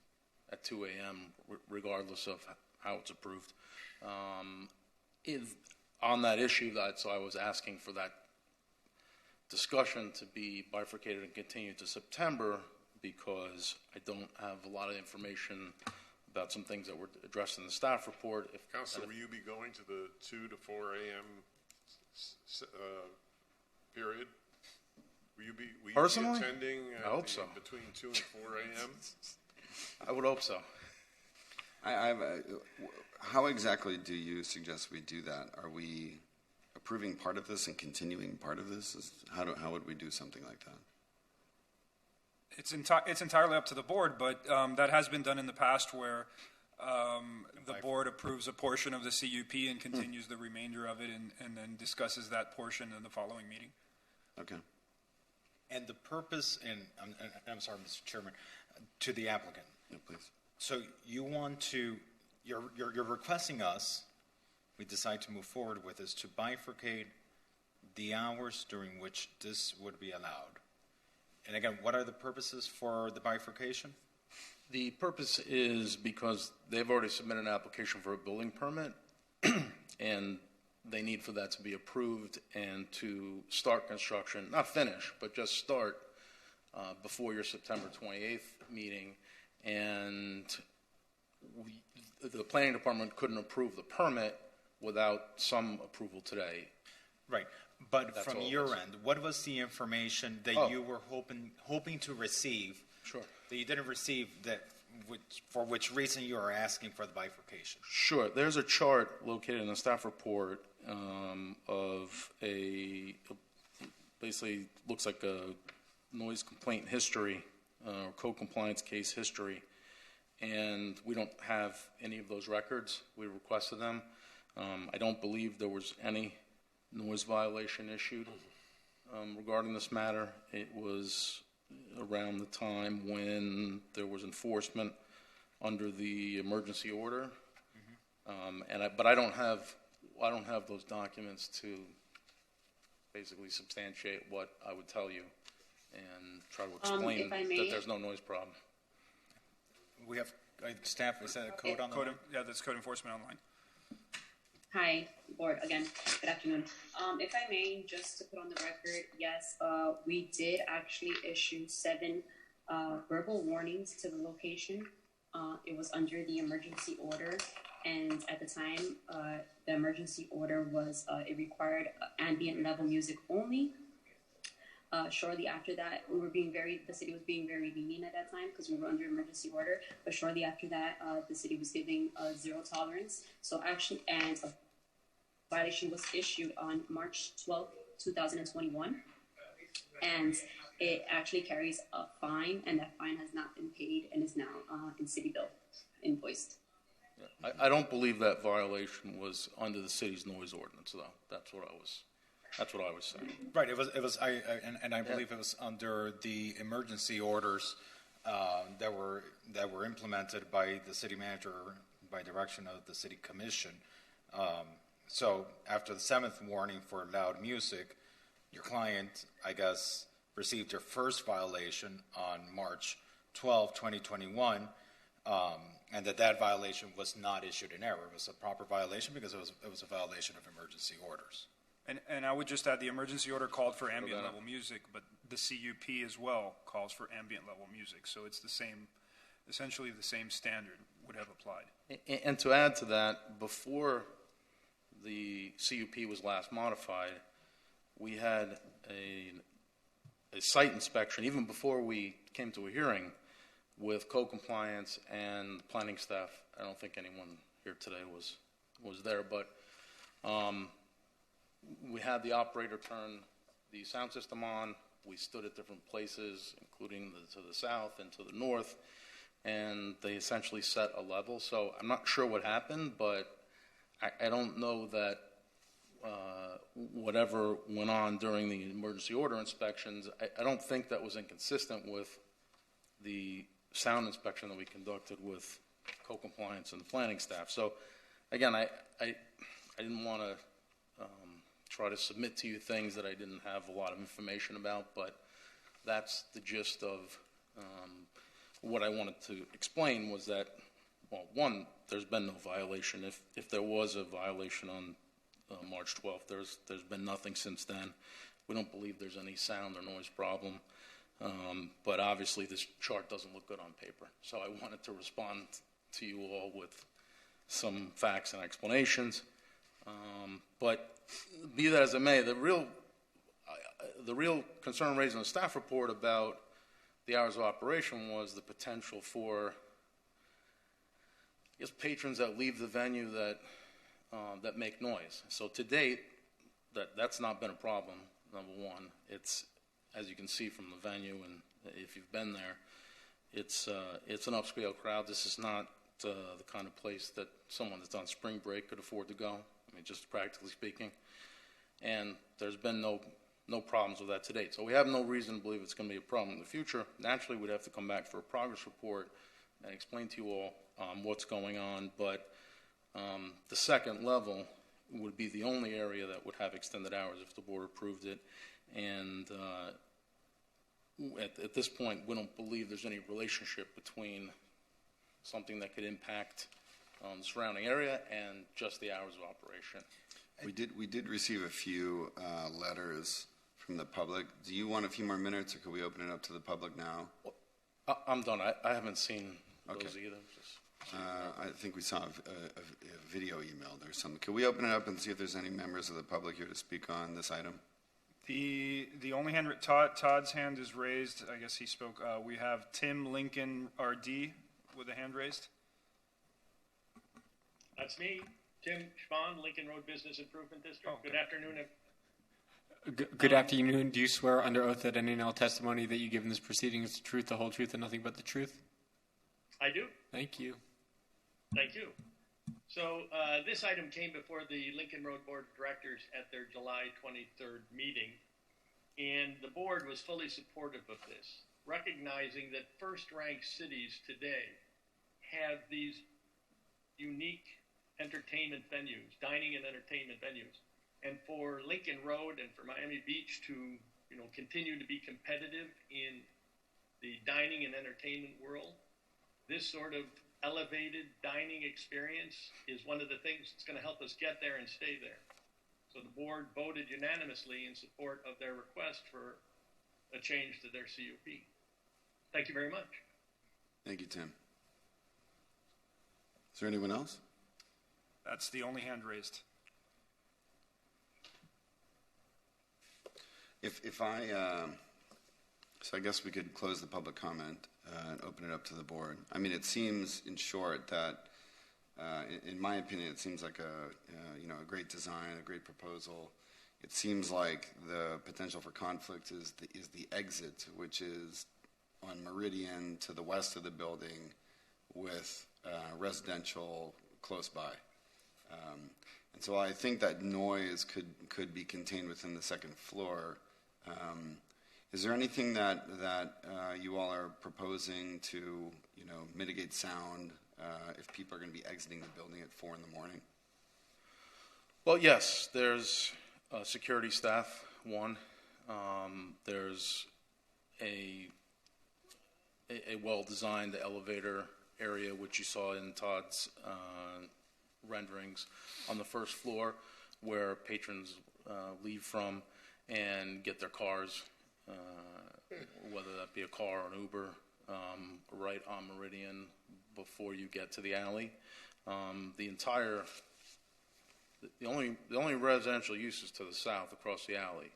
at 2 a.m. Regardless of how it's approved. On that issue, so I was asking for that discussion to be bifurcated and continue to September because I don't have a lot of information about some things that were addressed in the staff report. Counselor, will you be going to the 2 to 4 a.m. Period? Will you be Personally? attending I hope so. Between 2 and 4 a.m.? I would hope so. How exactly do you suggest we do that? Are we approving part of this and continuing part of this? How would we do something like that? It's entirely up to the board, but that has been done in the past where the board approves a portion of the CUP and continues the remainder of it and then discusses that portion in the following meeting. Okay. And the purpose, and I'm sorry, Mr. Chairman, to the applicant. Yeah, please. So you want to, you're requesting us, we decide to move forward with this, to bifurcate the hours during which this would be allowed. And again, what are the purposes for the bifurcation? The purpose is because they've already submitted an application for a building permit, and they need for that to be approved and to start construction, not finish, but just start before your September 28th meeting. And the planning department couldn't approve the permit without some approval today. Right. But That's from all it your is. end, what was the information that you were hoping to receive? Sure. That you didn't receive, for which reason you are asking for the bifurcation? Sure. There's a chart located in the staff report of basically looks like a noise complaint history or code compliance case history, and we don't have any of those records. We requested them. I don't believe there was any noise violation issued regarding this matter. It was around the time when there was enforcement under the emergency order, but I don't have those documents to basically substantiate what I would tell you and try to explain that there's no noise problem. We have staff. Is that a code on the line? Yeah, that's code enforcement online. Hi, board, again, good afternoon. If I may, just to put on the record, yes, we did actually issue 7 verbal warnings to the location. It was under the emergency order, and at the time, the emergency order was, it required ambient level music only. Shortly after that, the city was being very lenient at that time because we were under emergency order. But shortly after that, the city was giving 0 tolerance. So actually, and a violation was issued on March 12, 2021. And it actually carries a fine, and that fine has not been paid and is now in city bill invoiced. I don't believe that violation was under the city's noise ordinance, though. That's what I was saying. Right. It was. I believe it was under the emergency orders that were implemented by the city manager by direction of the city commission. So after the 7th warning for loud music, your client, I guess, received your first violation on March 12, 2021, and that violation was not issued in error. It was a proper violation because it was a violation of emergency orders. And I would just add the emergency order called for ambient level music, but the CUP as well calls for ambient level music. So it's essentially the same standard would have applied. And to add to that, before the CUP was last modified, we had a site inspection, even before we came to a hearing, with code compliance and planning staff. I don't think anyone here today was there, but we had the operator turn the sound system on. We stood at different places, including to the south and to the north, and they essentially set a level. So I'm not sure what happened, but I don't know that whatever went on during the emergency order inspections, I don't think that was inconsistent with the sound inspection that we conducted with co-compliance and the planning staff. So again, I didn't want to try to submit to you things that I didn't have a lot of information about, but that's the gist of what I wanted to explain was that, well, one, there's been no violation. If there was a violation on March 12th, there's been nothing since then. We don't believe there's any sound or noise problem, but obviously this chart doesn't look good on paper. So I wanted to respond to you all with some facts and explanations. But be that as it may, the real concern raised in the staff report about the hours of operation was the potential for, I guess, patrons that leave the venue that make noise. So to date, that's not been a problem. Number one, it's, as you can see from the venue, and if you've been there, it's an upscale crowd. This is not the kind of place that someone that's on spring break could afford to go. I mean, just practically speaking. And there's been no problems with that to date. So we have no reason to believe it's going to be a problem in the future. Naturally, we'd have to come back for a progress report and explain to you all what's going on. But the second level would be the only area that would have extended hours if the board approved it. And at this point, we don't believe there's any relationship between something that could impact the surrounding area and just the hours of operation. We did receive a few letters from the public. Do you want a few more minutes, or could we open it up to the public now? I'm done. I haven't seen those either. I think we saw a video emailed or something. Could we open it up and see if there's any members of the public here to speak on this item? The only hand, Todd's hand is raised. I guess he spoke. We have Tim Lincoln RD with a hand raised. That's me, Tim Schwan, Lincoln Road Business Improvement District. Good afternoon. Good afternoon. Do you swear under oath that any and all testimony that you give in this proceeding is the truth, the whole truth, and nothing but the truth? I do. Thank you. Thank you. So this item came before the Lincoln Road Board of Directors at their July 23rd meeting, and the board was fully supportive of this, recognizing that first-ranked cities today have these unique entertainment venues, dining and entertainment venues. And for Lincoln Road and for Miami Beach to, continue to be competitive in the dining and entertainment world, this sort of elevated dining experience is one of the things that's going to help us get there and stay there. So the board voted unanimously in support of their request for a change to their CUP. Thank you very much. Thank you, Tim. Is there anyone else? That's the only hand raised. So I guess we could close the public comment and open it up to the board. I mean, it seems, in short, that, in my opinion, it seems like a great design, a great proposal. It seems like the potential for conflict is the exit, which is on Meridian to the west of the building, with residential close by. And so I think that noise could be contained within the second floor. Is there anything that you all are proposing to mitigate sound if people are going to be exiting the building at 4 in the morning? Well, yes, there's security staff, one. There's a well-designed elevator area, which you saw in Todd's renderings on the first floor, where patrons leave from and get their cars, whether that be a car or an Uber, right on Meridian before you get to the alley. The only residential use is to the south across the alley.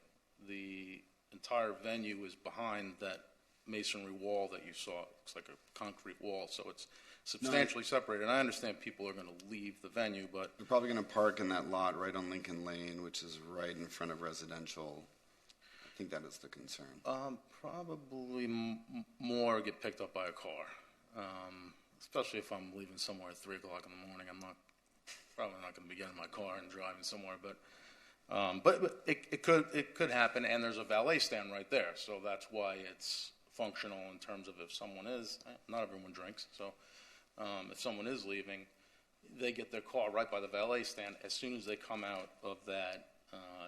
The entire venue is behind that masonry wall that you saw. It's like a concrete wall, so it's substantially separated. I understand people are going to leave the venue, but They're probably going to park in that lot right on Lincoln Lane, which is right in front of residential. I think that is the concern. Probably more get picked up by a car, especially if I'm leaving somewhere at 3 o'clock in the morning. I'm probably not going to be getting in my car and driving somewhere, but it could happen. And there's a valet stand right there, so that's why it's functional in terms of if someone is. Not everyone drinks, so if someone is leaving, they get their car right by the valet stand as soon as they come out of that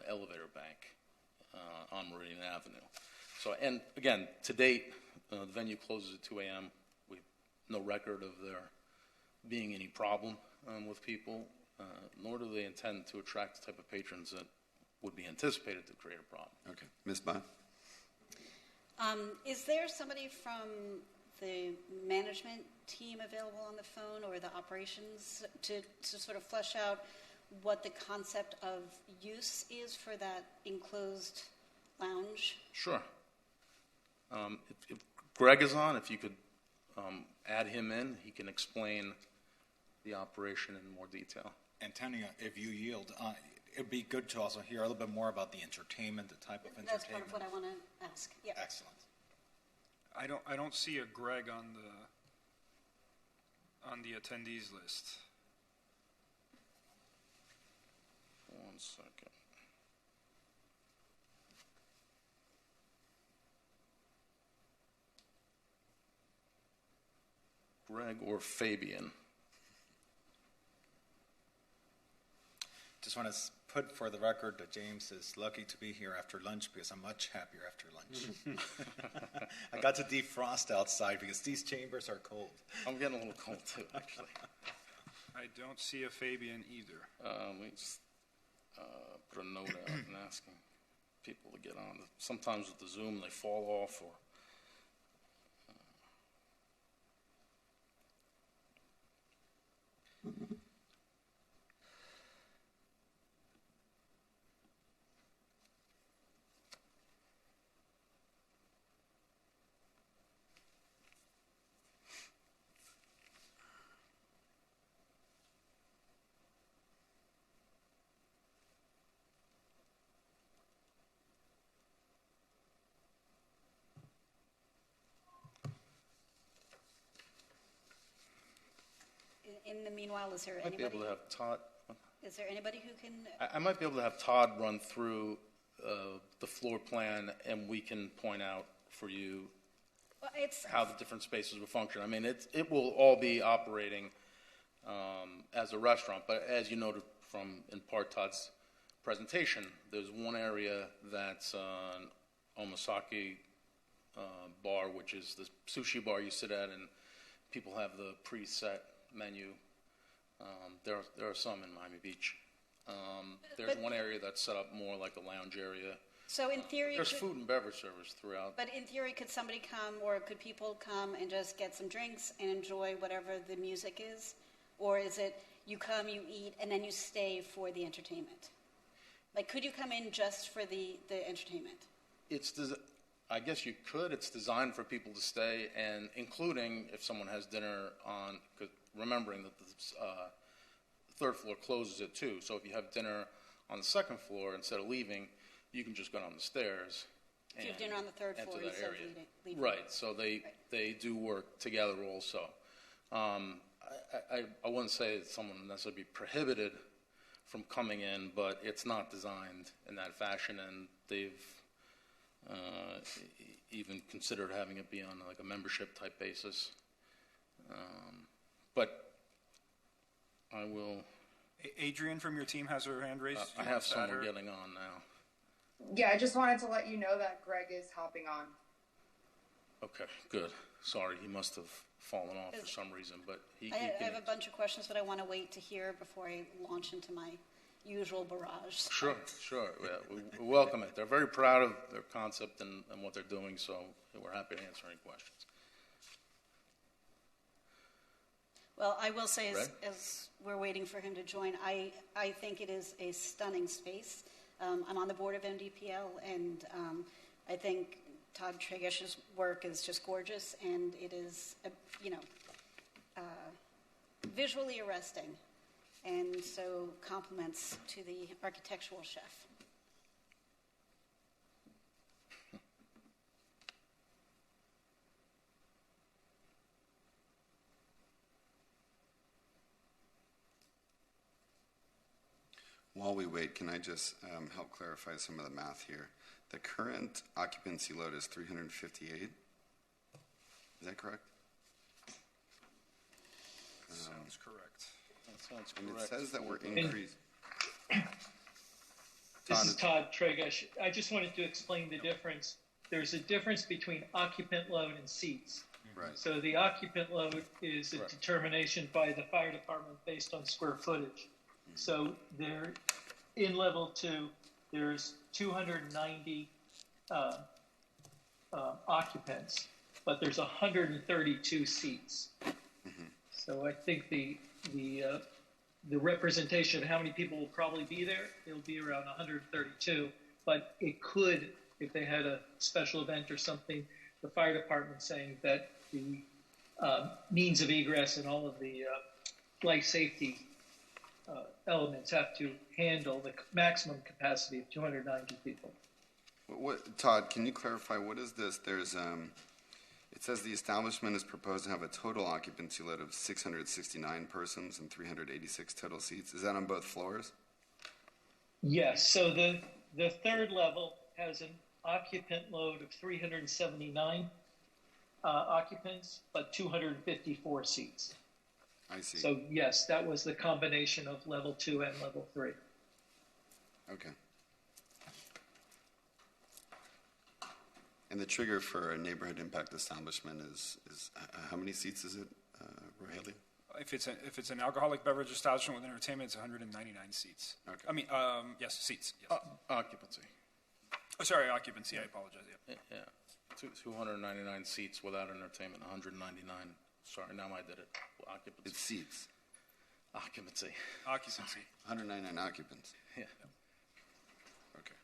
elevator bank on Meridian Avenue. So, and again, to date, the venue closes at 2 a.m. We have no record of there being any problem with people, nor do they intend to attract the type of patrons that would be anticipated to create a problem. Okay. Ms. Bond? Is there somebody from the management team available on the phone or the operations to sort of flesh out what the concept of use is for that enclosed lounge? Sure. If Greg is on, if you could add him in, he can explain the operation in more detail. Antonio, if you yield, it'd be good to also hear a little bit more about the entertainment, the type of entertainment. That's part of what I want to ask. Yeah. Excellent. I don't see a Greg on the attendees list. 1 second. Greg or Fabian? Just want to put for the record that James is lucky to be here after lunch because I'm much happier after lunch. I got to defrost outside because these chambers are cold. I'm getting a little cold too, actually. I don't see a Fabian either. Let me just put a note out and asking people to get on. Sometimes with the Zoom, they fall off or... In the meanwhile, is there I might be able to have Todd. Is there anybody who can? I might be able to have Todd run through the floor plan, and we can point out for you how the different spaces will function. I mean, it will all be operating as a restaurant, but as you noted from in part Todd's presentation, there's one area that's an omasake bar, which is the sushi bar you sit at, and people have the preset menu. There are some in Miami Beach. There's one area that's set up more like a lounge area. So in theory, there's food and beverage service throughout. But in theory, could somebody come, or could people come and just get some drinks and enjoy whatever the music is, or is it you come, you eat, and then you stay for the entertainment? Like, could you come in just for the entertainment? I guess you could. It's designed for people to stay, and including if someone has dinner on, remembering that the third floor closes at 2. So if you have dinner on the second floor, instead of leaving, you can just go down the stairs. If you have dinner on the third floor, instead of leaving. Right. So they do work together also. I wouldn't say that someone would necessarily be prohibited from coming in, but it's not designed in that fashion, and they've even considered having it be on like a membership type basis. But I will. Adrian from your team has her hand raised. I have someone getting on now. Yeah, I just wanted to let you know that Greg is hopping on. Okay, good. Sorry, he must have fallen off for some reason, but he I have a bunch of questions, but I want to wait to hear before I launch into my usual barrage. Sure. Yeah, we welcome it. They're very proud of their concept and what they're doing, so we're happy to answer any questions. Well, I will say, as we're waiting for him to join, I think it is a stunning space. I'm on the board of MDPL, and I think Todd Tregesh's work is just gorgeous, and it is, visually arresting, and so compliments to the architectural chef. While we wait, can I just help clarify some of the math here? The current occupancy load is 358. Is that correct? Sounds correct. That sounds And correct. it says that we're increasing. This is Todd Tregesh. I just wanted to explain the difference. There's a difference between occupant load and seats. Right. So the occupant load is a determination by the fire department based on square footage. So there, in level 2, there's 290 occupants, but there's 132 seats. So I think the representation of how many people will probably be there, it'll be around 132. But it could, if they had a special event or something, the fire department saying that the means of egress and all of the life safety elements have to handle the maximum capacity of 290 people. Todd, can you clarify, what is this? There's, it says the establishment is proposed to have a total occupancy load of 669 persons and 386 total seats. Is that on both floors? Yes, so the third level has an occupant load of 379 occupants, but 254 seats. I see. So yes, that was the combination of level 2 and level 3. Okay. And the trigger for a neighborhood impact establishment is how many seats is it, Rogelio? If it's an alcoholic beverage establishment with entertainment, it's 199 seats. Okay. I mean, yes, seats. Yes. Occupancy. Oh, sorry, occupancy. I apologize. Yeah. 299 seats without entertainment, 199. Sorry, now I did it. Occupancy. It's seats. Occupancy. Occupancy. 199 occupants. Yeah. Okay.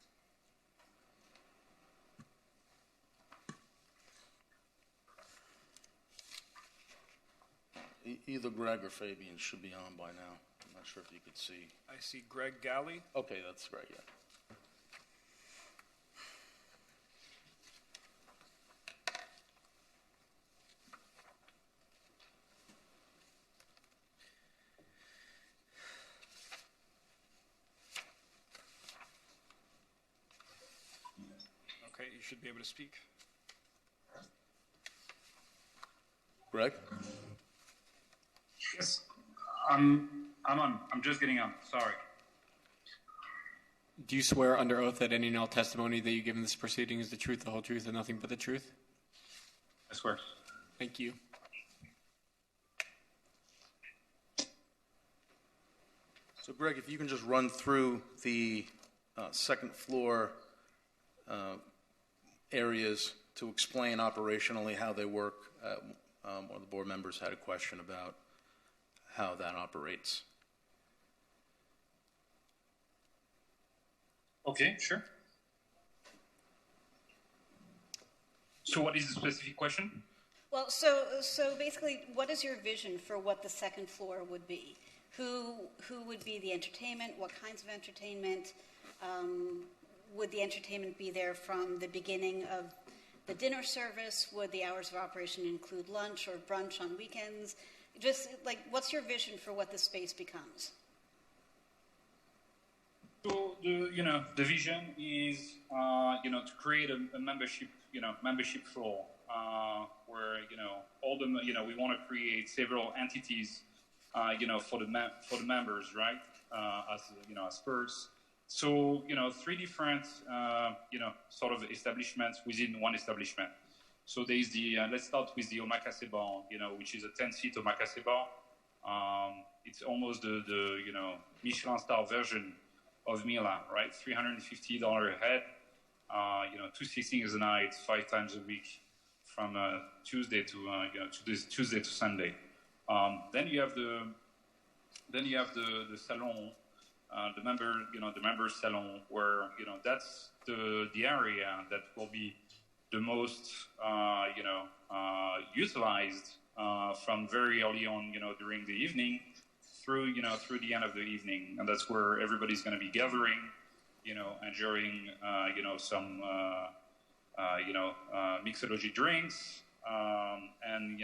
Either Greg or Fabian should be on by now. I'm not sure if you could see. I see Greg Galley. Okay, that's Greg, yeah. Okay, you should be able to speak. Greg? Yes, I'm on. I'm just getting on. Sorry. Do you swear under oath that any and all testimony that you give in this proceeding is the truth, the whole truth, and nothing but the truth? I swear. Thank you. So, Greg, if you can just run through the second floor areas to explain operationally how they work. One of the board members had a question about how that operates. Okay, sure. So what is the specific question? Well, so basically, what is your vision for what the second floor would be? Who would be the entertainment? What kinds of entertainment? Would the entertainment be there from the beginning of the dinner service? Would the hours of operation include lunch or brunch on weekends? Just like, what's your vision for what the space becomes? So the vision is to create a membership floor where all the we want to create several entities for the members, right? As first. So, 3 different, sort of establishments within one establishment. So there is let's start with the Omakase Bar, which is a 10-seat Omakase Bar. It's almost the Michelin star version of Milan, right? $350 a head, 2 sittings a night, 5 times a week, from Tuesday to Sunday. Then you have the salon, the member salon, where that's the area that will be the most utilized from very early on, during the evening through the end of the evening, and that's where everybody's going to be gathering, enjoying some mixology drinks and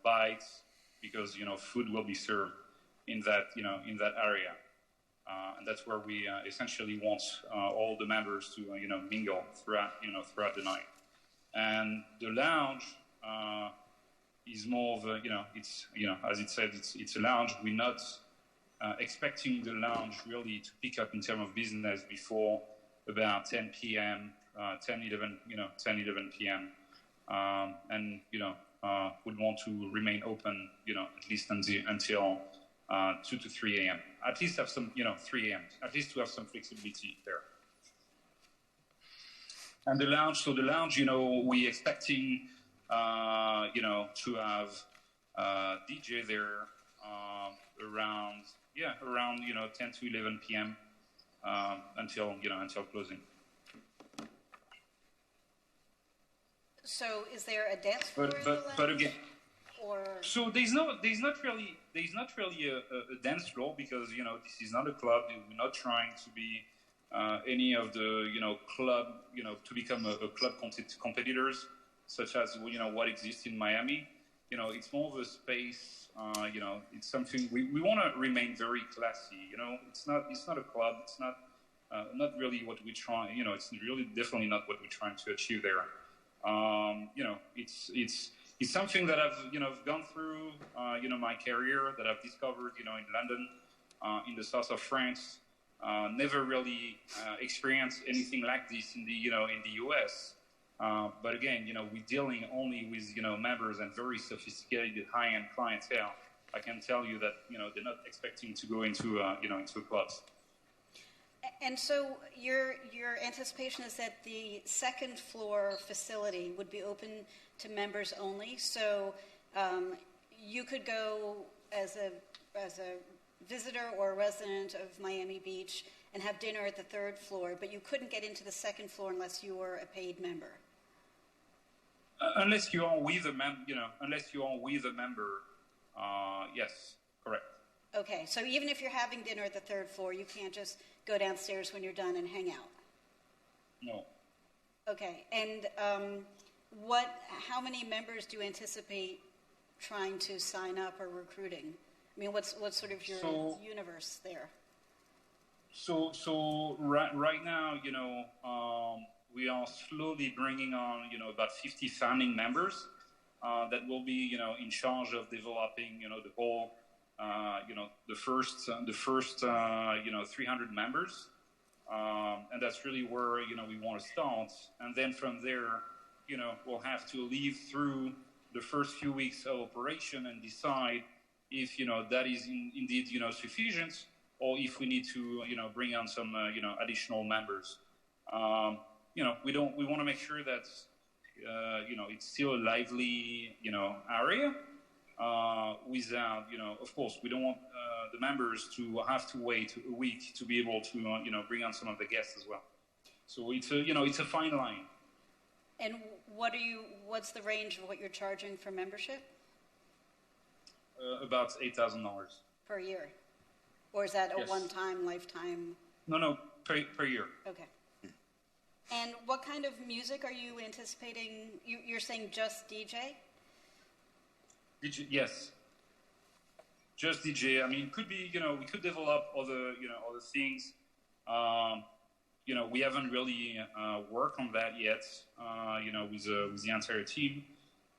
bites, because food will be served in that area. And that's where we essentially want all the members to mingle throughout the night. And the lounge is more of a it's as it said, it's a lounge. We're not expecting the lounge really to pick up in terms of business before about 10 p.m., 11 p.m. And would want to remain open at least until 2 to 3 a.m. At least have some 3 a.m. At least to have some flexibility there. And the lounge, we expecting to have DJ there around 10 to 11 p.m. Until closing. So is there a dance floor? But again, or so there's not really a dance floor, because this is not a club. We're not trying to be any of the club to become a club competitors, such as what exists in Miami. It's more of a space. It's something we want to remain very classy. It's not a club. It's not really what we try. It's really definitely not what we're trying to achieve there. It's something that I've gone through my career, that I've discovered in London, in the south of France. Never really experienced anything like this in the US. But again, we're dealing only with members and very sophisticated high-end clientele. I can tell you that they're not expecting to go into into clubs. And so your anticipation is that the second floor facility would be open to members only. So you could go as a visitor or a resident of Miami Beach and have dinner at the third floor, but you couldn't get into the second floor unless you were a paid member. Unless you are with a member, yes, correct. Okay, so even if you're having dinner at the third floor, you can't just go downstairs when you're done and hang out? No. Okay, and how many members do you anticipate trying to sign up or recruiting? I mean, what's sort of your universe there? So right now, we are slowly bringing on, about 50 founding members that will be, in charge of developing, the whole, the first 300 members, and that's really where we want to start. And then from there, we'll have to live through the first few weeks of operation and decide if that is indeed sufficient, or if we need to bring on some additional members. We want to make sure that it's still a lively area. Without, of course, we don't want the members to have to wait a week to be able to, bring on some of the guests as well. So it's a fine line. And what's the range of what you're charging for membership? About $8,000 per year, or is that a Yes. one-time, lifetime? No, per year. Okay. And what kind of music are you anticipating? You're saying just DJ? Yes. Just DJ. I mean, it could be, we could develop other things. We haven't really worked on that yet, with the entire team.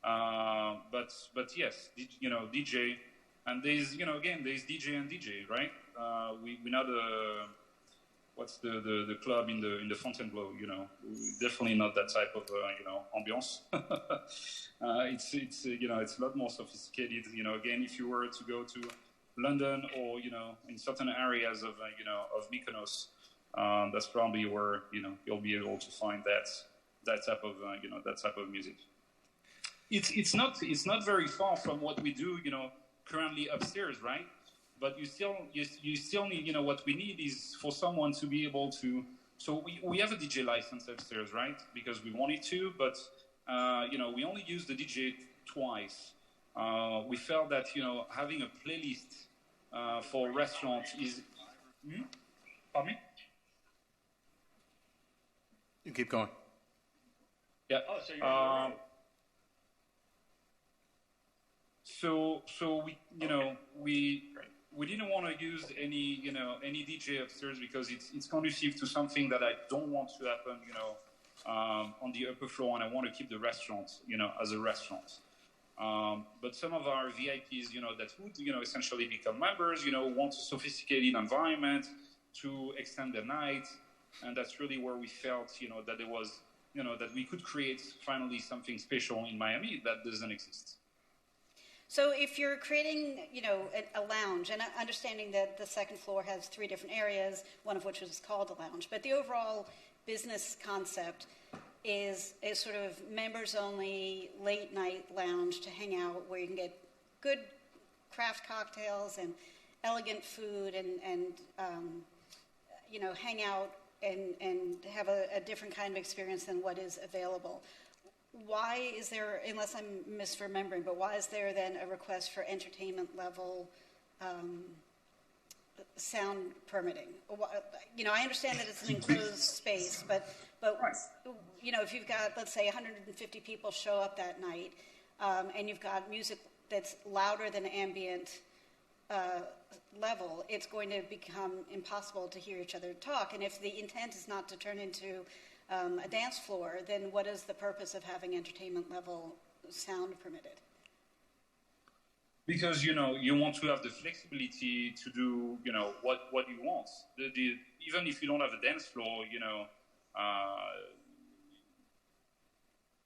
But yes, DJ. And there's, again, there's DJ and DJ, right? We're not what's the club in the Fontainebleau, definitely not that type of, ambiance. It's a lot more sophisticated. Again, if you were to go to London or, in certain areas of Mykonos, that's probably where, you'll be able to find that type of music. It's not very far from what we do, currently upstairs, right? but you still need, what we need is for someone to be able to. So we have a DJ license upstairs, right? Because we wanted to, but we only use the DJ twice. We felt that having a playlist for restaurants is. Pardon me? You keep going. Yeah. Oh, so you're on the road. So we didn't want to use any DJ upstairs because it's conducive to something that I don't want to happen on the upper floor, and I want to keep the restaurant as a restaurant. But some of our VIPs that would essentially become members want a sophisticated environment to extend their night, and that's really where we felt that there was that we could create finally something special in Miami that doesn't exist. So if you're creating, a lounge, and understanding that the second floor has 3 different areas, one of which is called a lounge, but the overall business concept is a sort of members-only late-night lounge to hang out where you can get good craft cocktails and elegant food and hang out and have a different kind of experience than what is available. Why is there, unless I'm misremembering, but why is there then a request for entertainment level sound permitting? I understand that it's an enclosed space, but if you've got, let's say, 150 people show up that night, and you've got music that's louder than ambient level, it's going to become impossible to hear each other talk. And if the intent is not to turn into a dance floor, then what is the purpose of having entertainment level sound permitted? Because you want to have the flexibility to do what you want. Even if you don't have a dance floor,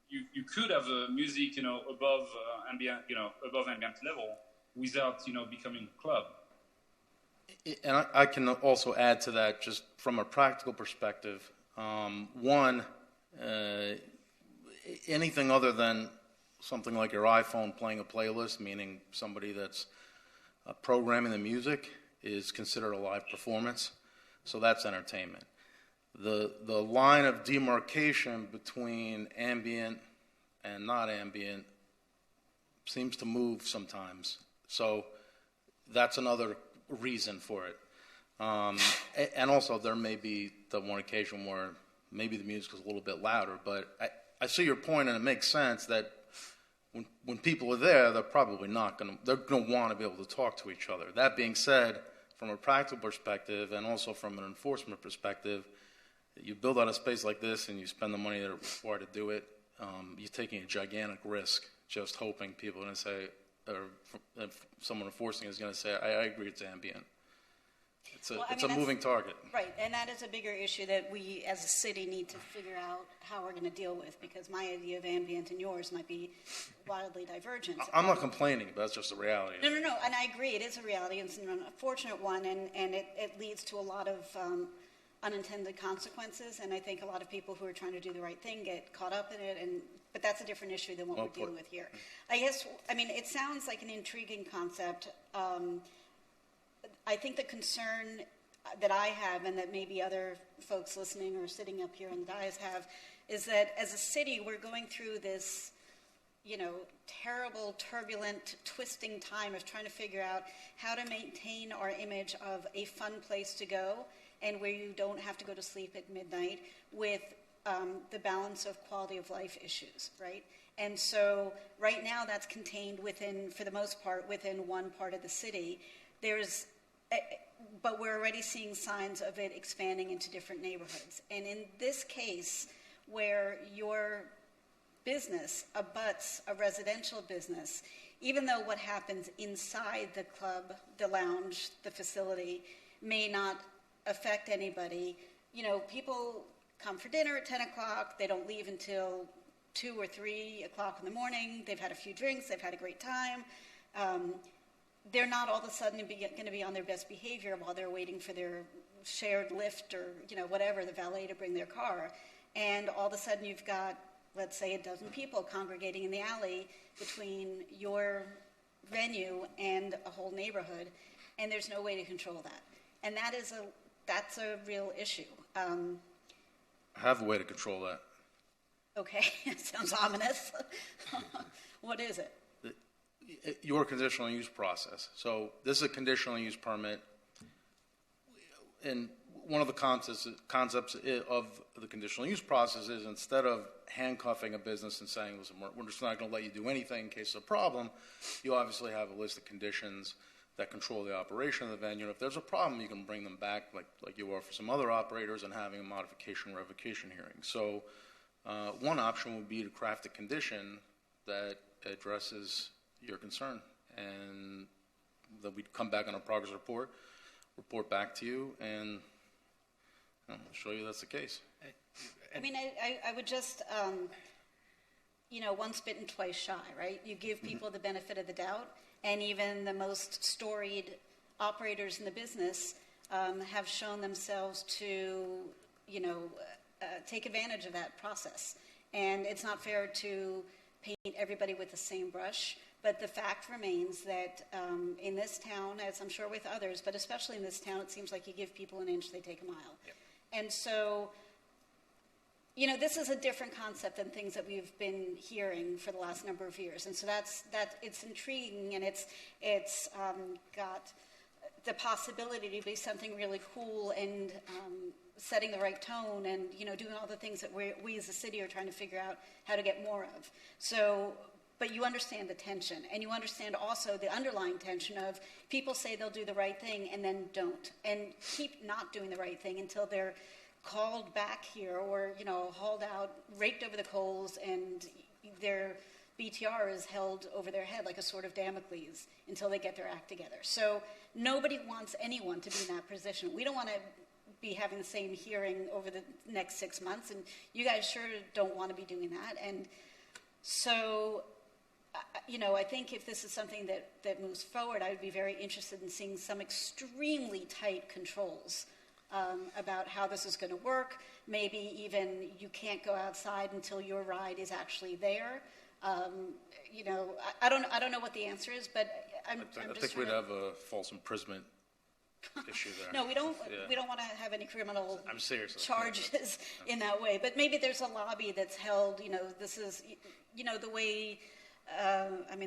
you could have music above ambient level without becoming a club. And I can also add to that, just from a practical perspective. One, anything other than something like your iPhone playing a playlist, meaning somebody that's programming the music, is considered a live performance. So that's entertainment. The line of demarcation between ambient and not ambient seems to move sometimes. So that's another reason for it. And also, there may be the one occasion where maybe the music is a little bit louder, but I see your point, and it makes sense that when people are there, they're probably they're going to want to be able to talk to each other. That being said, from a practical perspective and also from an enforcement perspective, you build out a space like this and you spend the money that are required to do it, you're taking a gigantic risk just hoping people are going to say, or someone enforcing is going to say, I agree, it's ambient. It's a moving target. Right, and that is a bigger issue that we as a city need to figure out how we're going to deal with, because my idea of ambient and yours might be wildly divergent. I'm not complaining, but that's just the reality. No, and I agree, it is a reality, it's an unfortunate one, and it leads to a lot of unintended consequences, and I think a lot of people who are trying to do the right thing get caught up in it, but that's a different issue than what we're dealing with here. It sounds like an intriguing concept. I think the concern that I have, and that maybe other folks listening or sitting up here on the dais have, is that as a city, we're going through this, terrible, turbulent, twisting time of trying to figure out how to maintain our image of a fun place to go and where you don't have to go to sleep at midnight with the balance of quality of life issues, right? And so right now that's contained within, for the most part, within one part of the city. But we're already seeing signs of it expanding into different neighborhoods. And in this case, where your business abuts a residential business, even though what happens inside the club, the lounge, the facility may not affect anybody, people come for dinner at 10 o'clock, they don't leave until 2 or 3 o'clock in the morning, they've had a few drinks, they've had a great time. They're not all of a sudden going to be on their best behavior while they're waiting for their shared lift or, whatever, the valet to bring their car. And all of a sudden you've got, let's say, 12 people congregating in the alley between your venue and a whole neighborhood. and there's no way to control that. And that's a real issue. I have a way to control that. Okay, sounds ominous. What is it? Your conditional use process. So this is a conditional use permit, and one of the concepts of the conditional use process is instead of handcuffing a business and saying, listen, we're just not going to let you do anything in case of a problem, you obviously have a list of conditions that control the operation of the venue. And if there's a problem, you can bring them back like you are for some other operators and having a modification revocation hearing. So one option would be to craft a condition that addresses your concern, and that we'd come back on a progress report back to you, and I'll show you that's the case. I mean, I would just, once bitten, twice shy, right? You give people the benefit of the doubt, and even the most storied operators in the business have shown themselves to, take advantage of that process. And it's not fair to paint everybody with the same brush. But the fact remains that in this town, as I'm sure with others, but especially in this town, it seems like you give people an inch, they take a mile. Yep. And so, this is a different concept than things that we've been hearing for the last number of years. And so it's intriguing, and it's got the possibility to be something really cool and setting the right tone and, doing all the things that we as a city are trying to figure out how to get more of. So, but you understand the tension, and you understand also the underlying tension of people say they'll do the right thing and then don't, and keep not doing the right thing until they're called back here or, hauled out, raked over the coals, and their BTR is held over their head like a sword of Damocles until they get their act together. So nobody wants anyone to be in that position. We don't want to be having the same hearing over the next 6 months, and you guys sure don't want to be doing that. And so, I think if this is something that moves forward, I would be very interested in seeing some extremely tight controls about how this is going to work. Maybe even you can't go outside until your ride is actually there. I don't know what the answer is, but I think we'd have a false imprisonment issue there. No, we don't. Yeah. We don't want to have any criminal charges in that way. But maybe there's a lobby that's held. This is, the way.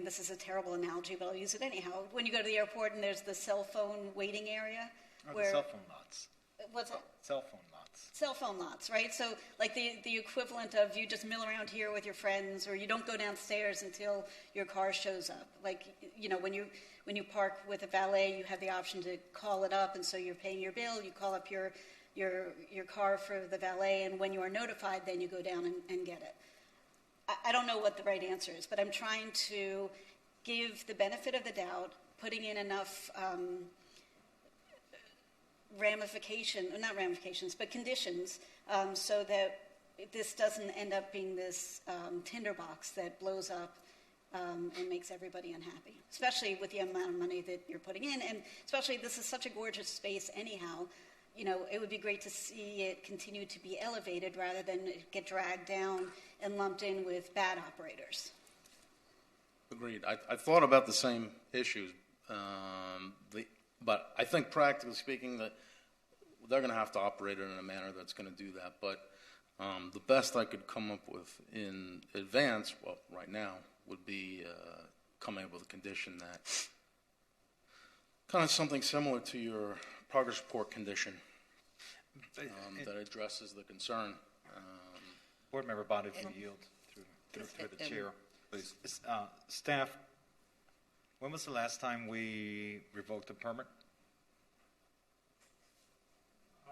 This is a terrible analogy, but I'll use it anyhow. When you go to the airport and there's the cell phone waiting area, the cell phone lots. What's that? Cell phone lots. Cell phone lots, right? So, like the equivalent of you just mill around here with your friends, or you don't go downstairs until your car shows up. Like, when you park with a valet, you have the option to call it up, and so you're paying your bill. You call up your car for the valet, and when you are notified, then you go down and get it. I don't know what the right answer is, but I'm trying to give the benefit of the doubt, putting in enough conditions, so that this doesn't end up being this tinderbox that blows up and makes everybody unhappy, especially with the amount of money that you're putting in. And especially, this is such a gorgeous space anyhow. It would be great to see it continue to be elevated rather than get dragged down and lumped in with bad operators. Agreed. I thought about the same issues, but I think practically speaking that they're going to have to operate it in a manner that's going to do that. But the best I could come up with in advance, right now, would be coming up with a condition that kind of something similar to your progress report condition that addresses the concern. Board Member Bond, if you yield through the chair, please. Staff, when was the last time we revoked a permit?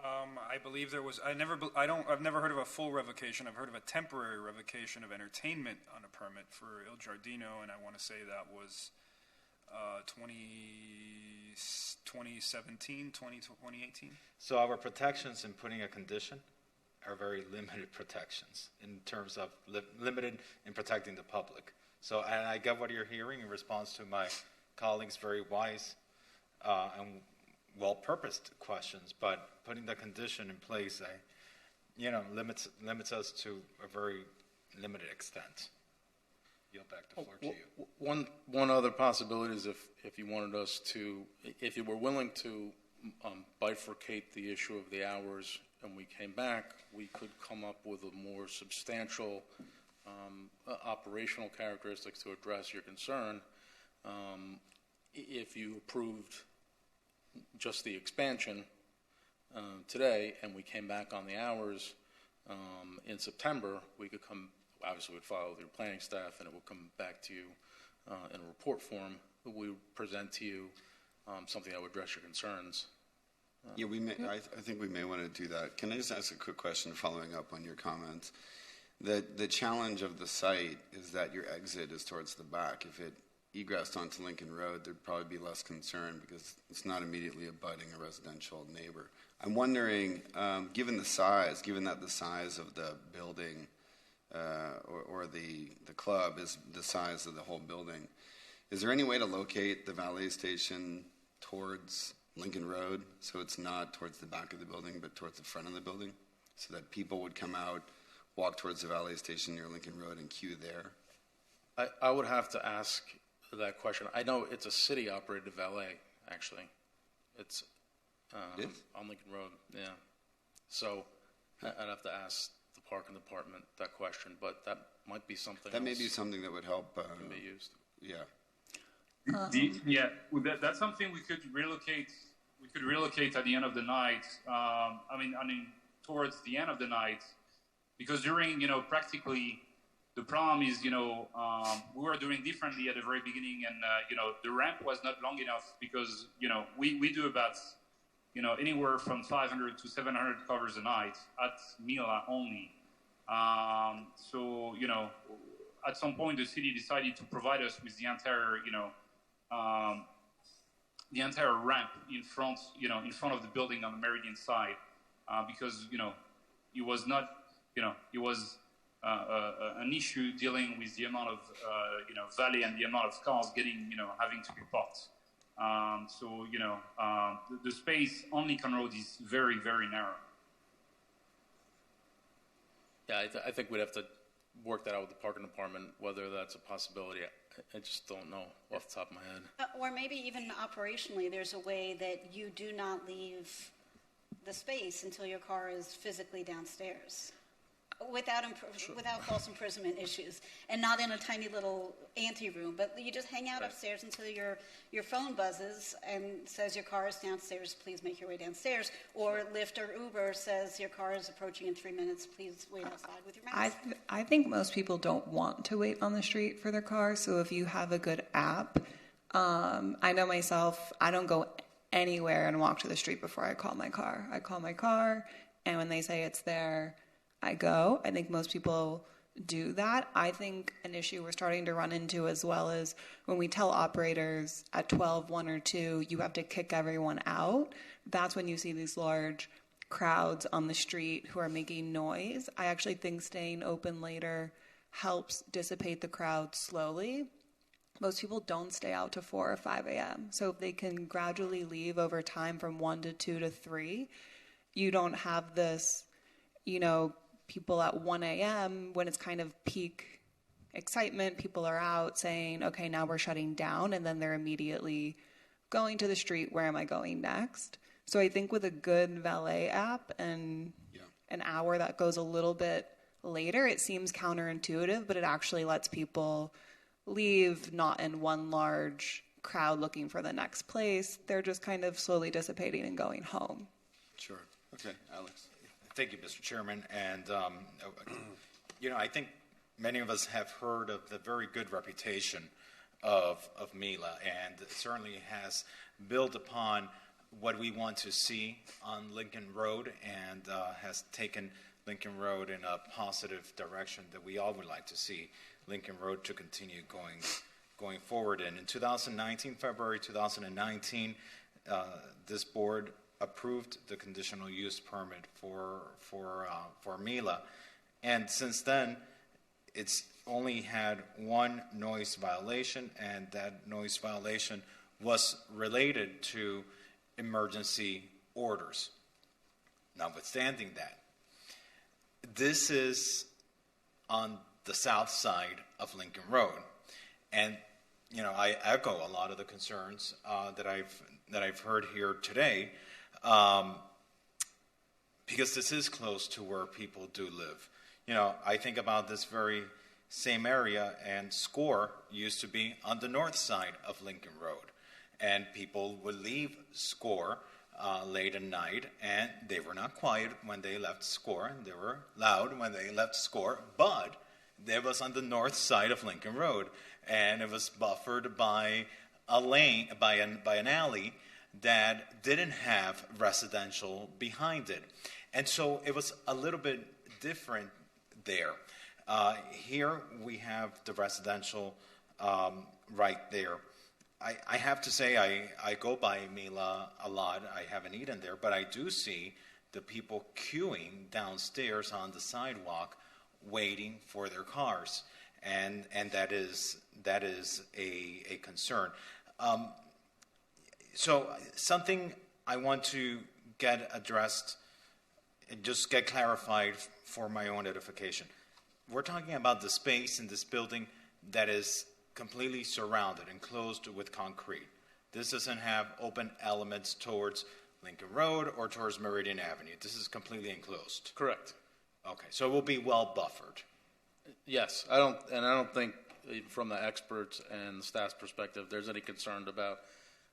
I believe there was. I've never heard of a full revocation. I've heard of a temporary revocation of entertainment on a permit for Il Giardino, and I want to say that was 2017, 2018. So our protections in putting a condition are very limited protections in terms of limited in protecting the public. So, and I get what you're hearing in response to my colleagues' very wise and well-purposed questions, but putting the condition in place, limits us to a very limited extent. yield back the floor to you. One other possibility is if you wanted us to, if you were willing to bifurcate the issue of the hours and we came back, we could come up with a more substantial operational characteristics to address your concern. If you approved just the expansion today and we came back on the hours in September, we could come, obviously we'd file with your planning staff and it would come back to you in a report form. We would present to you something that would address your concerns. Yeah, we may. I think we may want to do that. Can I just ask a quick question following up on your comments? The challenge of the site is that your exit is towards the back. If it egressed onto Lincoln Road, there'd probably be less concern because it's not immediately abutting a residential neighbor. I'm wondering, given the size of the building or the club is the size of the whole building, is there any way to locate the valet station towards Lincoln Road so it's not towards the back of the building but towards the front of the building so that people would come out, walk towards the valet station near Lincoln Road and queue there? I would have to ask that question. I know it's a city-operated valet, actually. It's on Lincoln Road, yeah. So I'd have to ask the parking department that question, but that might be something that may be something that would help can be used. Yeah. That's something we could relocate. We could relocate at the end of the night. I mean, towards the end of the night, because during, practically, the problem is, we were doing differently at the very beginning, and the ramp was not long enough because, we do about, anywhere from 500 to 700 covers a night at Mila only. So, at some point the city decided to provide us with the entire, the entire ramp in front of the building on the Meridian side, because, it was not, it was an issue dealing with the amount of, valet and the amount of cars getting, having to be parked. So, the space on Lincoln Road is very, very narrow. Yeah, I think we'd have to work that out with the parking department, whether that's a possibility. I just don't know off the top of my head. Or maybe even operationally, there's a way that you do not leave the space until your car is physically downstairs, without false imprisonment issues, and not in a tiny little anteroom. But you just hang out upstairs until your phone buzzes and says your car is downstairs. Please make your way downstairs. Or Lyft or Uber says your car is approaching in 3 minutes. Please wait outside with your mask. I think most people don't want to wait on the street for their car. So if you have a good app, I know myself, I don't go anywhere and walk to the street before I call my car. I call my car, and when they say it's there, I go. I think most people do that. I think an issue we're starting to run into as well is when we tell operators at 12, 1 or 2, you have to kick everyone out. That's when you see these large crowds on the street who are making noise. I actually think staying open later helps dissipate the crowd slowly. Most people don't stay out to 4 or 5 a.m. So if they can gradually leave over time from 1 to 2 to 3, you don't have this, people at 1 a.m. when it's kind of peak excitement, people are out saying, okay, now we're shutting down, and then they're immediately going to the street, where am I going next? So I think with a good valet app and an hour that goes a little bit later, it seems counterintuitive, but it actually lets people leave not in one large crowd looking for the next place. They're just kind of slowly dissipating and going home. Sure. Okay, Alex. Thank you, Mr. Chairman. And, I think many of us have heard of the very good reputation of Mila, and it certainly has built upon what we want to see on Lincoln Road and has taken Lincoln Road in a positive direction that we all would like to see Lincoln Road to continue going forward in. In 2019, February 2019, this board approved the conditional use permit for Mila, and since then, it's only had one noise violation, and that noise violation was related to emergency orders. Notwithstanding that, this is on the south side of Lincoln Road. And, you know, I echo a lot of the concerns that I've heard here today, because this is close to where people do live. You know, I think about this very same area, and SCORE used to be on the north side of Lincoln Road. And people would leave SCORE late at night, and they were not quiet when they left SCORE, and they were loud when they left SCORE, but it was on the north side of Lincoln Road, and it was buffered by a lane, by an alley that didn't have residential behind it. And so it was a little bit different there. Here we have the residential right there. I have to say I go by Mila a lot. I haven't eaten there, but I do see the people queuing downstairs on the sidewalk waiting for their cars, and that is a concern. So something I want to get addressed and just get clarified for my own edification. We're talking about the space in this building that is completely surrounded, enclosed with concrete. This doesn't have open elements towards Lincoln Road or towards Meridian Avenue. This is completely enclosed. Correct. Okay, so it will be well buffered. Yes, I don't think from the experts and the staff's perspective there's any concern about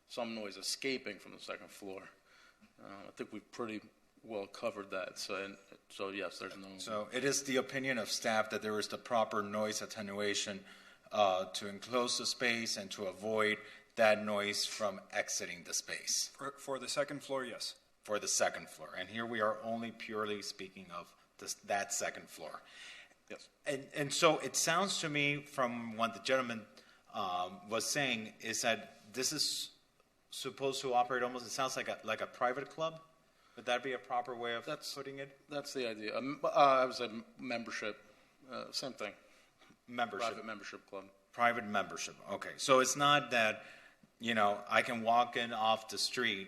some noise escaping from the second floor. I think we've pretty well covered that. So yes, there's no. So it is the opinion of staff that there is the proper noise attenuation to enclose the space and to avoid that noise from exiting the space. For the second floor, yes. For the second floor. And here we are only purely speaking of that second floor. Yes. And so it sounds to me from what the gentleman was saying is that this is supposed to operate almost, it sounds like a private club? Would that be a proper way of putting it? That's the idea. I would say membership, same thing. Membership. Private membership club. Private membership. Okay. So it's not that, you know, I can walk in off the street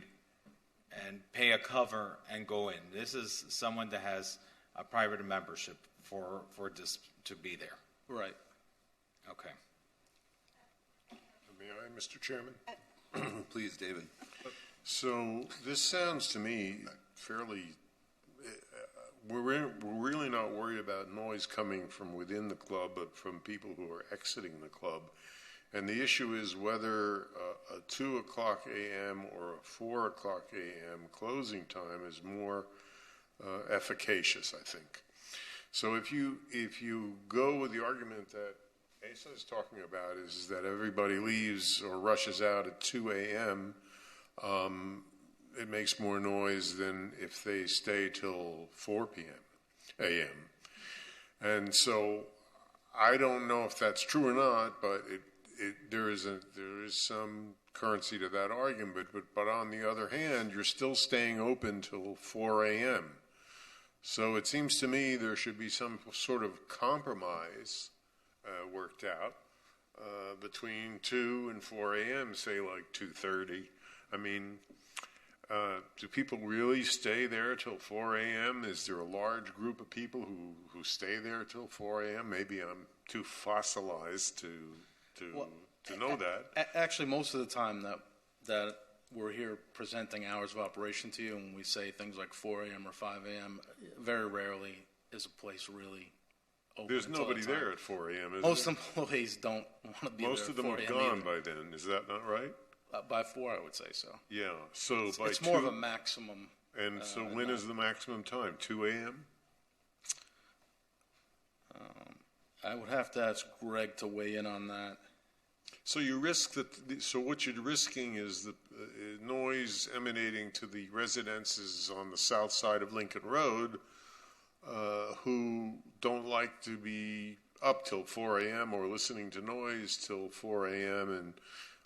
and pay a cover and go in. This is someone that has a private membership for this to be there. Right. Okay. May I, Mr. Chairman? Please, David. So this sounds to me fairly, we're really not worried about noise coming from within the club, but from people who are exiting the club. And the issue is whether a 2 o'clock a.m. or a 4 o'clock a.m. closing time is more efficacious, I think. So if you go with the argument that Asa is talking about is that everybody leaves or rushes out at 2 a.m., it makes more noise than if they stay till 4 a.m. And so I don't know if that's true or not, but there is some currency to that argument. But on the other hand, you're still staying open till 4 a.m. So it seems to me there should be some sort of compromise worked out between 2 and 4 a.m., say like 2:30. I mean, do people really stay there till 4 a.m.? Is there a large group of people who stay there till 4 a.m.? Maybe I'm too fossilized to know that. Actually, most of the time that we're here presenting hours of operation to you, and we say things like 4 a.m. or 5 a.m., very rarely is a place really open. There's nobody there at 4 a.m., is Most there? employees don't want to be Most there of them at 4 have a.m. gone either. by then. Is that not right? By 4, I would say so. Yeah. So It's, by it's 2, more of a maximum. And so when is the maximum time? 2 a.m.? I would have to ask Greg to weigh in on that. So you risk that. So what you're risking is the noise emanating to the residences on the south side of Lincoln Road, who don't like to be up till 4 a.m. or listening to noise till 4 a.m. And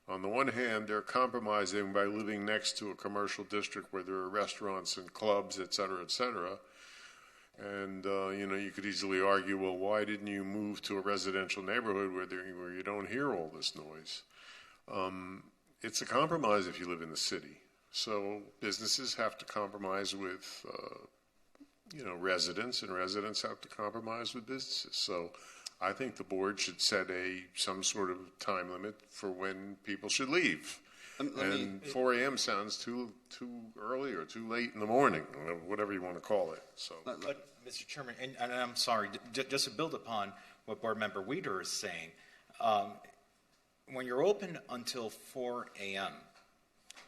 on the one hand, they're compromising by living next to a commercial district where there are restaurants and clubs, et cetera, et cetera. And, you could easily argue, well, why didn't you move to a residential neighborhood where you don't hear all this noise? It's a compromise if you live in the city. So businesses have to compromise with, residents, and residents have to compromise with businesses. So I think the board should set some sort of time limit for when people should leave. And 4 a.m. sounds too early or too late in the morning, whatever you want to call it. So, But Mr. Chairman, and I'm sorry, just to build upon what Board Member Weeder is saying, when you're open until 4 a.m.,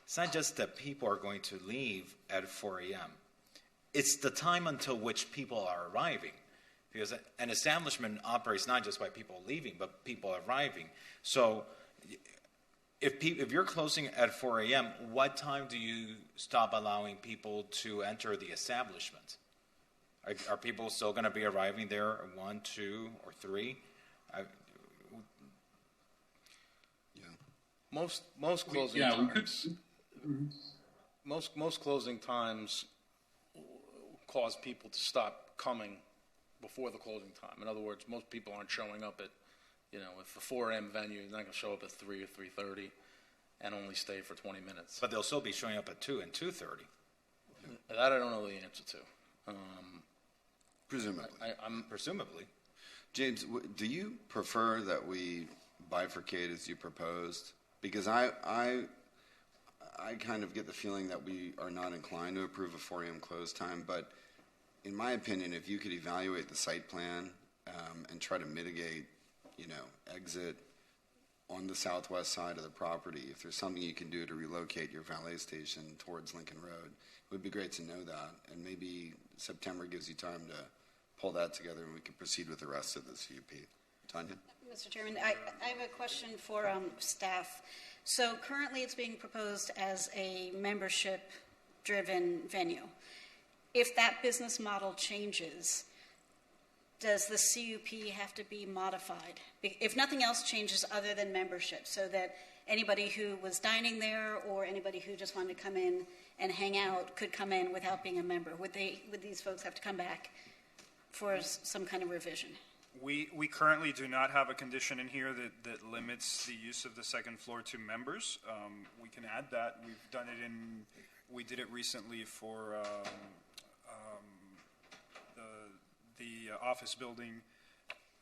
it's not just that people are going to leave at 4 a.m. It's the time until which people are arriving. Because an establishment operates not just by people leaving, but people arriving. So if you're closing at 4 a.m., what time do you stop allowing people to enter the establishment? Are people still going to be arriving there at 1, 2, or 3? Most closing times. Most closing times cause people to stop coming before the closing time. In other words, most people aren't showing up at, if a 4 a.m. venue, they're not going to show up at 3 or 3:30 and only stay for 20 minutes. But they'll still be showing up at 2 and 2:30. That I don't know the answer to. Presumably. Presumably. James, do you prefer that we bifurcate as you proposed? Because I kind of get the feeling that we are not inclined to approve a 4 a.m. close time, but in my opinion, if you could evaluate the site plan and try to mitigate, exit on the southwest side of the property, if there's something you can do to relocate your valet station towards Lincoln Road, it would be great to know that. And maybe September gives you time to pull that together and we can proceed with the rest of the CUP. Tanya? Mr. Chairman, I have a question for staff. So currently it's being proposed as a membership-driven venue. If that business model changes, does the CUP have to be modified? If nothing else changes other than membership, so that anybody who was dining there or anybody who just wanted to come in and hang out could come in without being a member, would these folks have to come back for some kind of revision? We currently do not have a condition in here that limits the use of the second floor to members. We can add that. We did it recently for the office building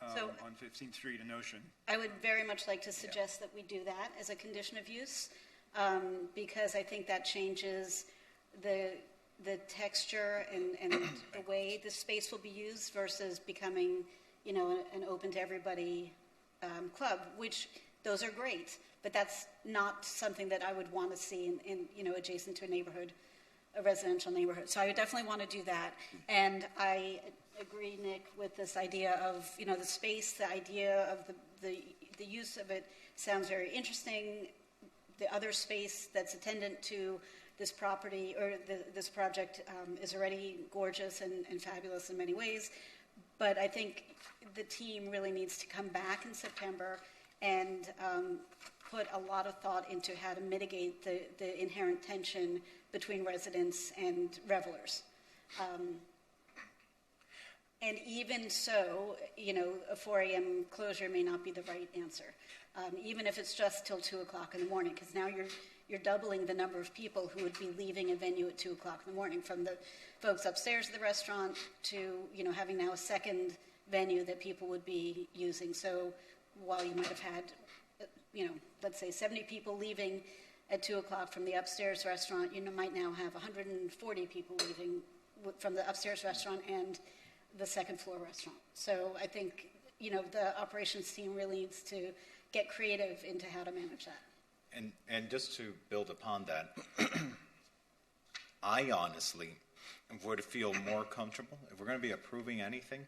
on 15th Street in Ocean. I would very much like to suggest that we do that as a condition of use, because I think that changes the texture and the way the space will be used versus becoming, an open to everybody club, which those are great, but that's not something that I would want to see in adjacent to a residential neighborhood. So I would definitely want to do that. And I agree, Nick, with this idea of, the space, the idea of the use of it sounds very interesting. The other space that's attendant to this property or this project is already gorgeous and fabulous in many ways. But I think the team really needs to come back in September and put a lot of thought into how to mitigate the inherent tension between residents and revelers. And even so, a 4 a.m. closure may not be the right answer, even if it's just till 2 o'clock in the morning, because now you're doubling the number of people who would be leaving a venue at 2 o'clock in the morning, from the folks upstairs of the restaurant to, having now a second venue that people would be using. So while you might have had, let's say 70 people leaving at 2 o'clock from the upstairs restaurant, you might now have 140 people leaving from the upstairs restaurant and the second floor restaurant. So I think, the operations team really needs to get creative into how to manage that. And just to build upon that, I honestly would feel more comfortable, if we're going to be approving anything,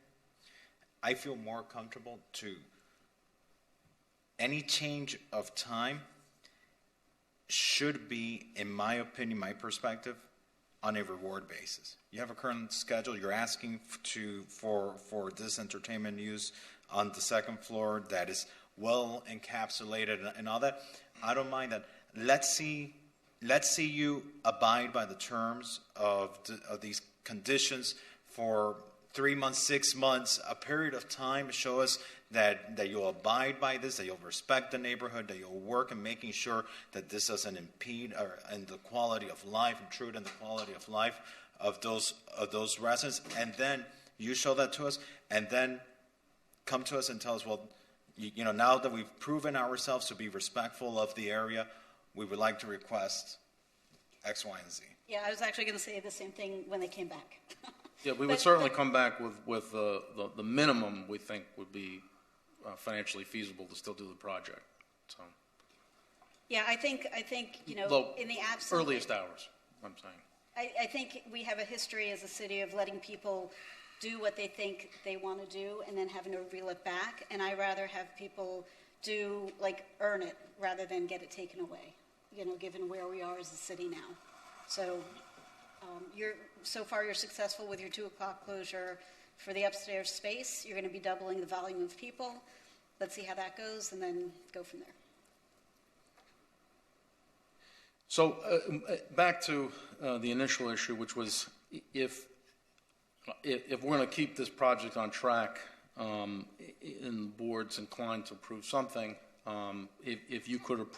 I feel more comfortable to any change of time should be, in my opinion, my perspective, on a reward basis. You have a current schedule, you're asking for this entertainment use on the second floor that is well encapsulated and all that. I don't mind that. Let's see you abide by the terms of these conditions for 3 months, 6 months, a period of time. Show us that you'll abide by this, that you'll respect the neighborhood, that you'll work in making sure that this doesn't impede in the quality of life, intrude in the quality of life of those residents. And then you show that to us, and then come to us and tell us, well, now that we've proven ourselves to be respectful of the area, we would like to request X, Y, and Z. Yeah, I was actually going to say the same thing when they came back. Yeah, we would certainly come back with the minimum we think would be financially feasible to still do the project. So. Yeah, I think in the absence earliest hours, I'm saying. I think we have a history as a city of letting people do what they think they want to do and then having to re-look back. And I rather have people earn it rather than get it taken away, given where we are as a city now. So so far you're successful with your 2 o'clock closure for the upstairs space. You're going to be doubling the volume of people. Let's see how that goes and then go from there. So back to the initial issue, which was if we're going to keep this project on track, and the board's inclined to approve something, if you could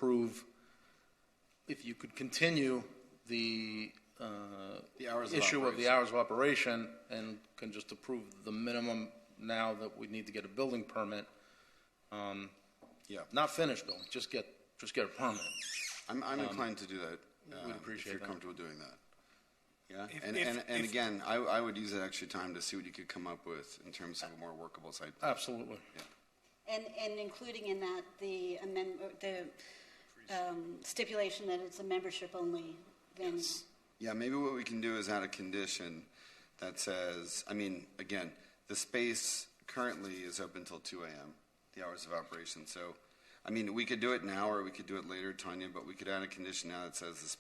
continue the issue of the hours of operation and can just approve the minimum now that we need to get a building permit. Not finished though, just get a permit. I'm inclined to do that. We'd appreciate if you're that. comfortable doing that. Yeah, again, I would use that extra time to see what you could come up with in terms of a more workable site plan. Absolutely. Yeah. And including in that the stipulation that it's a membership only. Then Yeah, maybe what we can do is add a condition that says, again, the space currently is open until 2 a.m., the hours of operation. So, we could do it now or we could do it later, Tanya, but we could add a condition now that says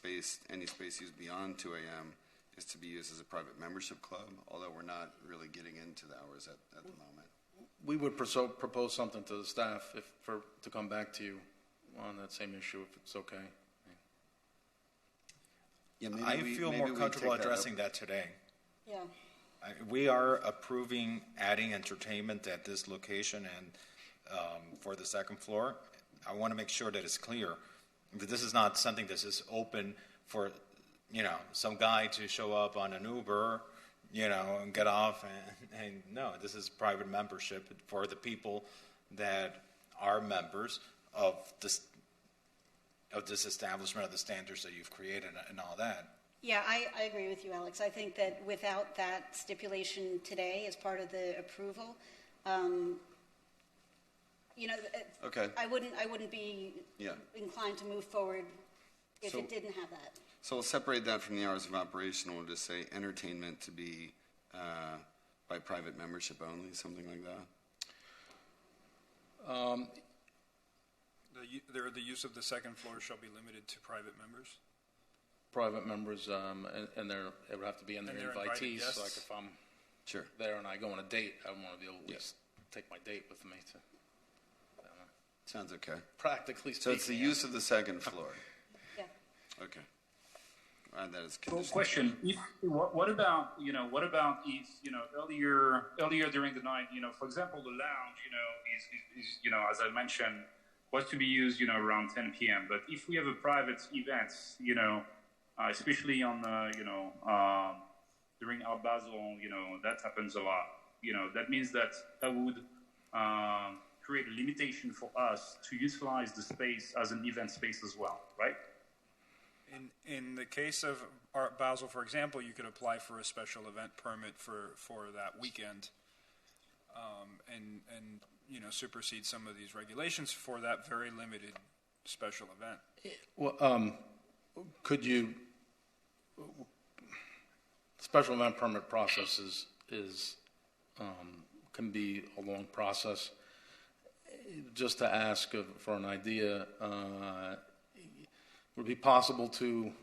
any space used beyond 2 a.m. is to be used as a private membership club, although we're not really getting into the hours at the moment. We would propose something to the staff to come back to you on that same issue if it's okay. Yeah, I feel more comfortable addressing that today. Yeah. We are approving adding entertainment at this location and for the second floor. I want to make sure that it's clear that this is not something that is open for, some guy to show up on an Uber, and get off. And no, this is private membership for the people that are members of this establishment, of the standards that you've created and all that. Yeah, I agree with you, Alex. I think that without that stipulation today as part of the approval, okay. I wouldn't be inclined to move forward if it didn't have that. So we'll separate that from the hours of operation. We'll just say entertainment to be by private membership only, something like that. The use of the second floor shall be limited to private members. Private members, and it would have to be in their invitees. So if I'm there and I go on a date, I want to be able to at least take my date with me to. Sounds okay. Practically speaking. So it's the use of the second floor. Yeah. Okay. Add that as Well, condition. question: what about if earlier during the night, for example, the lounge, is as I mentioned, was to be used, around 10 p.m. But if we have a private event, especially on during Art Basel, that happens a lot. That means that would create a limitation for us to utilize the space as an event space as well, right? In the case of Art Basel, for example, you could apply for a special event permit for that weekend, and supersede some of these regulations for that very limited special event. Well, could you? Special event permit process is can be a long process. Just to ask for an idea, would it be possible to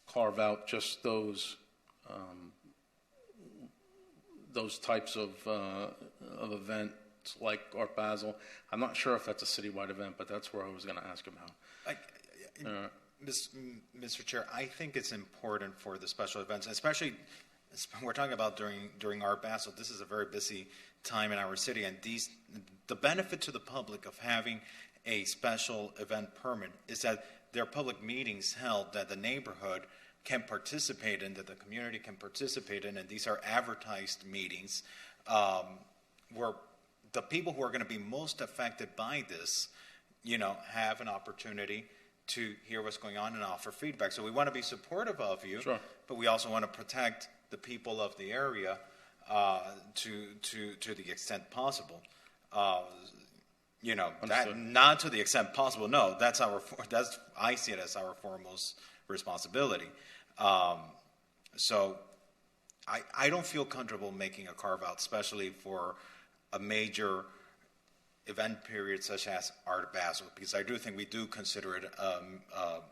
carve out just those types of events like Art Basel? I'm not sure if that's a citywide event, but that's where I was going to ask about. Mr. Chair, I think it's important for the special events, especially we're talking about during Art Basel. This is a very busy time in our city, and the benefit to the public of having a special event permit is that there are public meetings held that the neighborhood can participate in, that the community can participate in, and these are advertised meetings where the people who are going to be most affected by this, have an opportunity to hear what's going on and offer feedback. So we want to be supportive of you, Sure. but we also want to protect the people of the area to the extent possible. That not to the extent possible. No, I see it as our foremost responsibility. So I don't feel comfortable making a carve out, especially for a major event period such as Art Basel, because I do think we do consider it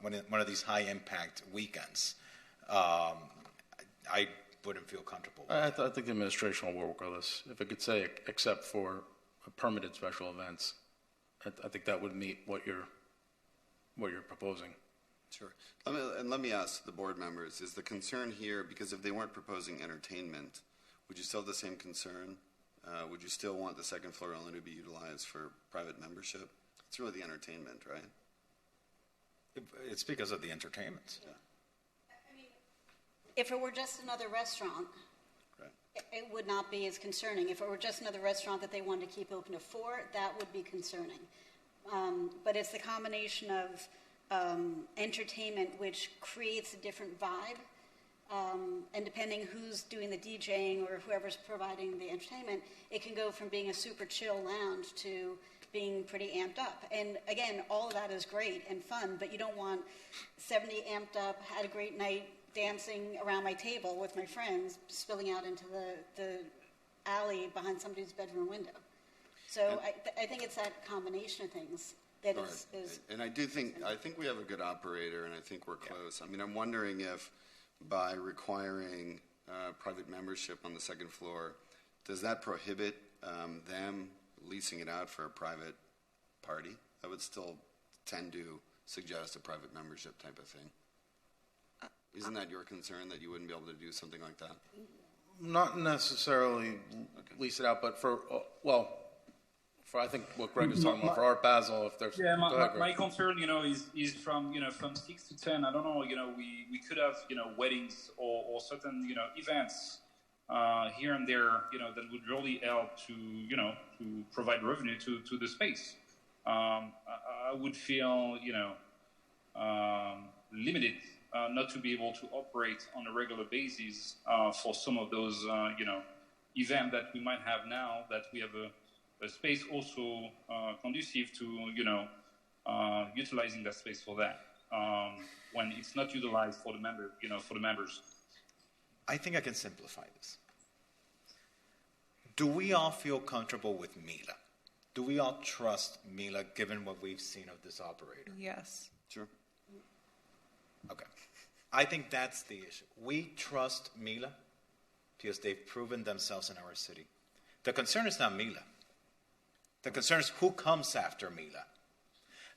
one of these high impact weekends. I wouldn't feel comfortable. I think the administration will work with us. If it could say except for permitted special events, I think that would meet what you're proposing. Sure. Let me ask the board members, is the concern here, because if they weren't proposing entertainment, would you still have the same concern? Would you still want the second floor only to be utilized for private membership? It's really the entertainment, right? It's because of the entertainment. Yeah. If it were just another restaurant, it would not be as concerning. If it were just another restaurant that they wanted to keep open to 4, that would be concerning. But it's the combination of entertainment which creates a different vibe. And depending who's doing the DJing or whoever's providing the entertainment, it can go from being a super chill lounge to being pretty amped up. And again, all of that is great and fun, but you don't want 70 amped up, had a great night, dancing around my table with my friends, spilling out into the alley behind somebody's bedroom window. So I think it's that combination of things that is. And I think we have a good operator, and I think we're close. I mean, I'm wondering if by requiring private membership on the second floor, does that prohibit them leasing it out for a private party? I would still tend to suggest a private membership type of thing. Isn't that your concern, that you wouldn't be able to do something like that? Not necessarily lease it out, but for I think what Greg is talking about, for Art Basel, if there's... Yeah, my concern, is from 6 to 10. I don't know, we could have, weddings or certain, events here and there, that would really help to provide revenue to the space. I would feel, limited not to be able to operate on a regular basis for some of those, events that we might have now, that we have a space also conducive to, utilizing that space for that when it's not utilized for the members. I think I can simplify this. Do we all feel comfortable with Mila? Do we all trust Mila, given what we've seen of this operator? Yes. Sure. Okay. I think that's the issue. We trust Mila because they've proven themselves in our city. The concern is not Mila. The concern is who comes after Mila.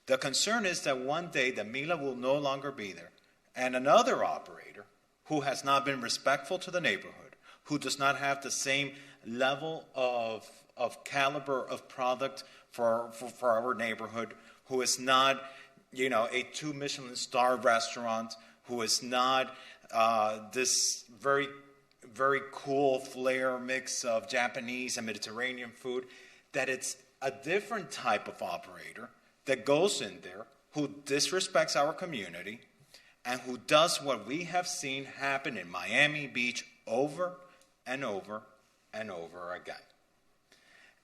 The concern is that one day that Mila will no longer be there, and another operator who has not been respectful to the neighborhood, who does not have the same level of caliber of product for our neighborhood, who is not, a 2 Michelin star restaurant, who is not this very, very cool flair mix of Japanese and Mediterranean food, that it's a different type of operator that goes in there, who disrespects our community, and who does what we have seen happen in Miami Beach over and over and over again.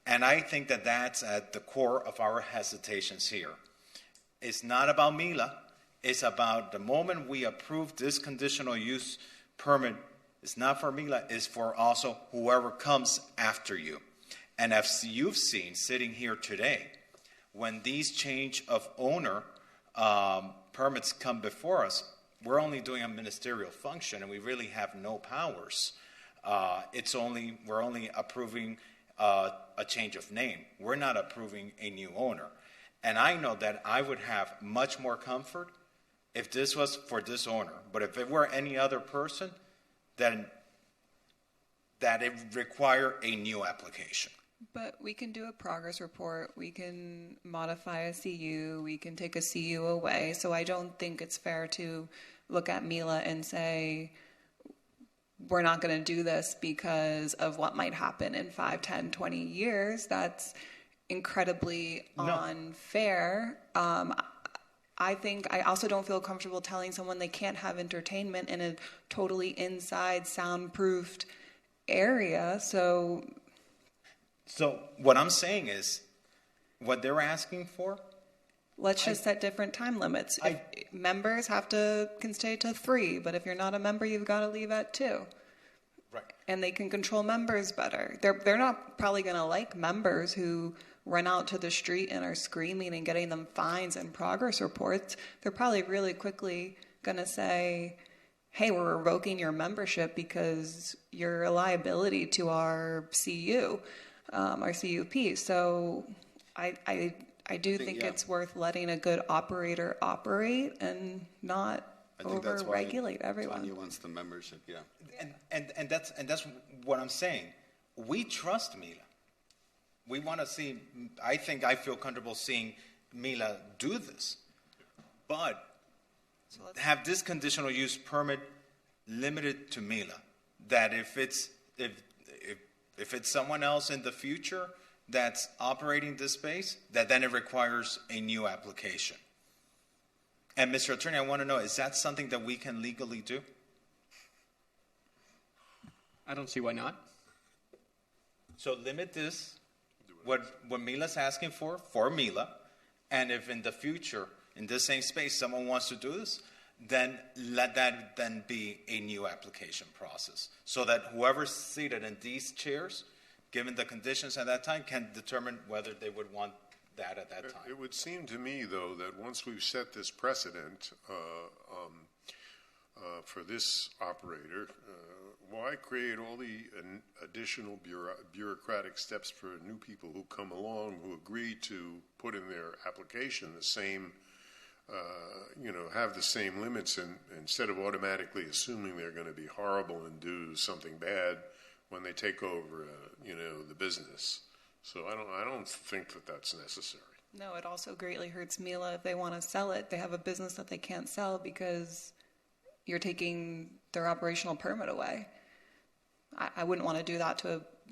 And I think that that's at the core of our hesitations here. It's not about Mila. It's about the moment we approve this conditional use permit, it's not for Mila, it's for also whoever comes after you. And as you've seen sitting here today, when these change of owner permits come before us, we're only doing a ministerial function and we really have no powers. We're only approving a change of name. We're not approving a new owner. And I know that I would have much more comfort if this was for this owner. But if it were any other person, then that it would require a new application. But we can do a progress report, we can modify a CU, we can take a CU away. So I don't think it's fair to look at Mila and say, we're not going to do this because of what might happen in 5, 10, 20 years. That's incredibly unfair. I think I also don't feel comfortable telling someone they can't have entertainment in a totally inside, soundproofed area. So what I'm saying is, what they're asking for, let's just set different time limits. Members can stay to 3, but if you're not a member, you've got to leave at 2. Right. And they can control members better. They're not probably going to like members who run out to the street and are screaming and getting them fines and progress reports. They're probably really quickly going to say, hey, we're revoking your membership because you're a liability to our CU, our CUP. So I do think it's worth letting a good operator operate and not over-regulate everyone. Tanya wants the membership, yeah. And that's what I'm saying. We trust Mila. We want to see. I feel comfortable seeing Mila do this, but have this conditional use permit limited to Mila. That if it's someone else in the future that's operating this space, that then it requires a new application. And Mr. Attorney, I want to know, is that something that we can legally do? I don't see why not. So limit this, what Mila's asking for Mila, and if in the future, in this same space, someone wants to do this, then let that then be a new application process, so that whoever's seated in these chairs, given the conditions at that time, can determine whether they would want that at that time. It would seem to me, though, that once we've set this precedent for this operator, why create all the additional bureaucratic steps for new people who come along who agree to put in their application the same, have the same limits, and instead of automatically assuming they're going to be horrible and do something bad when they take over, the business. So I don't think that that's necessary. No, it also greatly hurts Mila if they want to sell it. They have a business that they can't sell because you're taking their operational permit away. I wouldn't want to do that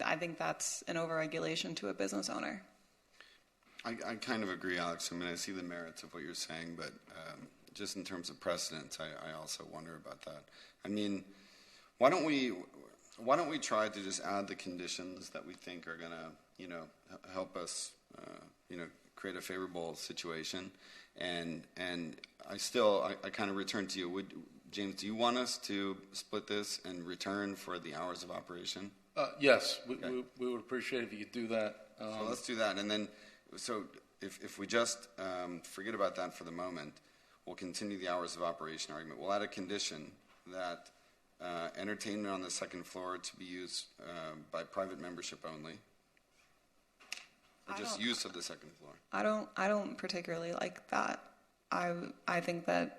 I think that's an overregulation to a business owner. I kind of agree, Alex. I mean, I see the merits of what you're saying, but just in terms of precedents, I also wonder about that. I mean, why don't we try to just add the conditions that we think are going to, help us, create a favorable situation, and I kind of return to you. James, do you want us to split this and return for the hours of operation? Yes, we would appreciate it if you could do that. So let's do that, and then, so if we just forget about that for the moment, we'll continue the hours of operation argument. We'll add a condition that entertainment on the second floor to be used by private membership only, or just use of the second floor. I don't particularly like that. I think that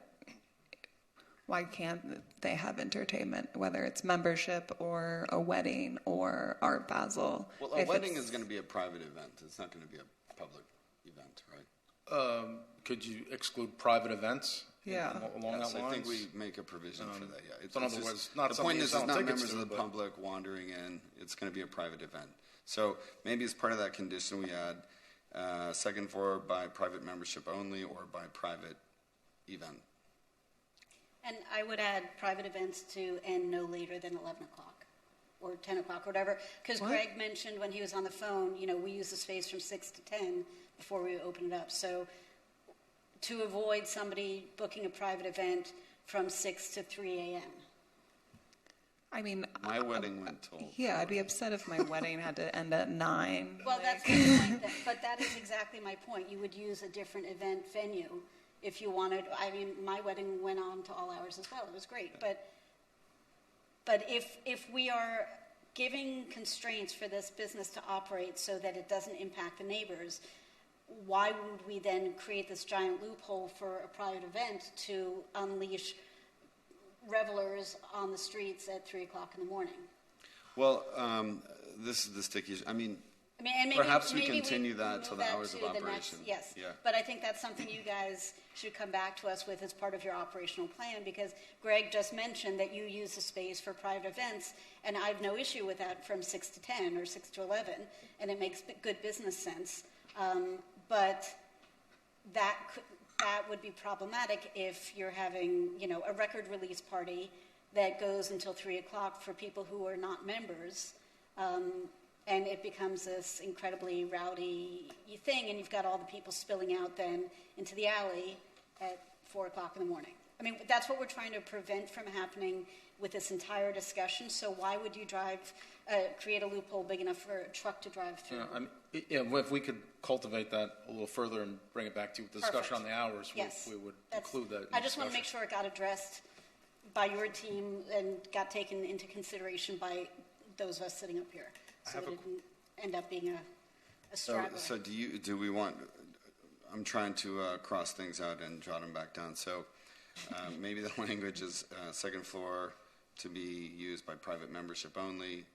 why can't they have entertainment, whether it's membership or a wedding or Art Basel? Well, a wedding is going to be a private event. It's not going to be a public event, right? Could you exclude private events? Yeah. Along that lines? I think we make a provision for that, yeah. In other words, not the point is, it's not members of the but public wandering in. It's going to be a private event. So maybe as part of that condition, we add second floor by private membership only or by private event. And I would add private events to end no later than 11 o'clock or 10 o'clock or whatever. Because Greg mentioned when he was on the phone, we use the space from 6 to 10 before we open it up. So to avoid somebody booking a private event from 6 to 3 a.m. I mean, my wedding went till. Yeah, I'd be upset if my wedding had to end at 9. Well, that's the point. But that is exactly my point. You would use a different event venue if you wanted. I mean, my wedding went on to all hours as well. It was great. But if we are giving constraints for this business to operate so that it doesn't impact the neighbors, why would we then create this giant loophole for a private event to unleash revelers on the streets at 3 o'clock in the morning? Well, this is the sticky issue. I mean, I mean, and maybe, Perhaps we maybe continue that till move the hours of to the operation. next- yes. Yeah. But I think that's something you guys should come back to us with as part of your operational plan, because Greg just mentioned that you use the space for private events, and I have no issue with that from 6 to 10 or 6 to 11, and it makes good business sense. But that would be problematic if you're having, a record release party that goes until 3 o'clock for people who are not members. And it becomes this incredibly rowdy thing, and you've got all the people spilling out then into the alley at 4 o'clock in the morning. I mean, that's what we're trying to prevent from happening with this entire discussion. So why would you create a loophole big enough for a truck to drive through? If we could cultivate that a little further and bring it back to the discussion on the hours, Yes. we would include that. I just want to make sure it got addressed by your team and got taken into consideration by those of us sitting up here, so it didn't end up being a straggler. So do we want, I'm trying to cross things out and jot them back down. So maybe the language is second floor to be used by private membership only.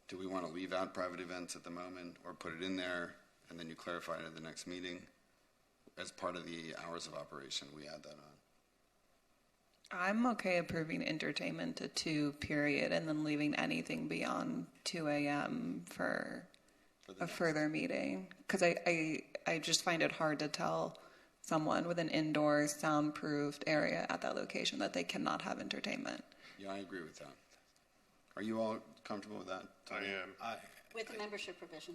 Do we want to leave out private events at the moment, or put it in there and then you clarify it at the next meeting? As part of the hours of operation, we add that on. I'm okay approving entertainment to 2, period, and then leaving anything beyond 2 a.m. for a further meeting. Because I just find it hard to tell someone with an indoor soundproofed area at that location that they cannot have entertainment. Yeah, I agree with that. Are you all comfortable with that? I am. With the membership provision.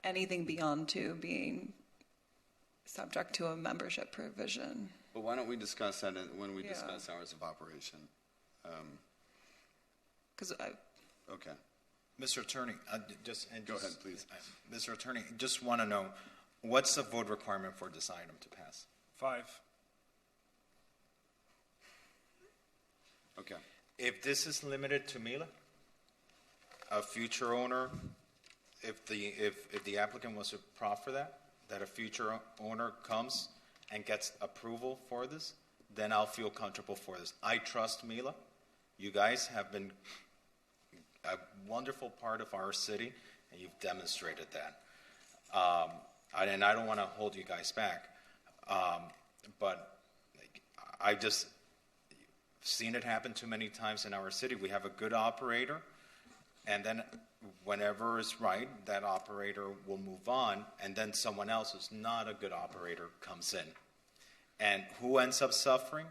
Anything beyond 2 being subject to a membership provision. But why don't we discuss that when we discuss hours of operation? Okay. Mr. Attorney, Go ahead, please. Mr. Attorney, just want to know, what's the vote requirement for this item to pass? 5. Okay. If this is limited to Mila, a future owner, if the applicant was to proffer that a future owner comes and gets approval for this, then I'll feel comfortable for this. I trust Mila. You guys have been a wonderful part of our city, and you've demonstrated that. And I don't want to hold you guys back, but I've just seen it happen too many times in our city. We have a good operator, and then whenever it's right, that operator will move on, and then someone else who's not a good operator comes in. And who ends up suffering?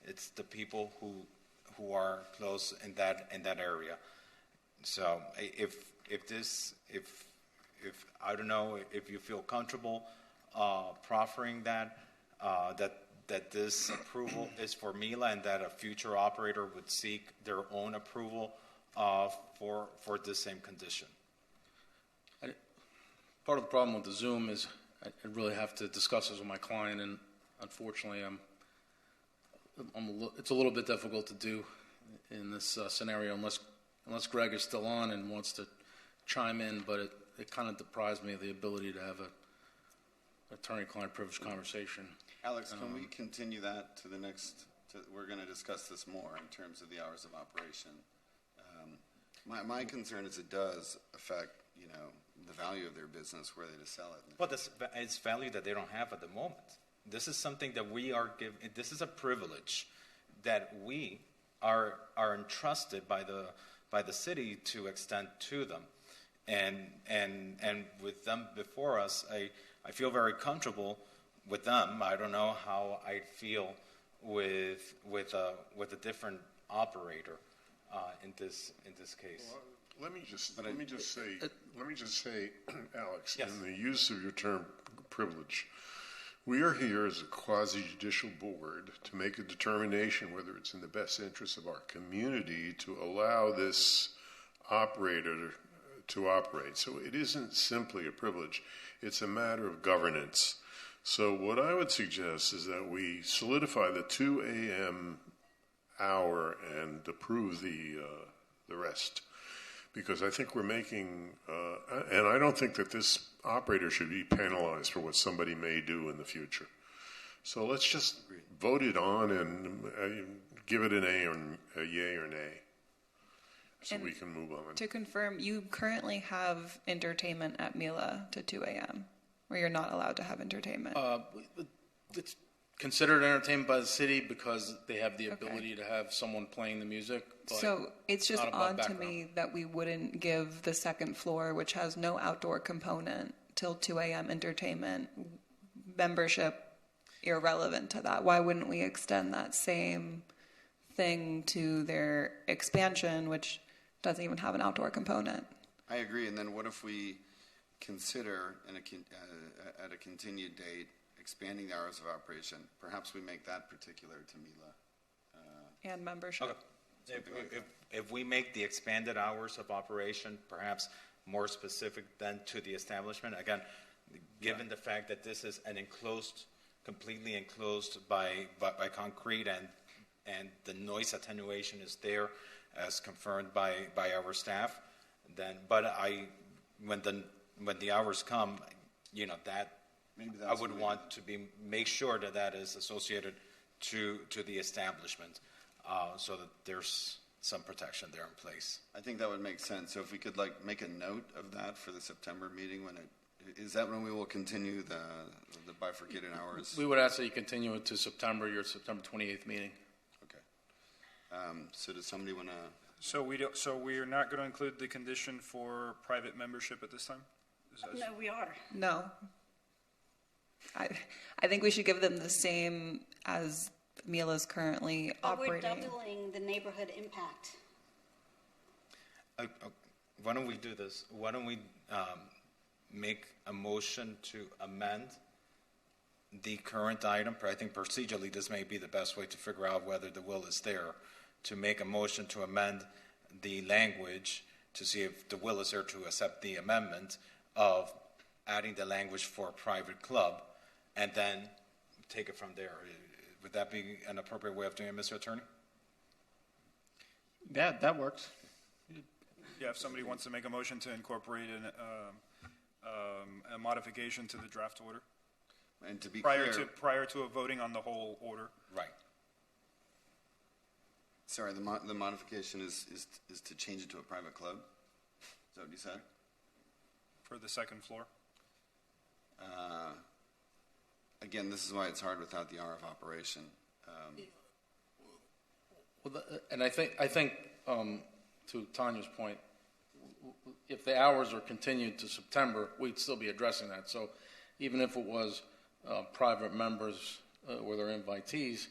It's the people who are close in that area. So if I don't know if you feel comfortable proffering that this approval is for Mila, and that a future operator would seek their own approval for the same condition. Part of the problem with the Zoom is I really have to discuss this with my client, and unfortunately, it's a little bit difficult to do in this scenario unless Greg is still on and wants to chime in, but it kind of deprives me of the ability to have an attorney-client privilege conversation. Alex, can we continue that to the next? We're going to discuss this more in terms of the hours of operation. My concern is it does affect, the value of their business where they sell it. Well, it's value that they don't have at the moment. This is something that we are given. This is a privilege that we are entrusted by the city to extend to them, and with them before us, I feel very comfortable with them. I don't know how I feel with a different operator in this case. Well, let me just say, Alex, yes. In the use of your term privilege, we are here as a quasi-judicial board to make a determination whether it's in the best interest of our community to allow this operator to operate. So it isn't simply a privilege, it's a matter of governance. So what I would suggest is that we solidify the 2 a.m. hour and approve the rest. Because I think we're making, and I don't think that this operator should be penalized for what somebody may do in the future. So let's just vote it on and give it an A or a yay or nay. so And we can move on. To confirm, you currently have entertainment at Mila to 2 a.m., where you're not allowed to have entertainment. It's considered entertainment by the city because they have the ability to have someone playing the music. But So it's just not above odd to background. me that we wouldn't give the second floor, which has no outdoor component, till 2 a.m. entertainment membership irrelevant to that. Why wouldn't we extend that same thing to their expansion, which doesn't even have an outdoor component? I agree. And then what if we consider at a continued date expanding the hours of operation? Perhaps we make that particular to Mila. And membership. If we make the expanded hours of operation perhaps more specific than to the establishment, again, given the fact that this is an enclosed, completely enclosed by concrete and the noise attenuation is there as confirmed by our staff, then, when the hours come, that I would want to make sure that is associated to the establishment, so that there's some protection there in place. I think that would make sense. So if we could make a note of that for the September meeting, is that when we will continue the bifurcated hours? We would ask that you continue it to September, your September 28th meeting. Okay. So does somebody want to? So we are not going to include the condition for private membership at this time? No, we are. No. I think we should give them the same as Mila's currently But we're operating. doubling the neighborhood impact. Why don't we do this? Why don't we make a motion to amend the current item? I think procedurally this may be the best way to figure out whether the will is there, to make a motion to amend the language to see if the will is there to accept the amendment of adding the language for a private club, and then take it from there. Would that be an appropriate way of doing it, Mr. Attorney? Yeah, that works. Yeah, if somebody wants to make a motion to incorporate a modification to the draft order. And to be prior clear, prior to a voting on the whole order. Right. Sorry, the modification is to change it to a private club? Is that what you said? For the second floor. Again, this is why it's hard without the hour of operation. And I think to Tanya's point, if the hours are continued to September, we'd still be addressing that. So even if it was private members or their invitees,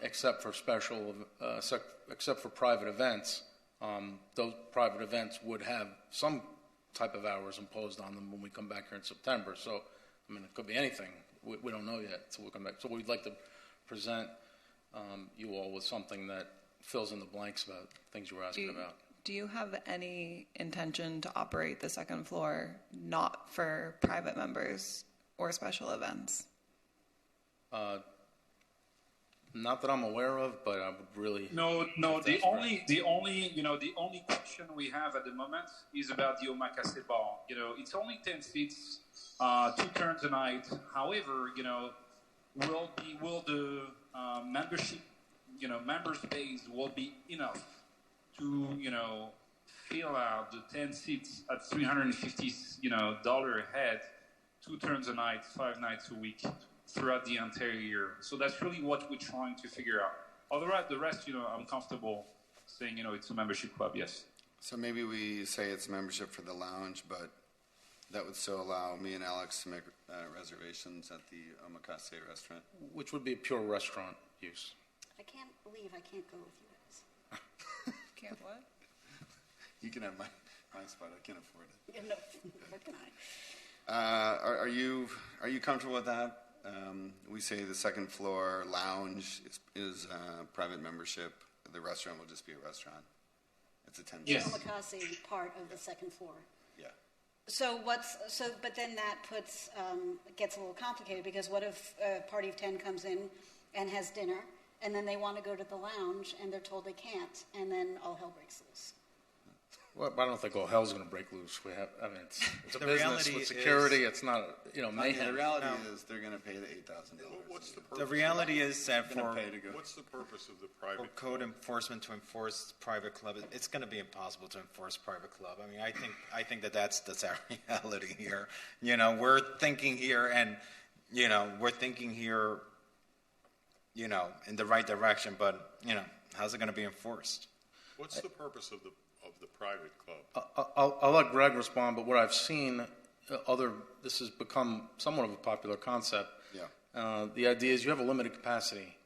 except for except for private events, those private events would have some type of hours imposed on them when we come back here in September. So, I mean, it could be anything. We don't know yet until we come back. So we'd like to present you all with something that fills in the blanks about things you were asking about. Do you have any intention to operate the second floor not for private members or special events? Not that I'm aware of, but I would really. No. The only question we have at the moment is about the Omakase bar. It's only 10 seats, 2 turns a night. However, will the membership, members base will be enough to, fill out the 10 seats at $350, dollar a head, 2 turns a night, 5 nights a week, throughout the entire year. So that's really what we're trying to figure out. Otherwise, the rest, I'm comfortable saying, it's a membership club, yes. So maybe we say it's membership for the lounge, but that would still allow me and Alex to make reservations at the Omakase restaurant. Which would be a pure restaurant use. I can't believe I can't go with you guys. Can't what? You can have my spot. I can't afford it. Yeah, no, what can I? Are you comfortable with that? We say the second floor lounge is private membership. The restaurant will just be a restaurant. It's a 10. Yes. Omakase part of the second floor. Yeah. But then that gets a little complicated, because what if a party of 10 comes in and has dinner, and then they want to go to the lounge and they're told they can't, and then all hell breaks loose. Well, I don't think all hell's going to break loose. It's a The business reality with security. is- It's not, mayhem. The reality is they're going to pay the $8,000. What's the The reality is that for What's the purpose of the private? for code enforcement to enforce private club, it's going to be impossible to enforce private club. I mean, I think that's our reality here. We're thinking here, and we're thinking here, in the right direction. But how's it going to be enforced? What's the purpose of the private club? I'll let Greg respond, but what I've seen, this has become somewhat of a popular concept. Yeah. The idea is you have a limited capacity.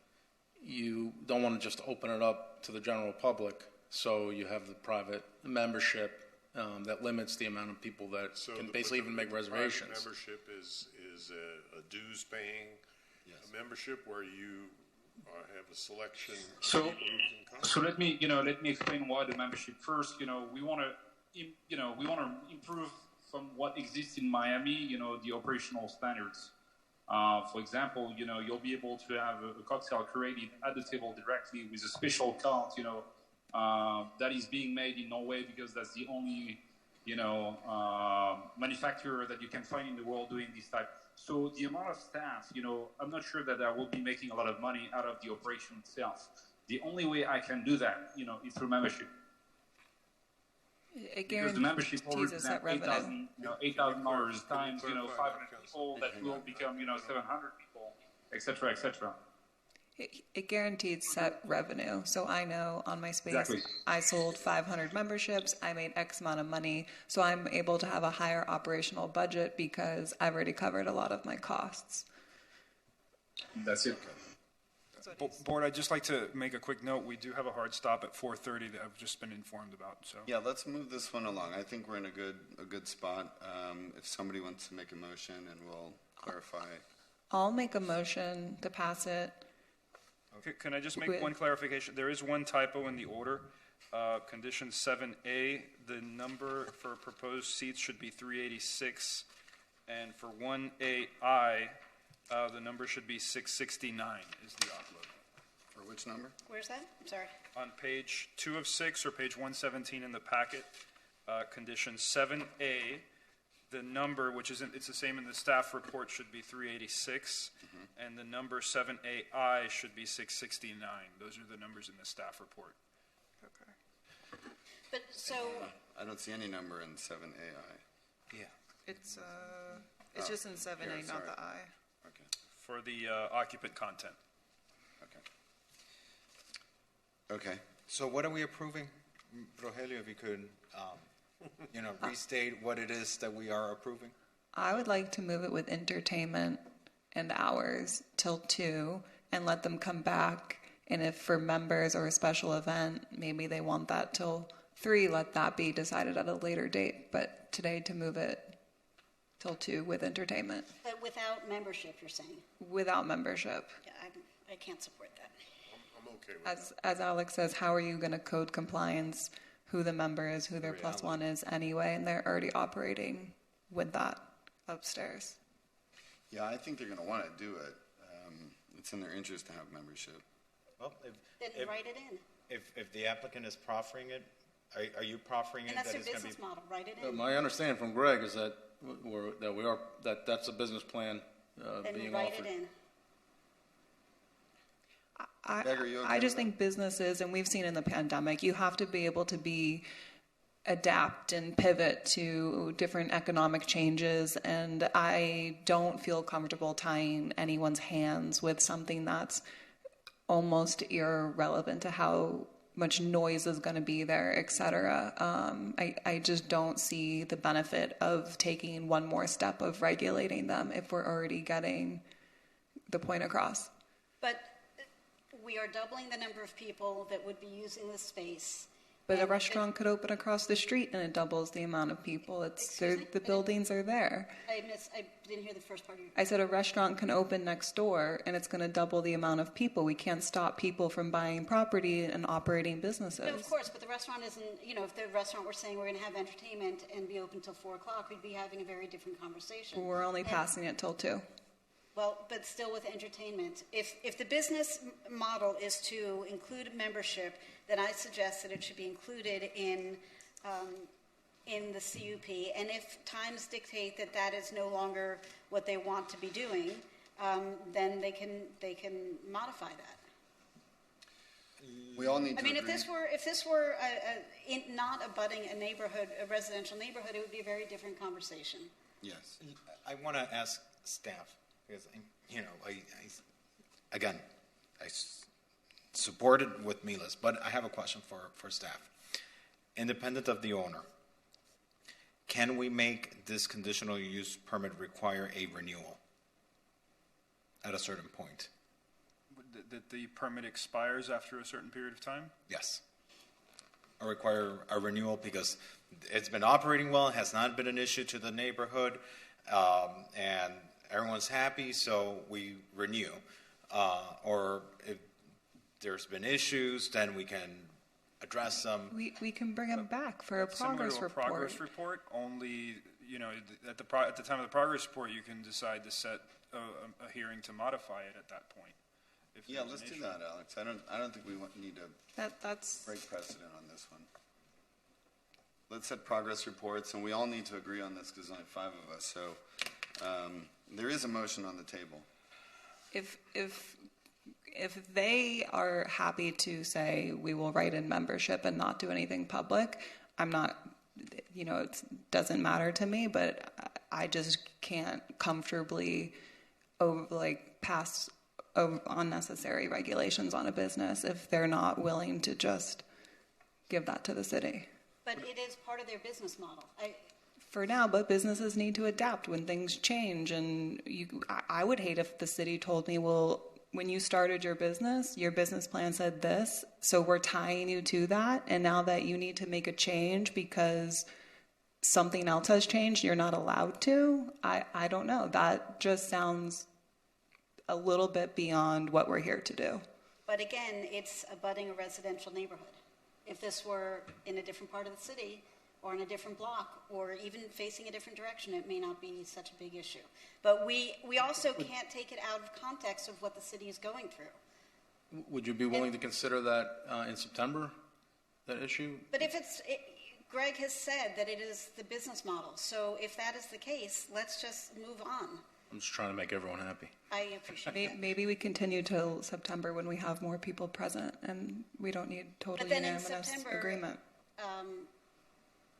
You don't want to just open it up to the general public, so you have the private membership that limits the amount of people that can basically even make reservations. Private membership is a dues paying membership where you have a selection. So, of people who can come. so let me explain why the membership. First, we want to improve from what exists in Miami. The operational standards. For example, you'll be able to have a cocktail created at the table directly with a special cart, that is being made in Norway because that's the only, manufacturer that you can find in the world doing this type. So the amount of staff, I'm not sure that I will be making a lot of money out of the operation itself. The only way I can do that, is through membership. Because the membership will represent $8,000 times, 500 people that will become, 700 people, et cetera, et cetera. It guaranteed set revenue. So I know on my space, Exactly. I sold 500 memberships. I made X amount of money. So I'm able to have a higher operational budget because I've already covered a lot of my costs. That's it. Board, I'd just like to make a quick note. We do have a hard stop at 4:30 that I've just been informed about. So Yeah, let's move this one along. I think we're in a good spot. If somebody wants to make a motion, and we'll clarify. I'll make a motion to pass it. Can I just make one clarification? There is one typo in the order. Condition 7A, the number for proposed seats should be 386, and for 1AI, the number should be 669 is the upload. For which number? Where's that? I'm sorry. On page 2 of 6 or page 117 in the packet, condition 7A, the number, which is it's the same in the staff report, should be 386, and the number 7AI should be 669. Those are the numbers in the staff report. But so, I don't see any number in 7AI. Yeah. It's just in 7A, here, not sorry. the I. Okay. For the occupant content. Okay. So what are we approving, Rogelio? If you could, restate what it is that we are approving. I would like to move it with entertainment and hours till 2 and let them come back. And if for members or a special event, maybe they want that till 3, let that be decided at a later date. But today to move it till 2 with entertainment. but without membership, you're saying? Without membership. Yeah, I can't support that. I'm okay with As Alex says, how are you going to code compliance who the member is, who their plus one is anyway, and they're already operating with that upstairs. Yeah, I think they're going to want to do it. It's in their interest to have membership. Well, Then write it in. if the applicant is proffering it, are you proffering it? And that's that their it's gonna business be, model, write it in. My understanding from Greg is that that's a business plan Then being write offered. it in. Greg, are you okay I just with think businesses, and we've seen in the pandemic, you have to be able to adapt and pivot to different economic changes. And I don't feel comfortable tying anyone's hands with something that's almost irrelevant to how much noise is going to be there, et cetera. I just don't see the benefit of taking one more step of regulating them if we're already getting the point across. But we are doubling the number of people that would be using the space. But a restaurant could open across the street and it doubles the amount of people. The buildings are there. I didn't hear the first part of your I said a restaurant can open next door and it's going to double the amount of people. We can't stop people from buying property and operating businesses. No, of course, but the restaurant isn't, if the restaurant were saying we're going to have entertainment and be open till 4 o'clock, we'd be having a very different conversation. We're only passing it till 2. Well, but still with entertainment. If the business model is to include membership, then I suggest that it should be included in in the CUP, and if times dictate that that is no longer what they want to be doing, then they can modify that. We all need to I mean, agree. if this were not abutting a neighborhood, a residential neighborhood, it would be a very different conversation. Yes. I want to ask staff, because, I supported with Milas, but I have a question for staff. Independent of the owner, can we make this conditional use permit require a renewal at a certain point? That the permit expires after a certain period of time? Yes. Or require a renewal because it's been operating well, has not been an issue to the neighborhood, and everyone's happy, so we renew. Or if there's been issues, then we can address them. We can bring them back for a progress Similar to a report. progress report, only, at the time of the progress report, you can decide to set a hearing to modify it at that point. Yeah, let's do that, Alex. I don't think we need to that's break precedent on this one. Let's set progress reports, and we all need to agree on this because there's only 5 of us. So there is a motion on the table. If they are happy to say we will write in membership and not do anything public, I'm not, it doesn't matter to me, but I just can't comfortably pass unnecessary regulations on a business if they're not willing to just give that to the city. But it is part of their business model. For now, but businesses need to adapt when things change. And I would hate if the city told me, well, when you started your business plan said this, so we're tying you to that. And now that you need to make a change because something else has changed, you're not allowed to. I don't know. That just sounds a little bit beyond what we're here to do. But again, it's abutting a residential neighborhood. If this were in a different part of the city or in a different block or even facing a different direction, it may not be such a big issue. But we also can't take it out of context of what the city is going through. Would you be willing to consider that in September, that issue? But if Greg has said that it is the business model. So if that is the case, let's just move on. I'm just trying to make everyone happy. I appreciate that. Maybe we continue till September when we have more people present and we don't need total But then in unanimous September, agreement.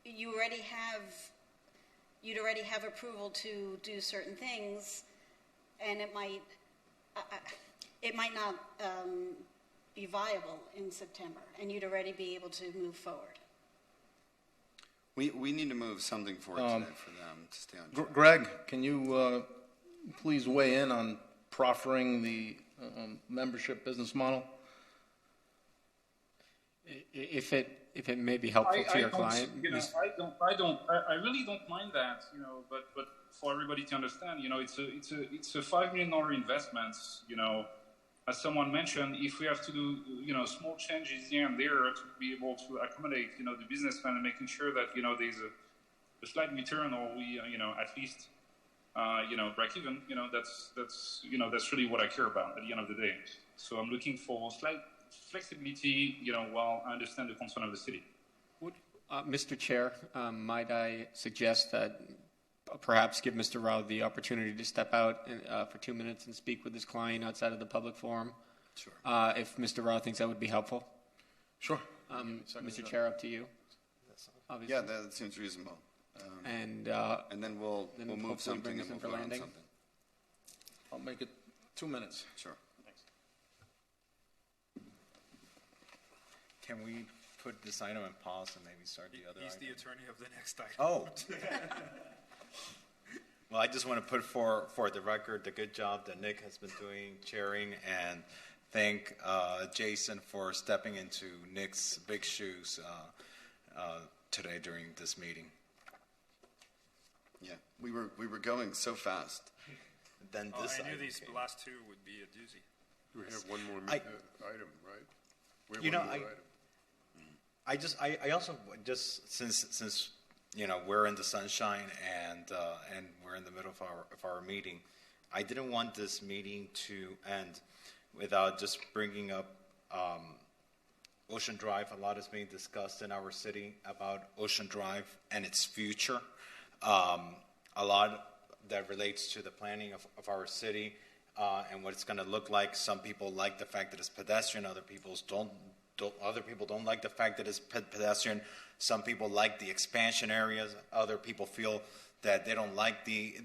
You'd already have approval to do certain things, and it might not be viable in September, and you'd already be able to move forward. We need to move something forward today for them to stay on track. Greg, can you please weigh in on proffering the membership business model? If it may be helpful to your client. I really don't mind that, but for everybody to understand, it's a $5 million investment, as someone mentioned, if we have to do, small changes here and there to be able to accommodate, the business plan and making sure that, there's a slight return or we, at least, break even, that's really what I care about at the end of the day. So I'm looking for slight flexibility, while I understand the concern of the city. Mr. Chair, might I suggest that perhaps give Mr. Rao the opportunity to step out for 2 minutes and speak with his client outside of the public forum? Sure. If Mr. Rao thinks that would be helpful? Sure. Mr. Chair, up to you. Obviously. Yeah, that seems reasonable. And then we'll move something and we'll vote on something. I'll make it 2 minutes. Sure. Thanks. Can we put this item in pause and maybe start the other He's item? the attorney of the next item. Oh. Well, I just want to put for the record the good job that Nick has been doing, chairing, and thank Jason for stepping into Nick's big shoes today during this meeting. Yeah, we were going so fast. Then this I knew these last two would be a doozy. We have one more item, right? We have one more item. I also just since we're in the sunshine and we're in the middle of our meeting, I didn't want this meeting to end without just bringing up Ocean Drive. A lot is being discussed in our city about Ocean Drive and its future. A lot that relates to the planning of our city and what it's going to look like. Some people like the fact that it's pedestrian. Other people don't like the fact that it's pedestrian. Some people like the expansion areas. Other people feel that they don't like the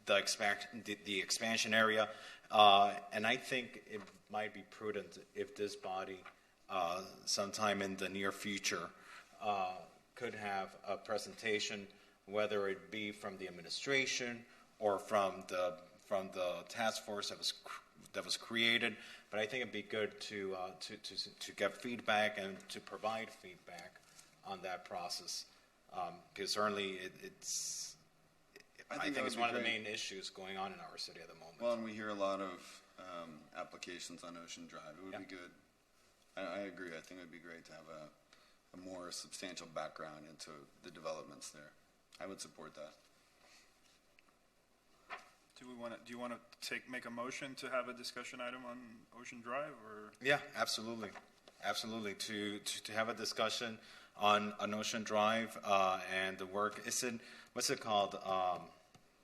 expansion area. And I think it might be prudent if this body, sometime in the near future, could have a presentation, whether it be from the administration or from the task force that was created. But I think it'd be good to get feedback and to provide feedback on that process, because certainly I think it's one of the main issues going on in our city at the moment. Well, and we hear a lot of applications on Ocean Drive. It would be good. I agree. I think it would be great to have a more substantial background into the developments there. I would support that. Do you want to make a motion to have a discussion item on Ocean Drive, or? Yeah, absolutely. To have a discussion on Ocean Drive and the work. What's it called?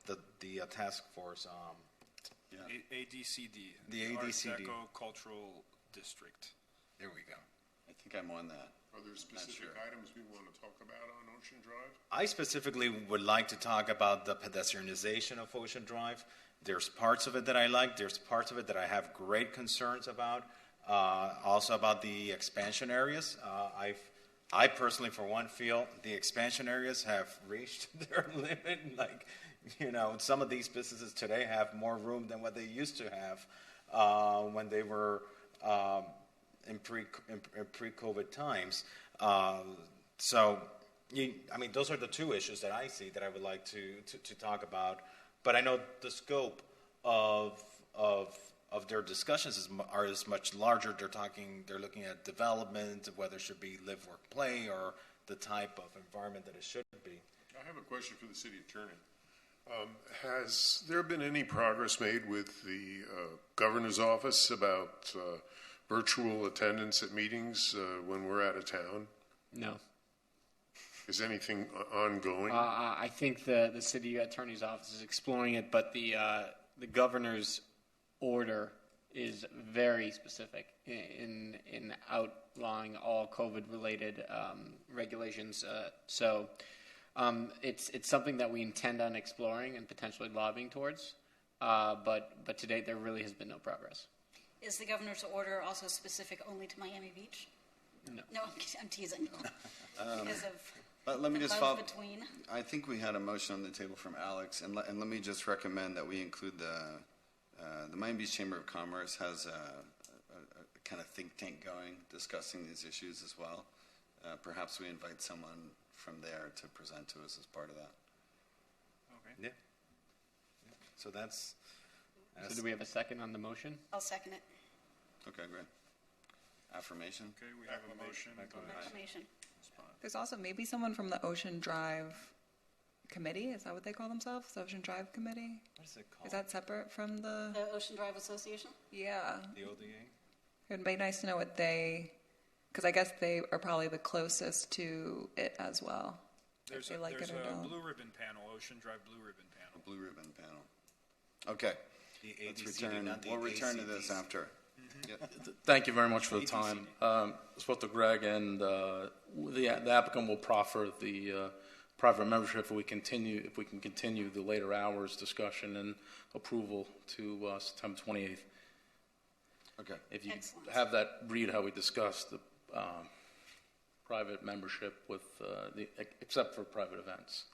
The task force. ADCD. The ADCD. Art Deco Cultural District. There we go. I think I'm on that. Are there specific items we want to talk about on Ocean Drive? I specifically would like to talk about the pedestrianization of Ocean Drive. There's parts of it that I like. There's parts of it that I have great concerns about. Also about the expansion areas. I personally, for one, feel the expansion areas have reached their limit. Like, some of these businesses today have more room than what they used to have when they were in pre-COVID times. Those are the two issues that I see that I would like to talk about. But I know the scope of their discussions is much larger. They're looking at development, whether it should be live, work, play, or the type of environment that it should be. I have a question for the city attorney. Has there been any progress made with the governor's office about virtual attendance at meetings when we're out of town? No. Is anything ongoing? I think the city attorney's office is exploring it, but the governor's order is very specific in outlawing all COVID-related regulations. It's something that we intend on exploring and potentially lobbying towards, but to date there really has been no progress. Is the governor's order also specific only to Miami Beach? No. No, I'm teasing. Because of let me just love follow. between. I think we had a motion on the table from Alex, and let me just recommend that we include the Miami Beach Chamber of Commerce has a kind of think tank going discussing these issues as well. Perhaps we invite someone from there to present to us as part of that. Okay. Yeah. So that's. So do we have a second on the motion? I'll second it. Okay, great. Affirmation. Okay, we have a motion. Affirmation. There's also maybe someone from the Ocean Drive Committee. Is that what they call themselves? The Ocean Drive Committee? What is it called? Is that separate from the Ocean Drive Association? Yeah. The ODA? It'd be nice to know what because I guess they are probably the closest to it as well. There's a blue ribbon panel, Ocean Drive blue ribbon panel. A blue ribbon panel. Okay. Let's return. We'll return to this after. Yep. Thank you very much for the time. I spoke to Greg, and the applicant will proffer the private membership if we can continue the later hours discussion and approval to September 28th. Okay. If you have that read how we discussed the private membership with except for private events.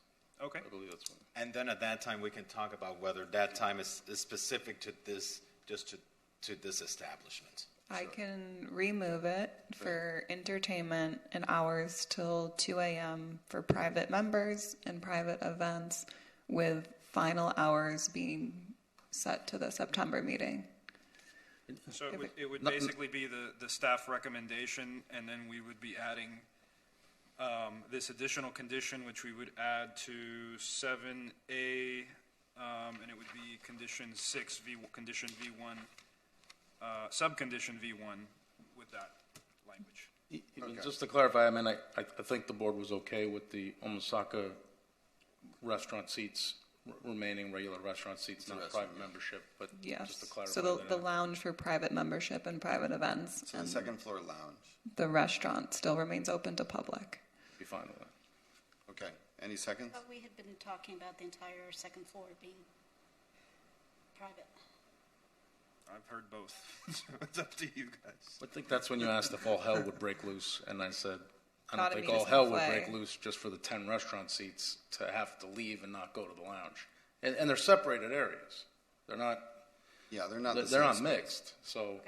Okay. I believe that's one. And then at that time we can talk about whether that time is specific to this, just to this establishment. I can remove it for entertainment and hours till 2 a.m. for private members and private events, with final hours being set to the September meeting. So it would basically be the staff recommendation, and then we would be adding this additional condition, which we would add to 7A, and it would be condition 6, condition V1, subcondition V1 with that language. Just to clarify, I mean, I think the board was okay with the Omasaka restaurant seats remaining regular restaurant seats, not private membership, but Yes. just to clarify. So the lounge for private membership and private events. So the and second floor lounge. the restaurant still remains open to public. Be fine with that. Okay. Any seconds? But we had been talking about the entire second floor being private. I've heard both. So it's up to you guys. I think that's when you asked if all hell would break loose, and I said, I Thought don't it think means all no hell would play. break loose just for the 10 restaurant seats to have to leave and not go to the lounge. And they're separated areas. They're not. Yeah, they're not. They're not mixed. So.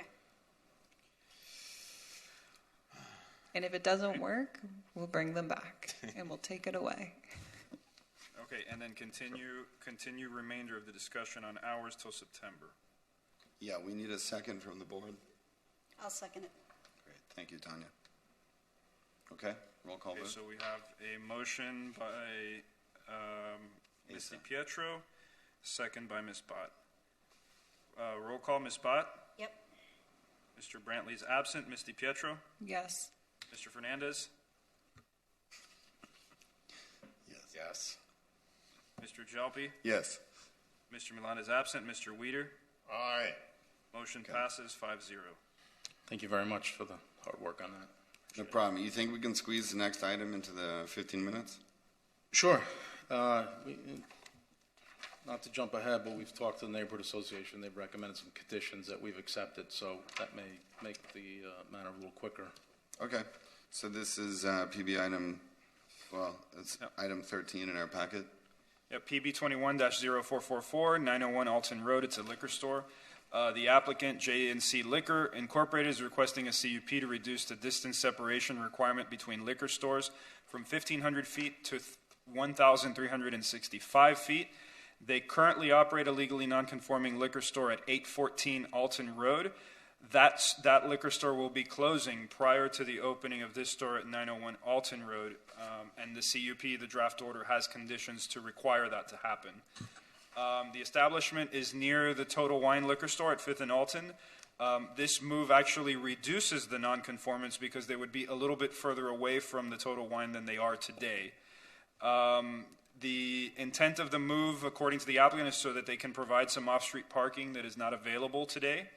And if it doesn't work, we'll bring them back and we'll take it away. Okay, and then continue remainder of the discussion on hours till September. Yeah, we need a second from the board. I'll second it. Great. Thank you, Tanya. Okay, roll call Okay, vote. so we have a motion by Ms. DiPietro, second by Ms. Bott. Roll call, Ms. Bott? Yep. Mr. Brantley is absent. Ms. DiPietro? Yes. Mr. Fernandez? Yes. Mr. Jalpi? Yes. Mr. Milan is absent. Mr. Weeder? Aye. Motion passes 5-0. Thank you very much for the hard work on that. No problem. You think we can squeeze the next item into the 15 minutes? Sure. Not to jump ahead, but we've talked to the neighborhood association. They've recommended some conditions that we've accepted, so that may make the matter a little quicker. Okay. So this is PB item, well, it's item 13 in our packet. Yep, PB 21-0444, 901 Alton Road. It's a liquor store. The applicant, J&C Liquor Incorporated, is requesting a CUP to reduce the distance separation requirement between liquor stores from 1,500 feet to 1,365 feet. They currently operate a legally non-conforming liquor store at 814 Alton Road. That liquor store will be closing prior to the opening of this store at 901 Alton Road, and the CUP, the draft order, has conditions to require that to happen. The establishment is near the Total Wine liquor store at 5th and Alton. This move actually reduces the nonconformance because they would be a little bit further away from the Total Wine than they are today. The intent of the move, according to the applicant, is so that they can provide some off-street parking that is not available today.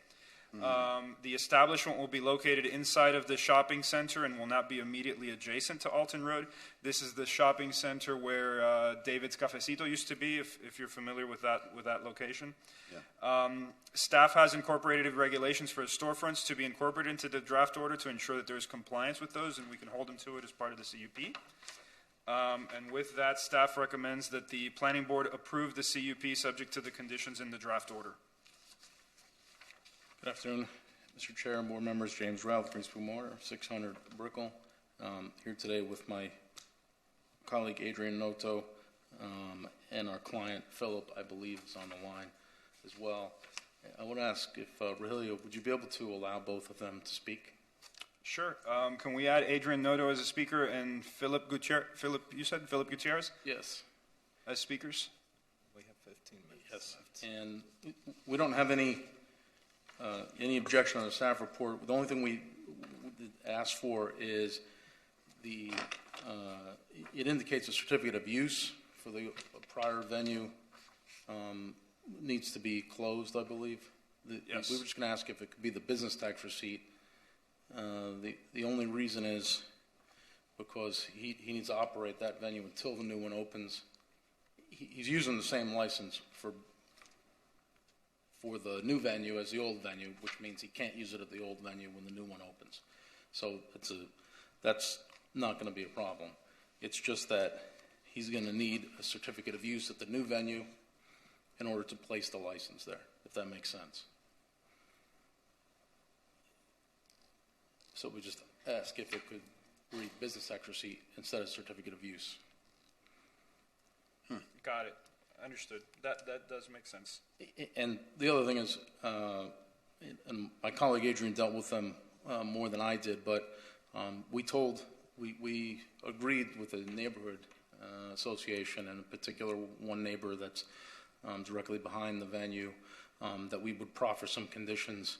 The establishment will be located inside of the shopping center and will not be immediately adjacent to Alton Road. This is the shopping center where David's Cafecito used to be, if you're familiar with that location. Yeah. Staff has incorporated regulations for storefronts to be incorporated into the draft order to ensure that there is compliance with those, and we can hold them to it as part of the CUP. And with that, staff recommends that the planning board approve the CUP subject to the conditions in the draft order. Good afternoon, Mr. Chair and board members. James Ralph, Greenspoon Motor, 600 Brickell. Here today with my colleague Adrian Noto and our client Philip, I believe, is on the line as well. I would ask if Rahilio, would you be able to allow both of them to speak? Sure. Can we add Adrian Noto as a speaker and Philip Gutierrez? You said Philip Gutierrez? Yes. As speakers? We have 15 minutes. Yes. And we don't have any objection on the staff report. The only thing we ask for is it indicates a certificate of use for the prior venue needs to be closed, I believe. Yes. We were just going to ask if it could be the business tax receipt. The only reason is because he needs to operate that venue until the new one opens. He's using the same license for the new venue as the old venue, which means he can't use it at the old venue when the new one opens. So that's not going to be a problem. It's just that he's going to need a certificate of use at the new venue in order to place the license there, if that makes sense. So we just ask if it could read business tax receipt instead of certificate of use. Got it. Understood. That does make sense. And the other thing is, and my colleague Adrian dealt with them more than I did, but we agreed with the neighborhood association, and in particular one neighbor that's directly behind the venue, that we would proffer some conditions.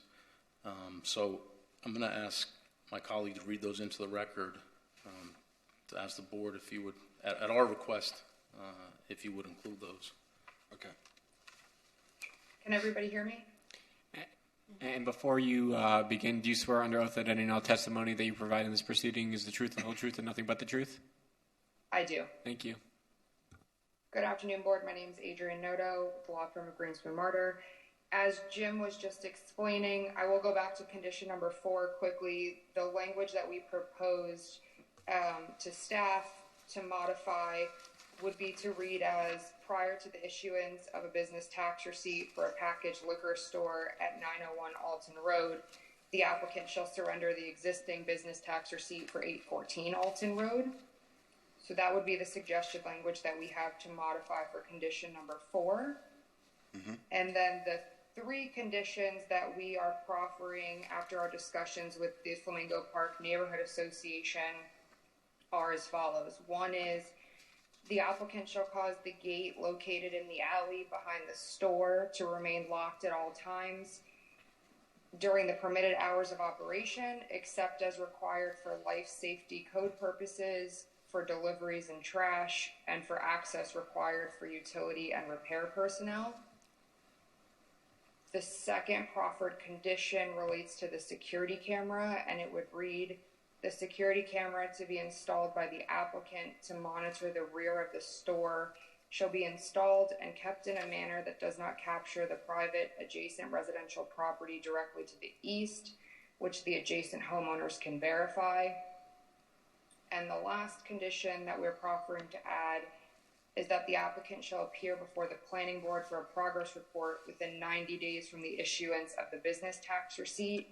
So I'm going to ask my colleague to read those into the record, to ask the board if you would, at our request, if you would include those. Okay. Can everybody hear me? And before you begin, do you swear under oath that any and all testimony that you provide in this proceeding is the truth, the whole truth, and nothing but the truth? I do. Thank you. Good afternoon, board. My name is Adrienne Noto, with the law firm of Greenspan Martyr. As Jim was just explaining, I will go back to condition number 4 quickly. The language that we proposed to staff to modify would be to read as prior to the issuance of a business tax receipt for a packaged liquor store at 901 Alton Road, the applicant shall surrender the existing business tax receipt for 814 Alton Road. So that would be the suggested language that we have to modify for condition number 4. Mm-hmm. And then the 3 conditions that we are proffering after our discussions with the Flamingo Park Neighborhood Association are as follows. One is the applicant shall cause the gate located in the alley behind the store to remain locked at all times during the permitted hours of operation, except as required for life safety code purposes, for deliveries and trash, and for access required for utility and repair personnel. The second proffered condition relates to the security camera, and it would read, the security camera to be installed by the applicant to monitor the rear of the store shall be installed and kept in a manner that does not capture the private adjacent residential property directly to the east, which the adjacent homeowners can verify. And the last condition that we're proffering to add is that the applicant shall appear before the planning board for a progress report within 90 days from the issuance of the business tax receipt.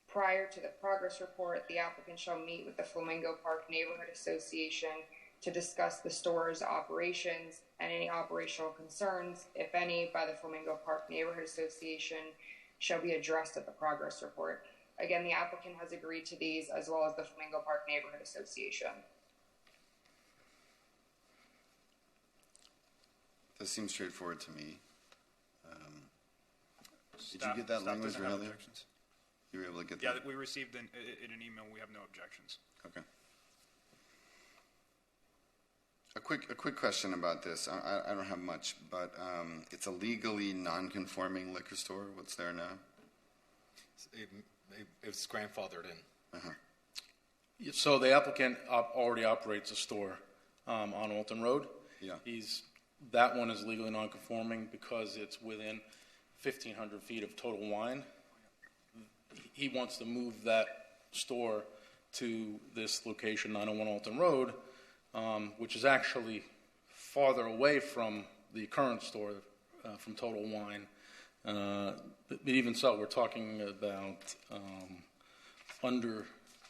Prior to the progress report, the applicant shall meet with the Flamingo Park Neighborhood Association to discuss the store's operations and any operational concerns, if any, by the Flamingo Park Neighborhood Association shall be addressed at the progress report. Again, the applicant has agreed to these, as well as the Flamingo Park Neighborhood Association. That seems straightforward to me. Did you get that language, Riley? You were able to get that? Yeah, we received in an email. We have no objections. Okay. A quick question about this. I don't have much, but it's a legally non-conforming liquor store. What's there now? It's grandfathered in. Uh-huh. So the applicant already operates a store on Alton Road. Yeah. That one is legally non-conforming because it's within 1,500 feet of Total Wine. He wants to move that store to this location, 901 Alton Road, which is actually farther away from the current store, from Total Wine. But even so, we're talking about under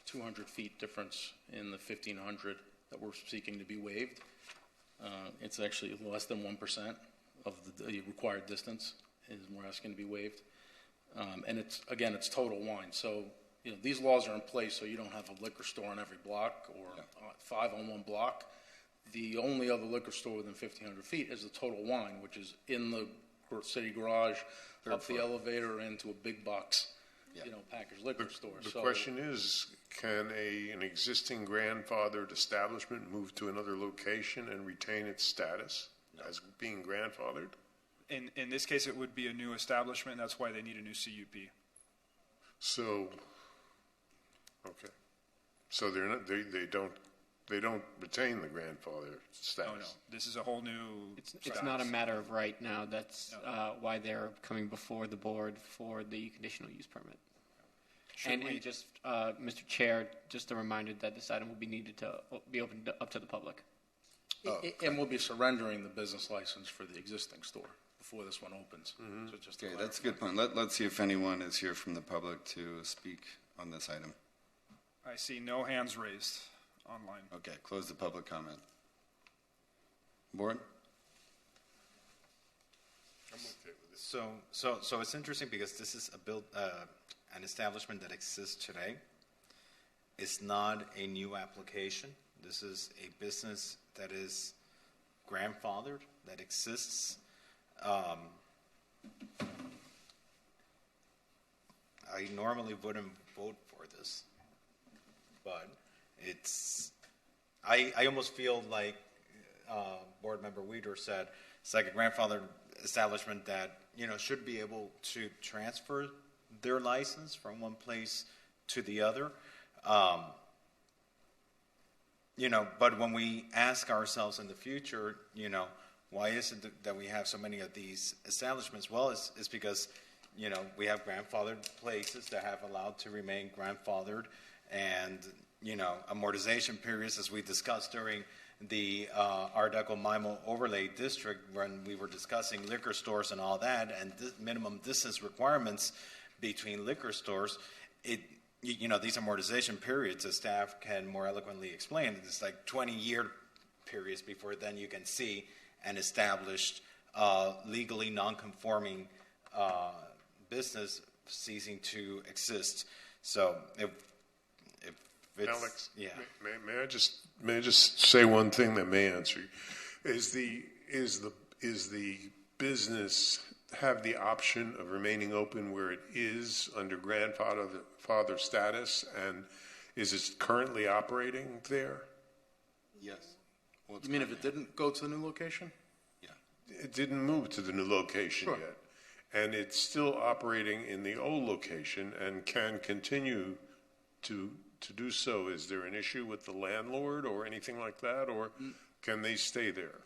200 feet difference in the 1,500 that we're seeking to be waived. It's actually less than 1% of the required distance is we're asking to be waived. And it's Total Wine. So, these laws are in place so you don't have a liquor store on every block or 5 on one block. The only other liquor store within 1,500 feet is the Total Wine, which is in the city garage, up the elevator into a big box, packaged liquor store. The question is, can an existing grandfathered establishment move to another location and retain its status as being grandfathered? In this case, it would be a new establishment. That's why they need a new CUP. So, okay. So they're not. They don't retain the grandfather status. No. This is a whole new. It's not a matter of right now. That's why they're coming before the board for the conditional use permit. And just, Mr. Chair, just a reminder that this item will be needed to be opened up to the public. And we'll be surrendering the business license for the existing store before this one opens. Mm-hmm. So just okay, that's a good point. Let's see if anyone is here from the public to speak on this item. I see no hands raised online. Okay, close the public comment. Board? I'm okay with it. So it's interesting because this is an establishment that exists today. It's not a new application. This is a business that is grandfathered, that exists. I normally wouldn't vote for this. but I almost feel like Board Member Weeder said, it's like a grandfathered establishment that, should be able to transfer their license from one place to the other. But when we ask ourselves in the future, why is it that we have so many of these establishments? Well, it's because, we have grandfathered places that have allowed to remain grandfathered, and, amortization periods, as we discussed during the Ardeco Mimo overlay district when we were discussing liquor stores and all that, and minimum distance requirements between liquor stores. These amortization periods, as staff can more eloquently explain, it's like 20-year periods before then you can see an established, legally non-conforming business ceasing to exist. So if it's, Alex, yeah. may I just say one thing that may answer you? Is the business have the option of remaining open where it is under grandfather status, and is it currently operating there? Yes. Well, you mean if it didn't go to the new location? Yeah. It didn't move to the new location Sure. yet, and it's still operating in the old location and can continue to do so. Is there an issue with the landlord or anything like that, or can they stay there?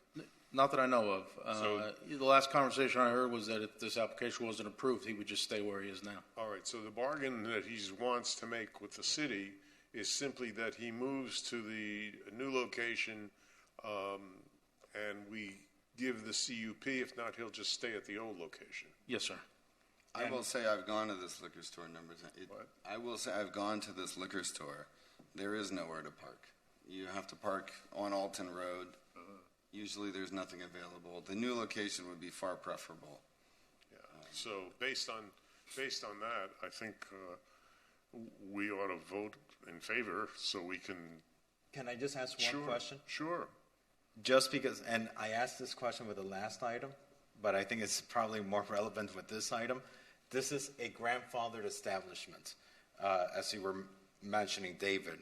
Not that I know of. The last conversation I heard was that if this application wasn't approved, he would just stay where he is now. All right, so the bargain that he wants to make with the city is simply that he moves to the new location, and we give the CUP. If not, he'll just stay at the old location. Yes, sir. I will say I've gone to this liquor store numbers. I will say I've gone to this liquor store. There is nowhere to park. You have to park on Alton Road. Usually there's nothing available. The new location would be far preferable. Yeah. So based on that, I think we ought to vote in favor so we can. Can I just ask one question? Sure. Just because, and I asked this question with the last item, but I think it's probably more relevant with this item. This is a grandfathered establishment, as you were mentioning, David,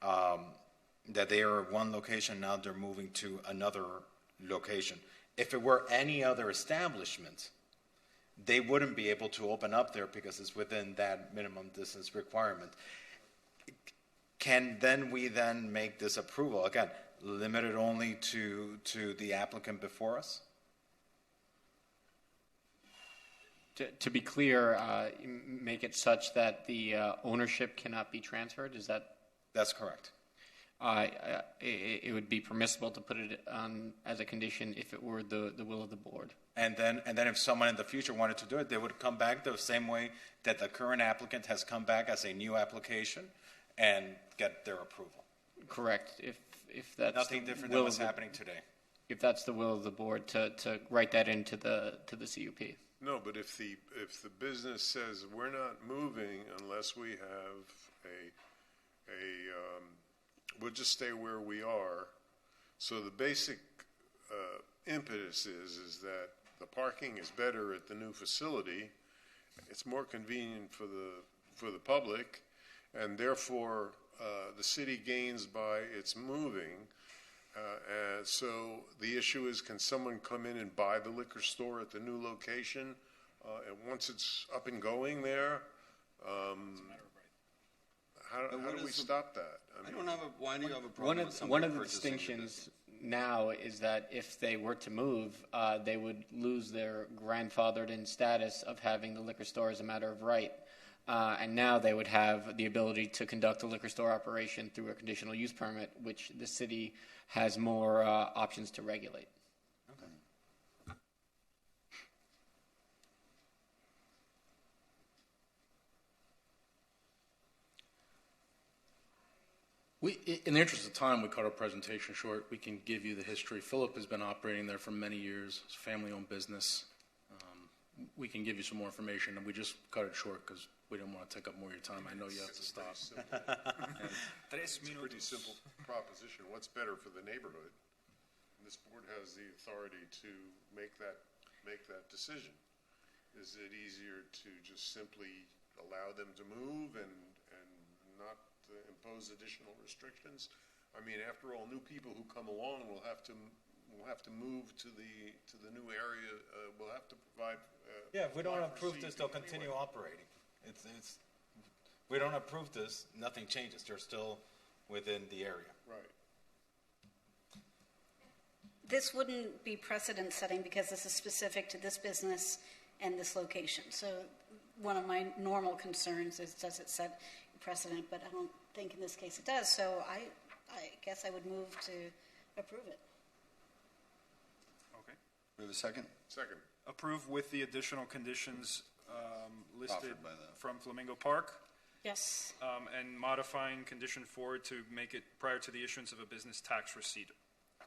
that they are at one location, now they're moving to another location. If it were any other establishment, they wouldn't be able to open up there because it's within that minimum distance requirement. Can then we then make this approval, again, limited only to the applicant before us? To be clear, make it such that the ownership cannot be transferred. Is that? That's correct. It would be permissible to put it on as a condition if it were the will of the board. And then if someone in the future wanted to do it, they would come back the same way that the current applicant has come back as a new application and get their approval. Correct. If that's nothing different than what's happening today. If that's the will of the board to write that into the CUP. No, but if the business says we're not moving unless we have we'll just stay where we are. So the basic impetus is that the parking is better at the new facility. It's more convenient for the public, and therefore the city gains by its moving. And so the issue is, can someone come in and buy the liquor store at the new location? And once it's up and going there, how do we stop that? Why do you have a problem with somebody One of the purchasing distinctions now is that if they were to move, they would lose their grandfathered in status of having the liquor store as a matter of right. And now they would have the ability to conduct a liquor store operation through a conditional use permit, which the city has more options to regulate. In the interest of time, we cut our presentation short. We can give you the history. Philip has been operating there for many years. It's a family-owned business. We can give you some more information, and we just cut it short because we didn't want to take up more of your time. I know you have to stop. It's a pretty simple proposition. What's better for the neighborhood? And this board has the authority to make that decision. Is it easier to just simply allow them to move and not impose additional restrictions. I mean, after all, new people who come along will have to move to the new area. We'll have to provide. Yeah, if we don't provide for approve this, they'll continue anyway. operating. If we don't approve this, nothing changes. They're still within the area. Right. This wouldn't be precedent setting because this is specific to this business and this location. So one of my normal concerns is, does it set precedent? But I don't think in this case it does. So I guess I would move to approve it. Okay. We have a second? Second. Approve with the additional conditions listed Offered by the- from Flamingo Park. Yes. And modifying condition 4 to make it prior to the issuance of a business tax receipt.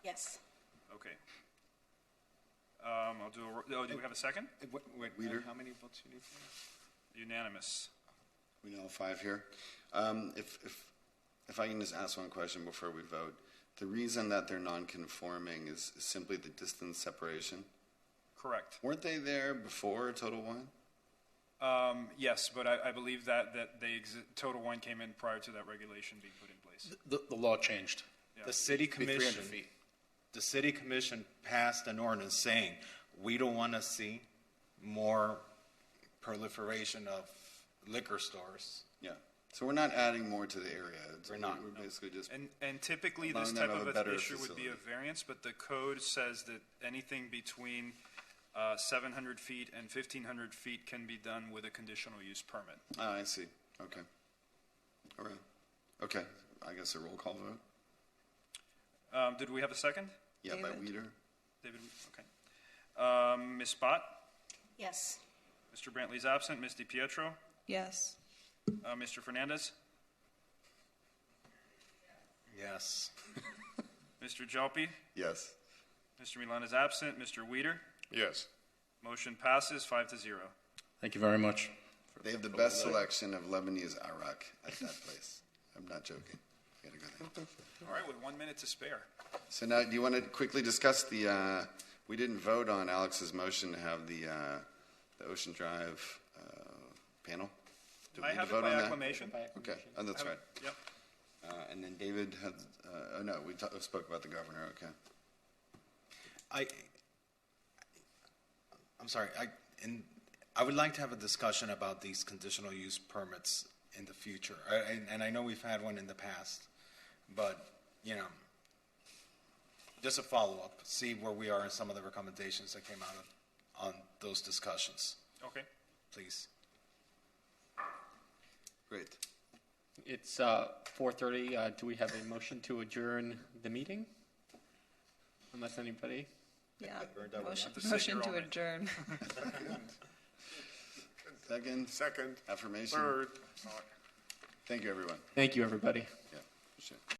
Yes. Okay. I'll do do we have a second? Wait, Weeder? how many votes you need? Unanimous. We know 5 here. If I can just ask one question before we vote. The reason that they're non-conforming is simply the distance separation? Correct. Weren't they there before Total Wine? Yes, but I believe that Total Wine came in prior to that regulation being put in place. The law changed. Yeah. The city Be 300 commission. feet. The city commission passed an ordinance saying we don't want to see more proliferation of liquor stores. Yeah. So we're not adding more to the area. We're not. We're basically just And typically this allowing type them to have of a better issue would be a facility. variance, but the code says that anything between 700 feet and 1,500 feet can be done with a conditional use permit. Ah, I see. Okay. All right. Okay. I guess a roll call vote? Did we have a second? Yeah, by David? Weeder. David, okay. Ms. Spott? Yes. Mr. Brantley's absent. Ms. DiPietro? Yes. Mr. Fernandez? Yes. Mr. Jalpi? Yes. Mr. Milan is absent. Mr. Weeder? Yes. Motion passes 5-0. Thank you very much. They have the best selection of Lebanese arak at that place. I'm not joking. You gotta go there. All right, with 1 minute to spare. So now, do you want to quickly discuss the? We didn't vote on Alex's motion to have the Ocean Drive panel. Do we I need to have it vote by on that? acclamation. Okay, oh, that's right. Yep. And then David had. Oh no, we spoke about the governor. Okay. I'm sorry. I would like to have a discussion about these conditional use permits in the future. And I know we've had one in the past, but just a follow-up, see where we are in some of the recommendations that came out on those discussions, Okay. please. Great. It's 4:30. Do we have a motion to adjourn the meeting? Unless anybody. Yeah. Have to sit Motion here to all night. adjourn. Second. Second. Affirmation. Third. Thank you, everyone. Thank you, everybody. Yeah. Sure.